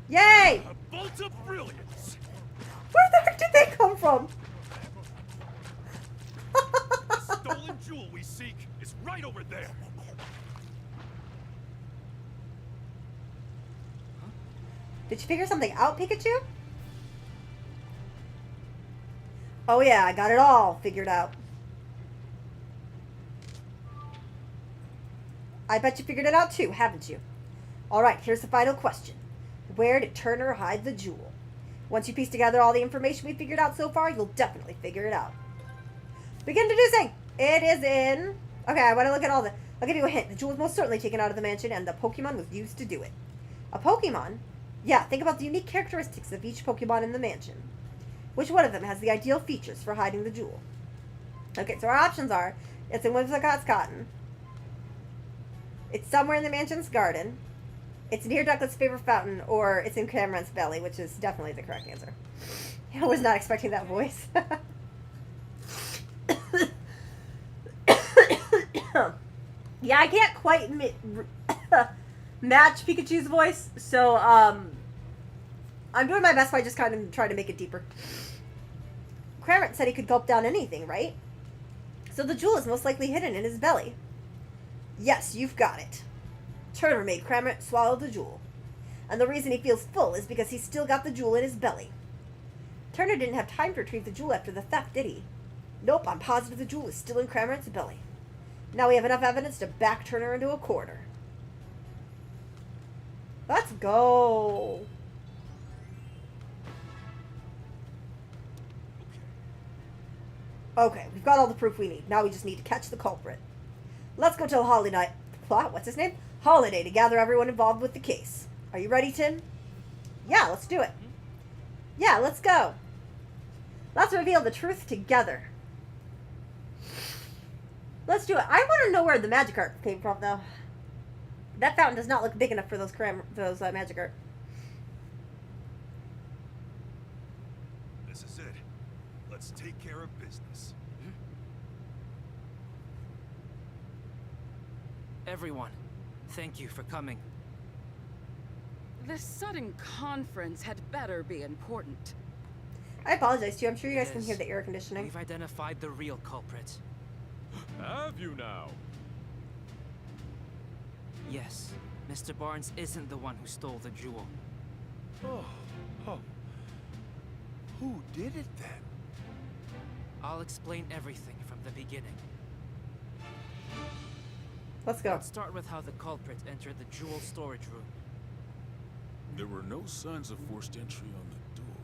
Yay! A bolt of brilliance! Where the heck did they come from? The stolen jewel we seek is right over there! Did you figure something out, Pikachu? Oh yeah, I got it all figured out. I bet you figured it out too, haven't you? Alright, here's the final question. Where did Turner hide the jewel? Once you piece together all the information we figured out so far, you'll definitely figure it out. Begin deducing! It is in... Okay, I want to look at all the... I'll give you a hint. The jewel was most certainly taken out of the mansion, and the Pokemon was used to do it. A Pokemon? Yeah, think about the unique characteristics of each Pokemon in the mansion. Which one of them has the ideal features for hiding the jewel? Okay, so our options are... It's in Whimsicott's Cotton. It's somewhere in the mansion's garden. It's near Ducklet's favorite fountain, or it's in Cameron's belly, which is definitely the correct answer. I was not expecting that voice. Yeah, I can't quite match Pikachu's voice, so I'm doing my best by just kind of trying to make it deeper. Cramorant said he could gulp down anything, right? So the jewel is most likely hidden in his belly. Yes, you've got it. Turner made Cramorant swallow the jewel. And the reason he feels full is because he's still got the jewel in his belly. Turner didn't have time to retrieve the jewel after the theft, did he? Nope, I'm positive the jewel is still in Cramorant's belly. Now we have enough evidence to back Turner into a corner. Let's go. Okay, we've got all the proof we need. Now we just need to catch the culprit. Let's go tell Holiday... What's his name? Holiday to gather everyone involved with the case. Are you ready, Tim? Yeah, let's do it. Yeah, let's go. Let's reveal the truth together. Let's do it. I want to know where the Magikarp came from, though. That fountain does not look big enough for those Magikarp. This is it. Let's take care of business. Everyone, thank you for coming. This sudden conference had better be important. I apologize, too. I'm sure you guys It can is. hear the air conditioning. We've identified the real culprit. Have you now? Yes, Mr. Barnes isn't the one who stole the jewel. Oh. Who did it then? I'll explain everything from the beginning. Let's go. Let's start with how the culprit entered the jewel storage room. There were no signs of forced entry on the door,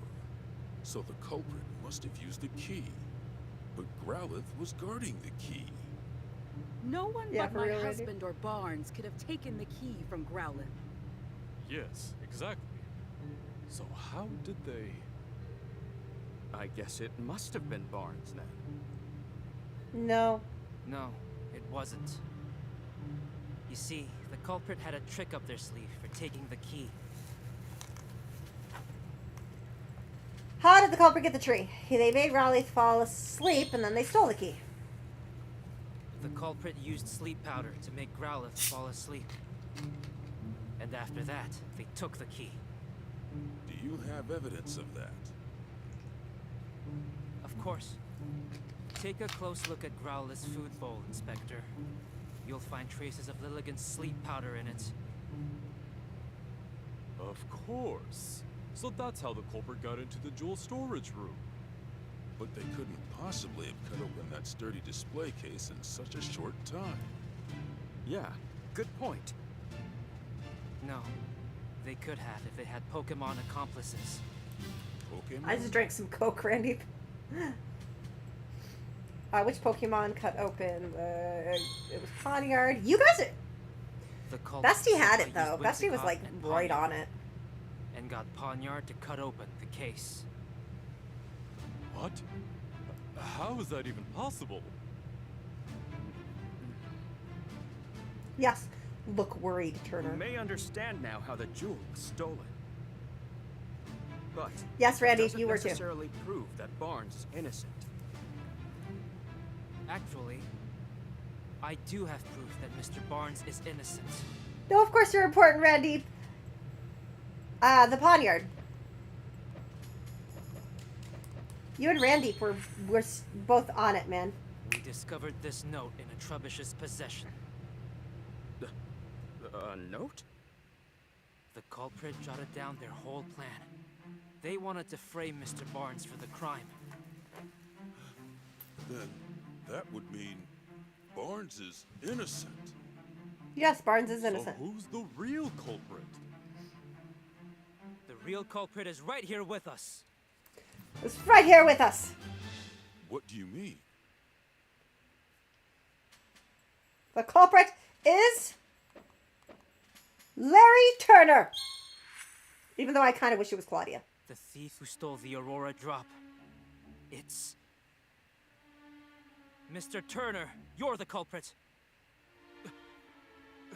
so the culprit must have used the key. But Growlithe was guarding the key. No one Yeah, but for my real, Randy? husband or Barnes could have taken the key from Growlithe. Yes, exactly. So how did they... I guess it must have been Barnes then. No. No, it wasn't. You see, the culprit had a trick up their sleeve for taking the key. How did the culprit get the tree? They made Rowley fall asleep, and then they stole the key. The culprit used sleep powder to make Growlithe fall asleep. And after that, they took the key. Do you have evidence of that? Of course. Take a close look at Growlithe's food bowl, Inspector. You'll find traces of Lilligant's sleep powder in it. Of course. So that's how the culprit got into the jewel storage room. But they couldn't possibly have cut open that sturdy display case in such a short time. Yeah, good point. No, they could have if they had Pokemon accomplices. Pokemon? I just drank some Coke, Randy. Which Pokemon cut open? It was Pawniard. You guys are... The culprit Bestie had used it, though. Bestie was, Whimsicott like, and right Pawniard, on it. and got Pawniard to cut open the case. What? How is that even possible? Yes. Look worried, You Turner. may understand now how the jewel was stolen. But Yes, Randy, it doesn't you were too. necessarily prove that Barnes is innocent. Actually, I do have proof that Mr. Barnes is innocent. No, of course you're important, Randy. The Pawniard. You and Randy were both on it, man. We discovered this note in a Trubbish's possession. A note? The culprit jotted down their whole plan. They wanted to frame Mr. Barnes for the crime. Then that would mean Barnes is innocent. Yes, Barnes is innocent. So who's the real culprit? The real culprit is right here with us. It's right here with us. What do you mean? The culprit is Larry Turner. Even though I kind of wish it was Claudia. The thief who stole the Aurora drop. It's... Mr. Turner, you're the culprit.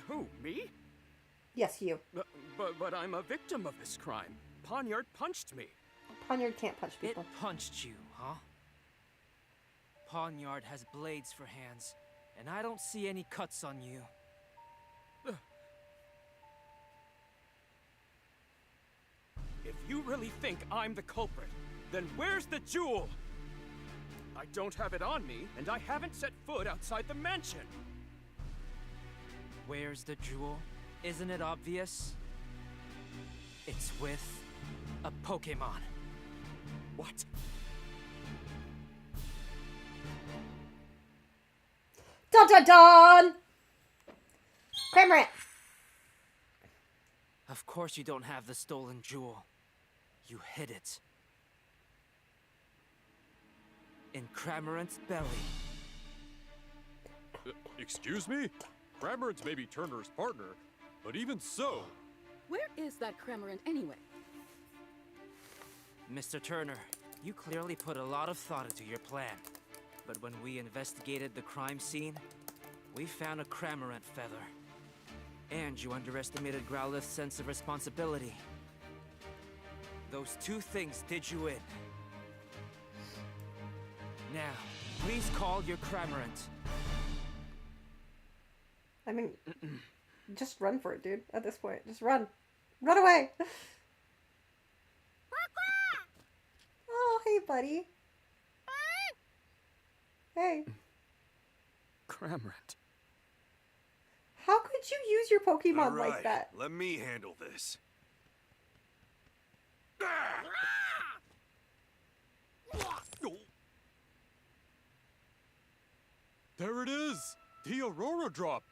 Who, me? Yes, you. But I'm a victim of this crime. Poniard punched me. Poniard can't punch people. It punched you, huh? Poniard has blades for hands, and I don't see any cuts on you. If you really think I'm the culprit, then where's the jewel? I don't have it on me, and I haven't set foot outside the mansion. Where's the jewel? Isn't it obvious? It's with a Pokemon. What? Dun dun dun! Cramorant! Of course you don't have the stolen jewel. You hid it. In Cramorant's belly. Excuse me? Cramorant may be Turner's partner, but even so... Where is that Cramorant anyway? Mr. Turner, you clearly put a lot of thought into your plan. But when we investigated the crime scene, we found a Cramorant feather. And you underestimated Growlith's sense of responsibility. Those two things did you in. Now, please call your Cramorant. I mean, just run for it, dude. At this point, just run. Run away! Oh, hey, buddy. Hey. Cramorant. How could you use your Pokemon All right, like that? let me handle this. There it is! The Aurora drop!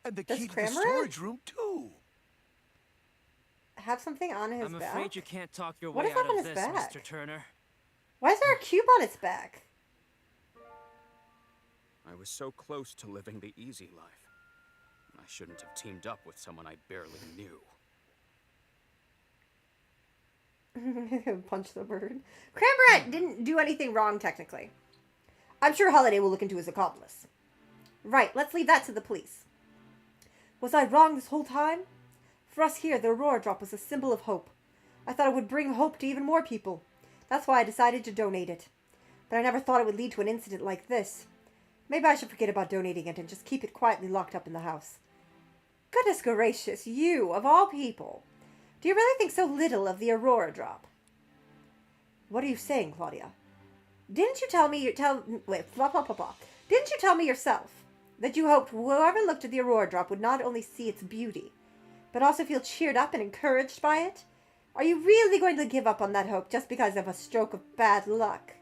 And the Does key to the Cramorant storage room, too. Have something on his I'm back? afraid you can't talk your What way is up out on of his this, back? Mr. Turner. Why is there a cube on its back? I was so close to living the easy life. I shouldn't have teamed up with someone I barely knew. Punch the bird. Cramorant didn't do anything wrong, technically. I'm sure Holiday will look into his accomplice. Right, let's leave that to the police. Was I wrong this whole time? For us here, the Aurora Drop was a symbol of hope. I thought it would bring hope to even more people. That's why I decided to donate it. But I never thought it would lead to an incident like this. Maybe I should forget about donating it and just keep it quietly locked up in the house. Goodness gracious, you, of all people. Do you really think so little of the Aurora Drop? What are you saying, Claudia? Didn't you tell me Didn't you tell me yourself that you hoped whoever looked at the Aurora Drop would not only see its beauty, but also feel cheered up and encouraged by it? Are you really going to give up on that hope just because of a stroke of bad luck?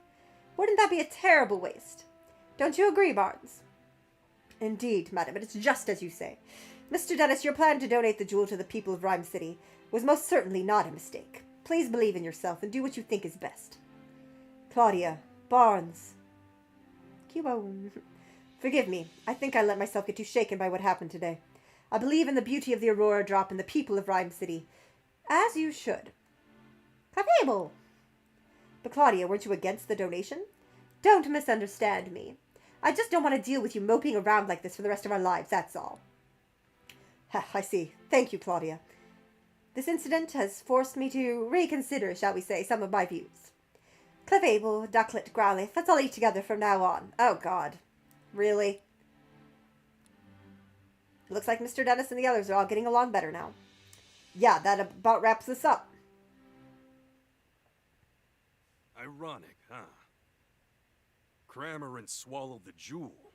Wouldn't that be a terrible waste? Don't you agree, Barnes? Indeed, madam, it is just as you say. Mr. Dennis, your plan to donate the jewel to the people of Rhyme City was most certainly not a mistake. Please believe in yourself and do what you think is best. Claudia, Barnes, Cubone. Forgive me. I think I let myself get too shaken by what happened today. I believe in the beauty of the Aurora Drop and the people of Rhyme City. As you should. Capable. But Claudia, weren't you against the donation? Don't misunderstand me. I just don't want to deal with you moping around like this for the rest of our lives, that's all. Ha, I see. Thank you, Claudia. This incident has forced me to reconsider, shall we say, some of my views. Clefable, Ducklet, Growlithe, let's all eat together from now on. Oh, God. Really? Looks like Mr. Dennis and the others are all getting along better now. Yeah, that about wraps this up. Ironic, huh? Cramorant swallowed the jewel,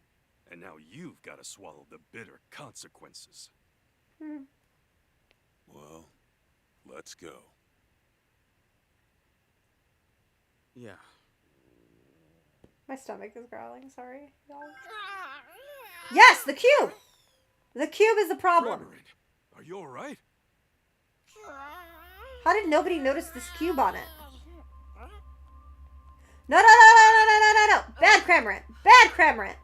and now you've got to swallow the bitter consequences. Well, let's go. Yeah. My stomach is growling, sorry, y'all. Yes, the cube! The cube is the problem. Cramorant, are you alright? How did nobody notice this cube on it? No, no, no, no, no, no, no, no, no! Bad Cramorant! Bad Cramorant!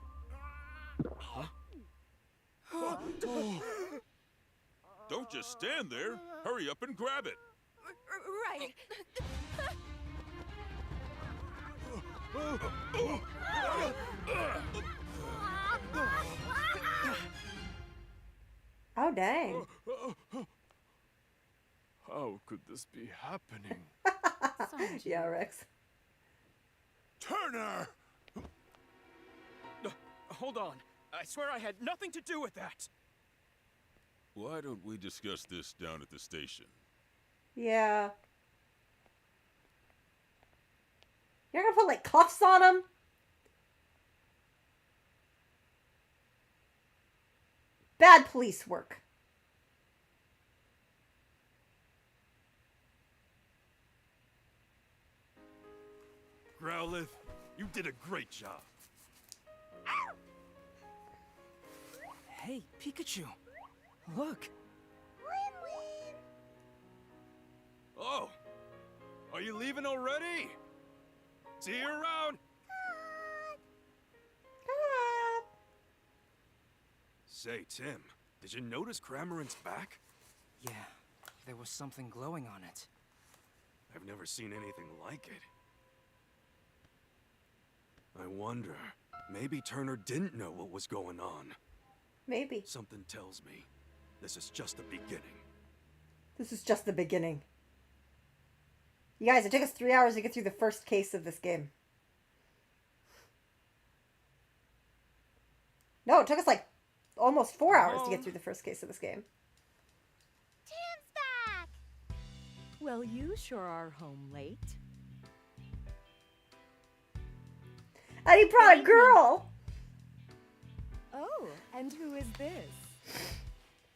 Don't just stand there. Hurry up and grab it. Right. Oh, dang. How could this be happening? Yeah, Rex. Turner! Hold on. I swear I had nothing to do with that. Why don't we discuss this down at the station? Yeah. You're gonna put, like, cuffs on him? Bad police work. Growlithe, you did a great job. Hey, Pikachu. Look. Oh, are you leaving already? See you around. Say, Tim, did you notice Cramorant's back? Yeah, there was something glowing on it. I've never seen anything like it. I wonder, maybe Turner didn't know what was going on. Maybe. Something tells me this is just the beginning. This is just the beginning. You guys, it took us 3 hours to get through the first case of this game. No, it took us like almost 4 hours to get through the first case of this game. Tim's back! Well, you sure are home late. And he brought a girl! Oh, and who is this?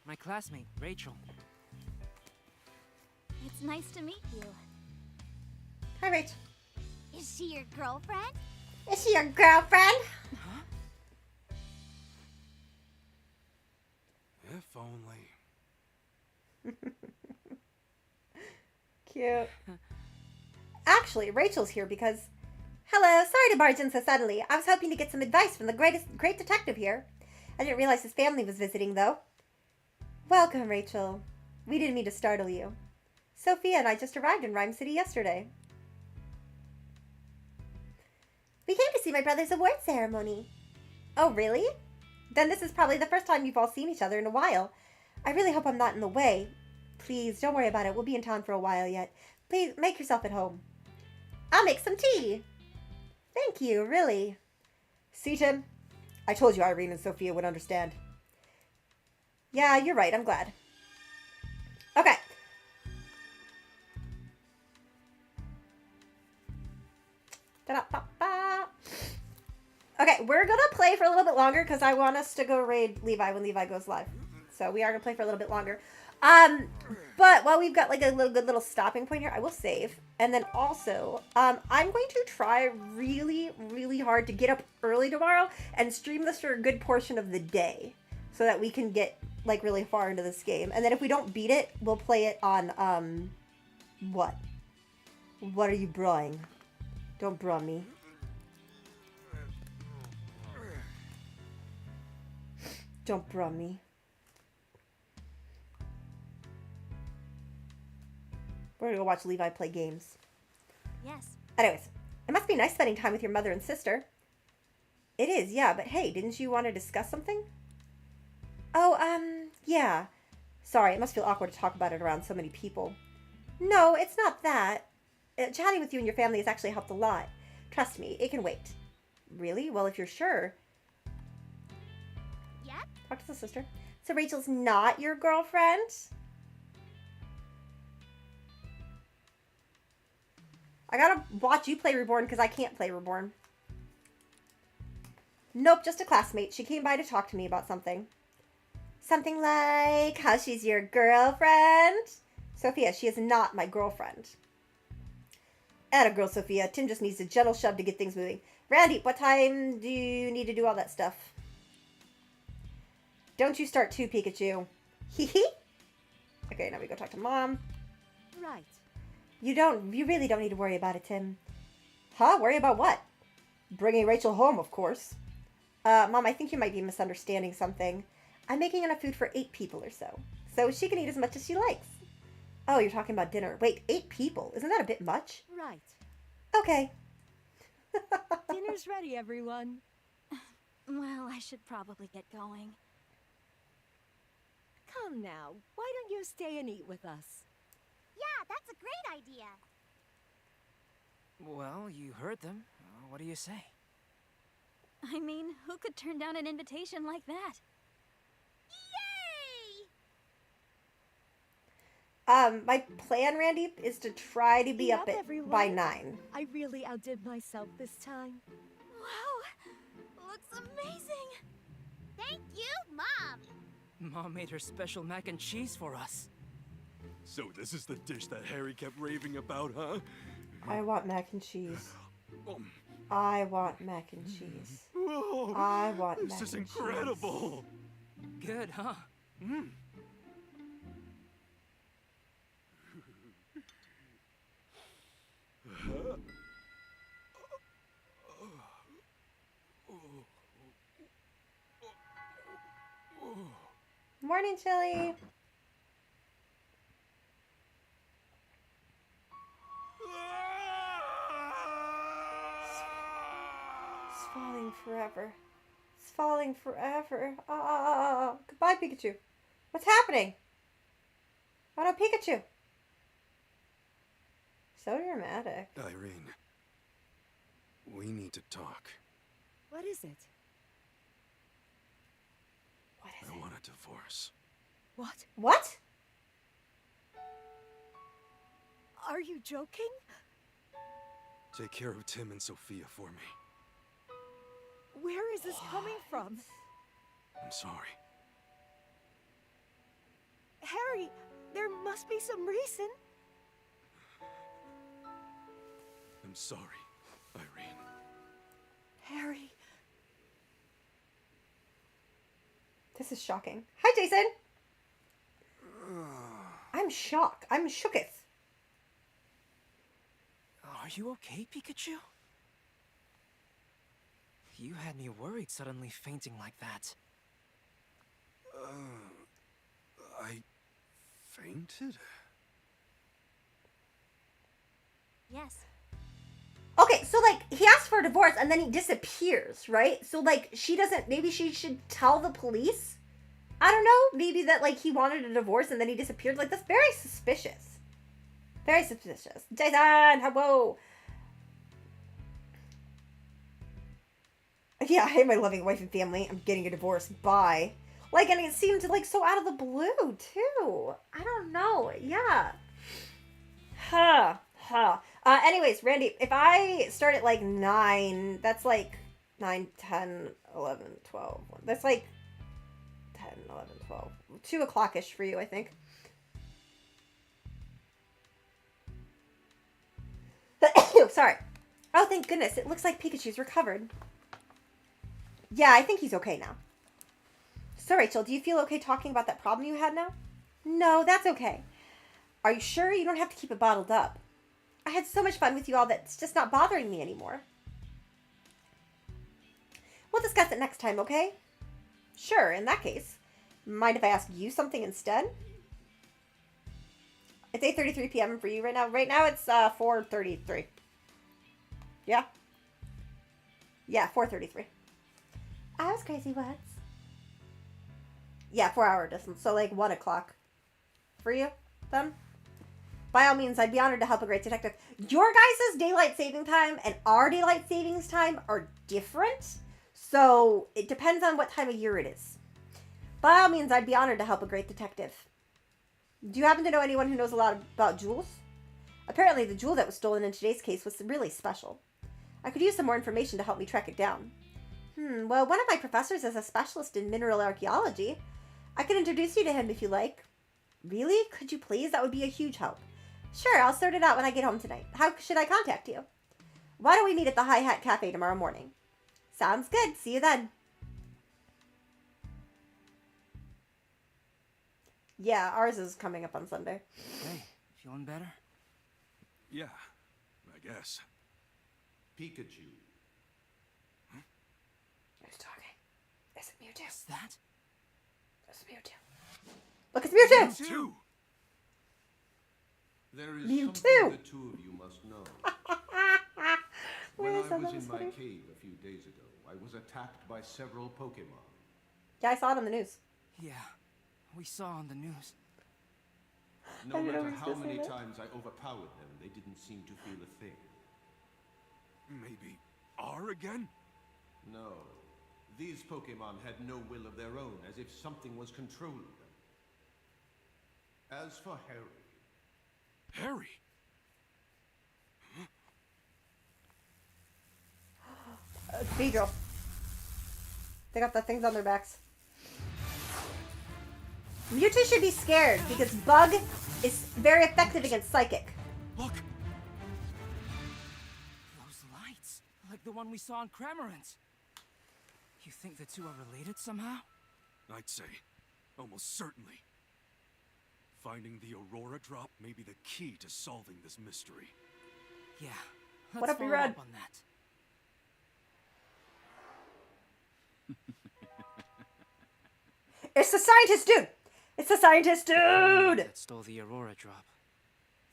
My classmate, Rachel. It's nice to meet you. Hi, Rach. Is she your girlfriend? Is she your girlfriend? Huh? If only. Cute. Actually, Rachel's here because... Hello, sorry to barge in so suddenly. I was hoping to get some advice from the great detective here. I didn't realize his family was visiting, though. Welcome, Rachel. We didn't mean to startle you. Sophia and I just arrived in Rhyme City yesterday. We came to see my brother's award ceremony. Oh, really? Then this is probably the first time you've all seen each other in a while. I really hope I'm not in the way. Please, don't worry about it. We'll be in town for a while yet. Please, make yourself at home. I'll make some tea. Thank you, really. See, Tim? I told you Irene and Sophia would understand. Yeah, you're right. I'm glad. Okay. Da-da-ba-ba. Okay, we're going to play for a little bit longer because I want us to go raid Levi when Levi goes live. So we are going to play for a little bit longer. But while we've got like a good little stopping point here, I will save. And then also, I'm going to try really, really hard to get up early tomorrow and stream this for a good portion of the day so that we can get like really far into this game. And then if we don't beat it, we'll play it on, what? What are you brawling? Don't brawl me. Don't brawl me. We're gonna go watch Levi play games. Yes. Anyways, it must be nice spending time with your mother and sister. It is, yeah, but hey, didn't you want to discuss something? Oh, yeah. Sorry, it must feel awkward to talk about it around so many people. No, it's not that. Chatting with you and your family has actually helped a lot. Trust me, it can wait. Really? Well, if you're sure. Yep. Talk to the sister. So Rachel's not your girlfriend? I gotta watch you play Reborn because I can't play Reborn. Nope, just a classmate. She came by to talk to me about something. Something like how she's your girlfriend? Sophia, she is not my girlfriend. Atta girl, Sophia. Tim just needs a gentle shove to get things moving. Randy, what time do you need to do all that stuff? Don't you start too, Pikachu. Hee hee. Okay, now we go talk to Mom. Right. You really don't need to worry about it, Tim. Huh? Worry about what? Bringing Rachel home, of course. Mom, I think you might be misunderstanding something. I'm making enough food for 8 people or so she can eat as much as she likes. Oh, you're talking about dinner. Wait, 8 people? Isn't that a bit much? Right. Okay. Dinner's ready, everyone. Well, I should probably get going. Come now. Why don't you stay and eat with us? Yeah, that's a great idea. Well, you heard them. What do you say? I mean, who could turn down an invitation like that? Yay! My plan, Randy, is to try to be up everyone. by 9. I really outdid myself this time. Wow! Looks amazing! Thank you, Mom! Mom made her special mac and cheese for us. So this is the dish that Harry kept raving about, huh? I want mac and cheese. Um, I want mac and cheese. Whoa, I want mac this is and cheese. incredible. Good, huh? Mm. Morning, Chili. It's falling forever. It's falling forever. Ah, goodbye, Pikachu. What's happening? Oh no, Pikachu. So dramatic. Irene, we need to talk. What is it? What is I it? want a divorce. What? What? Are you joking? Take care of Tim and Sophia for me. Where is this coming from? I'm sorry. Harry, there must be some reason. I'm sorry, Irene. Harry. This is shocking. Hi, Jason. I'm shocked. I'm shooketh. Are you okay, Pikachu? You had me worried suddenly fainting like that. I fainted? Yes. Okay, so like he asks for a divorce and then he disappears, right? So like she doesn't, maybe she should tell the police? I don't know, maybe that like he wanted a divorce and then he disappeared. Like that's very suspicious. Very suspicious. Jason, whoa. Yeah, I hate my loving wife and family. I'm getting a divorce. Bye. Like, and it seemed like so out of the blue too. I don't know. Yeah. Anyways, Randy, if I start at like 9, that's like 9, 10, 11, 12. That's like 10, 11, 12. 2 o'clock-ish for you, I think. Sorry. Oh, thank goodness. It looks like Pikachu's recovered. Yeah, I think he's okay now. So, Rachel, do you feel okay talking about that problem you had now? No, that's okay. Are you sure you don't have to keep it bottled up? I had so much fun with you all that it's just not bothering me anymore. We'll discuss it next time, okay? Sure, in that case. Mind if I ask you something instead? It's 8:33 p.m. for you right now. Right now it's 4:33. Yeah? Yeah, 4:33. I was crazy once. Yeah, 4-hour distance. So like 1 o'clock. For you, then? By all means, I'd be honored to help a great detective. Your guys' daylight saving time and our daylight savings time are different. So it depends on what time of year it is. By all means, I'd be honored to help a great detective. Do you happen to know anyone who knows a lot about jewels? Apparently the jewel that was stolen in today's case was really special. I could use some more information to help me track it down. Well, one of my professors is a specialist in mineral archaeology. I can introduce you to him if you like. Really? Could you please? That would be a huge help. Sure, I'll sort it out when I get home tonight. How should I contact you? Why don't we meet at the High Hat Cafe tomorrow morning? Sounds good. See you then. Yeah, ours is coming up on Sunday. Hey, if Feeling better? Yeah, I guess. Pikachu. Who's talking? Is it Mewtwo? What's that? It's Mewtwo. Look, it's Mewtwo! Mewtwo! There is Mewtwo! something the two of you must know. When Where I is that? was That was in my funny. cave a few days ago, I was attacked by several Pokemon. Yeah, I saw it on the news. Yeah, we saw on the news. No I didn't know matter he was how gonna say many that. times I overpowered them, they didn't seem to feel a thing. Maybe R again? No. These Pokemon had no will of their own, as if something was controlling them. As for Harry... Harry? Beedrill. They got the things on their backs. Mewtwo should be scared because Bug is very effective against Psychic. Look! Those lights, like the one we saw in Cramorant. You think the two are related somehow? I'd say, almost certainly. Finding the Aurora Drop may be the key to solving this mystery. Yeah, What let's up, follow B-Rad? up on that. It's the scientist dude! It's the scientist dude! That stole the Aurora Drop.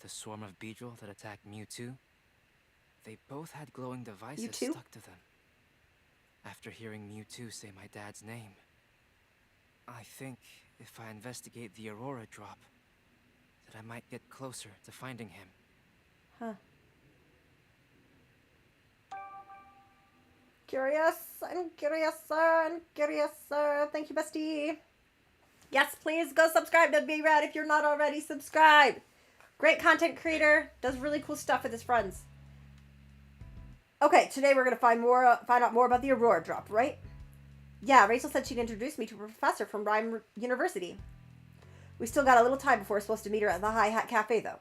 The swarm of Beedrill that attacked Mewtwo. They both had glowing devices Mewtwo? stuck to them. After hearing Mewtwo say my dad's name, I think if I investigate the Aurora Drop, that I might get closer to finding him. Huh. Curious. I'm curious, sir. I'm curious, sir. Thank you, bestie. Yes, please go subscribe to B-Rad if you're not already subscribed. Great content creator. Does really cool stuff with his friends. Okay, today we're going to find out more about the Aurora Drop, right? Yeah, Rachel said she'd introduce me to a professor from Rhyme University. We still got a little time before we're supposed to meet her at the High Hat Cafe, though.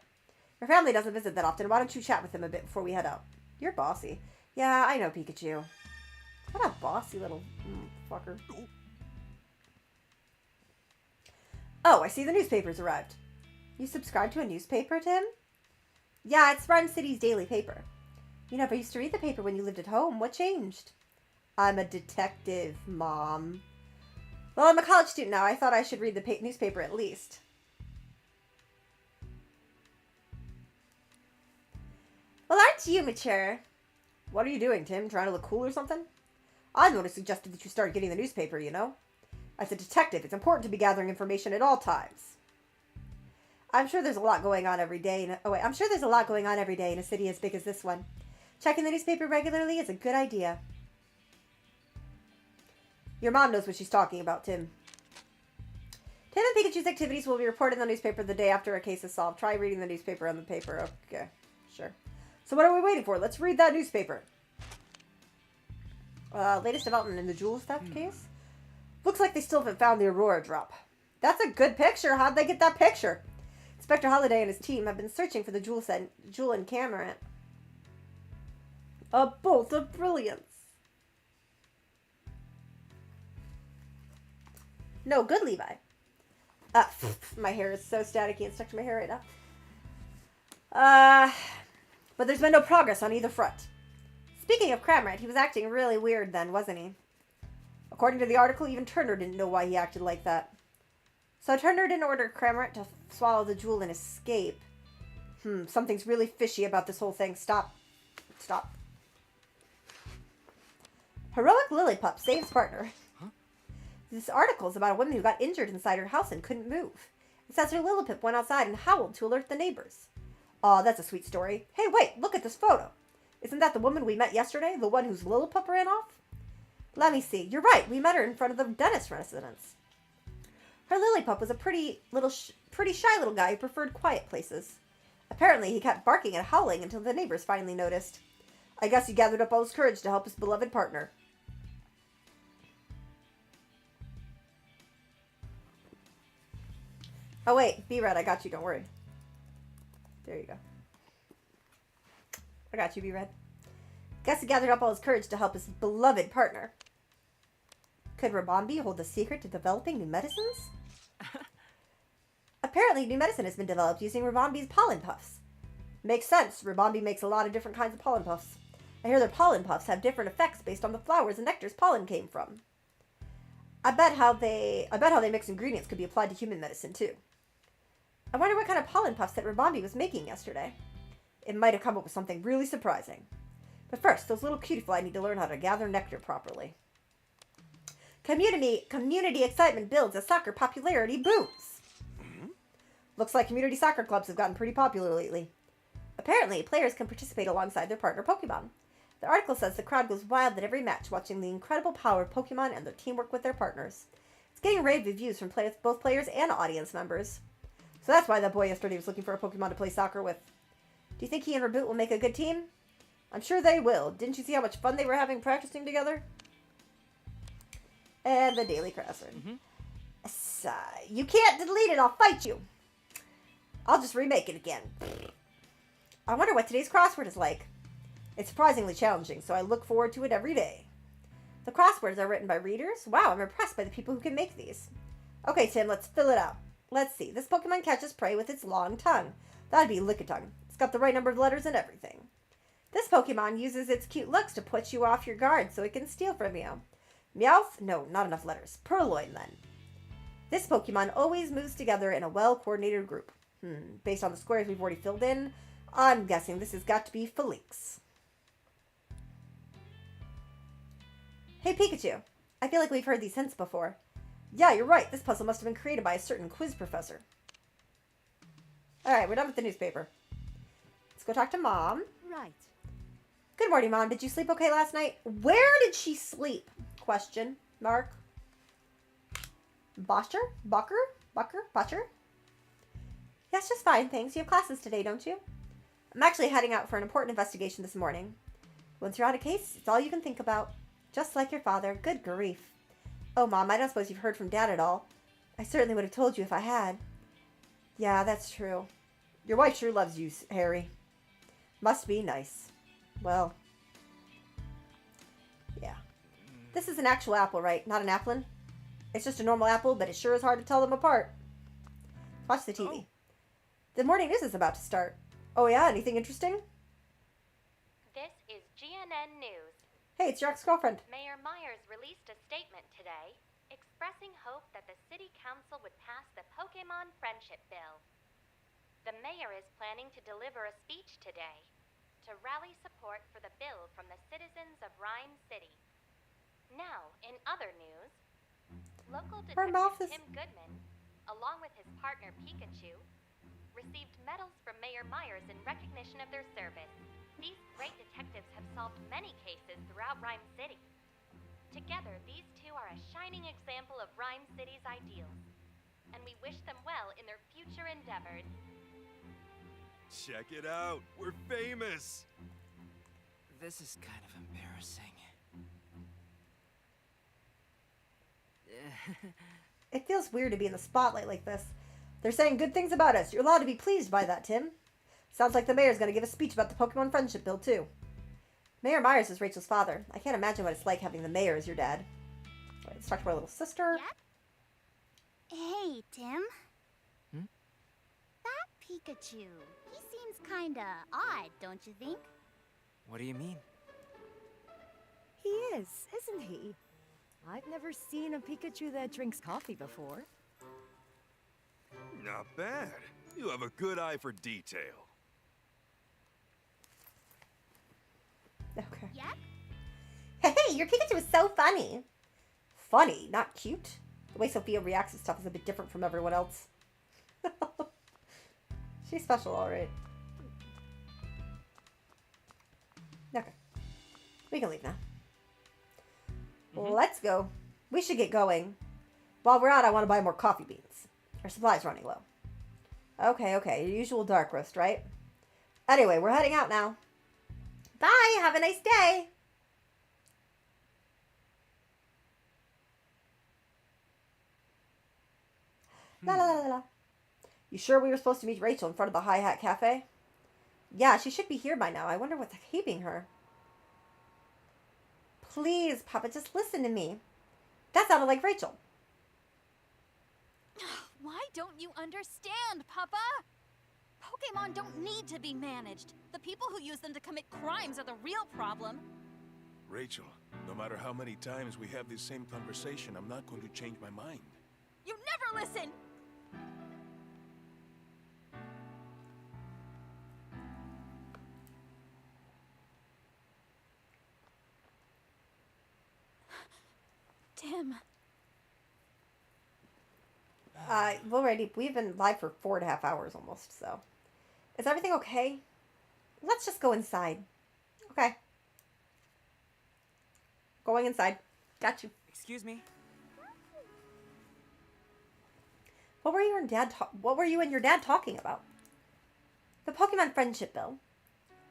Your family doesn't visit that often. Why don't you chat with them a bit before we head out? You're bossy. Yeah, I know, Pikachu. What a bossy little fucker. Oh, I see the newspaper's arrived. You subscribe to a newspaper, Tim? Yeah, it's Rhyme City's daily paper. You never used to read the paper when you lived at home. What changed? I'm a detective, Mom. Well, I'm a college student now. I thought I should read the newspaper at least. Well, aren't you mature? What are you doing, Tim? Trying to look cool or something? I'm the one who suggested that you start getting the newspaper, you know? As a detective, it's important to be gathering information at all times. I'm sure there's a lot going on every day. I'm sure there's a lot going on every day in a city as big as this one. Checking the newspaper regularly is a good idea. Your mom knows what she's talking about, Tim. Tim and Pikachu's activities will be reported in the newspaper the day after a case is solved. Try reading the newspaper on the paper. Okay, sure. So what are we waiting for? Let's read that newspaper. Latest development in the jewel theft case? Looks like they still haven't found the Aurora Drop. That's a good picture. How'd they get that picture? Inspector Holliday and his team have been searching for the jewel in Cameron. A bolt of brilliance. No, good, Levi. My hair is so staticky and stuck to my hair right now. But there's been no progress on either front. Speaking of Cramorant, he was acting really weird then, wasn't he? According to the article, even Turner didn't know why he acted like that. So Turner didn't order Cramorant to swallow the jewel and escape. Something's really fishy about this whole thing. Stop. Stop. Heroic Lillipup saves partner. Huh? This article is about a woman who got injured inside her house and couldn't move. It says her Lillipup went outside and howled to alert the neighbors. Aw, that's a sweet story. Hey, wait, look at this photo. Isn't that the woman we met yesterday? The one whose Lillipup ran off? Let me see. You're right. We met her in front of the dentist residence. Her Lillipup was a pretty shy little guy who preferred quiet places. Apparently, he kept barking and howling until the neighbors finally noticed. I guess he gathered up all his courage to help his beloved partner. Oh, wait. B-Red, I got you. Don't worry. There you go. I got you, B-Red. Guess he gathered up all his courage to help his beloved partner. Could Rabambi hold the secret to developing new medicines? Apparently, new medicine has been developed using Ribombi's pollen puffs. Makes sense. Ribombi makes a lot of different kinds of pollen puffs. I hear their pollen puffs have different effects based on the flowers and nectar's pollen came from. I bet how they mix ingredients could be applied to human medicine too. I wonder what kind of pollen puffs that Ribombi was making yesterday. It might have come up with something really surprising. But first, those little cutie fly need to learn how to gather nectar properly. Community excitement builds as soccer popularity booms. Looks like community soccer clubs have gotten pretty popular lately. Apparently, players can participate alongside their partner Pokemon. The article says the crowd goes wild at every match, watching the incredible power of Pokemon and their teamwork with their partners. It's getting rave reviews from both players and audience members. So that's why that boy yesterday was looking for a Pokemon to play soccer with. Do you think he and Reboot will make a good team? I'm sure they will. Didn't you see how much fun they were having practicing together? And the Daily Crossword. You can't delete it, I'll fight you. I'll just remake it again. I wonder what today's crossword is like. It's surprisingly challenging, so I look forward to it every day. The crosswords are written by readers. Wow, I'm impressed by the people who can make these. Okay, Tim, let's fill it out. Let's see. This Pokemon catches prey with its long tongue. That'd be Lickitung. It's got the right number of letters and everything. This Pokemon uses its cute looks to put you off your guard so it can steal from you. Meowth? No, not enough letters. Purloin, then. This Pokemon always moves together in a well-coordinated group. Based on the squares we've already filled in, I'm guessing this has got to be Felix. Hey, Pikachu. I feel like we've heard these hints before. Yeah, you're right. This puzzle must have been created by a certain quiz professor. Alright, we're done with the newspaper. Let's go talk to Mom. Right. Good morning, Mom. Did you sleep okay last night? Where did she sleep? Question mark. Butcher? Yes, just fine, thanks. You have classes today, don't you? I'm actually heading out for an important investigation this morning. Once you're on a case, it's all you can think about. Just like your father. Good grief. Oh, Mom, I don't suppose you've heard from Dad at all. I certainly would have told you if I had. Yeah, that's true. Your wife sure loves you, Harry. Must be nice. Well, yeah. This is an actual apple, right? Not an applin? It's just a normal apple, but it sure is hard to tell them apart. Watch the TV. The morning news is about to start. Oh yeah, anything interesting? This is GNN News. Hey, it's your ex-girlfriend. Mayor Myers released a statement today expressing hope that the city council would pass the Pokemon Friendship Bill. The mayor is planning to deliver a speech today to rally support for the bill from the citizens of Rhyme City. Now, in other news, local detective Tim Goodman, along with his partner Pikachu, received medals from Mayor Myers in recognition of their service. These great detectives have solved many cases throughout Rhyme City. Together, these two are a shining example of Rhyme City's ideals, and we wish them well in their future endeavors. Check it out. We're famous. This is kind of embarrassing. It feels weird to be in the spotlight like this. They're saying good things about us. You're allowed to be pleased by that, Tim. Sounds like the mayor's going to give a speech about the Pokemon Friendship Bill, too. Mayor Myers is Rachel's father. I can't imagine what it's like having the mayor as your dad. All right, let's talk to our little sister. Yep. Hey, Tim. That Pikachu, he seems kinda odd, don't you think? What do you mean? He is, isn't he? I've never seen a Pikachu that drinks coffee before. Not bad. You have a good eye for detail. Okay. Yep. Hey, your Pikachu is so funny. Funny, not cute. The way Sophia reacts to stuff is a bit different from everyone else. She's special, alright. Okay. We can leave now. Let's go. We should get going. While we're out, I want to buy more coffee beans. Our supply's running low. Okay, your usual dark roast, right? Anyway, we're heading out now. Bye! Have a nice day! La la la la. You sure we were supposed to meet Rachel in front of the Hi Hat Cafe? Yeah, she should be here by now. I wonder what's keeping her. Please, Papa, just listen to me. That sounded like Rachel. Why Why don't you understand, Papa? Pokemon don't need to be managed. The people who use them to commit crimes are the real problem. Rachel, no matter how many times we have this same conversation, I'm not going to change my mind. You never listen! Tim. We've been live for 4.5 hours almost, so. Is everything okay? Let's just go inside. Okay. Going inside. Got you. Excuse me. What were you and your dad talking about? The Pokemon Friendship Bill.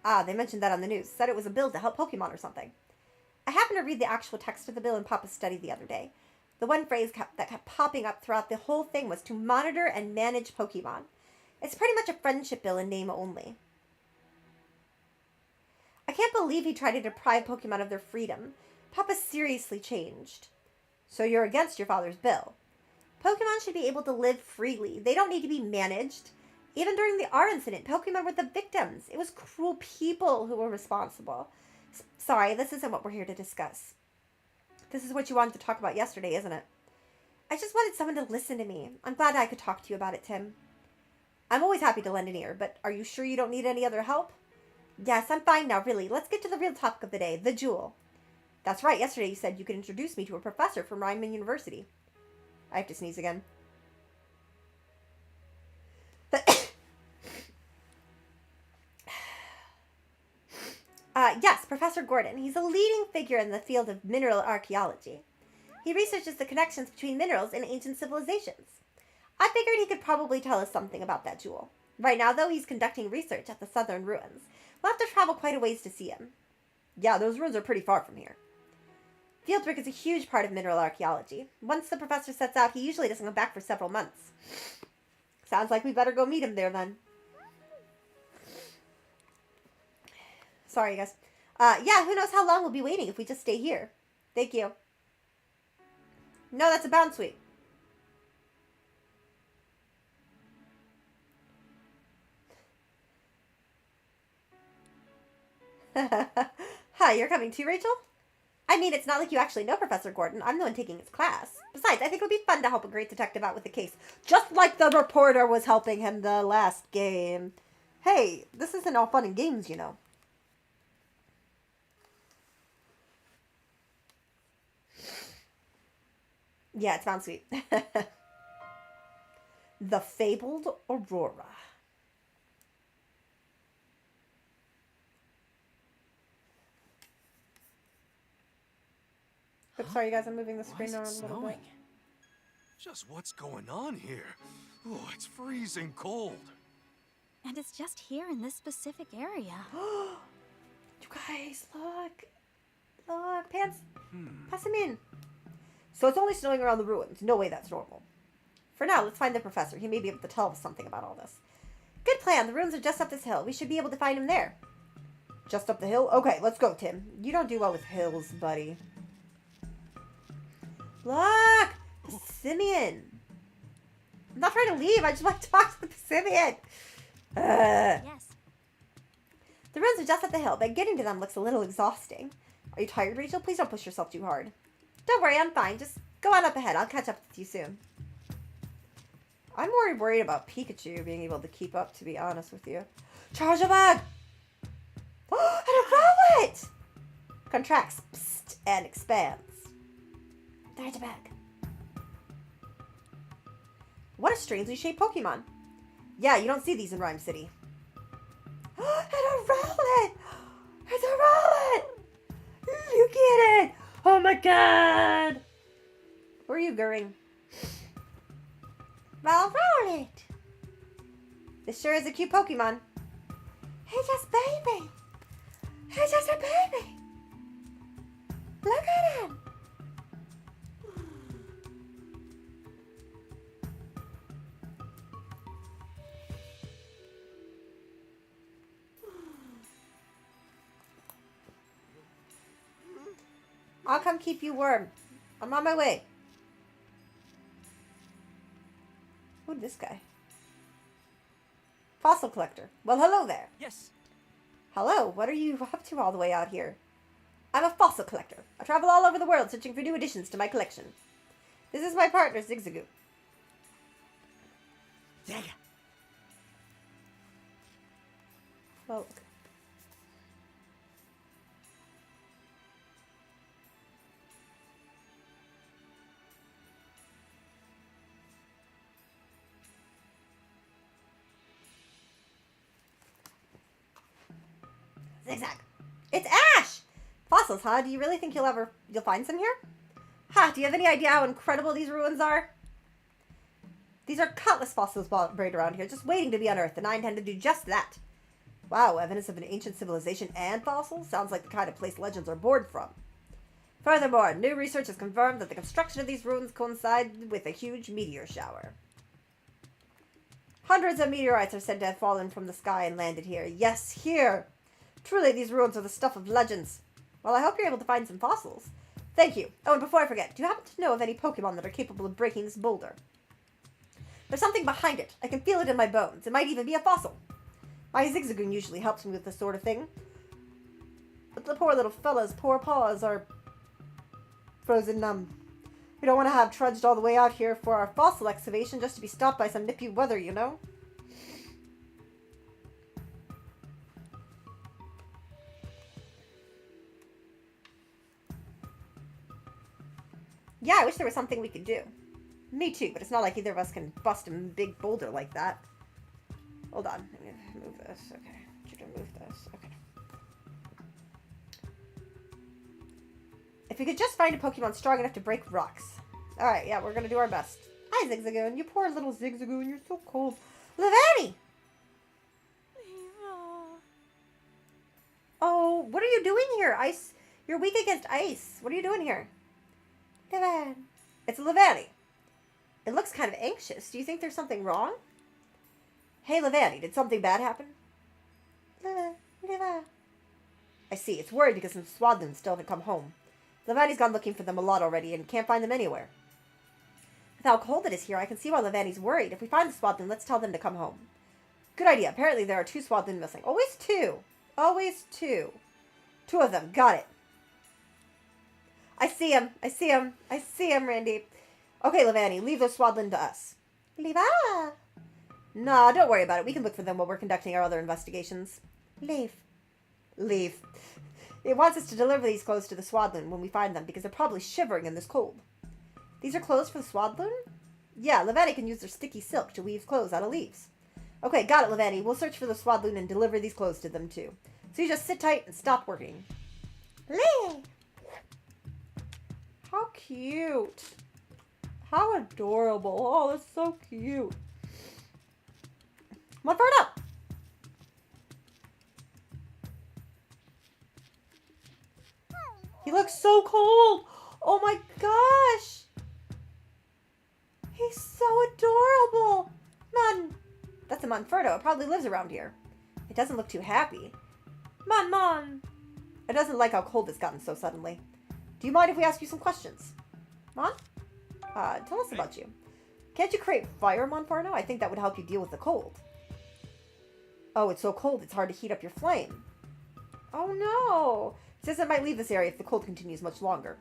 Ah, they mentioned that on the news. Said it was a bill to help Pokemon or something. I happened to read the actual text of the bill in Papa's study the other day. The one phrase that kept popping up throughout the whole thing was to monitor and manage Pokemon. It's pretty much a friendship bill in name only. I can't believe he tried to deprive Pokemon of their freedom. Papa seriously changed. So you're against your father's bill. Pokemon should be able to live freely. They don't need to be managed. Even during the R incident, Pokemon were the victims. It was cruel people who were responsible. Sorry, this isn't what we're here to discuss. This is what you wanted to talk about yesterday, isn't it? I just wanted someone to listen to me. I'm glad I could talk to you about it, Tim. I'm always happy to lend an ear, but are you sure you don't need any other help? Yes, I'm fine now, really. Let's get to the real topic of the day, the Jewel. That's right, yesterday you said you could introduce me to a professor from Ryman University. I have to sneeze again. Yes, Professor Gordon. He's a leading figure in the field of mineral archaeology. He researches the connections between minerals and ancient civilizations. I figured he could probably tell us something about that jewel. Right now, though, he's conducting research at the southern ruins. We'll have to travel quite a ways to see him. Yeah, those ruins are pretty far from here. Fieldwork is a huge part of mineral archaeology. Once the professor sets out, he usually doesn't come back for several months. Sounds like we better go meet him there, then. Sorry, guys. Yeah, who knows how long we'll be waiting if we just stay here. Thank you. No, that's a bounce sweep. Hi, you're coming too, Rachel? I mean, it's not like you actually know Professor Gordon. I'm the one taking his class. Besides, I think it would be fun to help a great detective out with the case. Just like the reporter was helping him the last game. Hey, this isn't all fun and games, you know. Yeah, it's bound sweet. The Fabled Aurora. Oops, sorry, you guys. I'm moving the screen around a little bit. Just what's going on here? Oh, it's freezing cold. And it's just here in this specific area. You guys, look. Look, Pants. Pass him in. So it's only snowing around the ruins. No way that's normal. For now, let's find the professor. He may be able to tell us something about all this. Good plan. The ruins are just up this hill. We should be able to find him there. Just up the hill? Okay, let's go, Tim. You don't do well with hills, buddy. Look! Simeon! I'm not trying to leave. I just want to talk to the Simeon. Yes. The ruins are just up the hill, but getting to them looks a little exhausting. Are you tired, Rachel? Please don't push yourself too hard. Don't worry, I'm fine. Just go on up ahead. I'll catch up with you soon. I'm more worried about Pikachu being able to keep up, to be honest with you. Charge bug! And a Rowlet! Contracts and expands. There's a bag. What a strangely shaped Pokemon. Yeah, you don't see these in Rhyme City. And a Rowlet! It's a Rowlet! You get it! Oh my god! Where are you going? Well, Rowlet! This sure is a cute Pokemon. He's just baby. He's just a baby. Look at him. I'll come keep you warm. I'm on my way. Who this guy. Fossil collector. Well, hello there. Yes. Hello, what are you up to all the way out here? I'm a fossil collector. I travel all over the world searching for new additions to my collection. This is my partner, Zigzagoon. Yeah. Well, Zigzag. It's Ash! Fossils, huh? Do you really think you'll find some here? Ha! Do you have any idea how incredible these ruins are? These are countless fossils buried around here, just waiting to be unearthed, and I intend to do just that. Wow, evidence of an ancient civilization and fossils? Sounds like the kind of place legends are born from. Furthermore, new research has confirmed that the construction of these ruins coincided with a huge meteor shower. Hundreds of meteorites are said to have fallen from the sky and landed here. Yes, here! Truly, these ruins are the stuff of legends. Well, I hope you're able to find some fossils. Thank you. Oh, and before I forget, do you happen to know of any Pokemon that are capable of breaking this boulder? There's something behind it. I can feel it in my bones. It might even be a fossil. My Zigzagoon usually helps me with this sort of thing. But the poor little fella's poor paws are frozen numb. We don't want to have trudged all the way out here for our fossil excavation just to be stopped by some nippy weather, you know? Yeah, I wish there was something we could do. Me too, but it's not like either of us can bust a big boulder like that. Hold on. I'm going to move this. Okay. You're going to move this. Okay. If we could just find a Pokemon strong enough to break rocks. Alright, yeah, we're going to do our best. Hi, Zigzagoon. You poor little Zigzagoon. You're so cold. Lavani! Oh, what are you doing here? Ice. You're weak against ice. What are you doing here? Levan. It's Lavani. It looks kind of anxious. Do you think there's something wrong? Hey, Lavani, did something bad happen? Levan. I see. It's worried because some Swadlins still haven't come home. Lavani's gone looking for them a lot already and can't find them anywhere. With how cold it is here, I can see why Lavani's worried. If we find the Swadlin, let's tell them to come home. Good idea. Apparently there are 2 Swadlin missing. Always 2. Always 2. 2 of them. Got it. I see him. I see him. I see him, Randy. Okay, Lavani, leave those Swadlin to us. Leave. Nah, don't worry about it. We can look for them while we're conducting our other investigations. Leave. Leave. It wants us to deliver these clothes to the Swadlin when we find them because they're probably shivering in this cold. These are clothes for the Swadlin? Yeah, Lavani can use their sticky silk to weave clothes out of leaves. Okay, got it, Lavani. We'll search for the Swadlin and deliver these clothes to them too. So you just sit tight and stop working. Leave. How cute. How adorable. Oh, that's so cute. Come on, Ferno. He looks so cold. Oh my gosh. He's so adorable. That's a Monferno. It probably lives around here. It doesn't look too happy. Mon. It doesn't like how cold it's gotten so suddenly. Do you mind if we ask you some questions? Mon? Tell us about you. Can't you create fire, Monferno? I think that would help you deal with the cold. Oh, it's so cold it's hard to heat up your flame. Oh no. It says it might leave this area if the cold continues much longer.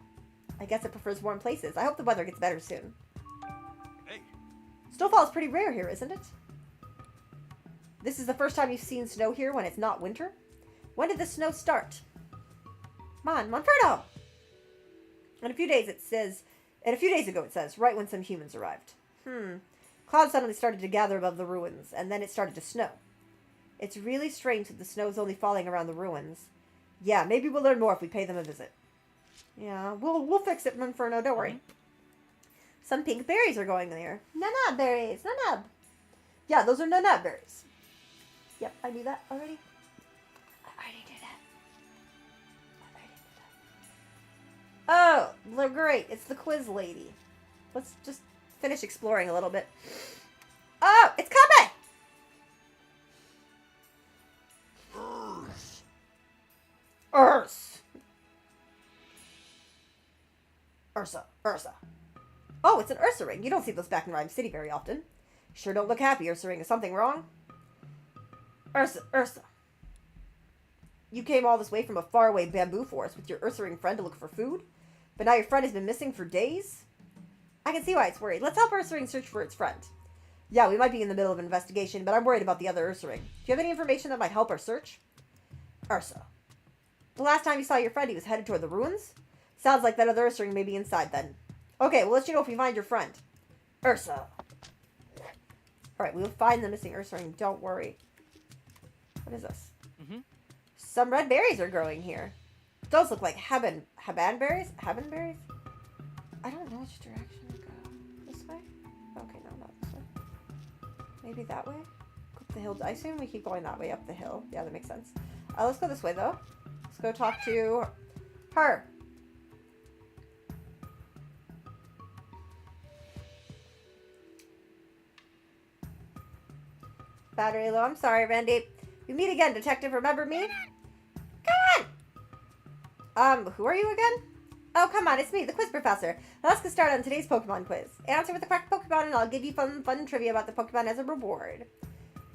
I guess it prefers warm places. I hope the weather gets better soon. Hey. Snowfall is pretty rare here, isn't it? This is the first time you've seen snow here when it's not winter? When did the snow start? Monferno! In a few days ago it says, right when some humans arrived. Clouds suddenly started to gather above the ruins, and then it started to snow. It's really strange that the snow is only falling around the ruins. Yeah, maybe we'll learn more if we pay them a visit. Yeah, we'll fix it, Monferno, don't worry. Some pink berries are going there. Nanab berries, Nanab. Yeah, those are Nanab berries. Yep, I knew that already. I already knew that. Oh, they're great. It's the quiz lady. Let's just finish exploring a little bit. Oh, it's coming! Ursa. Oh, it's an Ursa ring. You don't see those back in Rhyme City very often. Sure don't look happy, Ursa Ring. Is something wrong? Ursa. You came all this way from a faraway bamboo forest with your Ursa Ring friend to look for food? But now your friend has been missing for days? I can see why it's worried. Let's help Ursa Ring search for its friend. Yeah, we might be in the middle of an investigation, but I'm worried about the other Ursa Ring. Do you have any information that might help our search? Ursa. The last time you saw your friend, he was headed toward the ruins? Sounds like that other Ursa Ring may be inside then. Okay, we'll let you know if we find your friend. Ursa. Alright, we'll find the missing Ursa Ring. Don't worry. What is this? Some red berries are growing here. Those look like habanberries? Habanberries? I don't know which direction to go. This way? Okay, no, not this way. Maybe that way? Go up the hill. I assume we keep going that way up the hill. Yeah, that makes sense. Let's go this way, though. Let's go talk to her. Battery low. I'm sorry, Randy. We meet again, Detective. Remember me? Come on! Who are you again? Oh, come on. It's me, the quiz professor. Now let's get started on today's Pokemon quiz. Answer with the correct Pokemon, and I'll give you fun trivia about the Pokemon as a reward.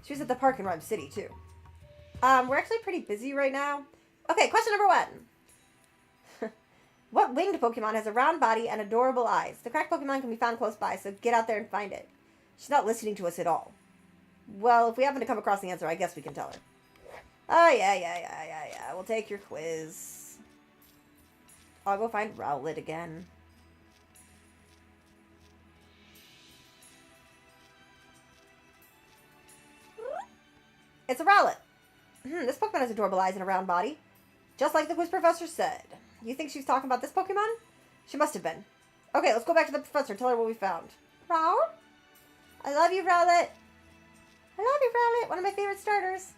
She was at the park in Rhyme City, too. We're actually pretty busy right now. Okay, question number 1. What winged Pokemon has a round body and adorable eyes? The correct Pokemon can be found close by, so get out there and find it. She's not listening to us at all. Well, if we happen to come across the answer, I guess we can tell her. Oh, yeah. We'll take your quiz. I'll go find Rowlet again. It's a Rowlet. This Pokemon has adorable eyes and a round body. Just like the quiz professor said. You think she was talking about this Pokemon? She must have been. Okay, let's go back to the professor and tell her what we found. Row? I love you, Rowlet. I love you, Rowlet. One of my favorite starters.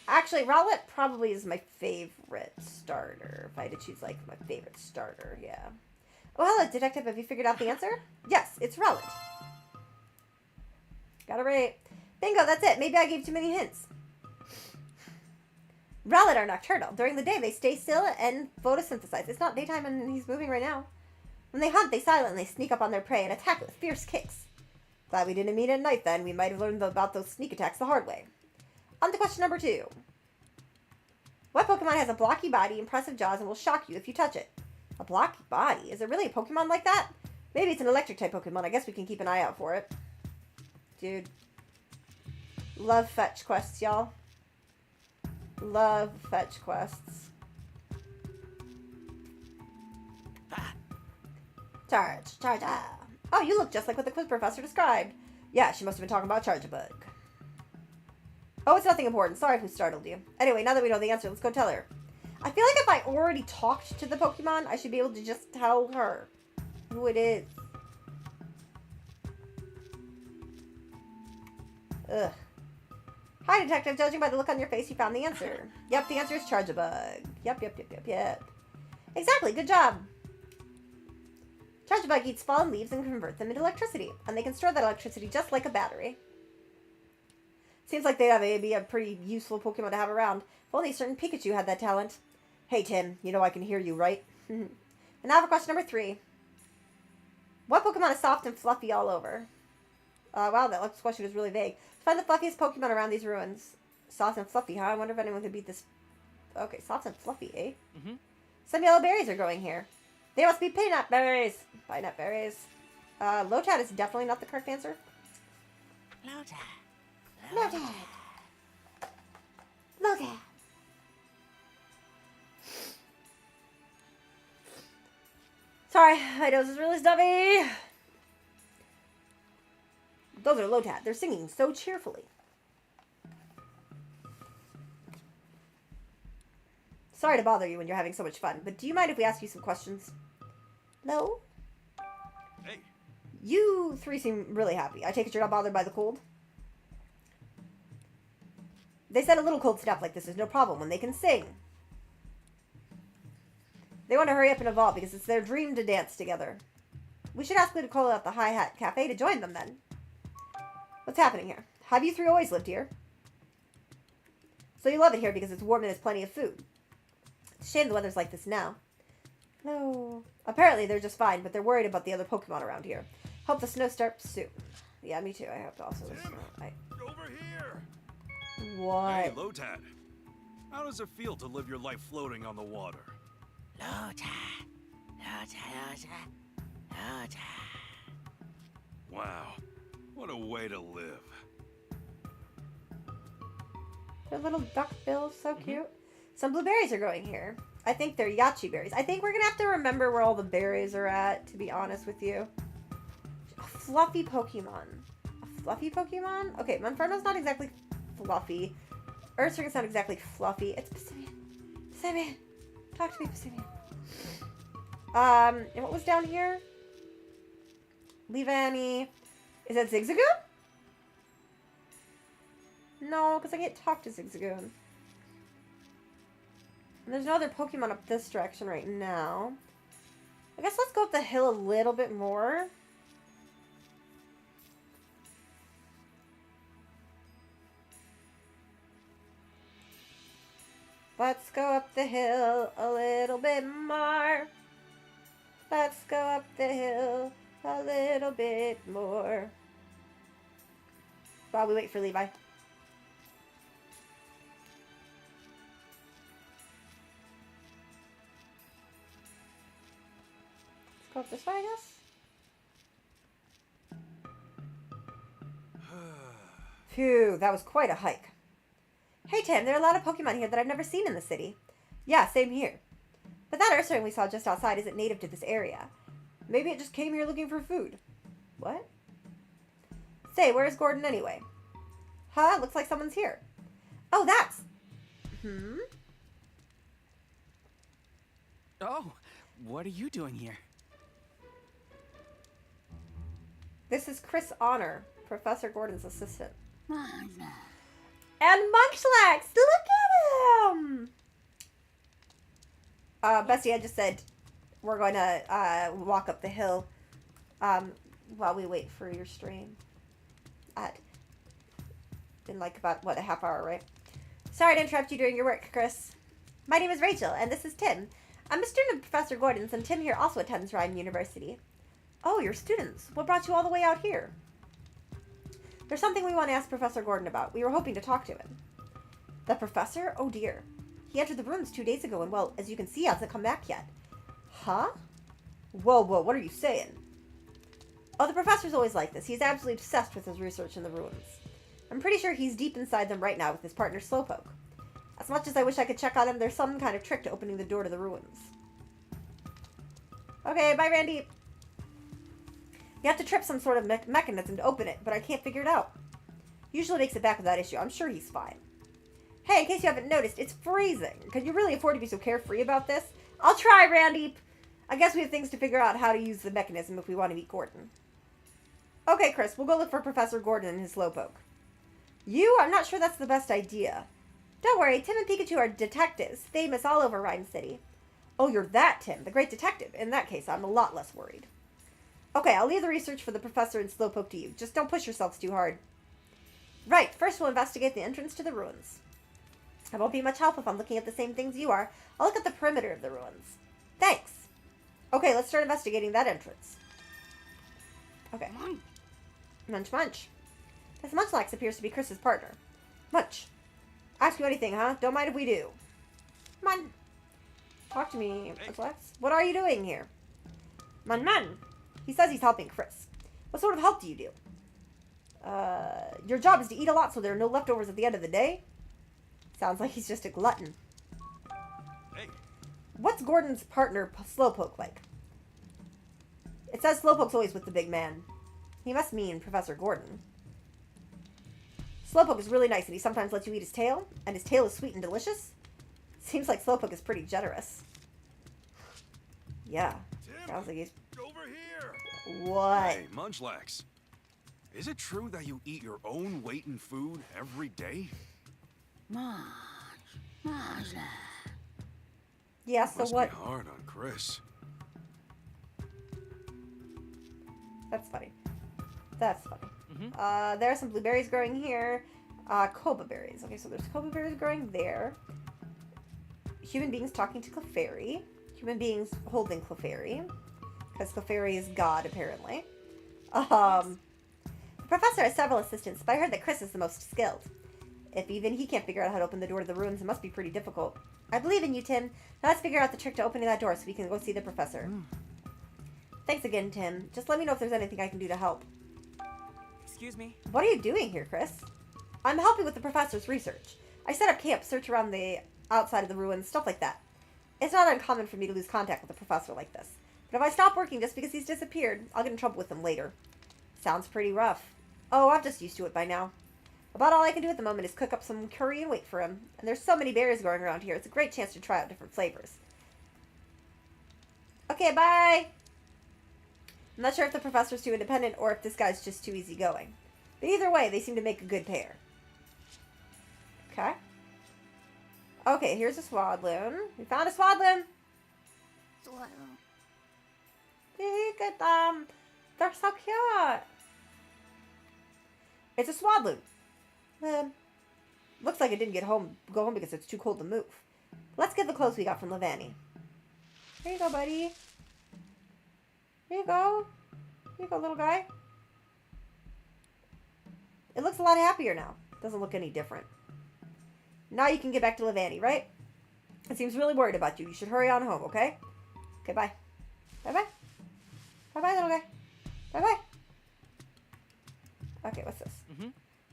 Actually, Rowlet probably is my favorite starter. If I had to choose, like, my favorite starter, yeah. Oh, hello, Detective. Have you figured out the answer? Yes, it's Rowlet. Got it right. Bingo, that's it. Maybe I gave too many hints. Rowlet are nocturnal. During the day, they stay still and photosynthesize. It's not daytime and he's moving right now. When they hunt, they silently sneak up on their prey and attack with fierce kicks. Glad we didn't meet at night then. We might have learned about those sneak attacks the hard way. On to question number 2. What Pokemon has a blocky body, impressive jaws, and will shock you if you touch it? A blocky body? Is it really a Pokemon like that? Maybe it's an electric-type Pokemon. I guess we can keep an eye out for it. Dude. Love fetch quests, y'all. Love fetch quests. Charge. Oh, you look just like what the quiz professor described. Yeah, she must have been talking about Charge-a-Bug. Oh, it's nothing important. Sorry if we startled you. Anyway, now that we know the answer, let's go tell her. I feel like if I already talked to the Pokemon, I should be able to just tell her who it is. Ugh. Hi, Detective. Judging by the look on your face, you found the answer. Yep, the answer is Charge-a-Bug. Yep. Exactly. Good job. Charge-a-Bug eats fallen leaves and converts them into electricity, and they can store that electricity just like a battery. Seems like they'd be a pretty useful Pokemon to have around. If only a certain Pikachu had that talent. Hey, Tim, you know I can hear you, right? And now for question number 3. What Pokemon is soft and fluffy all over? Wow, that last question was really vague. Find the fluffiest Pokemon around these ruins. Soft and fluffy, huh? I wonder if anyone could beat this. Okay, soft and fluffy, eh? Some yellow berries are growing here. They must be peanut berries. Peanut berries. Lotad is definitely not the correct answer. Lotad. Sorry, my nose is really stuffy. Those are Lotad. They're singing so cheerfully. Sorry to bother you when you're having so much fun, but do you mind if we ask you some questions? No? Hey. You 3 seem really happy. I take it you're not bothered by the cold? They said a little cold snap like this is no problem when they can sing. They want to hurry up and evolve because it's their dream to dance together. We should ask Ludicolo at the High Hat Cafe to join them then. What's happening here? Have you 3 always lived here? So you love it here because it's warm and there's plenty of food. It's a shame the weather's like this now. No. Apparently they're just fine, but they're worried about the other Pokemon around here. Hope the snow starts soon. Yeah, me too. I have to also listen. Over here! What? Hey, Lotad. How does it feel to live your life floating on the water? Wow. What a way to live. Their little duck bills, so cute. Some blueberries are growing here. I think they're yachi berries. I think we're gonna have to remember where all the berries are at, to be honest with you. A fluffy Pokemon. A fluffy Pokemon? Okay, Monferno's not exactly fluffy. Ursaring's not exactly fluffy. It's Pissimian. Pissimian! Talk to me, Pissimian. And what was down here? Leavanny. Is that Zigzagoon? No, because I can't talk to Zigzagoon. And there's no other Pokemon up this direction right now. I guess let's go up the hill a little bit more. Let's go up the hill a little bit more. Let's go up the hill a little bit more. While we wait for Levi. Let's go up this way, I guess. Phew, that was quite a hike. Hey Tim, there are a lot of Pokemon here that I've never seen in the city. Yeah, same here. But that Ursaring we saw just outside isn't native to this area. Maybe it just came here looking for food. What? Say, where's Gordon anyway? Huh? Looks like someone's here. Oh, that's... Oh, what are you doing here? This is Chris Honor, Professor Gordon's assistant. And Munchlax! Look at him! Bestie, I just said we're going to walk up the hill while we wait for your stream. In like about, what, a half hour, right? Sorry to interrupt you during your work, Chris. My name is Rachel, and this is Tim. I'm a student of Professor Gordon's, and Tim here also attends Rhyme University. Oh, you're students. What brought you all the way out here? There's something we want to ask Professor Gordon about. We were hoping to talk to him. The professor? Oh dear. He entered the rooms 2 days ago and, well, as you can see, hasn't come back yet. Huh? Whoa, what are you saying? Oh, the professor's always like this. He's absolutely obsessed with his research in the ruins. I'm pretty sure he's deep inside them right now with his partner Slowpoke. As much as I wish I could check on him, there's some kind of trick to opening the door to the ruins. Okay, bye, Randy. You have to trip some sort of mechanism to open it, but I can't figure it out. Usually makes it back without issue. I'm sure he's fine. Hey, in case you haven't noticed, it's freezing. Can you really afford to be so carefree about this? I'll try, Randy. I guess we have things to figure out how to use the mechanism if we want to meet Gordon. Okay, Chris, we'll go look for Professor Gordon and his Slowpoke. You? I'm not sure that's the best idea. Don't worry, Tim and Pikachu are detectives, famous all over Rhyme City. Oh, you're that Tim, the great detective. In that case, I'm a lot less worried. Okay, I'll leave the research for the professor and Slowpoke to you. Just don't push yourselves too hard. Right, first we'll investigate the entrance to the ruins. I won't be much help if I'm looking at the same things you are. I'll look at the perimeter of the ruins. Thanks. Okay, let's start investigating that entrance. Okay. Munch, Munch. This Munchlax appears to be Chris's partner. Munch. Ask you anything, huh? Don't mind if we do. Mun. Talk to me, Munchlax. What are you doing here? Man. He says he's helping Chris. What sort of help do you do? Your job is to eat a lot so there are no leftovers at the end of the day? Sounds like he's just a glutton. Hey. What's Gordon's partner, Slowpoke, like? It says Slowpoke's always with the big man. He must mean Professor Gordon. Slowpoke is really nice and he sometimes lets you eat his tail, and his tail is sweet and delicious. Seems like Slowpoke is pretty generous. Yeah. Tim, sounds like he's... over here! What? Hey, Munchlax. Is it true that you eat your own weight in food every day? Yeah, so Must what? Be hard on Chris. That's funny. That's funny. There are some blueberries growing here. Koba berries. Okay, so there's Koba berries growing there. Human beings talking to Clefairy. Human beings holding Clefairy. Because Clefairy is God, apparently. The professor has several assistants, but I heard that Chris is the most skilled. If even he can't figure out how to open the door to the ruins, it must be pretty difficult. I believe in you, Tim. Now let's figure out the trick to opening that door so we can go see the professor. Thanks again, Tim. Just let me know if there's anything I can do to help. Excuse me? What are you doing here, Chris? I'm helping with the professor's research. I set up camp, search around the outside of the ruins, stuff like that. It's not uncommon for me to lose contact with a professor like this. But if I stop working just because he's disappeared, I'll get in trouble with him later. Sounds pretty rough. Oh, I'm just used to it by now. About all I can do at the moment is cook up some curry and wait for him. And there's so many berries growing around here, it's a great chance to try out different flavors. Okay, bye! I'm not sure if the professor's too independent or if this guy's just too easygoing. But either way, they seem to make a good pair. Okay. Okay, here's a swadloon. We found a swadloon! Look at them! They're so cute! It's a swadloon. Looks like it didn't go home because it's too cold to move. Let's get the clothes we got from Levani. Here you go, buddy. Here you go. Here you go, little guy. It looks a lot happier now. Doesn't look any different. Now you can get back to Levani, right? It seems really worried about you. You should hurry on home, okay? Okay, bye. Bye-bye. Bye-bye, little guy. Bye-bye. Okay, what's this? Mm-hmm.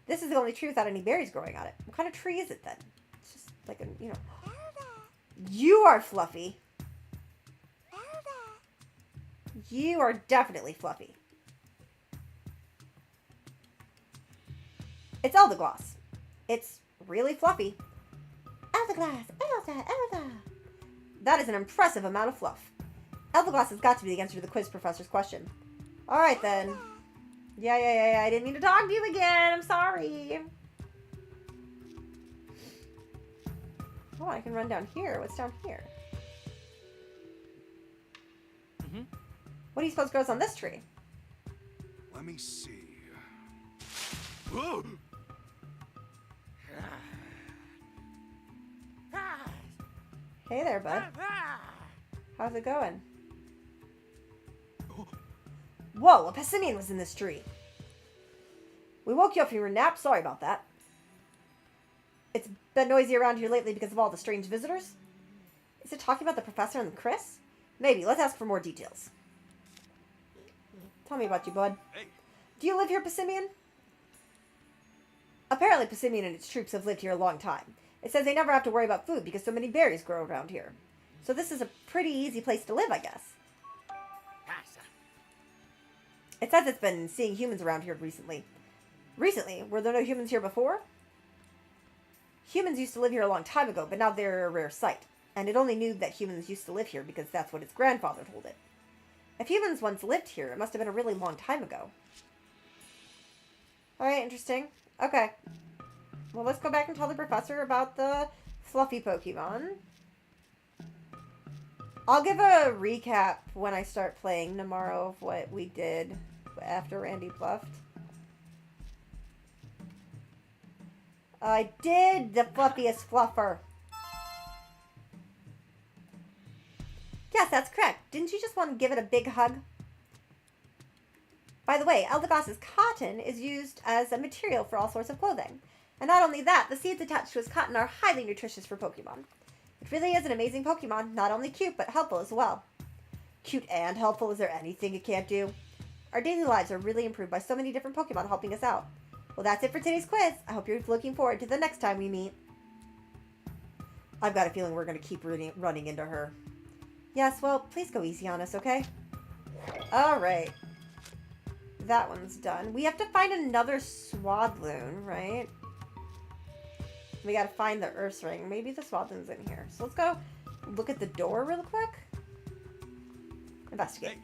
This is the only tree without any berries growing on it. What kind of tree is it then? It's just like a, you know. You are fluffy. You are definitely fluffy. It's Eldergloss. It's really fluffy. Eldergloss, Elder. That is an impressive amount of fluff. Eldergloss has got to be the answer to the quiz professor's question. Alright then. Yeah. I didn't mean to talk to you again. I'm sorry. Oh, I can run down here. What's down here? Mm-hmm. What do you suppose grows on this tree? Let me see. Whoa! Hey there, bud. How's it going? Whoa, a Pessimian was in this tree. We woke you up from your nap. Sorry about that. It's been noisy around here lately because of all the strange visitors. Is it talking about the professor and Chris? Maybe. Let's ask for more details. Tell me about you, bud. Hey. Do you live here, Pessimian? Apparently, Pessimian and its troops have lived here a long time. It says they never have to worry about food because so many berries grow around here. So this is a pretty easy place to live, I guess. It says it's been seeing humans around here recently. Recently? Were there no humans here before? Humans used to live here a long time ago, but now they're a rare sight. And it only knew that humans used to live here because that's what its grandfather told it. If humans once lived here, it must have been a really long time ago. Alright, interesting. Okay. Well, let's go back and tell the professor about the fluffy Pokemon. I'll give a recap when I start playing tomorrow of what we did after Randy bluffed. I did the fluffiest fluffer. Yes, that's correct. Didn't you just want to give it a big hug? By the way, Eldegoss's cotton is used as a material for all sorts of clothing. And not only that, the seeds attached to his cotton are highly nutritious for Pokemon. It really is an amazing Pokemon, not only cute, but helpful as well. Cute and helpful, is there anything it can't do? Our daily lives are really improved by so many different Pokemon helping us out. Well, that's it for today's quiz. I hope you're looking forward to the next time we meet. I've got a feeling we're going to keep running into her. Yes, well, please go easy on us, okay? Alright. That one's done. We have to find another Swadloon, right? We gotta find the Ursaring. Maybe the Swadloon's in here. So let's go look at the door real quick. Investigate.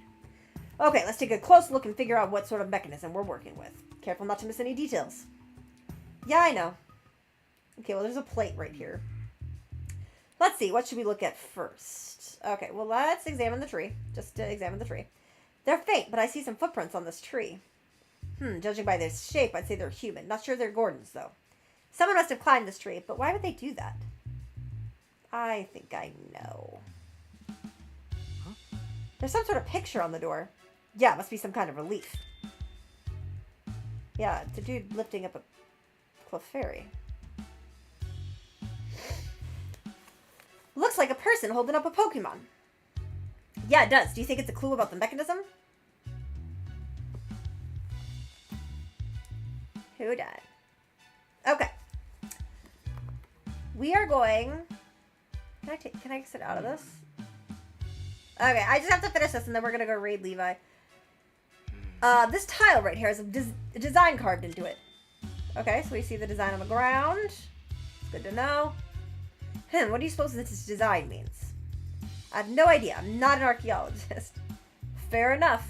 Okay, let's take a close look and figure out what sort of mechanism we're working with. Careful not to miss any details. Yeah, I know. Okay, well, there's a plate right here. Let's see, what should we look at first? Okay, well, let's examine the tree. Just to examine the tree. They're faint, but I see some footprints on this tree. Judging by their shape, I'd say they're human. Not sure they're Gordon's, though. Someone must have climbed this tree, but why would they do that? I think I know. Huh? There's some sort of picture on the door. Yeah, it must be some kind of relief. Yeah, it's a dude lifting up a Clefairy. Looks like a person holding up a Pokemon. Yeah, it does. Do you think it's a clue about the mechanism? Who died? Okay. We are going... Can I exit out of this? Okay, I just have to finish this and then we're gonna go raid Levi. This tile right here has a design carved into it. Okay, so we see the design on the ground. It's good to know. What do you suppose this design means? I have no idea. I'm not an archaeologist. Fair enough.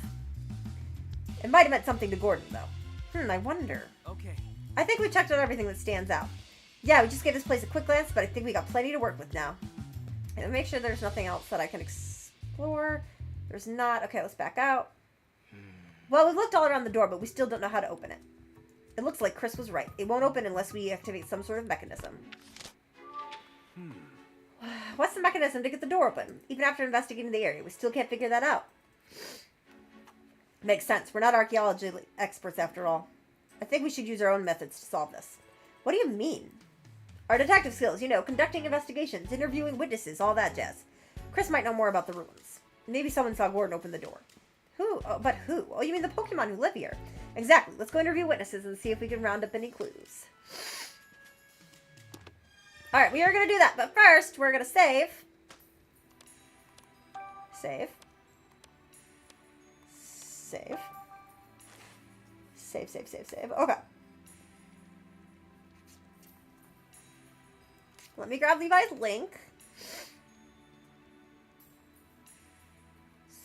It might have meant something to Gordon, though. I wonder. Okay. I think we checked out everything that stands out. Yeah, we just gave this place a quick glance, but I think we got plenty to work with now. And make sure there's nothing else that I can explore. There's not. Okay, let's back out. Well, we've looked all around the door, but we still don't know how to open it. It looks like Chris was right. It won't open unless we activate some sort of mechanism. What's the mechanism to get the door open? Even after investigating the area, we still can't figure that out. Makes sense. We're not archaeology experts after all. I think we should use our own methods to solve this. What do you mean? Our detective skills, you know, conducting investigations, interviewing witnesses, all that jazz. Chris might know more about the ruins. Maybe someone saw Gordon open the door. Who? Oh, but who? Oh, you mean the Pokemon who live here? Exactly. Let's go interview witnesses and see if we can round up any clues. Alright, we are going to do that. But first, we're going to save. Save. Save. Save, save, save, save. Okay. Let me grab Levi's link.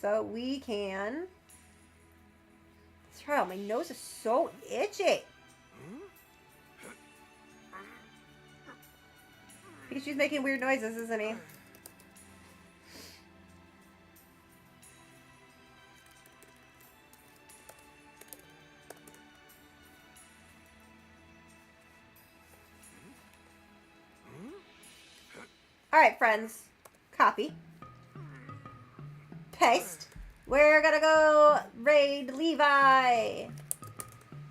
So we can... Let's try out. My nose is so itchy. Pikachu's making weird noises, isn't he? Alright, friends. Copy. Paste. We're gonna go raid Levi.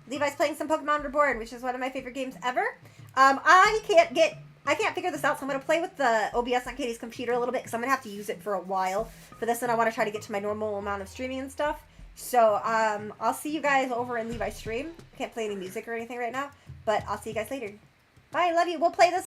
Levi's playing some Pokemon Reborn, which is one of my favorite games ever. I can't figure this out, so I'm gonna play with the OBS on Katie's computer a little bit, because I'm gonna have to use it for a while for this, and I want to try to get to my normal amount of streaming and stuff. So, I'll see you guys over in Levi's stream. Can't play any music or anything right now, but I'll see you guys later. Bye, love you. We'll play this